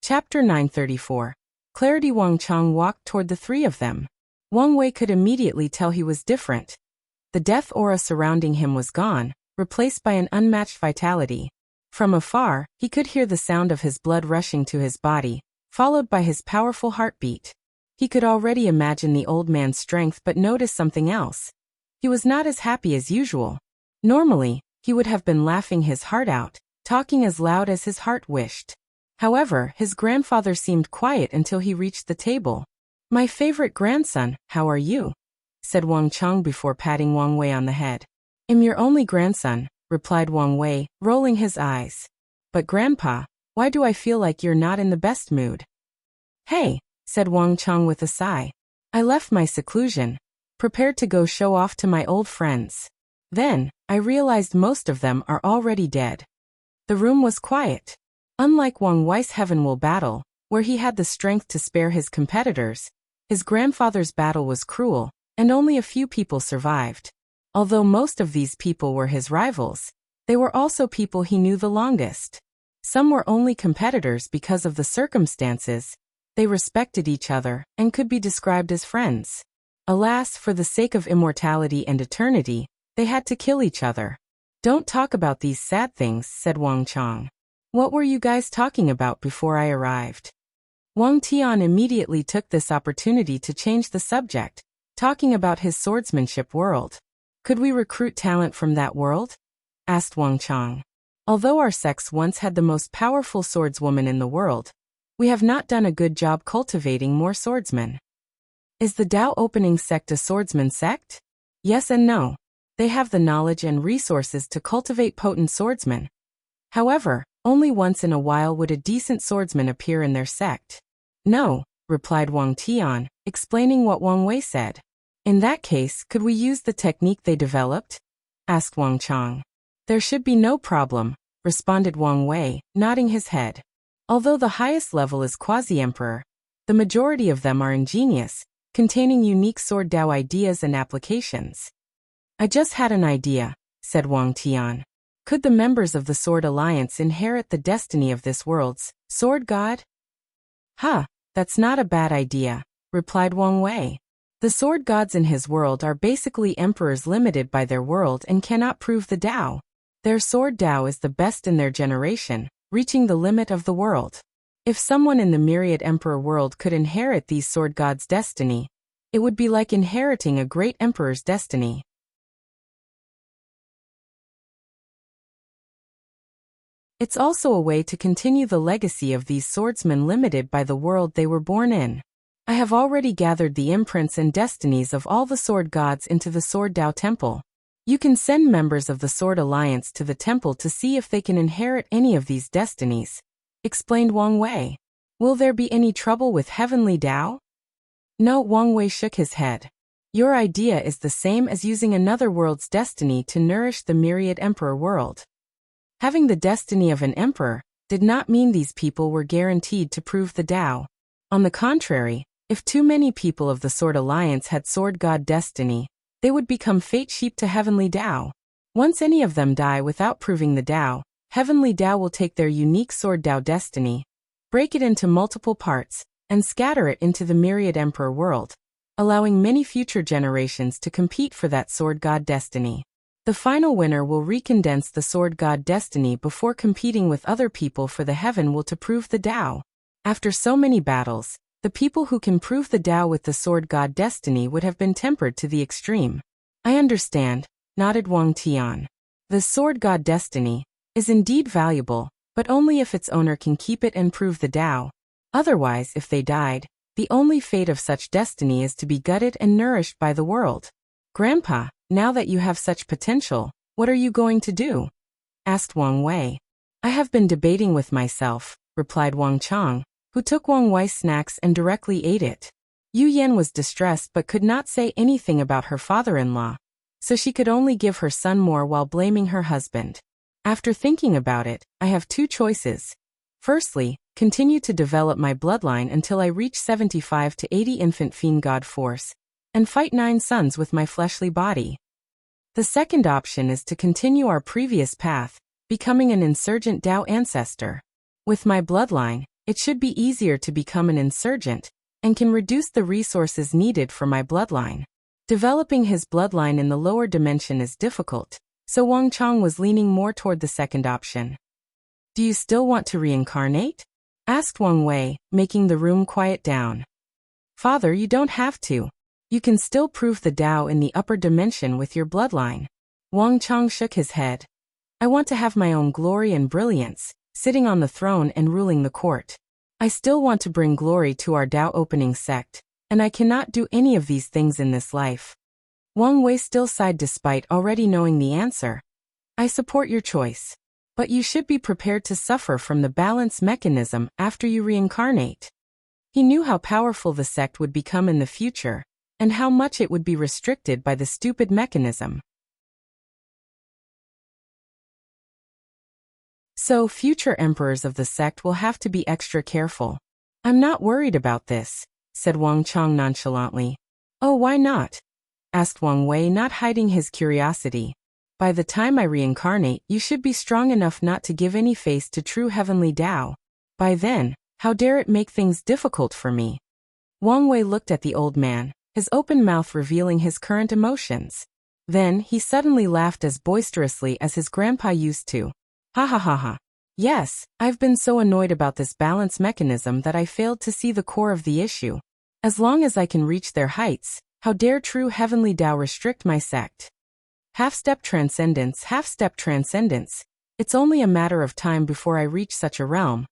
Chapter 934. Clarity. Wang Chang walked toward the three of them. Wang Wei could immediately tell he was different. The death aura surrounding him was gone, replaced by an unmatched vitality. From afar, he could hear the sound of his blood rushing to his body, followed by his powerful heartbeat. He could already imagine the old man's strength but noticed something else. He was not as happy as usual. Normally, he would have been laughing his heart out, talking as loud as his heart wished. However, his grandfather seemed quiet until he reached the table. My favorite grandson, how are you? Said Wang Chang before patting Wang Wei on the head. I'm your only grandson, replied Wang Wei, rolling his eyes. But Grandpa, why do I feel like you're not in the best mood? Hey, said Wang Chang with a sigh. I left my seclusion, prepared to go show off to my old friends. Then, I realized most of them are already dead. The room was quiet. Unlike Wang Wei's Heavenwell battle, where he had the strength to spare his competitors, his grandfather's battle was cruel, and only a few people survived. Although most of these people were his rivals, they were also people he knew the longest. Some were only competitors because of the circumstances. They respected each other and could be described as friends. Alas, for the sake of immortality and eternity, they had to kill each other. Don't talk about these sad things, said Wang Chang. What were you guys talking about before I arrived? Wang Tian immediately took this opportunity to change the subject, talking about his swordsmanship world. Could we recruit talent from that world? Asked Wang Chang. Although our sex once had the most powerful swordswoman in the world, we have not done a good job cultivating more swordsmen. Is the Tao opening sect a swordsman sect? Yes and no. They have the knowledge and resources to cultivate potent swordsmen. However, only once in a while would a decent swordsman appear in their sect. No, replied Wang Tian, explaining what Wang Wei said. In that case, could we use the technique they developed? Asked Wang Chang. There should be no problem, responded Wang Wei, nodding his head. Although the highest level is quasi-emperor, the majority of them are ingenious, containing unique sword Tao ideas and applications. I just had an idea, said Wang Tian. Could the members of the Sword Alliance inherit the destiny of this world's sword god? That's not a bad idea, replied Wang Wei. The sword gods in his world are basically emperors limited by their world and cannot prove the Tao. Their sword Tao is the best in their generation, reaching the limit of the world. If someone in the myriad emperor world could inherit these sword gods' destiny, it would be like inheriting a great emperor's destiny. It's also a way to continue the legacy of these swordsmen limited by the world they were born in. I have already gathered the imprints and destinies of all the sword gods into the Sword Tao Temple. You can send members of the Sword Alliance to the temple to see if they can inherit any of these destinies, explained Wang Wei. Will there be any trouble with heavenly Tao? No, Wang Wei shook his head. Your idea is the same as using another world's destiny to nourish the myriad emperor world. Having the destiny of an emperor did not mean these people were guaranteed to prove the Tao. On the contrary, if too many people of the Sword Alliance had sword god destiny, they would become fate sheep to heavenly Tao. Once any of them die without proving the Tao, heavenly Tao will take their unique sword Tao destiny, break it into multiple parts, and scatter it into the myriad emperor world, allowing many future generations to compete for that sword god destiny. The final winner will recondense the sword god destiny before competing with other people for the heaven will to prove the Tao. After so many battles, the people who can prove the Tao with the sword god destiny would have been tempered to the extreme. I understand, nodded Wang Tian. The sword god destiny is indeed valuable, but only if its owner can keep it and prove the Tao. Otherwise, if they died, the only fate of such destiny is to be gutted and nourished by the world. Grandpa, now that you have such potential, what are you going to do? Asked Wang Wei. I have been debating with myself, replied Wang Chang, who took Wang Wei's snacks and directly ate it. Yu Yan was distressed but could not say anything about her father-in-law, so she could only give her son more while blaming her husband. After thinking about it, I have two choices. Firstly, continue to develop my bloodline until I reach 75 to 80 infant fiend god force, and fight 9 sons with my fleshly body. The second option is to continue our previous path, becoming an insurgent Tao ancestor. With my bloodline, it should be easier to become an insurgent, and can reduce the resources needed for my bloodline. Developing his bloodline in the lower dimension is difficult, so Wang Chang was leaning more toward the second option. Do you still want to reincarnate? Asked Wang Wei, making the room quiet down. Father, you don't have to. You can still prove the Tao in the upper dimension with your bloodline. Wang Chang shook his head. I want to have my own glory and brilliance, sitting on the throne and ruling the court. I still want to bring glory to our Tao opening sect, and I cannot do any of these things in this life. Wang Wei still sighed despite already knowing the answer. I support your choice. But you should be prepared to suffer from the balance mechanism after you reincarnate. He knew how powerful the sect would become in the future, and how much it would be restricted by the stupid mechanism. So future emperors of the sect will have to be extra careful. I'm not worried about this, said Wang Chang nonchalantly. Oh, why not? Asked Wang Wei, not hiding his curiosity. By the time I reincarnate, you should be strong enough not to give any face to true heavenly Tao. By then, how dare it make things difficult for me? Wang Wei looked at the old man, his open mouth revealing his current emotions. Then, he suddenly laughed as boisterously as his grandpa used to. Ha ha ha ha. Yes, I've been so annoyed about this balance mechanism that I failed to see the core of the issue. As long as I can reach their heights, how dare true heavenly Tao restrict my sect? Half-step transcendence, half-step transcendence. It's only a matter of time before I reach such a realm,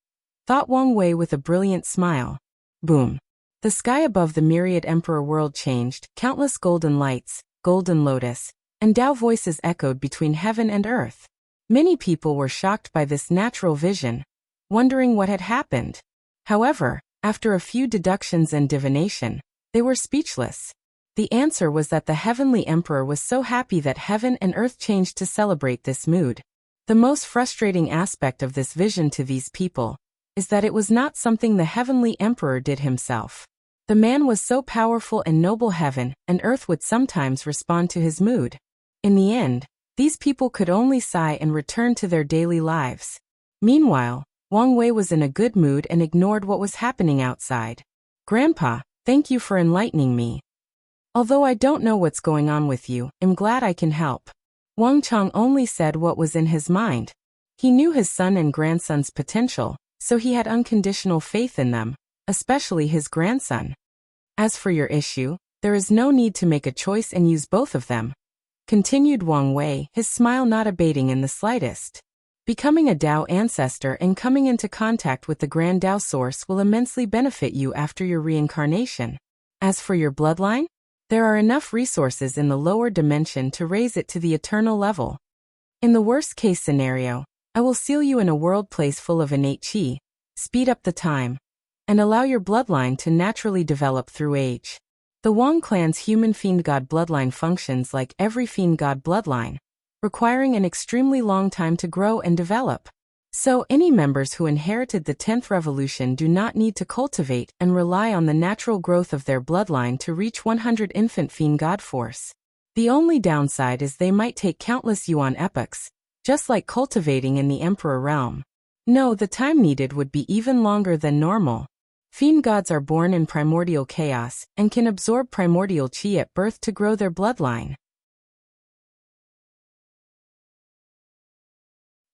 thought Wang Wei with a brilliant smile. Boom. The sky above the myriad emperor world changed, countless golden lights, golden lotus, and Tao voices echoed between heaven and earth. Many people were shocked by this natural vision, wondering what had happened. However, after a few deductions and divination, they were speechless. The answer was that the heavenly emperor was so happy that heaven and earth changed to celebrate this mood. The most frustrating aspect of this vision to these people is that it was not something the heavenly emperor did himself. The man was so powerful and noble, heaven and earth would sometimes respond to his mood. In the end, these people could only sigh and return to their daily lives. Meanwhile, Wang Wei was in a good mood and ignored what was happening outside. Grandpa, thank you for enlightening me. Although I don't know what's going on with you, I'm glad I can help. Wang Chang only said what was in his mind. He knew his son and grandson's potential, so he had unconditional faith in them, especially his grandson. As for your issue, there is no need to make a choice and use both of them, continued Wang Wei, his smile not abating in the slightest. Becoming a Tao ancestor and coming into contact with the Grand Tao Source will immensely benefit you after your reincarnation. As for your bloodline, there are enough resources in the lower dimension to raise it to the eternal level. In the worst-case scenario, I will seal you in a world place full of innate qi, speed up the time, and allow your bloodline to naturally develop through age. The Wang clan's human fiend god bloodline functions like every fiend god bloodline, requiring an extremely long time to grow and develop. So any members who inherited the 10th revolution do not need to cultivate and rely on the natural growth of their bloodline to reach 100 infant fiend god force. The only downside is they might take countless yuan epochs, just like cultivating in the emperor realm. No, the time needed would be even longer than normal. Fiend gods are born in primordial chaos and can absorb primordial qi at birth to grow their bloodline.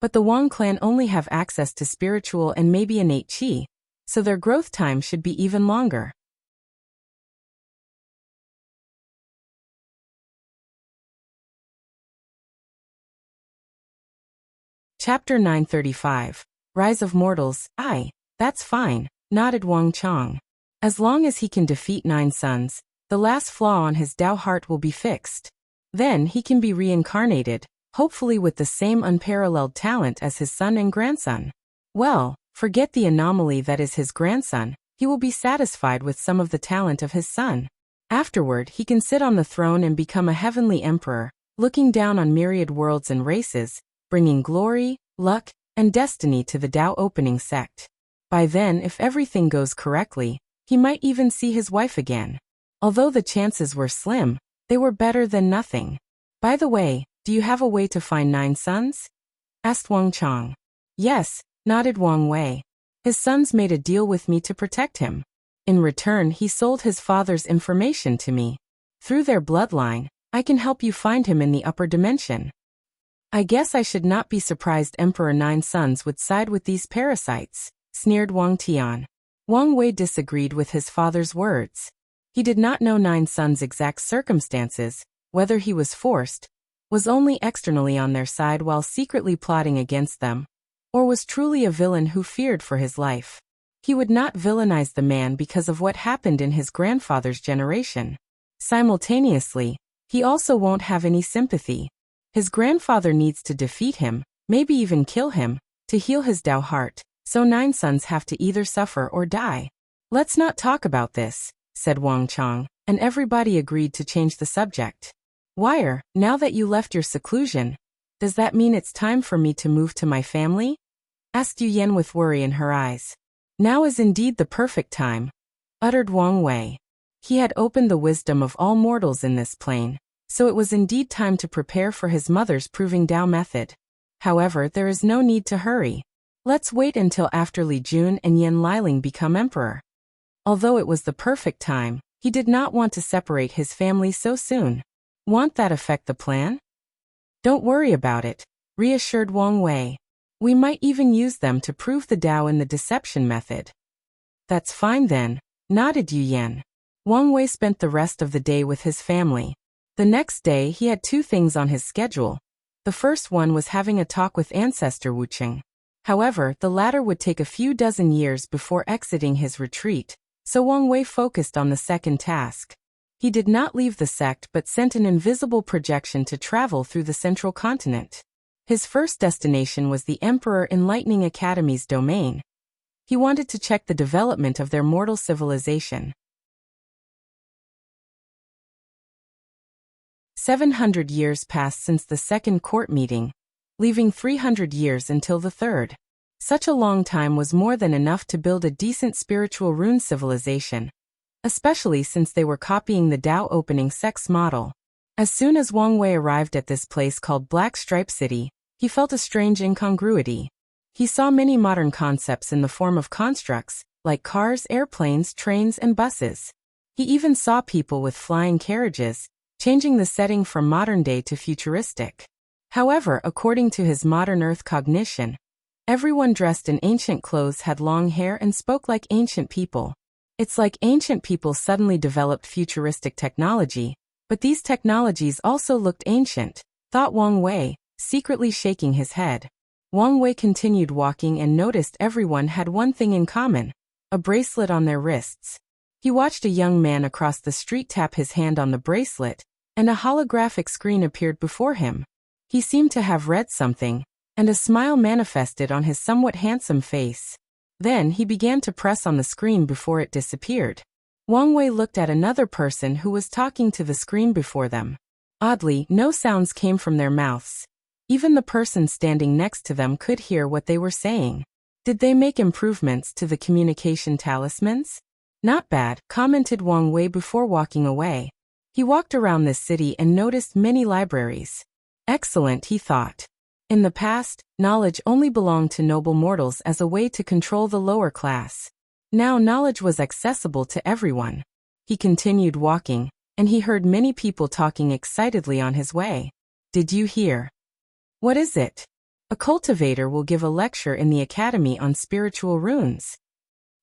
But the Wang clan only have access to spiritual and maybe innate qi, so their growth time should be even longer. Chapter 935. Rise of Mortals. That's fine, nodded Wang Chang. As long as he can defeat 9 suns, the last flaw on his Dao heart will be fixed. Then he can be reincarnated, hopefully with the same unparalleled talent as his son and grandson. Well, forget the anomaly that is his grandson, he will be satisfied with some of the talent of his son. Afterward, he can sit on the throne and become a heavenly emperor, looking down on myriad worlds and races, bringing glory, luck, and destiny to the Dao opening sect. By then, if everything goes correctly, he might even see his wife again. Although the chances were slim, they were better than nothing. By the way, do you have a way to find 9 sons? Asked Wang Chang. Yes, nodded Wang Wei. His sons made a deal with me to protect him. In return, he sold his father's information to me. Through their bloodline, I can help you find him in the upper dimension. I guess I should not be surprised Emperor 9 Sons would side with these parasites, sneered Wang Tian. Wang Wei disagreed with his father's words. He did not know 9 Sons' exact circumstances, whether he was forced, was only externally on their side while secretly plotting against them, or was truly a villain who feared for his life. He would not villainize the man because of what happened in his grandfather's generation. Simultaneously, he also won't have any sympathy. His grandfather needs to defeat him, maybe even kill him, to heal his Dao heart, so 9 sons have to either suffer or die. Let's not talk about this, said Wang Chang, and everybody agreed to change the subject. Wire, now that you left your seclusion, does that mean it's time for me to move to my family? Asked Yu Yan with worry in her eyes. Now is indeed the perfect time, uttered Wang Wei. He had opened the wisdom of all mortals in this plane, so it was indeed time to prepare for his mother's proving Dao method. However, there is no need to hurry. Let's wait until after Li Jun and Yan Liling become emperor. Although it was the perfect time, he did not want to separate his family so soon. Won't that affect the plan? Don't worry about it, reassured Wang Wei. We might even use them to prove the Dao in the deception method. That's fine then, nodded Yu Yan. Wang Wei spent the rest of the day with his family. The next day he had 2 things on his schedule. The first one was having a talk with ancestor Wucheng. However, the latter would take a few dozen years before exiting his retreat, so Wang Wei focused on the second task. He did not leave the sect but sent an invisible projection to travel through the central continent. His first destination was the Emperor Enlightening Academy's domain. He wanted to check the development of their mortal civilization. 700 years passed since the second court meeting, leaving 300 years until the third. Such a long time was more than enough to build a decent spiritual rune civilization, especially since they were copying the Dao opening sect's model. As soon as Wang Wei arrived at this place called Black Stripe City, he felt a strange incongruity. He saw many modern concepts in the form of constructs, like cars, airplanes, trains, and buses. He even saw people with flying carriages, changing the setting from modern day to futuristic. However, according to his modern Earth cognition, everyone dressed in ancient clothes had long hair and spoke like ancient people. It's like ancient people suddenly developed futuristic technology, but these technologies also looked ancient, thought Wang Wei, secretly shaking his head. Wang Wei continued walking and noticed everyone had one thing in common, a bracelet on their wrists. He watched a young man across the street tap his hand on the bracelet, and a holographic screen appeared before him. He seemed to have read something, and a smile manifested on his somewhat handsome face. Then he began to press on the screen before it disappeared. Wang Wei looked at another person who was talking to the screen before them. Oddly, no sounds came from their mouths. Even the person standing next to them could hear what they were saying. Did they make improvements to the communication talismans? Not bad, commented Wang Wei before walking away. He walked around this city and noticed many libraries. Excellent, he thought. In the past, knowledge only belonged to noble mortals as a way to control the lower class. Now knowledge was accessible to everyone. He continued walking, and he heard many people talking excitedly on his way. Did you hear? What is it? A cultivator will give a lecture in the academy on spiritual runes.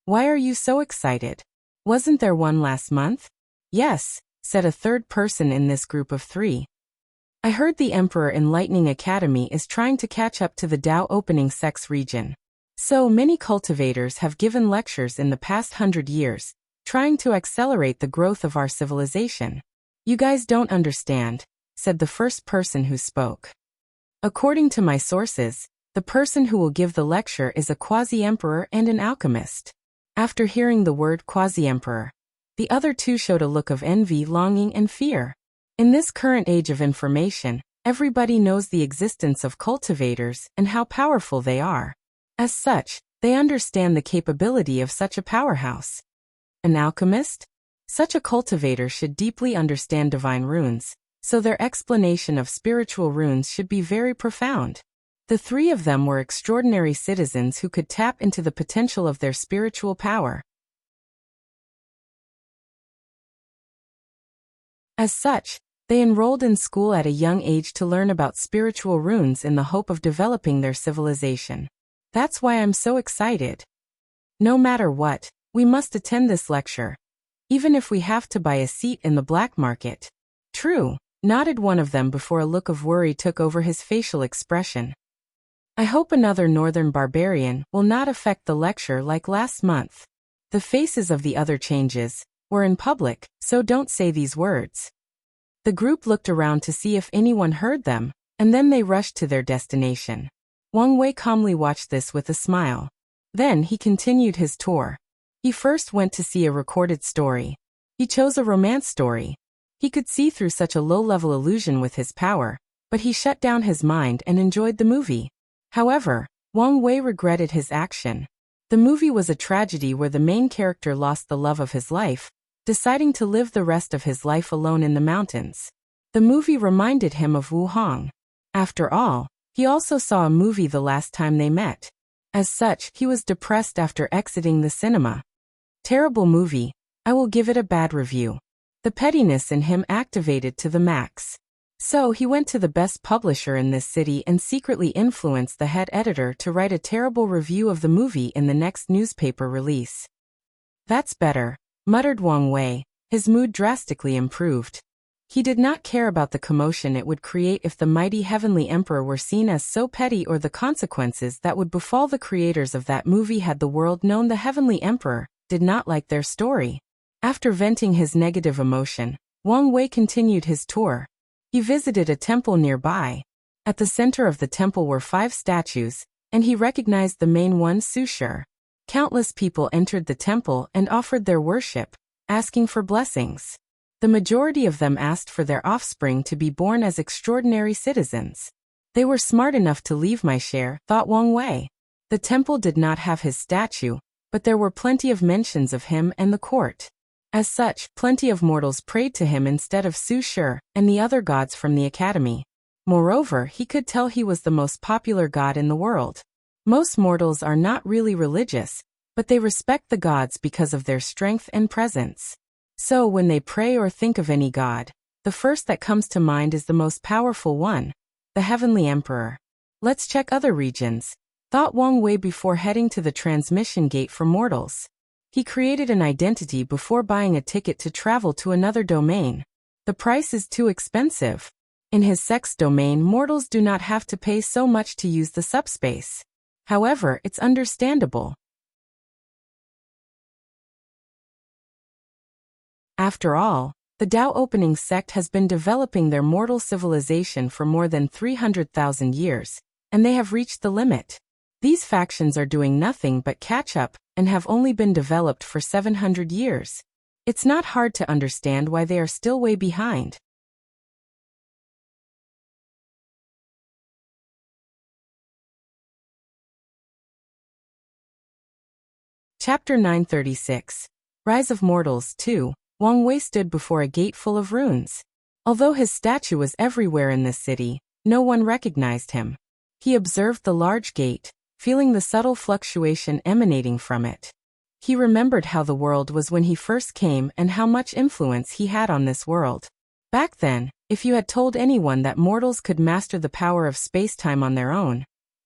Why are you so excited? Wasn't there one last month? Yes, said a third person in this group of 3. I heard the Emperor Enlightening Academy is trying to catch up to the Tao opening sex region. So many cultivators have given lectures in the past 100 years, trying to accelerate the growth of our civilization. You guys don't understand, said the first person who spoke. According to my sources, the person who will give the lecture is a quasi-emperor and an alchemist. After hearing the word quasi-emperor, the other two showed a look of envy, longing, and fear. In this current age of information, everybody knows the existence of cultivators and how powerful they are. As such, they understand the capability of such a powerhouse. An alchemist? Such a cultivator should deeply understand divine runes, so their explanation of spiritual runes should be very profound. The three of them were extraordinary citizens who could tap into the potential of their spiritual power. As such, they enrolled in school at a young age to learn about spiritual runes in the hope of developing their civilization. That's why I'm so excited. No matter what, we must attend this lecture, even if we have to buy a seat in the black market. True, nodded one of them before a look of worry took over his facial expression. I hope another northern barbarian will not affect the lecture like last month. The faces of the other changes were in public, so don't say these words. The group looked around to see if anyone heard them, and then they rushed to their destination. Wang Wei calmly watched this with a smile. Then he continued his tour. He first went to see a recorded story. He chose a romance story. He could see through such a low-level illusion with his power, but he shut down his mind and enjoyed the movie. However, Wang Wei regretted his action. The movie was a tragedy where the main character lost the love of his life, deciding to live the rest of his life alone in the mountains. The movie reminded him of Wu Hong. After all, he also saw a movie the last time they met. As such, he was depressed after exiting the cinema. Terrible movie, I will give it a bad review. The pettiness in him activated to the max. So he went to the best publisher in this city and secretly influenced the head editor to write a terrible review of the movie in the next newspaper release. That's better, muttered Wang Wei. His mood drastically improved. He did not care about the commotion it would create if the mighty heavenly emperor were seen as so petty or the consequences that would befall the creators of that movie had the world known the heavenly emperor did not like their story. After venting his negative emotion, Wang Wei continued his tour. He visited a temple nearby. At the center of the temple were 5 statues, and he recognized the main one, Sushur. Countless people entered the temple and offered their worship, asking for blessings. The majority of them asked for their offspring to be born as extraordinary citizens. They were smart enough to leave my share, thought Wang Wei. The temple did not have his statue, but there were plenty of mentions of him and the court. As such, plenty of mortals prayed to him instead of Sushur and the other gods from the academy. Moreover, he could tell he was the most popular god in the world. Most mortals are not really religious, but they respect the gods because of their strength and presence. So when they pray or think of any god, the first that comes to mind is the most powerful one, the heavenly emperor. Let's check other regions, thought Wang Wei before heading to the transmission gate for mortals. He created an identity before buying a ticket to travel to another domain. The price is too expensive. In his sex domain, mortals do not have to pay so much to use the subspace. However, it's understandable. After all, the Tao opening sect has been developing their mortal civilization for more than 300,000 years, and they have reached the limit. These factions are doing nothing but catch up and have only been developed for 700 years. It's not hard to understand why they are still way behind. Chapter 936. Rise of Mortals 2. Wang Wei stood before a gate full of runes. Although his statue was everywhere in this city, no one recognized him. He observed the large gate, feeling the subtle fluctuation emanating from it. He remembered how the world was when he first came and how much influence he had on this world. Back then, if you had told anyone that mortals could master the power of space-time on their own,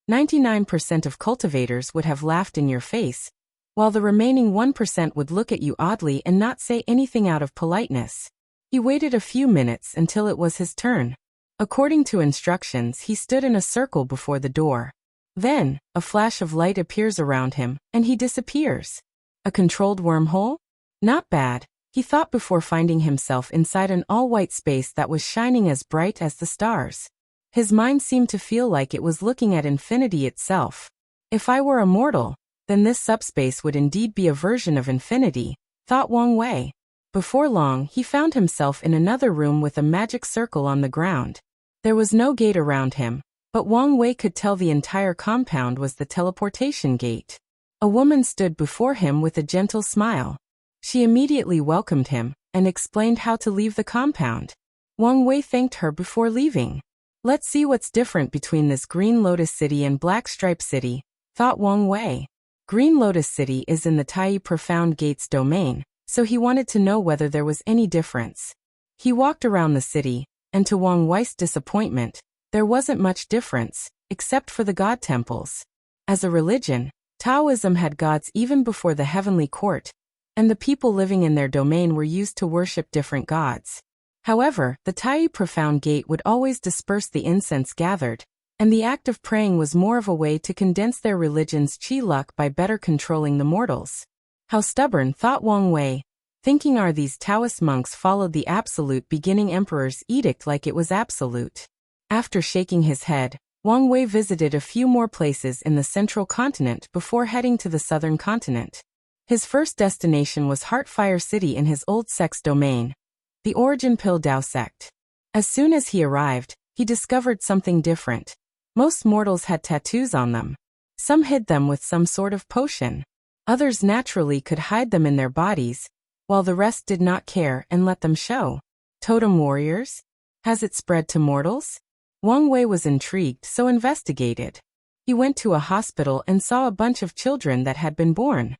99% of cultivators would have laughed in your face, while the remaining 1% would look at you oddly and not say anything out of politeness. He waited a few minutes until it was his turn. According to instructions, he stood in a circle before the door. Then, a flash of light appears around him, and he disappears. A controlled wormhole? Not bad, he thought before finding himself inside an all-white space that was shining as bright as the stars. His mind seemed to feel like it was looking at infinity itself. If I were immortal, then this subspace would indeed be a version of infinity, thought Wang Wei. Before long, he found himself in another room with a magic circle on the ground. There was no gate around him, but Wang Wei could tell the entire compound was the teleportation gate. A woman stood before him with a gentle smile. She immediately welcomed him and explained how to leave the compound. Wang Wei thanked her before leaving. Let's see what's different between this Green Lotus City and Black Stripe City, thought Wang Wei. Green Lotus City is in the Tai Profound Gates domain, so he wanted to know whether there was any difference. He walked around the city, and to Wang Wei's disappointment, there wasn't much difference, except for the god temples. As a religion, Taoism had gods even before the heavenly court, and the people living in their domain were used to worship different gods. However, the Tai Profound Gate would always disperse the incense gathered, and the act of praying was more of a way to condense their religion's chi luck by better controlling the mortals. How stubborn, thought Wang Wei, thinking are these Taoist monks followed the absolute beginning emperor's edict like it was absolute. After shaking his head, Wang Wei visited a few more places in the central continent before heading to the southern continent. His first destination was Heartfire City in his old sect's domain, the Origin Pill Dao sect. As soon as he arrived, he discovered something different. Most mortals had tattoos on them. Some hid them with some sort of potion. Others naturally could hide them in their bodies, while the rest did not care and let them show. Totem warriors? Has it spread to mortals? Wang Wei was intrigued, so investigated. He went to a hospital and saw a bunch of children that had been born.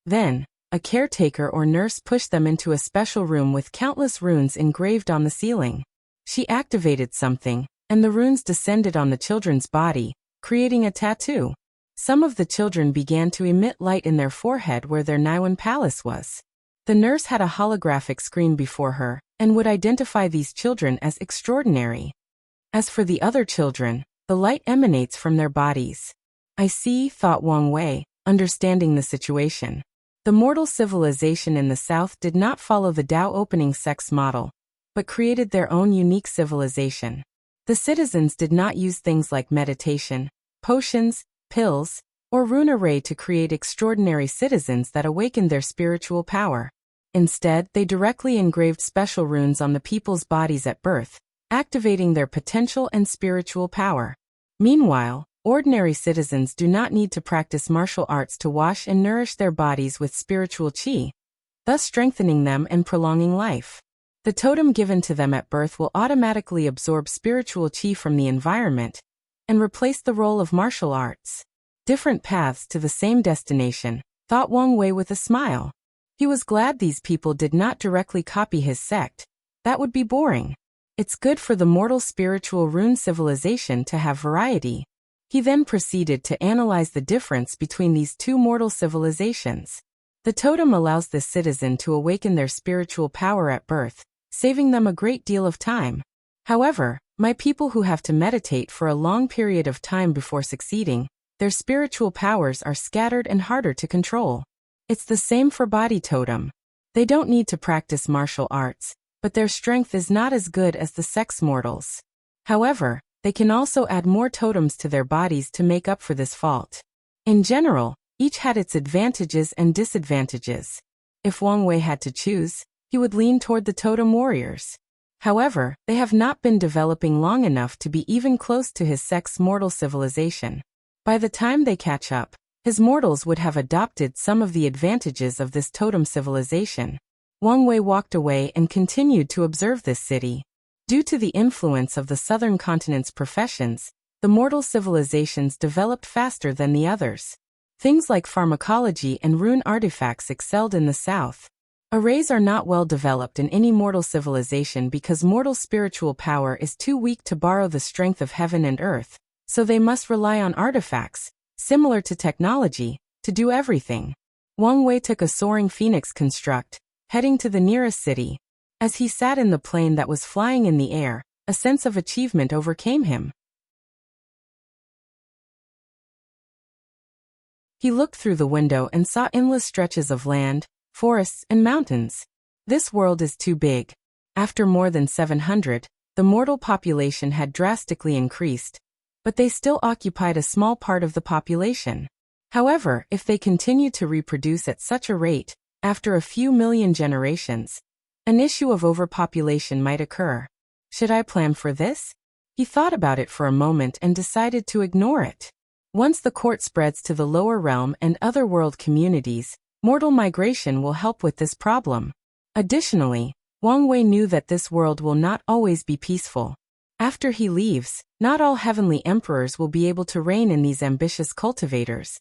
Then, a caretaker or nurse pushed them into a special room with countless runes engraved on the ceiling. She activated something, and the runes descended on the children's body, creating a tattoo. Some of the children began to emit light in their forehead where their Niwen Palace was. The nurse had a holographic screen before her, and would identify these children as extraordinary. As for the other children, the light emanates from their bodies. I see, thought Wang Wei, understanding the situation. The mortal civilization in the south did not follow the Tao opening sex model, but created their own unique civilization. The citizens did not use things like meditation, potions, pills, or rune array to create extraordinary citizens that awakened their spiritual power. Instead, they directly engraved special runes on the people's bodies at birth, activating their potential and spiritual power. Meanwhile, ordinary citizens do not need to practice martial arts to wash and nourish their bodies with spiritual qi, thus strengthening them and prolonging life. The totem given to them at birth will automatically absorb spiritual qi from the environment and replace the role of martial arts. Different paths to the same destination, thought Wang Wei with a smile. He was glad these people did not directly copy his sect. That would be boring. It's good for the mortal spiritual rune civilization to have variety. He then proceeded to analyze the difference between these two mortal civilizations. The totem allows the citizen to awaken their spiritual power at birth, saving them a great deal of time. However, my people who have to meditate for a long period of time before succeeding, their spiritual powers are scattered and harder to control. It's the same for body totem. They don't need to practice martial arts, but their strength is not as good as the sex mortals. However, they can also add more totems to their bodies to make up for this fault. In general, each had its advantages and disadvantages. If Wang Wei had to choose, he would lean toward the totem warriors. However, they have not been developing long enough to be even close to his sect's mortal civilization. By the time they catch up, his mortals would have adopted some of the advantages of this totem civilization. Wang Wei walked away and continued to observe this city. Due to the influence of the southern continent's professions, the mortal civilizations developed faster than the others. Things like pharmacology and rune artifacts excelled in the south. Arrays are not well developed in any mortal civilization because mortal spiritual power is too weak to borrow the strength of heaven and earth, so they must rely on artifacts, similar to technology, to do everything. Wang Wei took a soaring phoenix construct, heading to the nearest city. As he sat in the plane that was flying in the air, a sense of achievement overcame him. He looked through the window and saw endless stretches of land, forests, and mountains. This world is too big. After more than 700, the mortal population had drastically increased, but they still occupied a small part of the population. However, if they continued to reproduce at such a rate, after a few million generations, an issue of overpopulation might occur. Should I plan for this? He thought about it for a moment and decided to ignore it. Once the court spreads to the lower realm and other world communities, mortal migration will help with this problem. Additionally, Wang Wei knew that this world will not always be peaceful. After he leaves, not all heavenly emperors will be able to reign in these ambitious cultivators,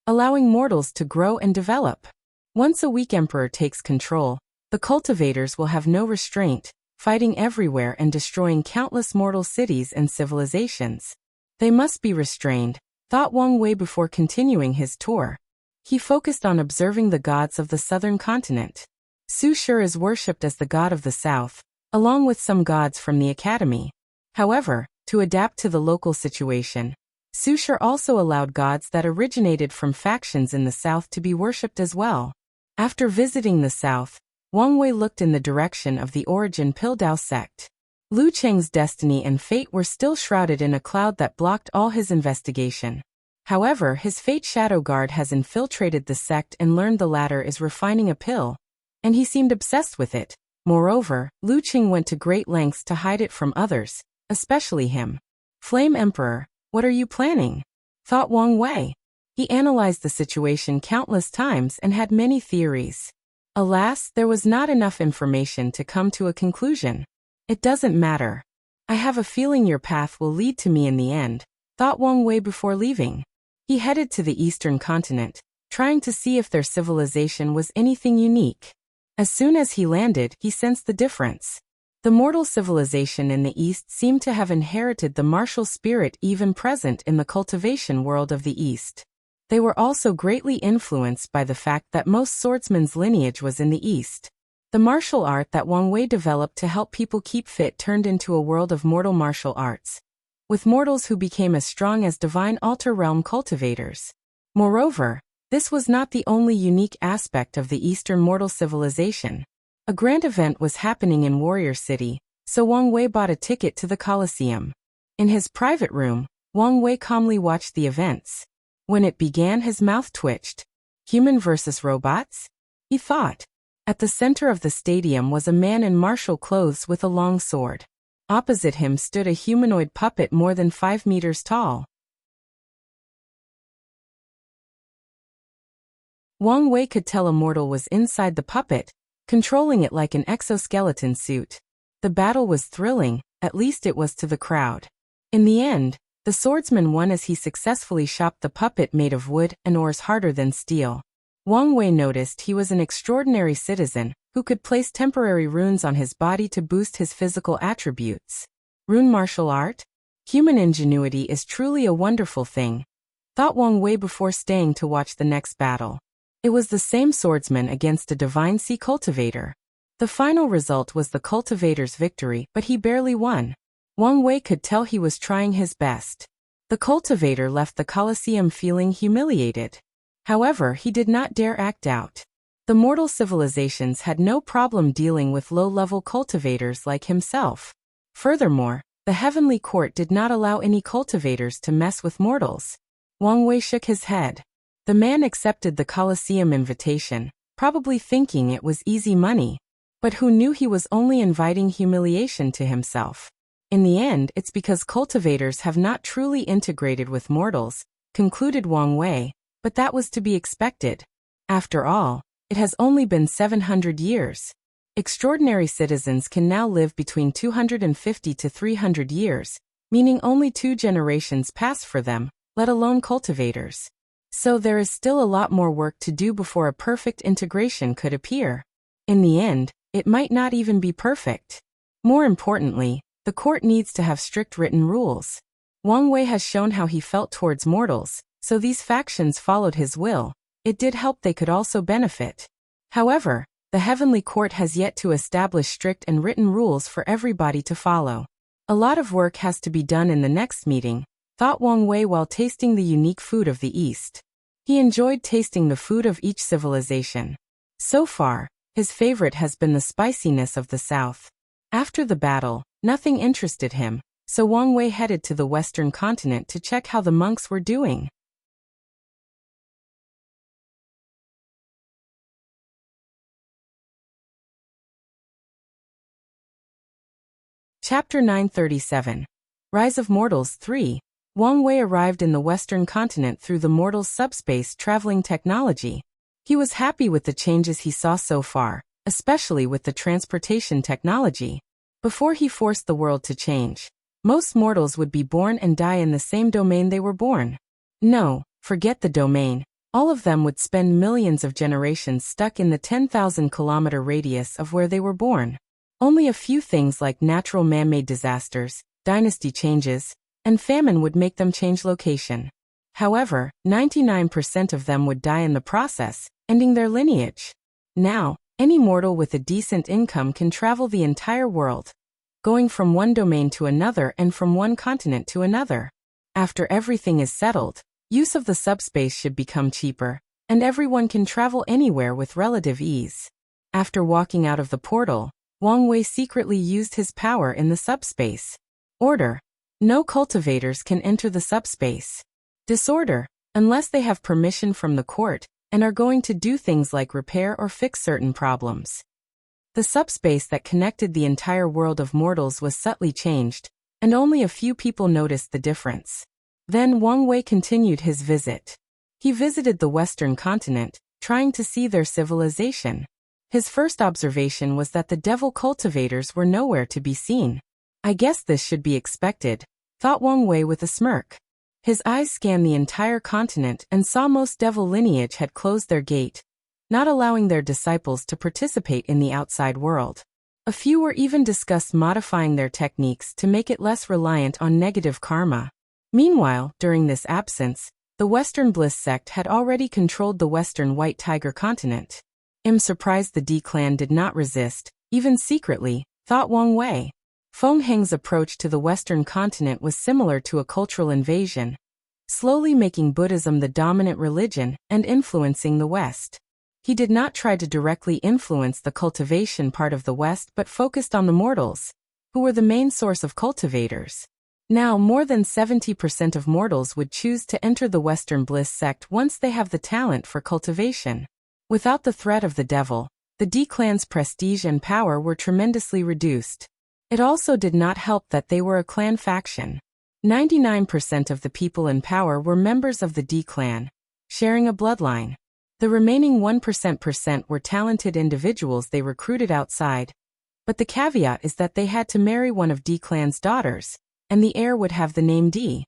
allowing mortals to grow and develop. Once a weak emperor takes control, the cultivators will have no restraint, fighting everywhere and destroying countless mortal cities and civilizations. They must be restrained, thought Wang Wei before continuing his tour. He focused on observing the gods of the southern continent. Su Shi is worshipped as the god of the south, along with some gods from the academy. However, to adapt to the local situation, Su Shi also allowed gods that originated from factions in the south to be worshipped as well. After visiting the south, Wang Wei looked in the direction of the origin Pildao sect. Lu Cheng's destiny and fate were still shrouded in a cloud that blocked all his investigation. However, his fate shadow guard has infiltrated the sect and learned the latter is refining a pill, and he seemed obsessed with it. Moreover, Lu Cheng went to great lengths to hide it from others, especially him. Flame Emperor, what are you planning? Thought Wang Wei. He analyzed the situation countless times and had many theories. Alas, there was not enough information to come to a conclusion. It doesn't matter. I have a feeling your path will lead to me in the end, thought Wang Wei before leaving. He headed to the eastern continent, trying to see if their civilization was anything unique. As soon as he landed, he sensed the difference. The mortal civilization in the east seemed to have inherited the martial spirit even present in the cultivation world of the east. They were also greatly influenced by the fact that most swordsmen's lineage was in the east. The martial art that Wang Wei developed to help people keep fit turned into a world of mortal martial arts, with mortals who became as strong as divine altar realm cultivators. Moreover, this was not the only unique aspect of the Eastern mortal civilization. A grand event was happening in Warrior City, so Wang Wei bought a ticket to the Colosseum. In his private room, Wang Wei calmly watched the events. When it began, his mouth twitched. Human versus robots? He thought. At the center of the stadium was a man in martial clothes with a long sword. Opposite him stood a humanoid puppet more than 5 meters tall. Wang Wei could tell a mortal was inside the puppet, controlling it like an exoskeleton suit. The battle was thrilling, at least it was to the crowd. In the end, the swordsman won as he successfully chopped the puppet made of wood and ores harder than steel. Wang Wei noticed he was an extraordinary citizen, who could place temporary runes on his body to boost his physical attributes. Rune martial art? Human ingenuity is truly a wonderful thing, thought Wang Wei before staying to watch the next battle. It was the same swordsman against a divine sea cultivator. The final result was the cultivator's victory, but he barely won. Wang Wei could tell he was trying his best. The cultivator left the Colosseum feeling humiliated. However, he did not dare act out. The mortal civilizations had no problem dealing with low-level cultivators like himself. Furthermore, the heavenly court did not allow any cultivators to mess with mortals. Wang Wei shook his head. The man accepted the Colosseum invitation, probably thinking it was easy money. But who knew he was only inviting humiliation to himself? In the end, it's because cultivators have not truly integrated with mortals, concluded Wang Wei, but that was to be expected. After all, it has only been 700 years. Extraordinary citizens can now live between 250 to 300 years, meaning only 2 generations pass for them, let alone cultivators. So there is still a lot more work to do before a perfect integration could appear. In the end, it might not even be perfect. More importantly, the court needs to have strict written rules. Wang Wei has shown how he felt towards mortals, so these factions followed his will. It did help they could also benefit. However, The heavenly court has yet to establish strict and written rules for everybody to follow. A lot of work has to be done in the next meeting, thought Wang Wei while tasting the unique food of the East. He enjoyed tasting the food of each civilization. So far, his favorite has been the spiciness of the South. After the battle, nothing interested him, so Wang Wei headed to the Western continent to check how the monks were doing. Chapter 937. Rise of Mortals 3. Wang Wei arrived in the Western continent through the Mortals subspace traveling technology. He was happy with the changes he saw so far, especially with the transportation technology. Before he forced the world to change, most mortals would be born and die in the same domain they were born. No, forget the domain. All of them would spend millions of generations stuck in the 10,000-kilometer radius of where they were born. Only a few things like natural man-made disasters, dynasty changes, and famine would make them change location. However, 99% of them would die in the process, ending their lineage. Now, any mortal with a decent income can travel the entire world, going from one domain to another and from one continent to another. After everything is settled, use of the subspace should become cheaper, and everyone can travel anywhere with relative ease. After walking out of the portal, Wang Wei secretly used his power in the subspace. Order. No cultivators can enter the subspace. Disorder, unless they have permission from the court and are going to do things like repair or fix certain problems. The subspace that connected the entire world of mortals was subtly changed, and only a few people noticed the difference. Then Wang Wei continued his visit. He visited the Western continent, trying to see their civilization. His first observation was that the devil cultivators were nowhere to be seen. I guess this should be expected, thought Wang Wei with a smirk. His eyes scanned the entire continent and saw most devil lineage had closed their gate, not allowing their disciples to participate in the outside world. A few were even discussed modifying their techniques to make it less reliant on negative karma. Meanwhile, during this absence, the Western Bliss sect had already controlled the Western White Tiger continent. I'm surprised the D clan did not resist, even secretly, thought Wang Wei. Feng Heng's approach to the Western continent was similar to a cultural invasion, slowly making Buddhism the dominant religion and influencing the West. He did not try to directly influence the cultivation part of the West but focused on the mortals, who were the main source of cultivators. Now more than 70% of mortals would choose to enter the Western Bliss sect once they have the talent for cultivation. Without the threat of the devil, the D clan's prestige and power were tremendously reduced. It also did not help that they were a clan faction. 99% of the people in power were members of the D clan, sharing a bloodline. The remaining 1% were talented individuals they recruited outside. But the caveat is that they had to marry one of D clan's daughters, and the heir would have the name D.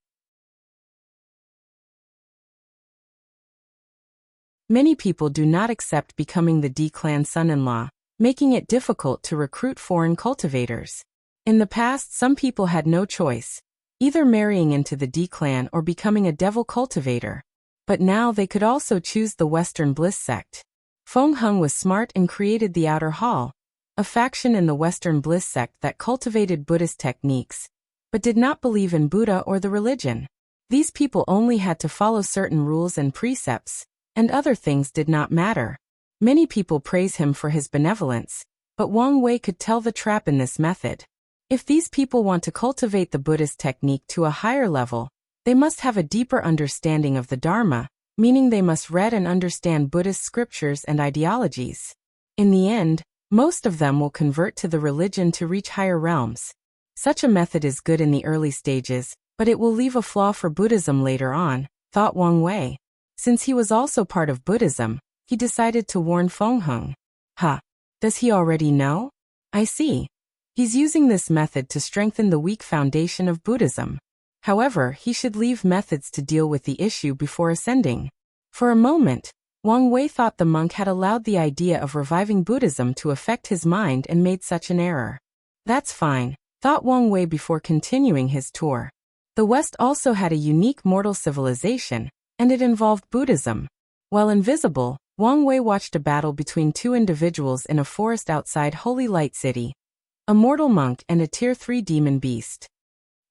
Many people do not accept becoming the D clan son-in-law, making it difficult to recruit foreign cultivators. In the past, some people had no choice, either marrying into the D clan or becoming a devil cultivator. But now they could also choose the Western Bliss sect. Feng Heng was smart and created the Outer Hall, a faction in the Western Bliss sect that cultivated Buddhist techniques, but did not believe in Buddha or the religion. These people only had to follow certain rules and precepts, and other things did not matter. Many people praise him for his benevolence, but Wang Wei could tell the trap in this method. If these people want to cultivate the Buddhist technique to a higher level, they must have a deeper understanding of the Dharma, meaning they must read and understand Buddhist scriptures and ideologies. In the end, most of them will convert to the religion to reach higher realms. Such a method is good in the early stages, but it will leave a flaw for Buddhism later on, thought Wang Wei. Since he was also part of Buddhism, he decided to warn Feng Heng. Does he already know? I see. He's using this method to strengthen the weak foundation of Buddhism. However, he should leave methods to deal with the issue before ascending. For a moment, Wang Wei thought the monk had allowed the idea of reviving Buddhism to affect his mind and made such an error. That's fine, thought Wang Wei before continuing his tour. The West also had a unique mortal civilization, and it involved Buddhism. While invisible, Wang Wei watched a battle between two individuals in a forest outside Holy Light City. A mortal monk and a Tier 3 demon beast.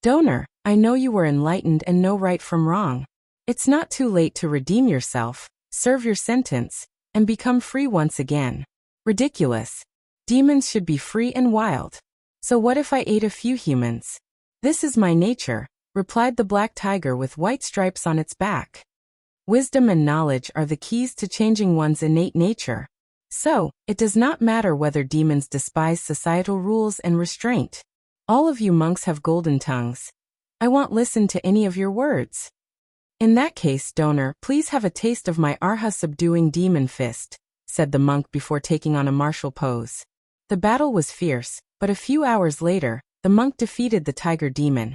Donor, I know you were enlightened and know right from wrong. It's not too late to redeem yourself, serve your sentence, and become free once again. Ridiculous. Demons should be free and wild. So what if I ate a few humans? This is my nature, replied the black tiger with white stripes on its back. Wisdom and knowledge are the keys to changing one's innate nature. So, it does not matter whether demons despise societal rules and restraint. All of you monks have golden tongues. I won't listen to any of your words. In that case, donor, please have a taste of my Arha-subduing demon fist, said the monk before taking on a martial pose. The battle was fierce, but a few hours later, the monk defeated the tiger demon,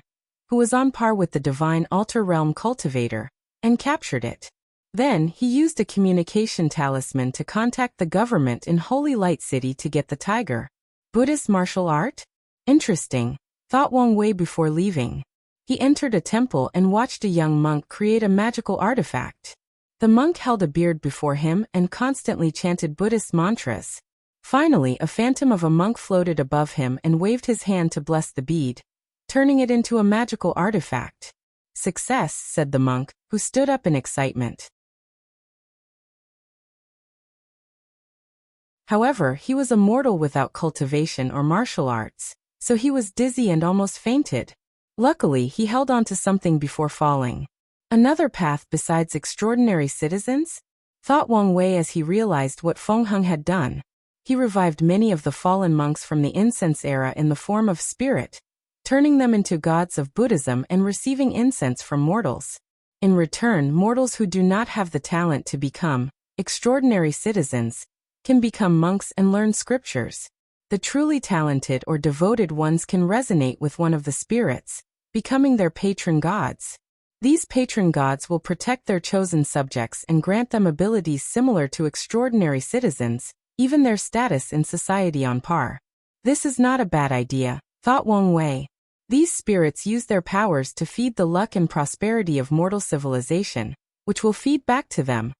who was on par with the divine altar realm cultivator, and captured it. Then, he used a communication talisman to contact the government in Holy Light City to get the tiger. Buddhist martial art? Interesting, thought Wang Wei before leaving. He entered a temple and watched a young monk create a magical artifact. The monk held a beard before him and constantly chanted Buddhist mantras. Finally, a phantom of a monk floated above him and waved his hand to bless the bead, turning it into a magical artifact. Success, said the monk, who stood up in excitement. However, he was a mortal without cultivation or martial arts, so he was dizzy and almost fainted. Luckily, he held on to something before falling. Another path besides extraordinary citizens? Thought Wang Wei as he realized what Feng Heng had done. He revived many of the fallen monks from the incense era in the form of spirit, turning them into gods of Buddhism and receiving incense from mortals. In return, mortals who do not have the talent to become extraordinary citizens can become monks and learn scriptures. The truly talented or devoted ones can resonate with one of the spirits, becoming their patron gods. These patron gods will protect their chosen subjects and grant them abilities similar to extraordinary citizens, even their status in society on par. This is not a bad idea, thought Wang Wei. These spirits use their powers to feed the luck and prosperity of mortal civilization, which will feed back to them,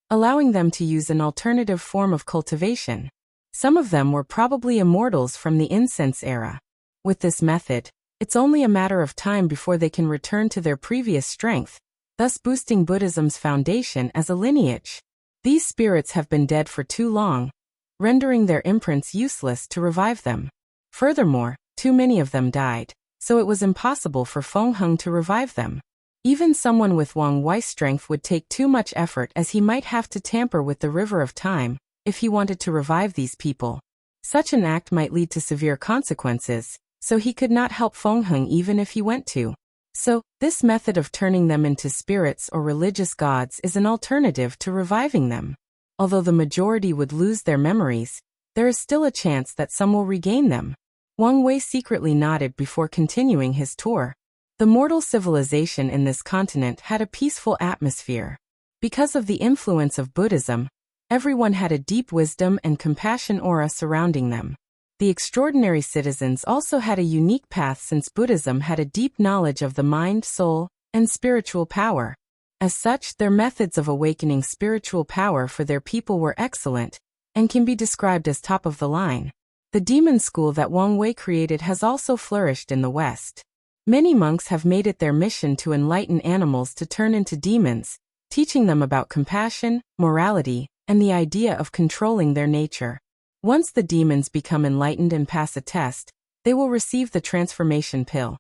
allowing them to use an alternative form of cultivation. Some of them were probably immortals from the incense era. With this method, it's only a matter of time before they can return to their previous strength, thus boosting Buddhism's foundation as a lineage. These spirits have been dead for too long, rendering their imprints useless to revive them. Furthermore, too many of them died, so it was impossible for Feng Heng to revive them. Even someone with Wang Wei's strength would take too much effort, as he might have to tamper with the river of time if he wanted to revive these people. Such an act might lead to severe consequences, so he could not help Feng Heng even if he went to. So, this method of turning them into spirits or religious gods is an alternative to reviving them. Although the majority would lose their memories, there is still a chance that some will regain them. Wang Wei secretly nodded before continuing his tour. The mortal civilization in this continent had a peaceful atmosphere. Because of the influence of Buddhism, everyone had a deep wisdom and compassion aura surrounding them. The extraordinary citizens also had a unique path, since Buddhism had a deep knowledge of the mind, soul, and spiritual power. As such, their methods of awakening spiritual power for their people were excellent, and can be described as top of the line. The demon school that Wang Wei created has also flourished in the West. Many monks have made it their mission to enlighten animals to turn into demons, teaching them about compassion, morality, and the idea of controlling their nature. Once the demons become enlightened and pass a test, they will receive the transformation pill,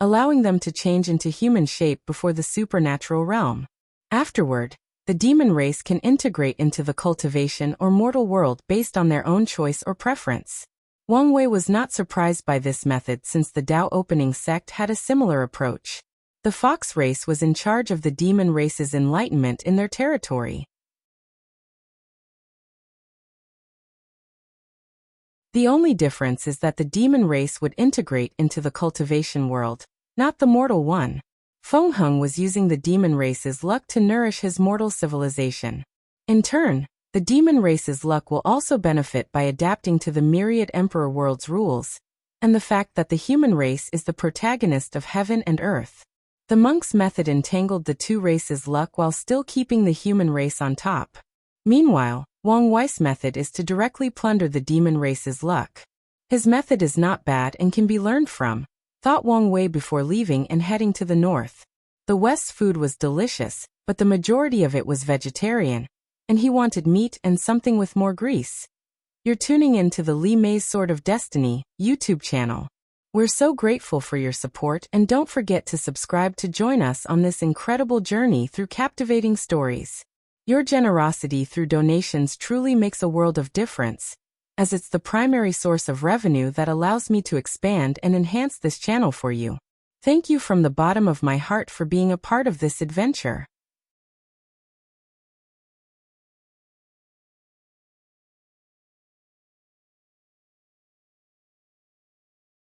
allowing them to change into human shape before the supernatural realm. Afterward, the demon race can integrate into the cultivation or mortal world based on their own choice or preference. Wang Wei was not surprised by this method, since the Tao opening sect had a similar approach. The fox race was in charge of the demon race's enlightenment in their territory. The only difference is that the demon race would integrate into the cultivation world, not the mortal one. Feng Heng was using the demon race's luck to nourish his mortal civilization. In turn, the demon race's luck will also benefit by adapting to the myriad emperor world's rules, and the fact that the human race is the protagonist of heaven and earth. The monk's method entangled the two races' luck while still keeping the human race on top. Meanwhile, Wang Wei's method is to directly plunder the demon race's luck. His method is not bad and can be learned from, thought Wang Wei before leaving and heading to the north. The West's food was delicious, but the majority of it was vegetarian, and he wanted meat and something with more grease. You're tuning in to the Li Mei's Sword of Destiny YouTube channel. We're so grateful for your support, and don't forget to subscribe to join us on this incredible journey through captivating stories. Your generosity through donations truly makes a world of difference, as it's the primary source of revenue that allows me to expand and enhance this channel for you. Thank you from the bottom of my heart for being a part of this adventure.